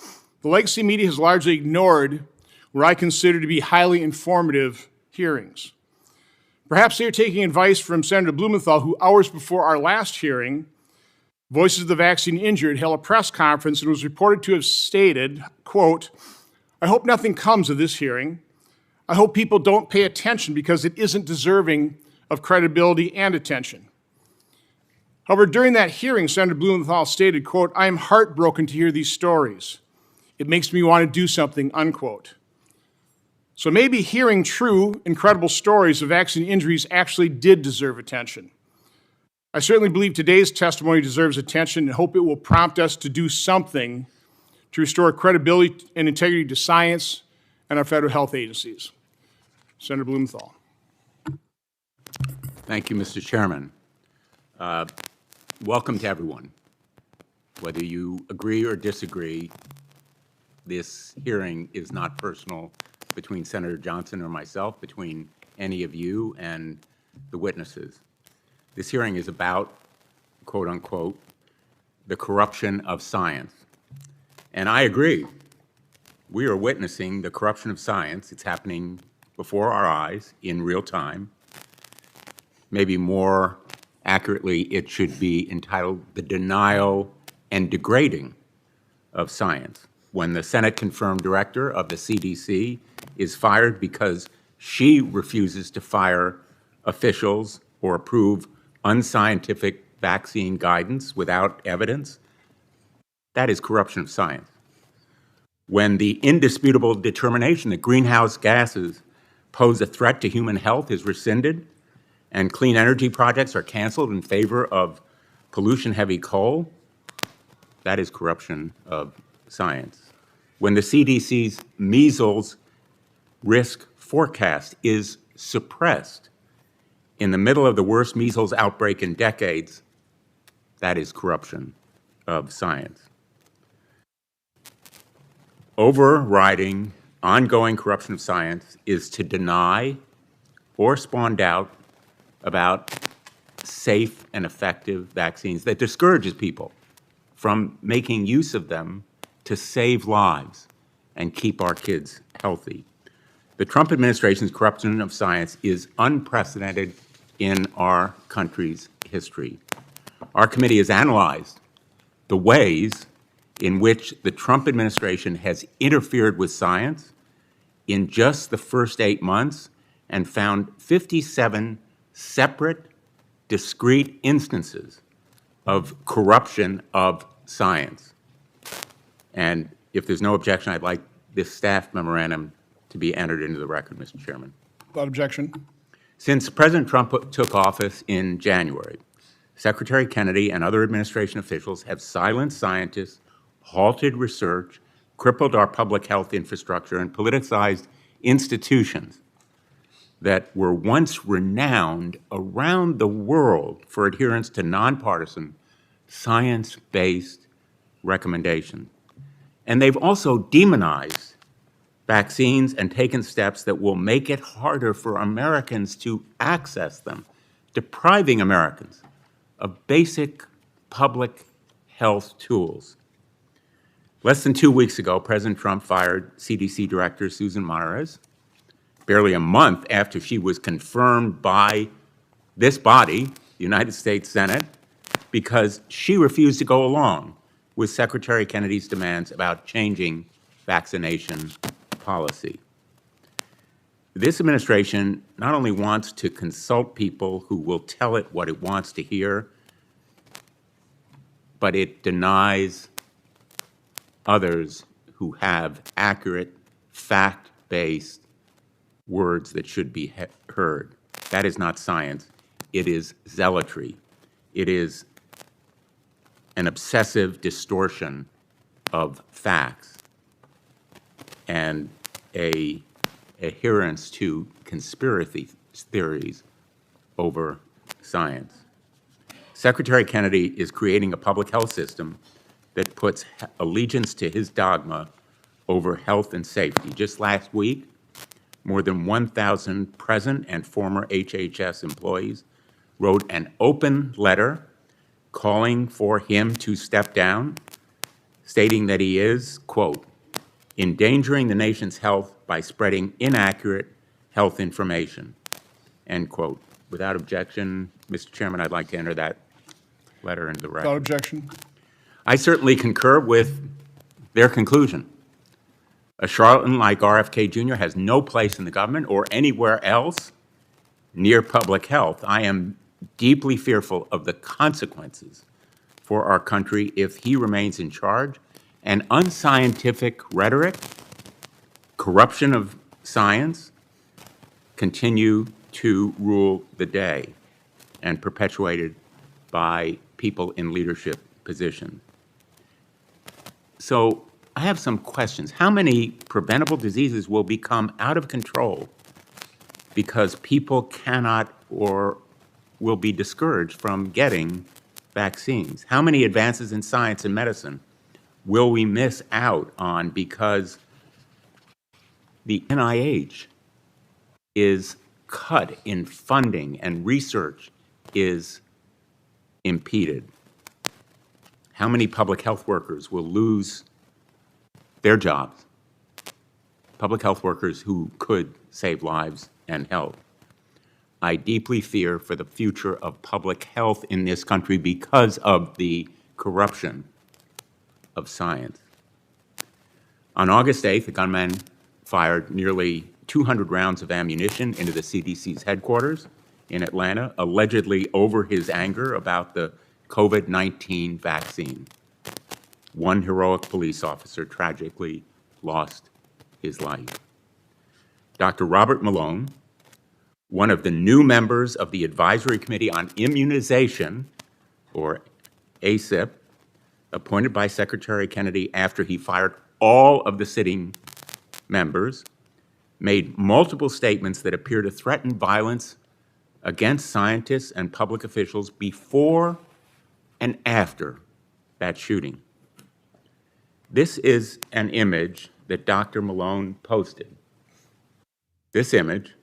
the legacy media has largely ignored what I consider to be highly informative hearings. Perhaps they are taking advice from Senator Blumenthal, who hours before our last hearing, Voices of the Vaccine Injured held a press conference and was reported to have stated, quote, I hope nothing comes of this hearing. I hope people don't pay attention because it isn't deserving of credibility and attention. However, during that hearing, Senator Blumenthal stated, quote, I am heartbroken to hear these stories. It makes me want to do something, unquote. So maybe hearing true, incredible stories of vaccine injuries actually did deserve attention. I certainly believe today's testimony deserves attention and hope it will prompt us to do something to restore credibility and integrity to science and our federal health agencies. Senator Blumenthal. Thank you, Mr. Chairman. Welcome to everyone. Whether you agree or disagree, this hearing is not personal between Senator Johnson or myself, between any of you and the witnesses. This hearing is about, quote unquote, the corruption of science. And I agree. We are witnessing the corruption of science. It's happening before our eyes in real time. Maybe more accurately, it should be entitled The Denial and Degrading of Science. When the Senate-confirmed director of the CDC is fired because she refuses to fire officials or approve unscientific vaccine guidance without evidence, that is corruption of science. When the indisputable determination that greenhouse gases pose a threat to human health is rescinded and clean energy projects are canceled in favor of pollution-heavy coal, that is corruption of science. When the CDC's measles risk forecast is suppressed in the middle of the worst measles outbreak in decades, that is corruption of science. Overriding ongoing corruption of science is to deny or spawn doubt about safe and effective vaccines that discourages people from making use of them to save lives and keep our kids healthy. The Trump administration's corruption of science is unprecedented in our country's history. Our committee has analyzed the ways in which the Trump administration has interfered with science in just the first 8 months and found 57 separate, discrete instances of corruption of science. And if there's no objection, I'd like this staff memorandum to be entered into the record, Mr. Chairman. Without objection. Since President Trump took office in January, Secretary Kennedy and other administration officials have silenced scientists, halted research, crippled our public health infrastructure, and politicized institutions that were once renowned around the world for adherence to nonpartisan, science-based recommendations. And they've also demonized vaccines and taken steps that will make it harder for Americans to access them, depriving Americans of basic public health tools. Less than 2 weeks ago, President Trump fired CDC Director Susan Mares, barely a month after she was confirmed by this body, the United States Senate, because she refused to go along with Secretary Kennedy's demands about changing vaccination policy. This administration not only wants to consult people who will tell it what it wants to hear, but it denies others who have accurate, fact-based words that should be heard. That is not science. It is zealotry. It is an obsessive distortion of facts and a adherence to conspiracy theories over science. Secretary Kennedy is creating a public health system that puts allegiance to his dogma over health and safety. Just last week, more than 1,000 present and former HHS employees wrote an open letter calling for him to step down, stating that he is, quote, endangering the nation's health by spreading inaccurate health information, end quote. Without objection, Mr. Chairman, I'd like to enter that letter into the record. Without objection. I certainly concur with their conclusion. A charlatan like RFK Jr. has no place in the government or anywhere else near public health. I am deeply fearful of the consequences for our country if he remains in charge, and unscientific rhetoric, corruption of science, continue to rule the day and perpetuated by people in leadership positions. So I have some questions. How many preventable diseases will become out of control because people cannot or will be discouraged from getting vaccines? How many advances in science and medicine will we miss out on because the NIH is cut in funding and research is impeded? How many public health workers will lose their jobs? Public health workers who could save lives and health. I deeply fear for the future of public health in this country because of the corruption of science. On August 8th, a gunman fired nearly 200 rounds of ammunition into the CDC's headquarters in Atlanta, allegedly over his anger about the COVID-19 vaccine. One heroic police officer tragically lost his life. Dr. Robert Malone, one of the new members of the Advisory Committee on Immunization, or ACIP, appointed by Secretary Kennedy after he fired all of the sitting members, made multiple statements that appear to threaten violence against scientists and public officials before and after that shooting. This is an image that Dr. Malone posted. This image,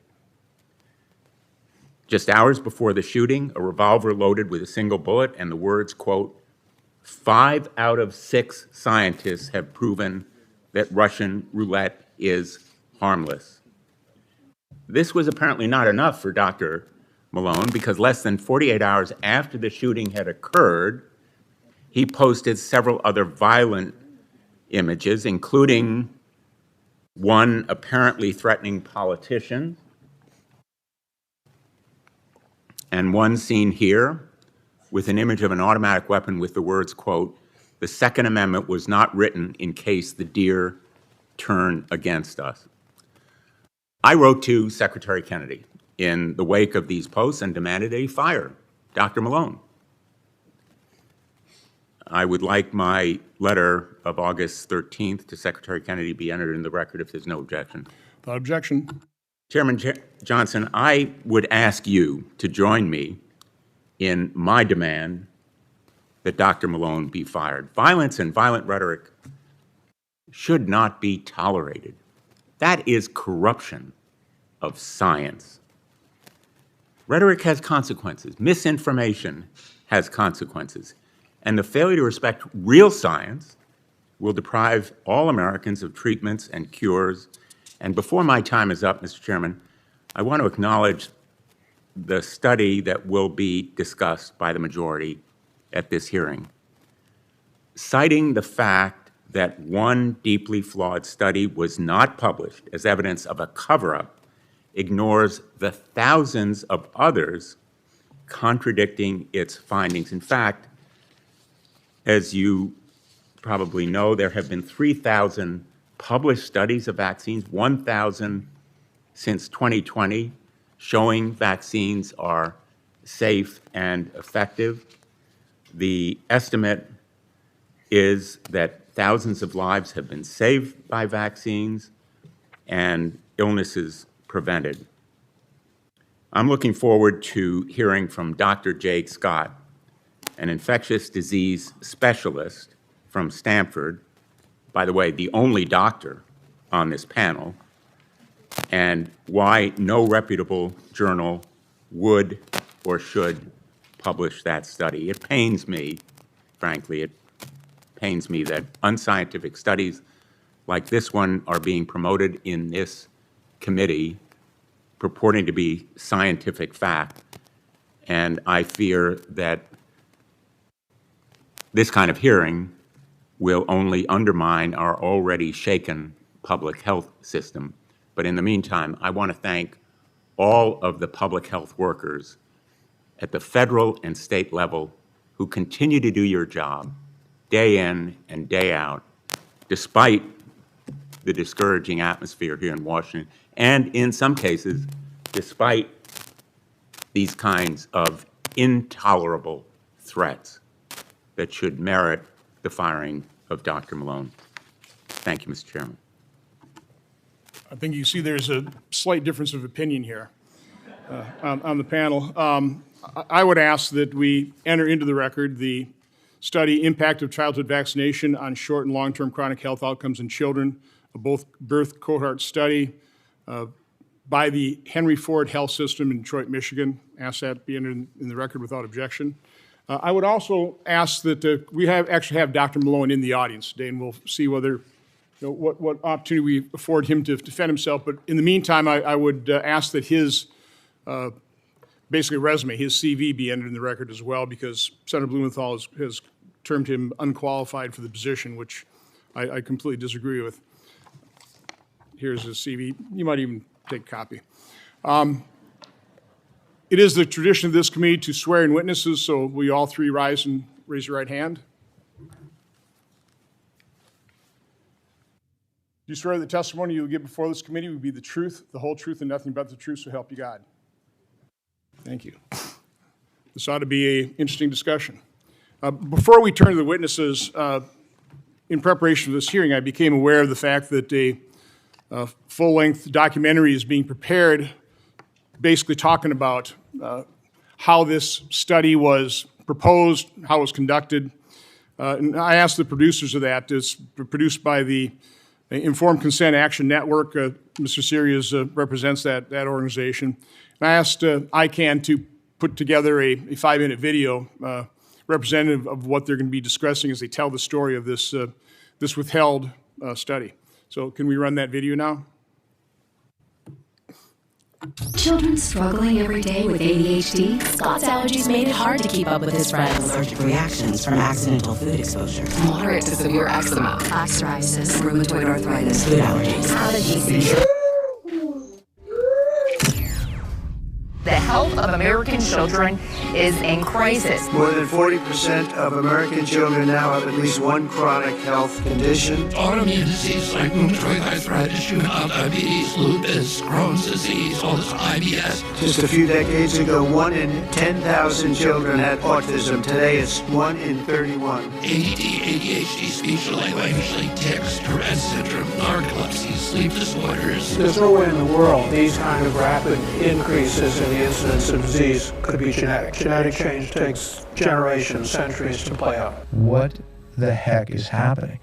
just hours before the shooting, a revolver loaded with a single bullet and the words, quote, 5 out of 6 scientists have proven that Russian roulette is harmless. This was apparently not enough for Dr. Malone because less than 48 hours after the shooting had occurred, he posted several other violent images, including one apparently threatening politician, and one seen here with an image of an automatic weapon with the words, quote, "The Second Amendment was not written in case the deer turn against us." I wrote to Secretary Kennedy in the wake of these posts and demanded that he fire Dr. Malone. I would like my letter of August 13th to Secretary Kennedy be entered in the record if there's no objection. Without objection. Chairman Johnson, I would ask you to join me in my demand that Dr. Malone be fired. Violence and violent rhetoric should not be tolerated. That is corruption of science. Rhetoric has consequences. Misinformation has consequences. And the failure to respect real science will deprive all Americans of treatments and cures. And before my time is up, Mr. Chairman, I want to acknowledge the study that will be discussed by the majority at this hearing. Citing the fact that one deeply flawed study was not published as evidence of a cover-up ignores the thousands of others contradicting its findings. In fact, as you probably know, there have been 3,000 published studies of vaccines, 1,000 since 2020, showing vaccines are safe and effective. The estimate is that thousands of lives have been saved by vaccines and illnesses prevented. I'm looking forward to hearing from Dr. Jake Scott, an infectious disease specialist from Stanford, by the way, the only doctor on this panel, and why no reputable journal would or should publish that study. It pains me, frankly, it pains me that unscientific studies like this one are being promoted in this committee purporting to be scientific fact, and I fear that this kind of hearing will only undermine our already shaken public health system. But in the meantime, I want to thank all of the public health workers at the federal and state level who continue to do your job day in and day out, despite the discouraging atmosphere here in Washington, and in some cases, despite these kinds of intolerable threats that should merit the firing of Dr. Malone. Thank you, Mr. Chairman. I think you see there's a slight difference of opinion here on the panel. I would ask that we enter into the record the study, Impact of Childhood Vaccination on Short and Long-Term Chronic Health Outcomes in Children, a both birth cohort study by the Henry Ford Health System in Detroit, Michigan. Ask that be entered in the record without objection. I would also ask that we actually have Dr. Malone in the audience today, and we'll see whether what opportunity we afford him to defend himself. But in the meantime, I would ask that his basically resume, his CV, be entered in the record as well, because Senator Blumenthal has termed him unqualified for the position, which I completely disagree with. Here's his CV. You might even take a copy. It is the tradition of this committee to swear in witnesses, so will you all three rise and raise your right hand? Do you swear that the testimony you will give before this committee will be the truth, the whole truth, and nothing but the truth, so help you God? Thank you. This ought to be an interesting discussion. Before we turn to the witnesses, in preparation for this hearing, I became aware of the fact that a full-length documentary is being prepared, basically talking about how this study was proposed, how it was conducted. And I asked the producers of that. It's produced by the Informed Consent Action Network. Mr. Sirius represents that organization. And I asked ICANN to put together a 5-minute video representative of what they're going to be discussing as they tell the story of this withheld study. So can we run that video now? Children struggling every day with ADHD? Scott's allergies made it hard to keep up with his friends. Allergic reactions from accidental food exposure. Moderate to severe eczema, plaque psoriasis, rheumatoid arthritis, Food allergies. allergy seizure. The health of American children is in crisis. More than 40% of American children now have at least one chronic health condition. Autoimmune disease like rheumatoid arthritis, juvenile diabetes, lupus, Crohn's disease, all this IBS. Just a few decades ago, 1 in 10,000 children had autism. Today, it's 1 in 31. ADD, ADHD, speech and language, tics, Tourette syndrome, narcolepsy, sleep disorders. There's no way in the world these kind of rapid increases in the incidence of disease could be genetic. Genetic change takes generations, centuries to play out. What the heck is happening?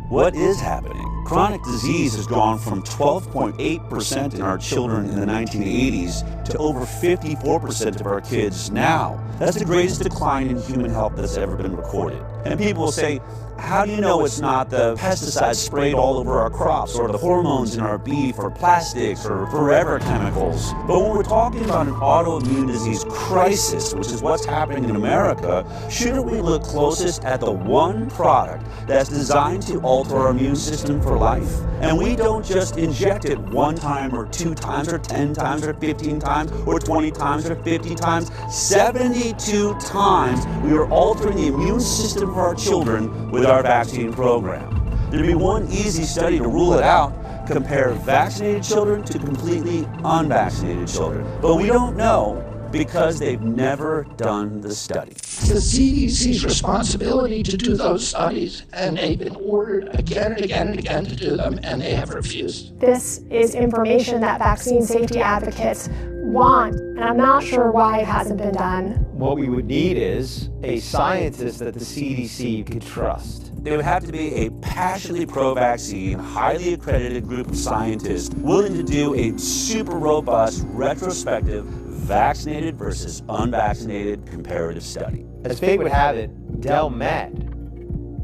What is happening? Chronic disease has gone from 12.8% in our children in the 1980s to over 54% of our kids now. That's the greatest decline in human health that's ever been recorded. And people will say, how do you know it's not the pesticides sprayed all over our crops, or the hormones in our beef, or plastics, or forever chemicals? But when we're talking about an autoimmune disease crisis, which is what's happening in America, shouldn't we look closest at the one product that's designed to alter our immune system for life? And we don't just inject it 1 time, or 2 times, or 10 times, or 15 times, or 20 times, or 50 times. 72 times we are altering the immune system for our children with our vaccine program. There'd be one easy study to rule it out: compare vaccinated children to completely unvaccinated children. But we don't know because they've never done the study. The CDC's responsibility to do those studies, and they've been ordered again and again and again to do them, and they have refused. This is information that vaccine safety advocates want, and I'm not sure why it hasn't been done. What we would need is a scientist that the CDC could trust. There would have to be a passionately pro-vaccine, highly accredited group of scientists willing to do a super robust, retrospective, vaccinated versus unvaccinated comparative study. As fate would have it, Del met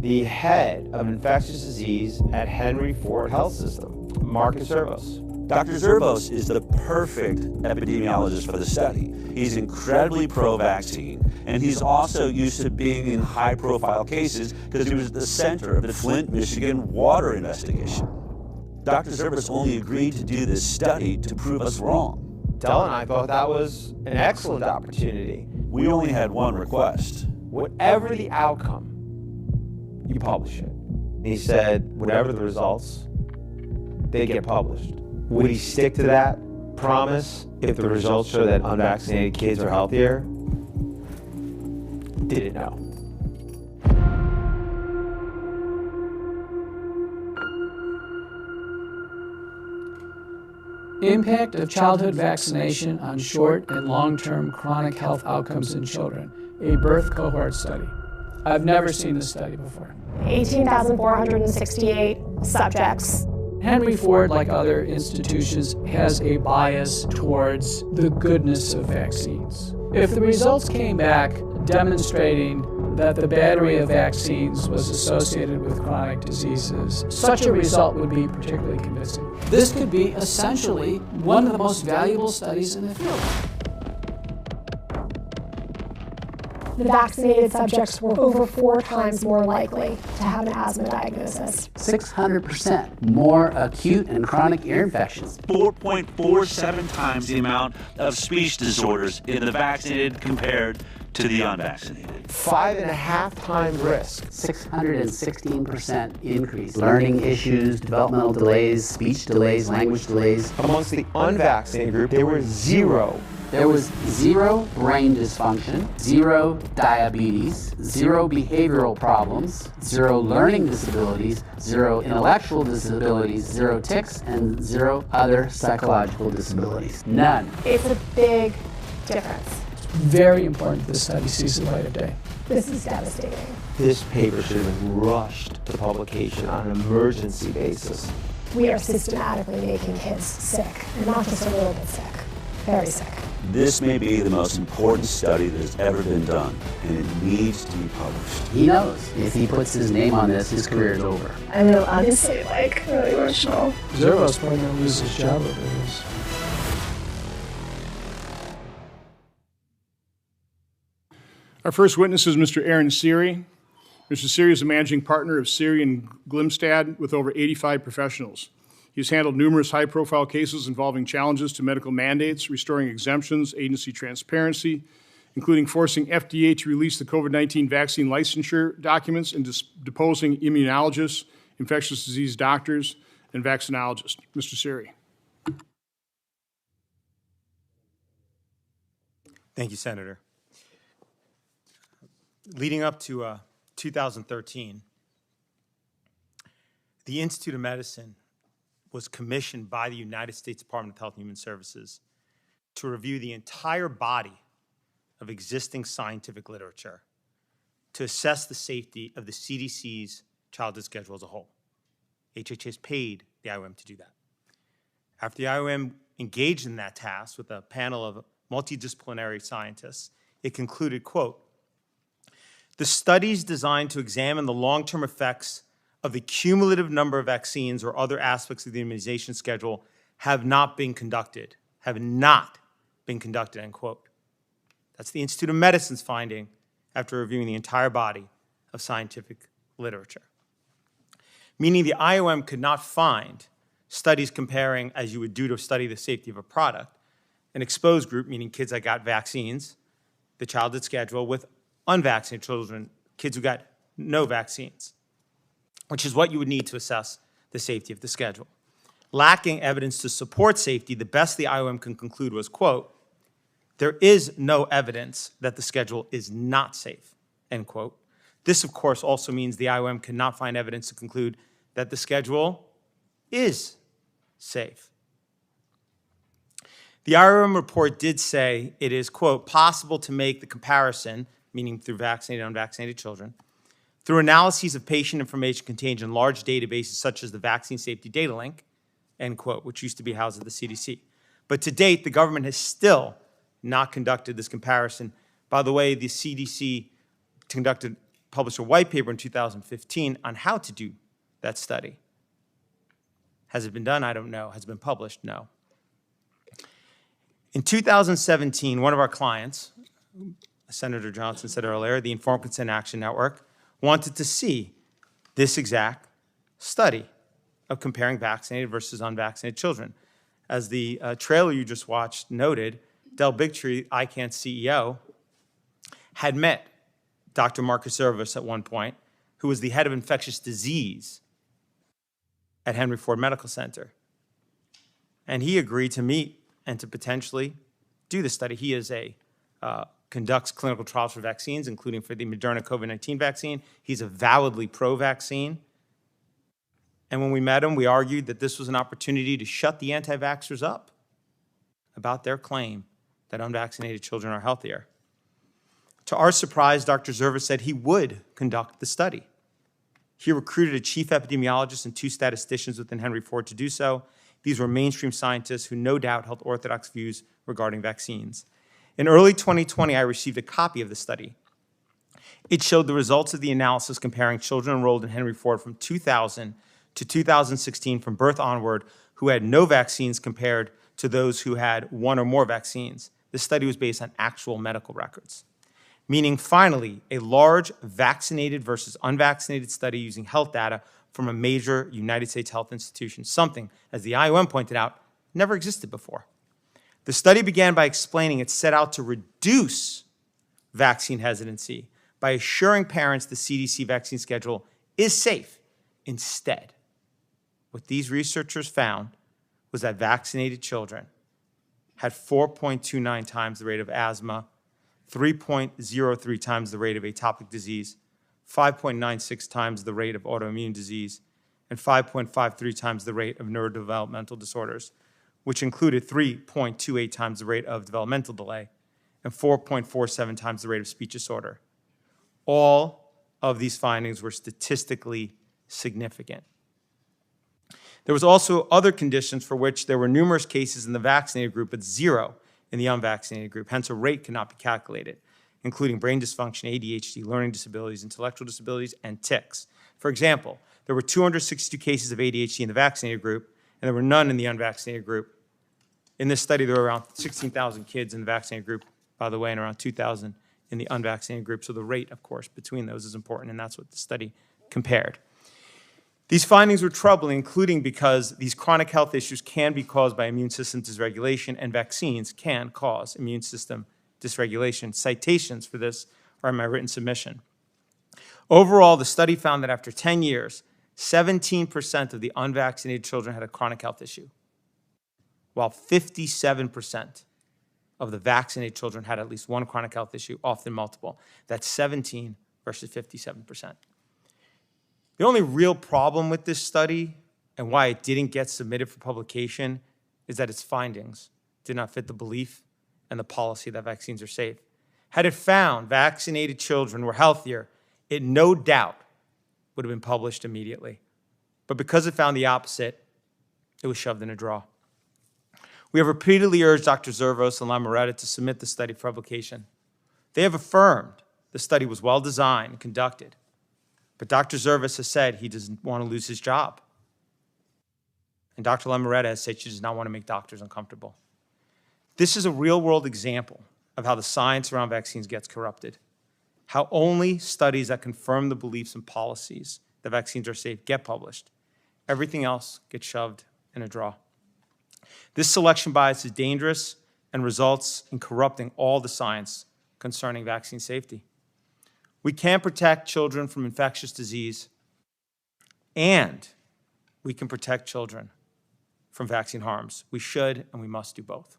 the head of infectious disease at Henry Ford Health System, Marcus Zervos. Dr. Zervos is the perfect epidemiologist for the study. He's incredibly pro-vaccine, and he's also used to being in high-profile cases because he was at the center of the Flint, Michigan water investigation. Dr. Zervos only agreed to do this study to prove us wrong. Del and I thought that was an excellent opportunity. We only had one request. Whatever the outcome, you publish it. And he said, whatever the results, they get published. Would he stick to that promise if the results show that unvaccinated kids are healthier? Didn't know. Impact of childhood vaccination on short and long-term chronic health outcomes in children, a birth cohort study. I've never seen this study before. 18,468 subjects. Henry Ford, like other institutions, has a bias towards the goodness of vaccines. If the results came back demonstrating that the battery of vaccines was associated with chronic diseases, such a result would be particularly convincing. This could be essentially one of the most valuable studies in the field. The vaccinated subjects were over 4 times more likely to have an asthma diagnosis. 600% more acute and chronic ear infections. 4.47 times the amount of speech disorders in the vaccinated compared to the unvaccinated. 5.5 times risk. 616% increase. Learning issues, developmental delays, speech delays, language delays. Amongst the unvaccinated group, there were 0. There was 0 brain dysfunction, 0 diabetes, 0 behavioral problems, 0 learning disabilities, 0 intellectual disabilities, 0 tics, and 0 other psychological disabilities. None. It's a big difference. Very important this study sees the light of day. This is devastating. This paper should have been rushed to publication on an emergency basis. We are systematically making kids sick, and not just a little bit sick, very sick. This may be the most important study that has ever been done, and it needs to be published. He knows if he puts his name on this, his career is over. I know, obviously, really emotional. Zervo's probably going to lose his job over this. Our first witness is Mr. Aaron Seary. Mr. Seary is the managing partner of Seary and Glimstad with over 85 professionals. He's handled numerous high-profile cases involving challenges to medical mandates, restoring exemptions, agency transparency, including forcing FDA to release the COVID-19 vaccine licensure documents and deposing immunologists, infectious disease doctors, and vaccinologists. Mr. Seary. Thank you, Senator. Leading up to 2013, the Institute of Medicine was commissioned by the United States Department of Health and Human Services to review the entire body of existing scientific literature to assess the safety of the CDC's childhood schedule as a whole. HHS paid the IOM to do that. After the IOM engaged in that task with a panel of multidisciplinary scientists, it concluded, quote, "The studies designed to examine the long-term effects of the cumulative number of vaccines or other aspects of the immunization schedule have not been conducted, end quote. That's the Institute of Medicine's finding after reviewing the entire body of scientific literature. Meaning the IOM could not find studies comparing, as you would do to study the safety of a product, an exposed group, meaning kids that got vaccines, the childhood schedule, with unvaccinated children, kids who got no vaccines, which is what you would need to assess the safety of the schedule. Lacking evidence to support safety, the best the IOM can conclude was, quote, "There is no evidence that the schedule is not safe," end quote. This, of course, also means the IOM cannot find evidence to conclude that the schedule is safe. The IOM report did say it is, quote, "possible to make the comparison," meaning through vaccinated and unvaccinated children, "through analyses of patient information contained in large databases such as the Vaccine Safety Data Link," end quote, which used to be housed at the CDC. But to date, the government has still not conducted this comparison. By the way, the CDC published a white paper in 2015 on how to do that study. Has it been done? I don't know. Has it been published? No. In 2017, one of our clients, Senator Johnson said earlier, the Informed Consent Action Network, wanted to see this exact study of comparing vaccinated versus unvaccinated children. As the trailer you just watched noted, Del Bigtree, ICANN's CEO, had met Dr. Marcus Zervos at one point, who was the head of infectious disease at Henry Ford Medical Center. And he agreed to meet and to potentially do the study. He is conducts clinical trials for vaccines, including for the Moderna COVID-19 vaccine. He's avowedly pro-vaccine. And when we met him, we argued that this was an opportunity to shut the anti-vaxxers up about their claim that unvaccinated children are healthier. To our surprise, Dr. Zervos said he would conduct the study. He recruited a chief epidemiologist and 2 statisticians within Henry Ford to do so. These were mainstream scientists who no doubt held orthodox views regarding vaccines. In early 2020, I received a copy of the study. It showed the results of the analysis comparing children enrolled in Henry Ford from 2000 to 2016 from birth onward who had no vaccines compared to those who had 1 or more vaccines. This study was based on actual medical records. Meaning, finally, a large vaccinated versus unvaccinated study using health data from a major United States health institution, something, as the IOM pointed out, never existed before. The study began by explaining it set out to reduce vaccine hesitancy by assuring parents the CDC vaccine schedule is safe. Instead, what these researchers found was that vaccinated children had 4.29 times the rate of asthma, 3.03 times the rate of atopic disease, 5.96 times the rate of autoimmune disease, and 5.53 times the rate of neurodevelopmental disorders, which included 3.28 times the rate of developmental delay and 4.47 times the rate of speech disorder. All of these findings were statistically significant. There was also other conditions for which there were numerous cases in the vaccinated group, but 0 in the unvaccinated group. Hence, a rate cannot be calculated, including brain dysfunction, ADHD, learning disabilities, intellectual disabilities, and tics. For example, there were 262 cases of ADHD in the vaccinated group, and there were none in the unvaccinated group. In this study, there were around 16,000 kids in the vaccinated group, by the way, and around 2,000 in the unvaccinated group. So the rate, of course, between those is important, and that's what the study compared. These findings were troubling, including because these chronic health issues can be caused by immune system dysregulation, and vaccines can cause immune system dysregulation. Citations for this are in my written submission. Overall, the study found that after 10 years, 17% of the unvaccinated children had a chronic health issue, while 57% of the vaccinated children had at least one chronic health issue, often multiple. That's 17 versus 57%. The only real problem with this study and why it didn't get submitted for publication is that its findings did not fit the belief and the policy that vaccines are safe. Had it found vaccinated children were healthier, it no doubt would have been published immediately. But because it found the opposite, it was shoved in a drawer. We have repeatedly urged Dr. Zervos and Lamaretta to submit the study for publication. They have affirmed the study was well designed and conducted, but Dr. Zervos has said he doesn't want to lose his job. And Dr. Lamaretta has said she does not want to make doctors uncomfortable. This is a real-world example of how the science around vaccines gets corrupted, how only studies that confirm the beliefs and policies that vaccines are safe get published. Everything else gets shoved in a drawer. This selection bias is dangerous and results in corrupting all the science concerning vaccine safety. We can protect children from infectious disease, and we can protect children from vaccine harms. We should and we must do both.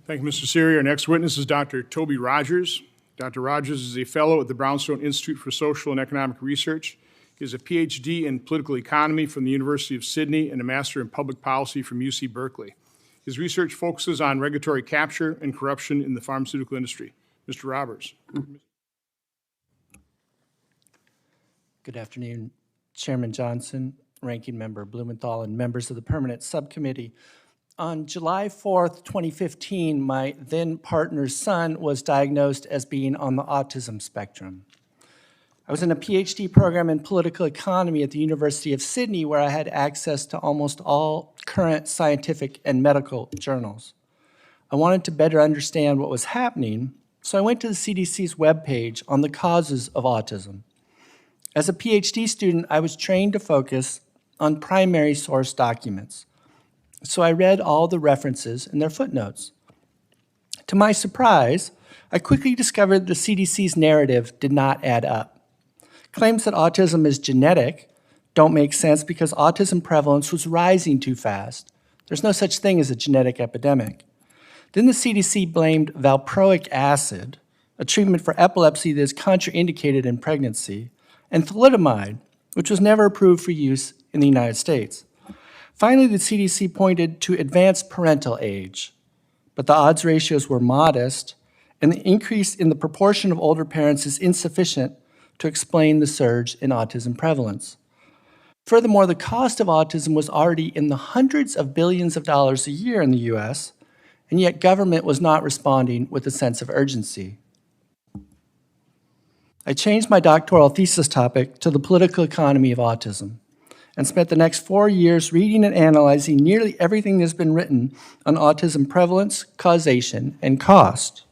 Thank you, Mr. Siri. Our next witness is Dr. Toby Rogers. Dr. Rogers is a fellow at the Brownstone Institute for Social and Economic Research. He has a PhD in political economy from the University of Sydney and a master in public policy from UC Berkeley. His research focuses on regulatory capture and corruption in the pharmaceutical industry. Mr. Roberts. Good afternoon, Chairman Johnson, Ranking Member Blumenthal, and members of the Permanent Subcommittee. On July 4th, 2015, my then partner's son was diagnosed as being on the autism spectrum. I was in a PhD program in political economy at the University of Sydney, where I had access to almost all current scientific and medical journals. I wanted to better understand what was happening, so I went to the CDC's webpage on the causes of autism. As a PhD student, I was trained to focus on primary source documents, so I read all the references and their footnotes. To my surprise, I quickly discovered the CDC's narrative did not add up. Claims that autism is genetic don't make sense because autism prevalence was rising too fast. There's no such thing as a genetic epidemic. Then the CDC blamed valproic acid, a treatment for epilepsy that is contraindicated in pregnancy, and thalidomide, which was never approved for use in the United States. Finally, the CDC pointed to advanced parental age, but the odds ratios were modest, and the increase in the proportion of older parents is insufficient to explain the surge in autism prevalence. Furthermore, the cost of autism was already in the hundreds of billions of dollars a year in the US, and yet government was not responding with a sense of urgency. I changed my doctoral thesis topic to the political economy of autism and spent the next 4 years reading and analyzing nearly everything that's been written on autism prevalence, causation, and cost.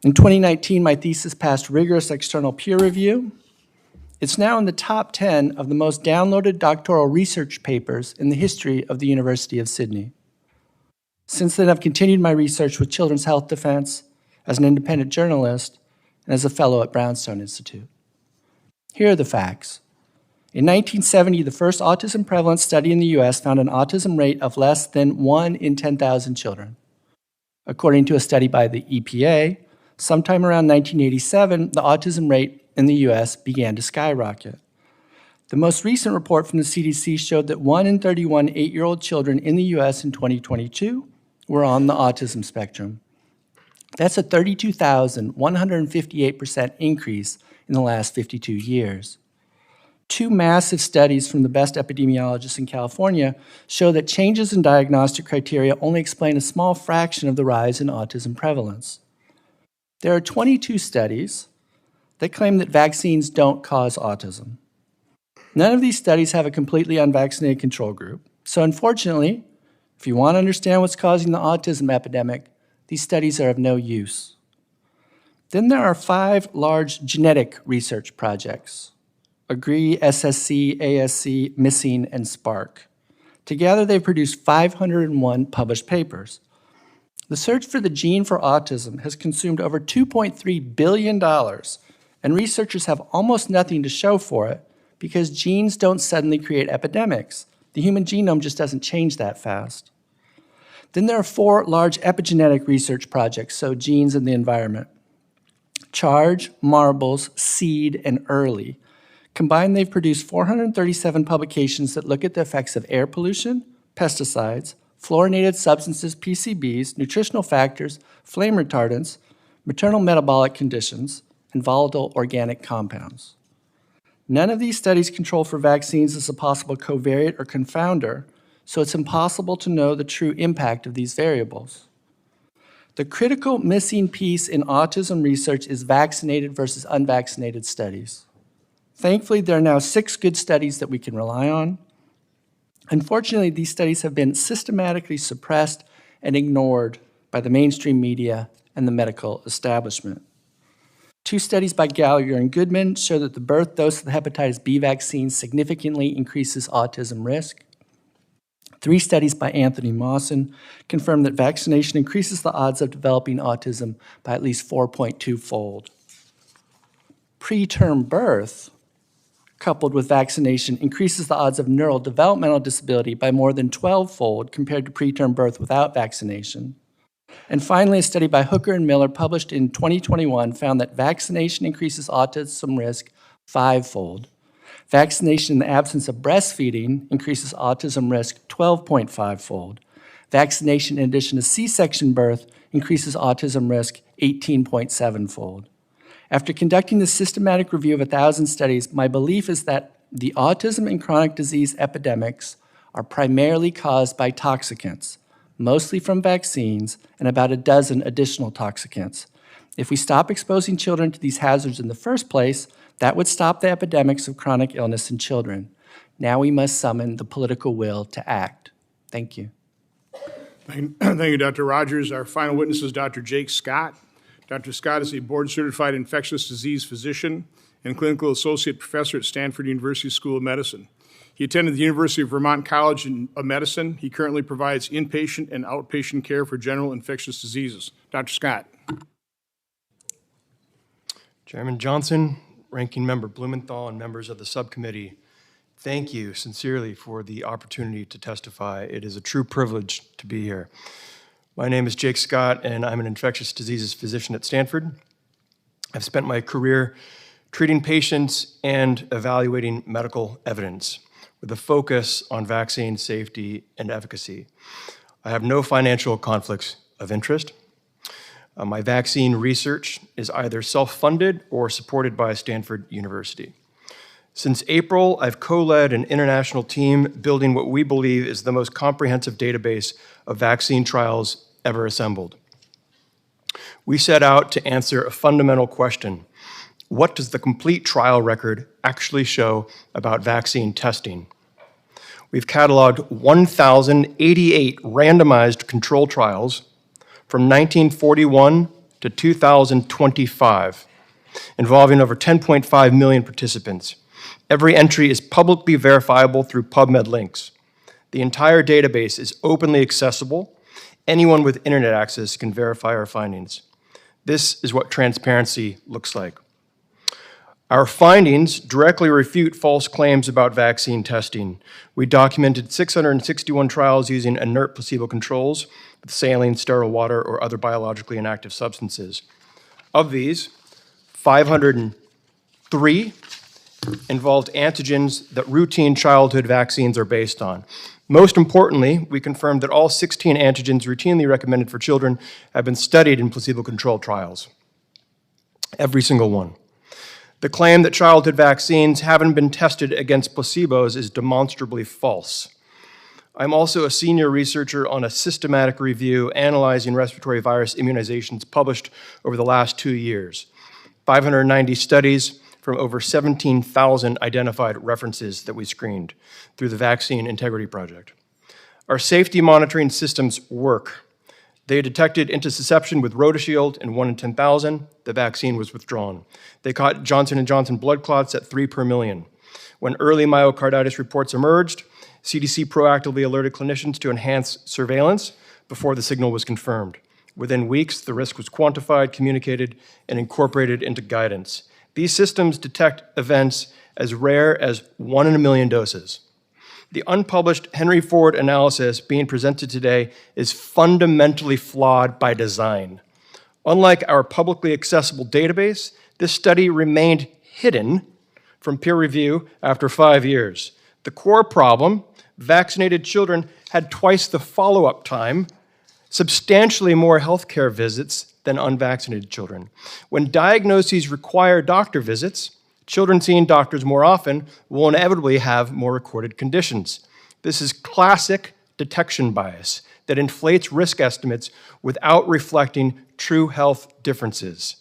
In 2019, my thesis passed rigorous external peer review. It's now in the top 10 of the most downloaded doctoral research papers in the history of the University of Sydney. Since then, I've continued my research with Children's Health Defense as an independent journalist and as a fellow at Brownstone Institute. Here are the facts. In 1970, the first autism prevalence study in the US found an autism rate of less than 1 in 10,000 children. According to a study by the EPA, sometime around 1987, the autism rate in the US began to skyrocket. The most recent report from the CDC showed that 1 in 31 8-year-old children in the US in 2022 were on the autism spectrum. That's a 32,158% increase in the last 52 years. Two massive studies from the best epidemiologists in California show that changes in diagnostic criteria only explain a small fraction of the rise in autism prevalence. There are 22 studies that claim that vaccines don't cause autism. None of these studies have a completely unvaccinated control group. So unfortunately, if you want to understand what's causing the autism epidemic, these studies are of no use. Then there are 5 large genetic research projects: AGREE, SSC, ASC, MISSING, and SPARK. Together, they've produced 501 published papers. The search for the gene for autism has consumed over $2.3 billion, and researchers have almost nothing to show for it because genes don't suddenly create epidemics. The human genome just doesn't change that fast. Then there are 4 large epigenetic research projects, so genes in the environment: CHARGE, MARBLES, SEED, and EARLY. Combined, they've produced 437 publications that look at the effects of air pollution, pesticides, fluorinated substances, PCBs, nutritional factors, flame retardants, maternal metabolic conditions, and volatile organic compounds. None of these studies control for vaccines as a possible covariate or confounder, so it's impossible to know the true impact of these variables. The critical missing piece in autism research is vaccinated versus unvaccinated studies. Thankfully, there are now 6 good studies that we can rely on. Unfortunately, these studies have been systematically suppressed and ignored by the mainstream media and the medical establishment. 2 studies by Gallagher and Goodman show that the birth dose of the hepatitis B vaccine significantly increases autism risk. 3 studies by Anthony Mawson confirm that vaccination increases the odds of developing autism by at least 4.2-fold. Preterm birth, coupled with vaccination, increases the odds of neurodevelopmental disability by more than 12-fold compared to preterm birth without vaccination. And finally, a study by Hooker and Miller published in 2021 found that vaccination increases autism risk 5-fold. Vaccination in the absence of breastfeeding increases autism risk 12.5-fold. Vaccination in addition to C-section birth increases autism risk 18.7-fold. After conducting this systematic review of 1,000 studies, my belief is that the autism and chronic disease epidemics are primarily caused by toxicants, mostly from vaccines and about a dozen additional toxicants. If we stop exposing children to these hazards in the first place, that would stop the epidemics of chronic illness in children. Now we must summon the political will to act. Thank you. Thank you, Dr. Rogers. Our final witness is Dr. Jake Scott. Dr. Scott is a board-certified infectious disease physician and clinical associate professor at Stanford University School of Medicine. He attended the University of Vermont College of Medicine. He currently provides inpatient and outpatient care for general infectious diseases. Dr. Scott. Chairman Johnson, Ranking Member Blumenthal, and members of the subcommittee, thank you sincerely for the opportunity to testify. It is a true privilege to be here. My name is Jake Scott, and I'm an infectious diseases physician at Stanford. I've spent my career treating patients and evaluating medical evidence with a focus on vaccine safety and efficacy. I have no financial conflicts of interest. My vaccine research is either self-funded or supported by Stanford University. Since April, I've co-led an international team building what we believe is the most comprehensive database of vaccine trials ever assembled. We set out to answer a fundamental question: what does the complete trial record actually show about vaccine testing? We've cataloged 1,088 randomized control trials from 1941 to 2025, involving over 10.5 million participants. Every entry is publicly verifiable through PubMed links. The entire database is openly accessible. Anyone with internet access can verify our findings. This is what transparency looks like. Our findings directly refute false claims about vaccine testing. We documented 661 trials using inert placebo controls with saline, sterile water, or other biologically inactive substances. Of these, 503 involved antigens that routine childhood vaccines are based on. Most importantly, we confirmed that all 16 antigens routinely recommended for children have been studied in placebo-controlled trials. Every single one. The claim that childhood vaccines haven't been tested against placebos is demonstrably false. I'm also a senior researcher on a systematic review analyzing respiratory virus immunizations published over the last 2 years. 590 studies from over 17,000 identified references that we screened through the Vaccine Integrity Project. Our safety monitoring systems work. They detected intussusception with RotaShield in 1 in 10,000. The vaccine was withdrawn. They caught Johnson & Johnson blood clots at 3 per million. When early myocarditis reports emerged, CDC proactively alerted clinicians to enhance surveillance before the signal was confirmed. Within weeks, the risk was quantified, communicated, and incorporated into guidance. These systems detect events as rare as 1 in a million doses. The unpublished Henry Ford analysis being presented today is fundamentally flawed by design. Unlike our publicly accessible database, this study remained hidden from peer review after 5 years. The core problem, vaccinated children had twice the follow-up time, substantially more healthcare visits than unvaccinated children. When diagnoses require doctor visits, children seeing doctors more often will inevitably have more recorded conditions. This is classic detection bias that inflates risk estimates without reflecting true health differences.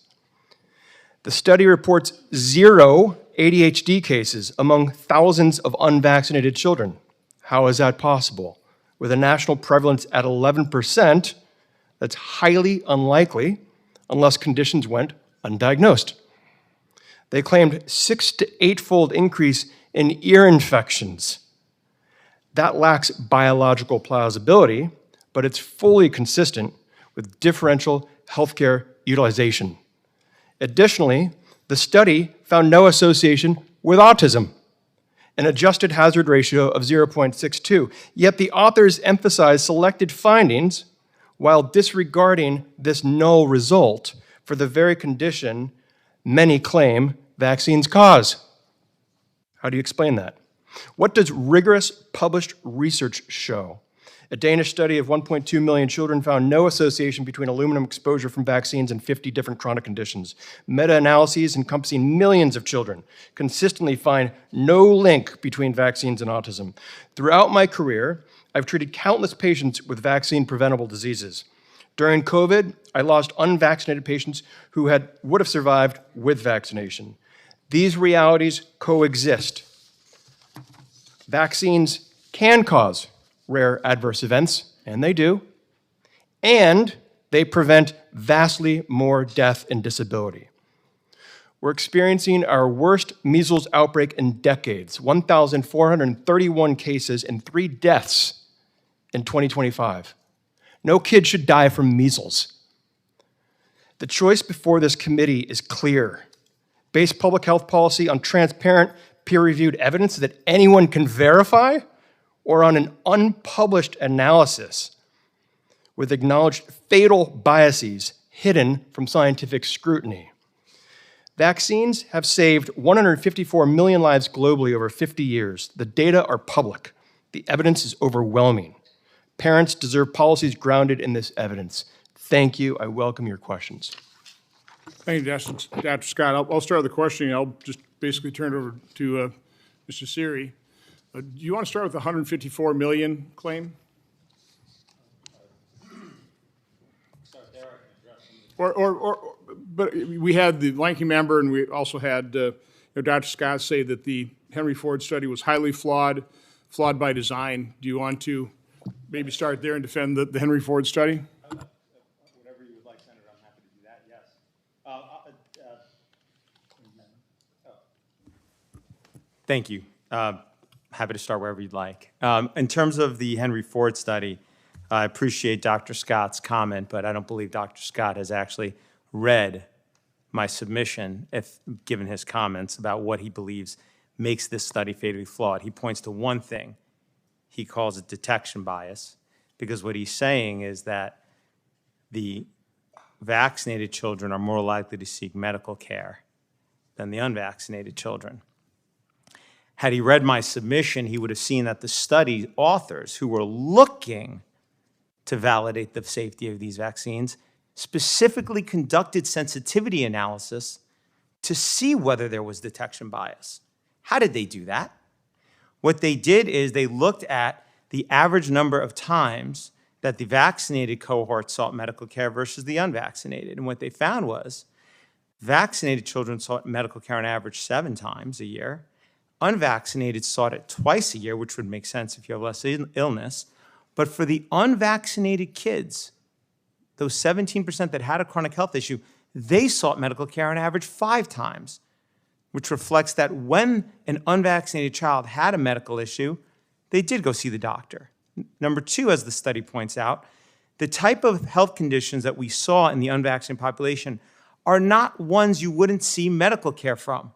The study reports 0 ADHD cases among thousands of unvaccinated children. How is that possible? With a national prevalence at 11%, that's highly unlikely unless conditions went undiagnosed. They claimed 6 to 8-fold increase in ear infections. That lacks biological plausibility, but it's fully consistent with differential healthcare utilization. Additionally, the study found no association with autism, an adjusted hazard ratio of 0.62. Yet the authors emphasized selected findings while disregarding this null result for the very condition many claim vaccines cause. How do you explain that? What does rigorous published research show? A Danish study of 1.2 million children found no association between aluminum exposure from vaccines and 50 different chronic conditions. Meta-analyses encompassing millions of children consistently find no link between vaccines and autism. Throughout my career, I've treated countless patients with vaccine-preventable diseases. During COVID, I lost unvaccinated patients who would have survived with vaccination. These realities coexist. Vaccines can cause rare adverse events, and they do, and they prevent vastly more death and disability. We're experiencing our worst measles outbreak in decades, 1,431 cases and 3 deaths in 2025. No kid should die from measles. The choice before this committee is clear. Base public health policy on transparent, peer-reviewed evidence that anyone can verify, or on an unpublished analysis with acknowledged fatal biases hidden from scientific scrutiny. Vaccines have saved 154 million lives globally over 50 years. The data are public. The evidence is overwhelming. Parents deserve policies grounded in this evidence. Thank you. I welcome your questions. Thank you, Dr. Scott. I'll start with the questioning. I'll just basically turn it over to Mr. Siri. Do you want to start with the 154 million claim? But we had the ranking member, and we also had Dr. Scott say that the Henry Ford study was highly flawed by design. Do you want to maybe start there and defend the Henry Ford study? Whatever you would like, Senator, I'm happy to do that, yes. Thank you. Happy to start wherever you'd like. In terms of the Henry Ford study, I appreciate Dr. Scott's comment, but I don't believe Dr. Scott has actually read my submission, given his comments about what he believes makes this study fatally flawed. He points to one thing. He calls it detection bias, because what he's saying is that the vaccinated children are more likely to seek medical care than the unvaccinated children. Had he read my submission, he would have seen that the study authors who were looking to validate the safety of these vaccines specifically conducted sensitivity analysis to see whether there was detection bias. How did they do that? What they did is they looked at the average number of times that the vaccinated cohort sought medical care versus the unvaccinated. And what they found was vaccinated children sought medical care on average 7 times a year. Unvaccinated sought it twice a year, which would make sense if you have less illness. But for the unvaccinated kids, those 17% that had a chronic health issue, they sought medical care on average 5 times, which reflects that when an unvaccinated child had a medical issue, they did go see the doctor. Number 2, as the study points out, the type of health conditions that we saw in the unvaccinated population are not ones you wouldn't see medical care from.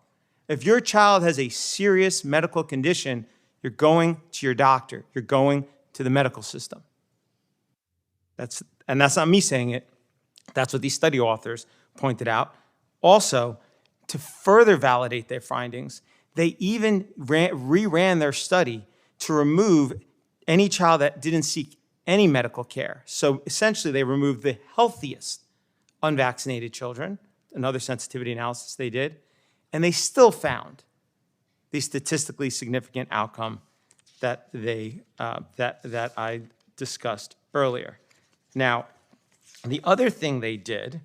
If your child has a serious medical condition, you're going to your doctor. You're going to the medical system. That's not me saying it. That's what these study authors pointed out. Also, to further validate their findings, they even reran their study to remove any child that didn't seek any medical care. So essentially, they removed the healthiest unvaccinated children, another sensitivity analysis they did, and they still found the statistically significant outcome that that I discussed earlier. Now, the other thing they did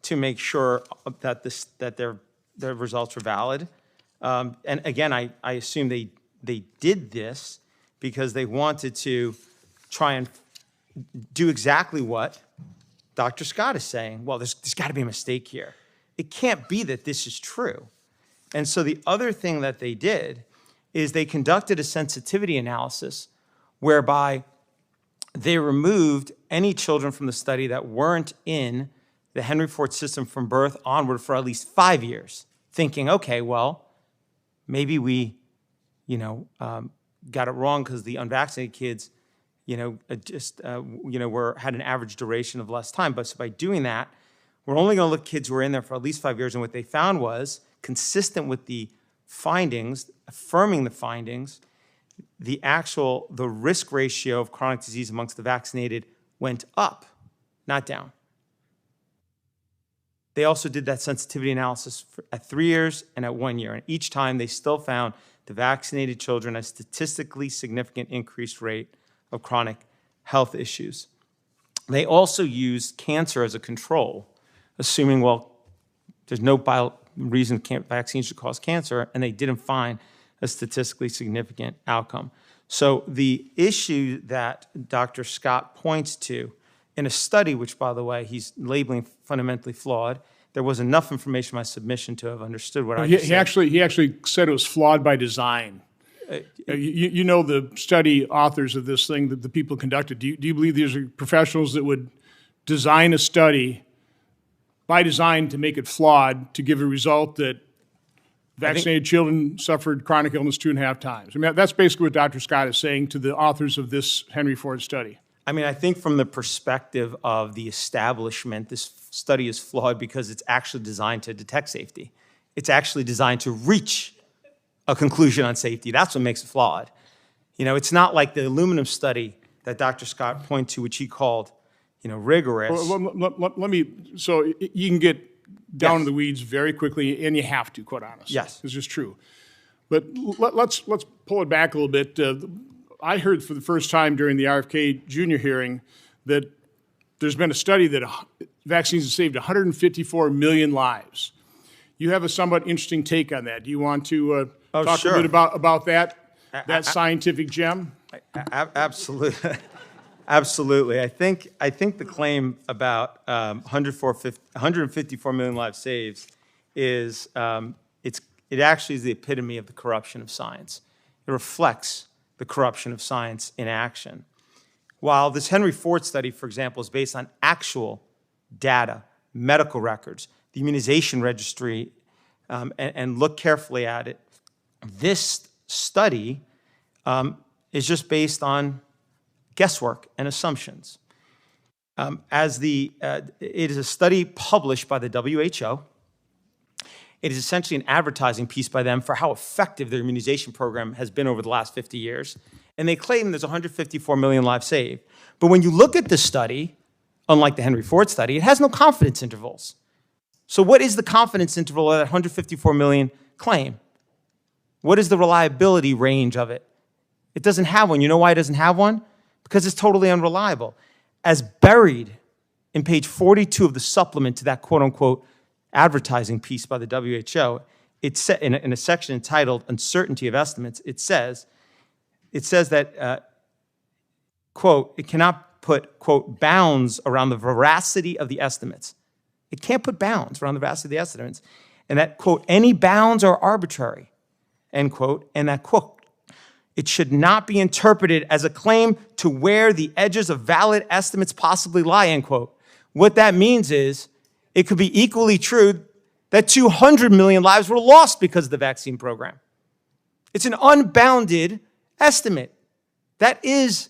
to make sure that their results were valid, and again, I assume they did this because they wanted to try and do exactly what Dr. Scott is saying. Well, there's got to be a mistake here. It can't be that this is true. And so the other thing that they did is they conducted a sensitivity analysis whereby they removed any children from the study that weren't in the Henry Ford system from birth onward for at least 5 years, thinking, okay, well, maybe we, got it wrong because the unvaccinated kids, had an average duration of less time. But so by doing that, we're only going to look at kids who were in there for at least 5 years. And what they found was, consistent with the findings, affirming the findings, the risk ratio of chronic disease amongst the vaccinated went up, not down. They also did that sensitivity analysis at 3 years and at 1 year. And each time they still found the vaccinated children a statistically significant increased rate of chronic health issues. They also used cancer as a control, assuming, well, there's no reason vaccines should cause cancer, and they didn't find a statistically significant outcome. So the issue that Dr. Scott points to in a study, which, by the way, he's labeling fundamentally flawed, there was enough information in my submission to have understood what I just said. He actually said it was flawed by design. You know the study authors of this thing that the people conducted. Do you believe these are professionals that would design a study by design to make it flawed to give a result that vaccinated children suffered chronic illness 2.5 times? I mean, that's basically what Dr. Scott is saying to the authors of this Henry Ford study. I mean, I think from the perspective of the establishment, this study is flawed because it's actually designed to detect safety. It's actually designed to reach a conclusion on safety. That's what makes it flawed. It's not like the aluminum study that Dr. Scott pointed to, which he called, rigorous. Let me, so you can get down to the weeds very quickly, and you have to, quite honest. Yes. This is true. But let's pull it back a little bit. I heard for the first time during the RFK Jr. hearing that there's been a study that vaccines have saved 154 million lives. You have a somewhat interesting take on that. Do you want to talk a bit about that scientific gem? Absolutely. Absolutely. I think the claim about 154 million lives saved is it actually is the epitome of the corruption of science. It reflects the corruption of science in action. While this Henry Ford study, for example, is based on actual data, medical records, the immunization registry, and look carefully at it, this study is just based on guesswork and assumptions. It is a study published by the WHO. It is essentially an advertising piece by them for how effective their immunization program has been over the last 50 years. And they claim there's 154 million lives saved. But when you look at the study, unlike the Henry Ford study, it has no confidence intervals. So what is the confidence interval of that 154 million claim? What is the reliability range of it? It doesn't have one. You know why it doesn't have one? Because it's totally unreliable. As buried in page 42 of the supplement to that quote-unquote advertising piece by the WHO, it's in a section entitled Uncertainty of Estimates, it says that, quote, it cannot put, quote, bounds around the veracity of the estimates. It can't put bounds around the veracity of the estimates. And that, quote, any bounds are arbitrary, end quote, and that, quote, it should not be interpreted as a claim to where the edges of valid estimates possibly lie, end quote. What that means is it could be equally true that 200 million lives were lost because of the vaccine program. It's an unbounded estimate. That is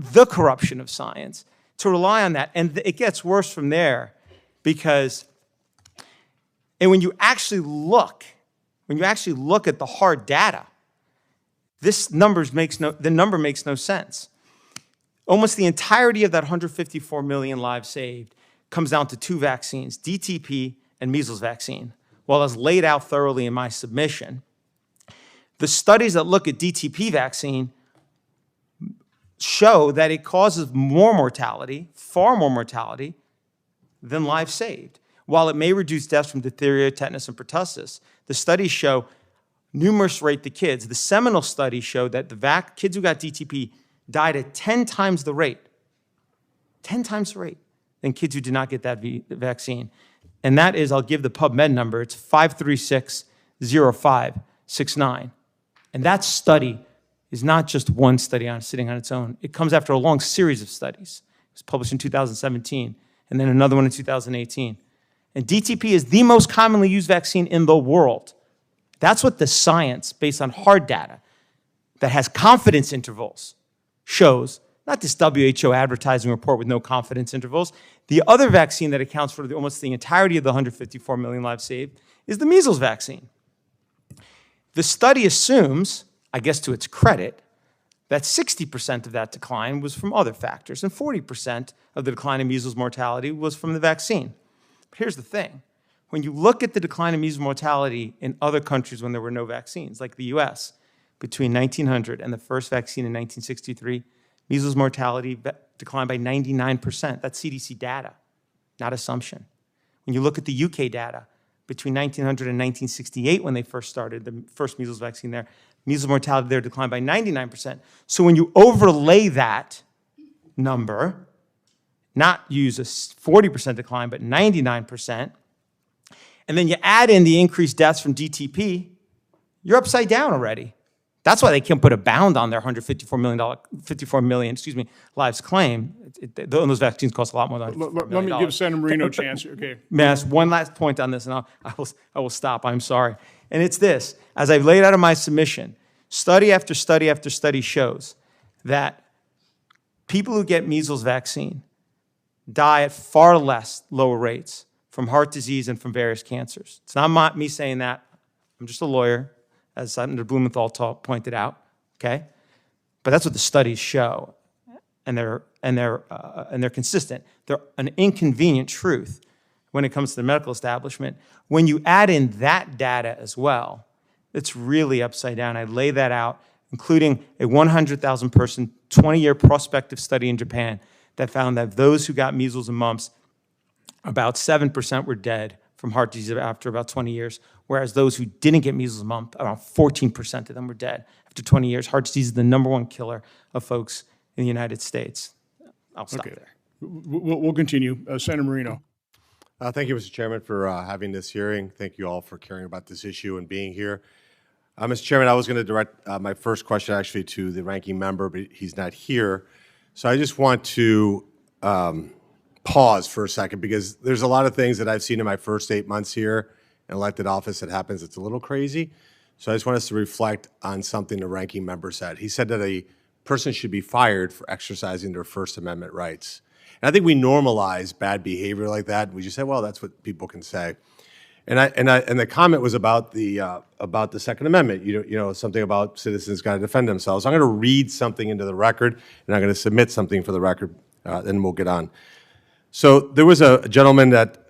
the corruption of science, to rely on that. And it gets worse from there because, and when you actually look at the hard data, the number makes no sense. Almost the entirety of that 154 million lives saved comes down to two vaccines, DTP and measles vaccine. Well, as laid out thoroughly in my submission, the studies that look at DTP vaccine show that it causes more mortality, far more mortality, than lives saved. While it may reduce deaths from diphtheria, tetanus, and pertussis, the studies show numerous rate the kids. The seminal study showed that the kids who got DTP died at 10 times the rate, 10 times the rate, than kids who did not get that vaccine. And that is, I'll give the PubMed number, it's 5360569. And that study is not just one study sitting on its own. It comes after a long series of studies. It was published in 2017, and then another one in 2018. And DTP is the most commonly used vaccine in the world. That's what the science, based on hard data, that has confidence intervals, shows. Not this WHO advertising report with no confidence intervals. The other vaccine that accounts for almost the entirety of the 154 million lives saved is the measles vaccine. The study assumes, I guess to its credit, that 60% of that decline was from other factors, and 40% of the decline in measles mortality was from the vaccine. But here's the thing. When you look at the decline in measles mortality in other countries when there were no vaccines, like the US, between 1900 and the first vaccine in 1963, measles mortality declined by 99%. That's CDC data, not assumption. When you look at the UK data, between 1900 and 1968, when they first started the first measles vaccine there, measles mortality there declined by 99%. So when you overlay that number, not use a 40% decline, but 99%, and then you add in the increased deaths from DTP, you're upside down already. That's why they can't put a bound on their 54 million lives claim. Those vaccines cost a lot more than $154 million. Let me give Senator Marino a chance. Okay. May I ask one last point on this, and I will stop. I'm sorry. And it's this. As I've laid out in my submission, study after study after study shows that people who get measles vaccine die at far lower rates from heart disease and from various cancers. It's not me saying that. I'm just a lawyer, as Senator Blumenthal pointed out, okay? But that's what the studies show, and they're consistent. They're an inconvenient truth when it comes to the medical establishment. When you add in that data as well, it's really upside down. I lay that out, including a 100,000 person, 20-year prospective study in Japan that found that those who got measles and mumps, about 7% were dead from heart disease after about 20 years, whereas those who didn't get measles and mumps, around 14% of them were dead after 20 years. Heart disease is the #1 killer of folks in the United States. I'll stop there. We'll continue. Senator Marino. Thank you, Mr. Chairman, for having this hearing. Thank you all for caring about this issue and being here. Mr. Chairman, I was going to direct my first question actually to the ranking member, but he's not here. So I just want to pause for a second, because there's a lot of things that I've seen in my first 8 months here in elected office that happens that's a little crazy. So I just want us to reflect on something the ranking member said. He said that a person should be fired for exercising their First Amendment rights. And I think we normalize bad behavior like that. We just say, well, that's what people can say. And the comment was about the Second Amendment. You know, something about citizens got to defend themselves. I'm going to read something into the record, and I'm going to submit something for the record, then we'll get on. So there was a gentleman that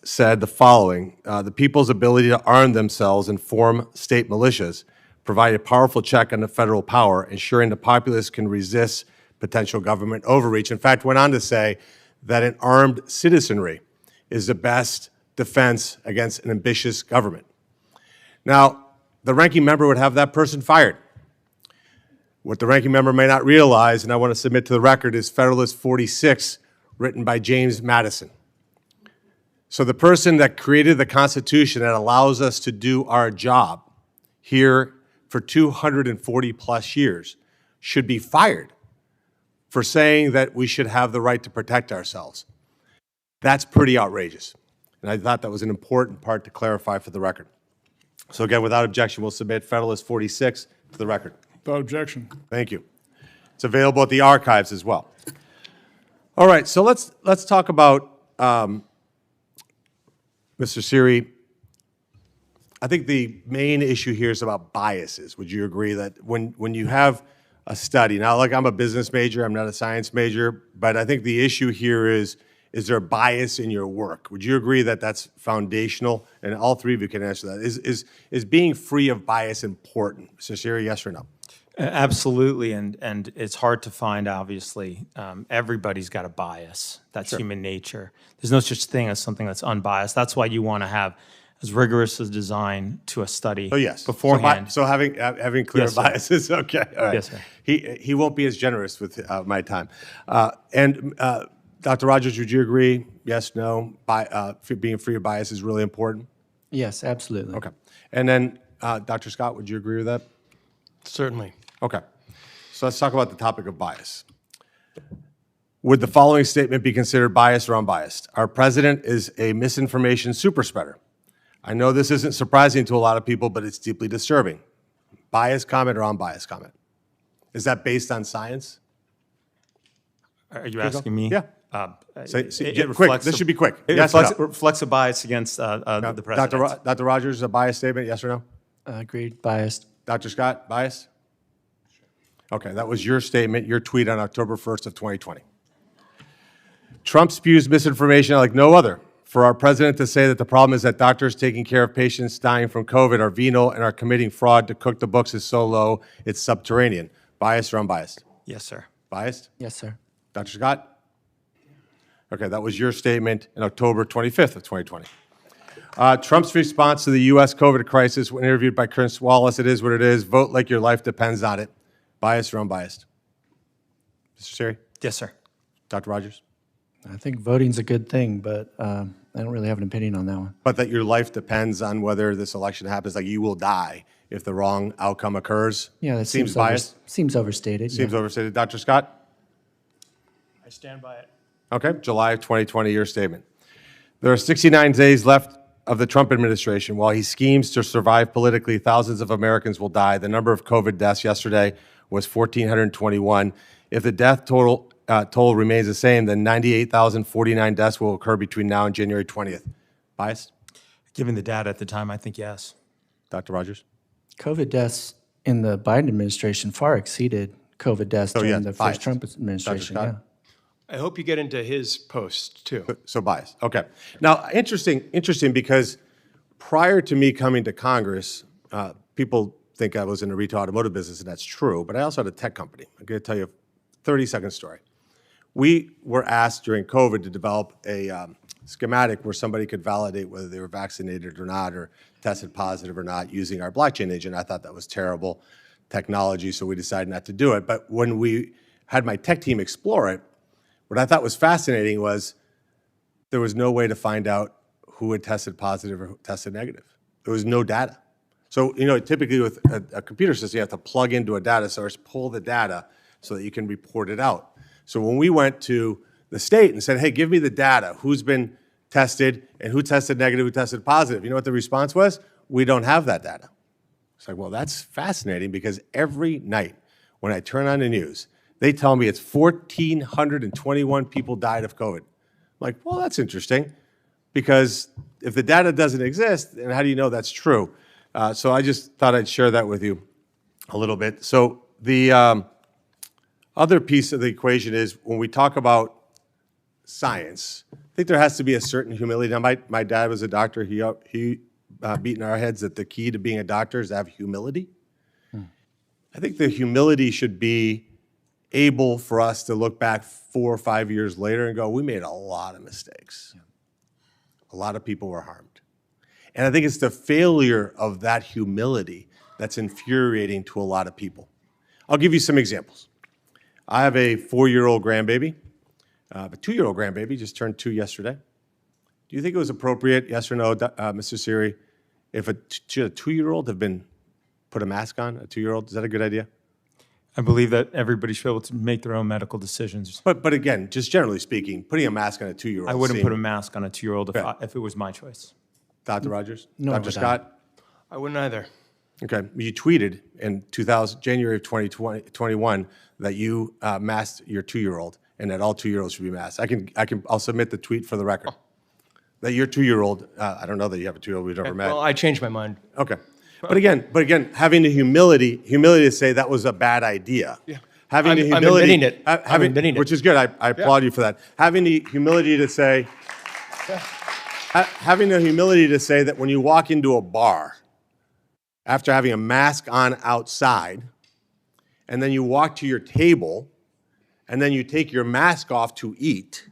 said the following: the people's ability to arm themselves and form state militias provide a powerful check on the federal power, ensuring the populace can resist potential government overreach. In fact, went on to say that an armed citizenry is the best defense against an ambitious government. Now, the ranking member would have that person fired. What the ranking member may not realize, and I want to submit to the record, is Federalist 46, written by James Madison. So the person that created the Constitution that allows us to do our job here for 240 plus years should be fired for saying that we should have the right to protect ourselves. That's pretty outrageous. And I thought that was an important part to clarify for the record. So again, without objection, we'll submit Federalist 46 to the record. Without objection. Thank you. It's available at the archives as well. All right, so let's talk about Mr. Siri. I think the main issue here is about biases. Would you agree that when you have a study, now like I'm a business major, I'm not a science major, but I think the issue here is there a bias in your work? Would you agree that that's foundational? And all three of you can answer that. Is being free of bias important? Mr. Siri, yes or no? Absolutely, and it's hard to find, obviously. Everybody's got a bias. That's human nature. There's no such thing as something that's unbiased. That's why you want to have as rigorous a design to a study beforehand. So having clear biases, okay. All right. Yes, sir. He won't be as generous with my time. Dr. Rogers, would you agree? Yes, no? Being free of bias is really important? Yes, absolutely. Okay. And then, Dr. Scott, would you agree with that? Certainly. Okay. So let's talk about the topic of bias. Would the following statement be considered biased or unbiased? Our president is a misinformation super spreader. I know this isn't surprising to a lot of people, but it's deeply disturbing. Biased comment or unbiased comment? Is that based on science? Are you asking me? Yeah. It quick. This should be quick. It Yes reflects a bias against the president. Dr. Rogers, a biased statement, yes or no? Agreed, biased. Dr. Scott, biased? Okay, that was your statement, your tweet on October 1st of 2020. Trump spews misinformation like no other. For our president to say that the problem is that doctors taking care of patients dying from COVID are venal and are committing fraud to cook the books is so low, it's subterranean. Biased or unbiased? Yes, sir. Biased? Yes, sir. Dr. Scott? Okay, that was your statement in October 25th of 2020. Trump's response to the U.S. COVID crisis, when interviewed by Chris Wallace, it is what it is. Vote like your life depends on it. Biased or unbiased? Mr. Siri? Yes, sir. Dr. Rogers? I think voting's a good thing, but I don't really have an opinion on that one. But that your life depends on whether this election happens, like you will die if the wrong outcome occurs? Yeah, that seems biased? Seems overstated. Seems overstated. Dr. Scott? I stand by it. Okay, July of 2020, your statement. There are 69 days left of the Trump administration. While he schemes to survive politically, thousands of Americans will die. The number of COVID deaths yesterday was 1,421. If the death toll remains the same, then 98,049 deaths will occur between now and January 20th. Biased? Given the data at the time, I think yes. Dr. Rogers? COVID deaths in the Biden administration far exceeded COVID deaths during the first Trump administration. Yeah. I hope you get into his post, too. So biased. Okay. Now, interesting because prior to me coming to Congress, people think I was in the retail automotive business, and that's true, but I also had a tech company. I'm going to tell you a 30-second story. We were asked during COVID to develop a schematic where somebody could validate whether they were vaccinated or not, or tested positive or not, using our blockchain agent. I thought that was terrible technology, so we decided not to do it. But when we had my tech team explore it, what I thought was fascinating was there was no way to find out who had tested positive or who tested negative. There was no data. So, typically with a computer system, you have to plug into a data source, pull the data so that you can report it out. So when we went to the state and said, hey, give me the data, who's been tested and who tested negative, who tested positive, you know what the response was? We don't have that data. It's like, well, that's fascinating because every night when I turn on the news, they tell me it's 1,421 people died of COVID. I'm like, well, that's interesting because if the data doesn't exist, then how do you know that's true? So I just thought I'd share that with you a little bit. So the other piece of the equation is when we talk about science, think there has to be a certain humility. Now, my dad was a doctor. He beat in our heads that the key to being a doctor is to have humility. I think the humility should be able for us to look back 4 or 5 years later and go, we made a lot of mistakes. Yeah. A lot of people were harmed. And I think it's the failure of that humility that's infuriating to a lot of people. I'll give you some examples. I have a 4-year-old grandbaby. A 2-year-old grandbaby just turned 2 yesterday. Do you think it was appropriate, yes or no, Mr. Siri, if a 2-year-old have been put a mask on, a 2-year-old? Is that a good idea? I believe that everybody should be able to make their own medical decisions. But again, just generally speaking, putting a mask on a 2-year-old. I wouldn't put a mask on a 2-year-old if it was my choice. Dr. Rogers? No, Dr. Scott? I wouldn't either. Okay. You tweeted in January of 2021 that you masked your 2-year-old and that all 2-year-olds should be masked. I'll submit the tweet for the record. That your 2-year-old, I don't know that you have a 2-year-old we've never met. Well, I changed my mind. Okay. But again, having the humility to say that was a bad idea. Yeah. Having the humility, I'm admitting it. Which is good. I applaud you for that. Having the humility to say, having the humility to say that when you walk into a bar, after having a mask on outside, and then you walk to your table, and then you take your mask off to eat,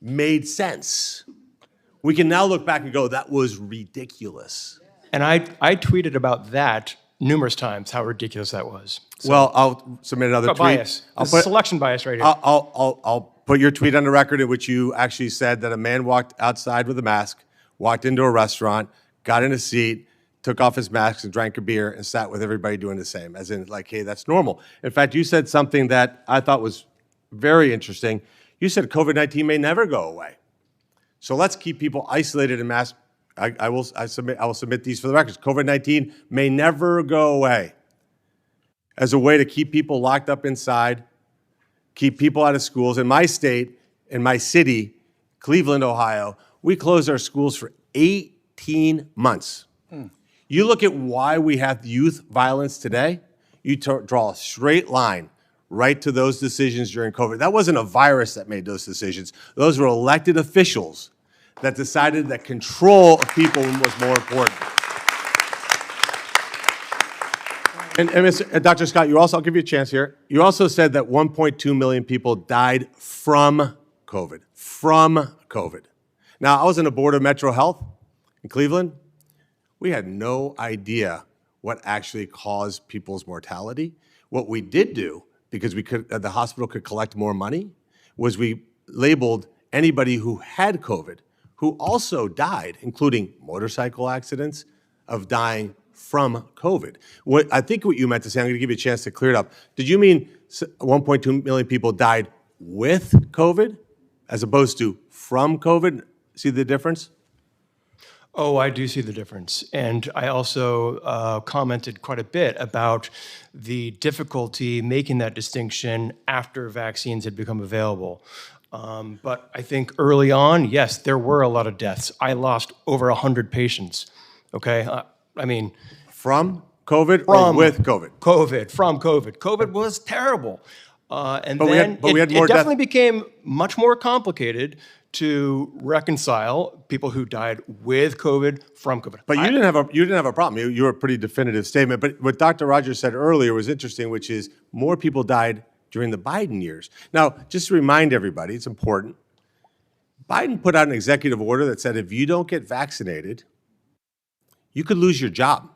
made sense. We can now look back and go, that was ridiculous. And I tweeted about that numerous times, how ridiculous that was. So, well, I'll submit another tweet. Bias. Selection bias right here. I'll put your tweet on the record in which you actually said that a man walked outside with a mask, walked into a restaurant, got in a seat, took off his mask and drank a beer and sat with everybody doing the same, as in like, hey, that's normal. In fact, you said something that I thought was very interesting. You said COVID-19 may never go away. So let's keep people isolated and masked. I will submit these for the records. COVID-19 may never go away as a way to keep people locked up inside, keep people out of schools. In my state, in my city, Cleveland, Ohio, we closed our schools for 18 months. You look at why we have youth violence today, you draw a straight line right to those decisions during COVID. That wasn't a virus that made those decisions. Those were elected officials that decided that control of people was more important. And Dr. Scott, I'll give you a chance here. You also said that 1.2 million people died from COVID. From COVID. Now, I was on the board of Metro Health in Cleveland. We had no idea what actually caused people's mortality. What we did do, because the hospital could collect more money, was we labeled anybody who had COVID, who also died, including motorcycle accidents, of dying from COVID. I think what you meant to say, I'm going to give you a chance to clear it up. Did you mean 1.2 million people died with COVID as opposed to from COVID? See the difference? Oh, I do see the difference. And I also commented quite a bit about the difficulty making that distinction after vaccines had become available. But I think early on, yes, there were a lot of deaths. I lost over 100 patients, okay? From COVID or with COVID? From COVID. COVID was terrible. It definitely became much more complicated to reconcile people who died with COVID from COVID. But you didn't have a problem. You were a pretty definitive statement. But what Dr. Rogers said earlier was interesting, which is more people died during the Biden years. Now, just to remind everybody, it's important. Biden put out an executive order that said if you don't get vaccinated, you could lose your job.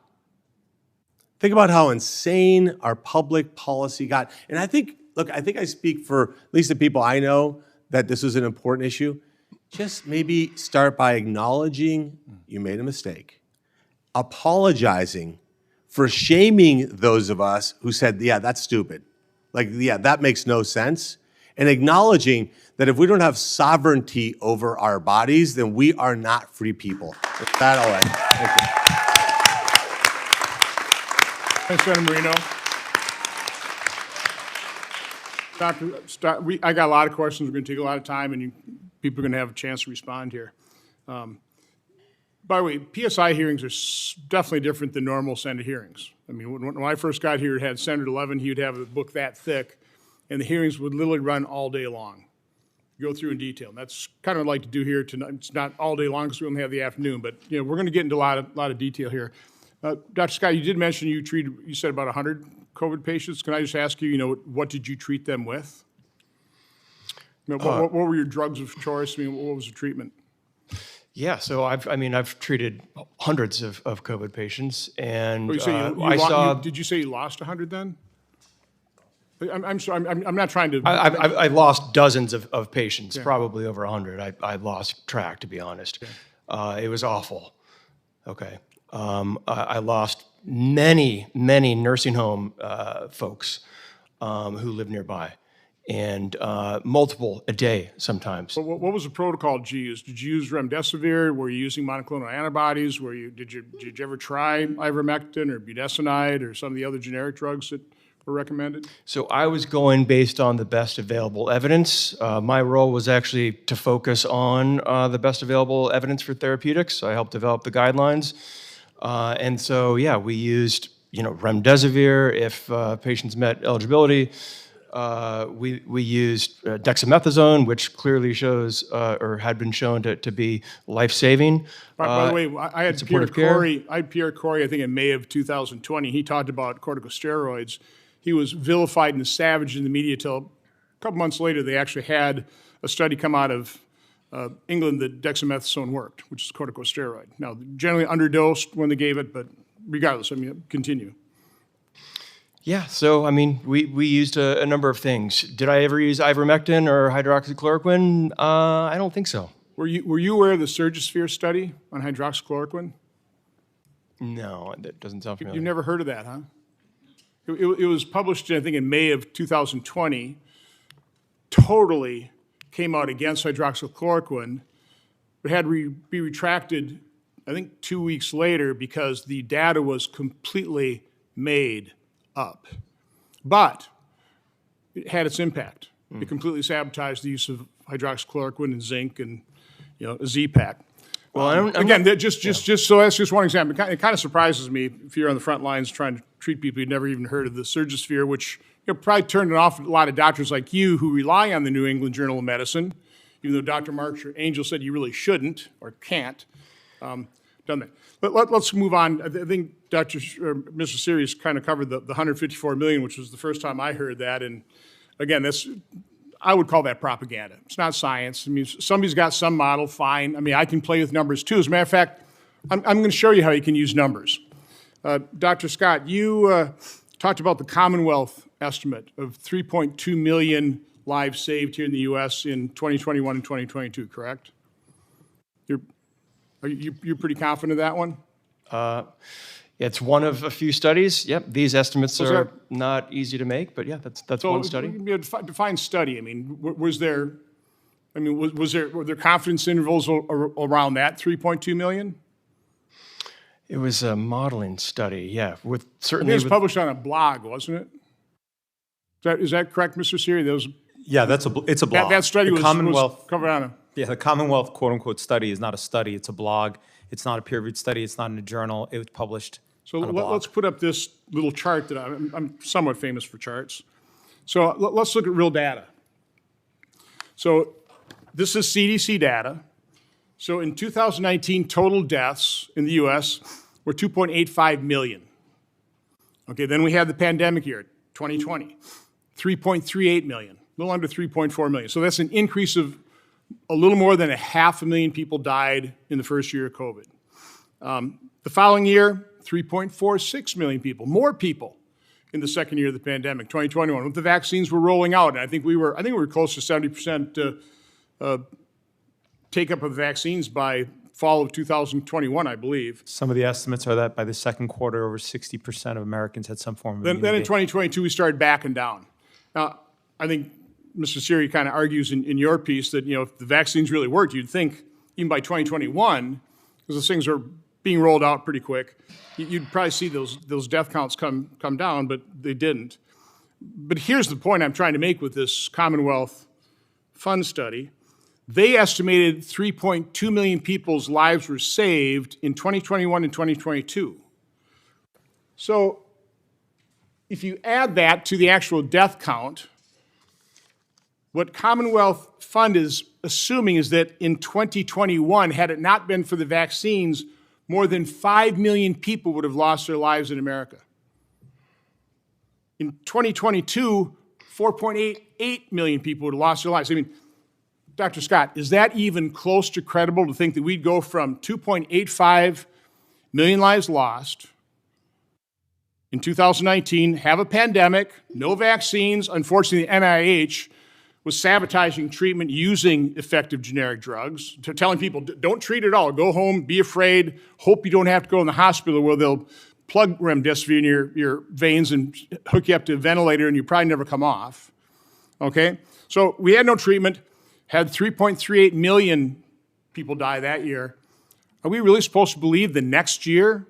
Think about how insane our public policy got. And I think I speak for at least the people I know that this was an important issue. Just maybe start by acknowledging you made a mistake, apologizing for shaming those of us who said, yeah, that's stupid. Like, yeah, that makes no sense. And acknowledging that if we don't have sovereignty over our bodies, then we are not free people. With that, I'll end. Thank you. Thanks, Senator Marino. I got a lot of questions. We're going to take a lot of time, and people are going to have a chance to respond here. By the way, PSI hearings are definitely different than normal Senate hearings. I mean, when I first got here, it had Senator Levin. He would have a book that thick, and the hearings would literally run all day long. go through in detail. And that's kind of what I'd like to do here tonight. It's not all day long because we only have the afternoon, but we're going to get into a lot of detail here. Dr. Scott, you did mention you said about 100 COVID patients. Can I just ask you, what did you treat them with? What were your drugs of choice? What was the treatment? Yeah, so I've treated hundreds of COVID patients, and did you say you lost 100 then? I'm sorry. I'm not trying to. I lost dozens of patients, probably over 100. I lost track, to be honest. It was awful. Okay. I lost many nursing home folks who live nearby, and multiple a day sometimes. What was the protocol did you use? Did you use remdesivir? Were you using monoclonal antibodies? Did you ever try ivermectin or budesonide or some of the other generic drugs that were recommended? So I was going based on the best available evidence. My role was actually to focus on the best available evidence for therapeutics. I helped develop the guidelines. And so, we used, remdesivir if patients met eligibility. We used dexamethasone, which clearly shows or had been shown to be life-saving. By the way, I had Pierre Corey, I think in May of 2020. He talked about corticosteroids. He was vilified and savaged in the media till a couple months later. They actually had a study come out of England that dexamethasone worked, which is corticosteroid. Now, generally underdosed when they gave it, but regardless, continue. Yeah, so we used a number of things. Did I ever use ivermectin or hydroxychloroquine? I don't think so. Were you aware of the Surgisphere study on hydroxychloroquine? No, that doesn't sound familiar. You've never heard of that, huh? It was published, I think, in May of 2020. Totally came out against hydroxychloroquine, but had to be retracted, I think, 2 weeks later because the data was completely made up. But it had its impact. It completely sabotaged the use of hydroxychloroquine and zinc and Z-Pak. Well, so that's just one example. It kind of surprises me if you're on the front lines trying to treat people you've never even heard of the Surgisphere, which probably turned off a lot of doctors like you who rely on the New England Journal of Medicine, even though Dr. Mark Angel said you really shouldn't or can't. Done that. Let's move on. I think Mr. Sirius kind of covered the 154 million, which was the first time I heard that. And again, I would call that propaganda. It's not science. Somebody's got some model, fine. I can play with numbers too. As a matter of fact, I'm going to show you how you can use numbers. Dr. Scott, you talked about the Commonwealth estimate of 3.2 million lives saved here in the U.S. in 2021 and 2022, correct? Are you pretty confident of that one? It's one of a few studies. Yep, these estimates are not easy to make, but that's one study. Define study. Were there confidence intervals around that 3.2 million? It was a modeling study, yeah. It was published on a blog, wasn't it? Is that correct, Mr. Siri? It's a blog. That study was covered on a... Yeah, the Commonwealth quote-unquote study is not a study, it's a blog. It's not a peer-reviewed study, it's not in a journal, it was published on a blog. Let's put up this little chart that I'm somewhat famous for charts. So let's look at real data. So this is CDC data. So in 2019, total deaths in the U.S. were 2.85 million. Okay, then we had the pandemic year, 2020, 3.38 million, a little under 3.4 million. So that's an increase of a little more than 500,000 people died in the first year of COVID. The following year, 3.46 million people, more people in the second year of the pandemic, 2021, when the vaccines were rolling out. And I think we were close to 70% take up of vaccines by fall of 2021, I believe. Some of the estimates are that by the second quarter, over 60% of Americans had some form of immunity. Then in 2022, we started backing down. Now, I think Mr. Siri kind of argues in your piece that, if the vaccines really worked, you'd think even by 2021, because those things are being rolled out pretty quick, you'd probably see those death counts come down, but they didn't. But here's the point I'm trying to make with this Commonwealth Fund study. They estimated 3.2 million people's lives were saved in 2021 and 2022. So if you add that to the actual death count, What Commonwealth Fund is assuming is that in 2021, had it not been for the vaccines, more than 5 million people would have lost their lives in America. In 2022, 4.88 million people would have lost their lives. I mean, Dr. Scott, is that even close to credible to think that we'd go from 2.85 million lives lost in 2019, have a pandemic, no vaccines? Unfortunately, the NIH was sabotaging treatment using effective generic drugs, to telling people, don't treat it at all, go home, be afraid, hope you don't have to go in the hospital where they'll plug remdesivir in your veins and hook you up to a ventilator and you probably never come off, okay? So we had no treatment, had 3.38 million people die that year. Are we really supposed to believe the next year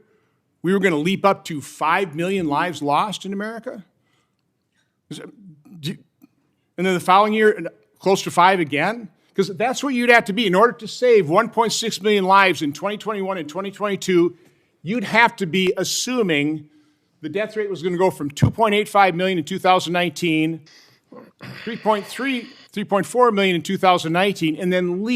we were going to leap up to 5 million lives lost in America? And then the following year, close to 5 again? Because that's what you'd have to be. In order to save 1.6 million lives in 2021 and 2022, you'd have to be assuming the death rate was going to go from 2.85 million in 2019, 3.4 million in 2019, and then leap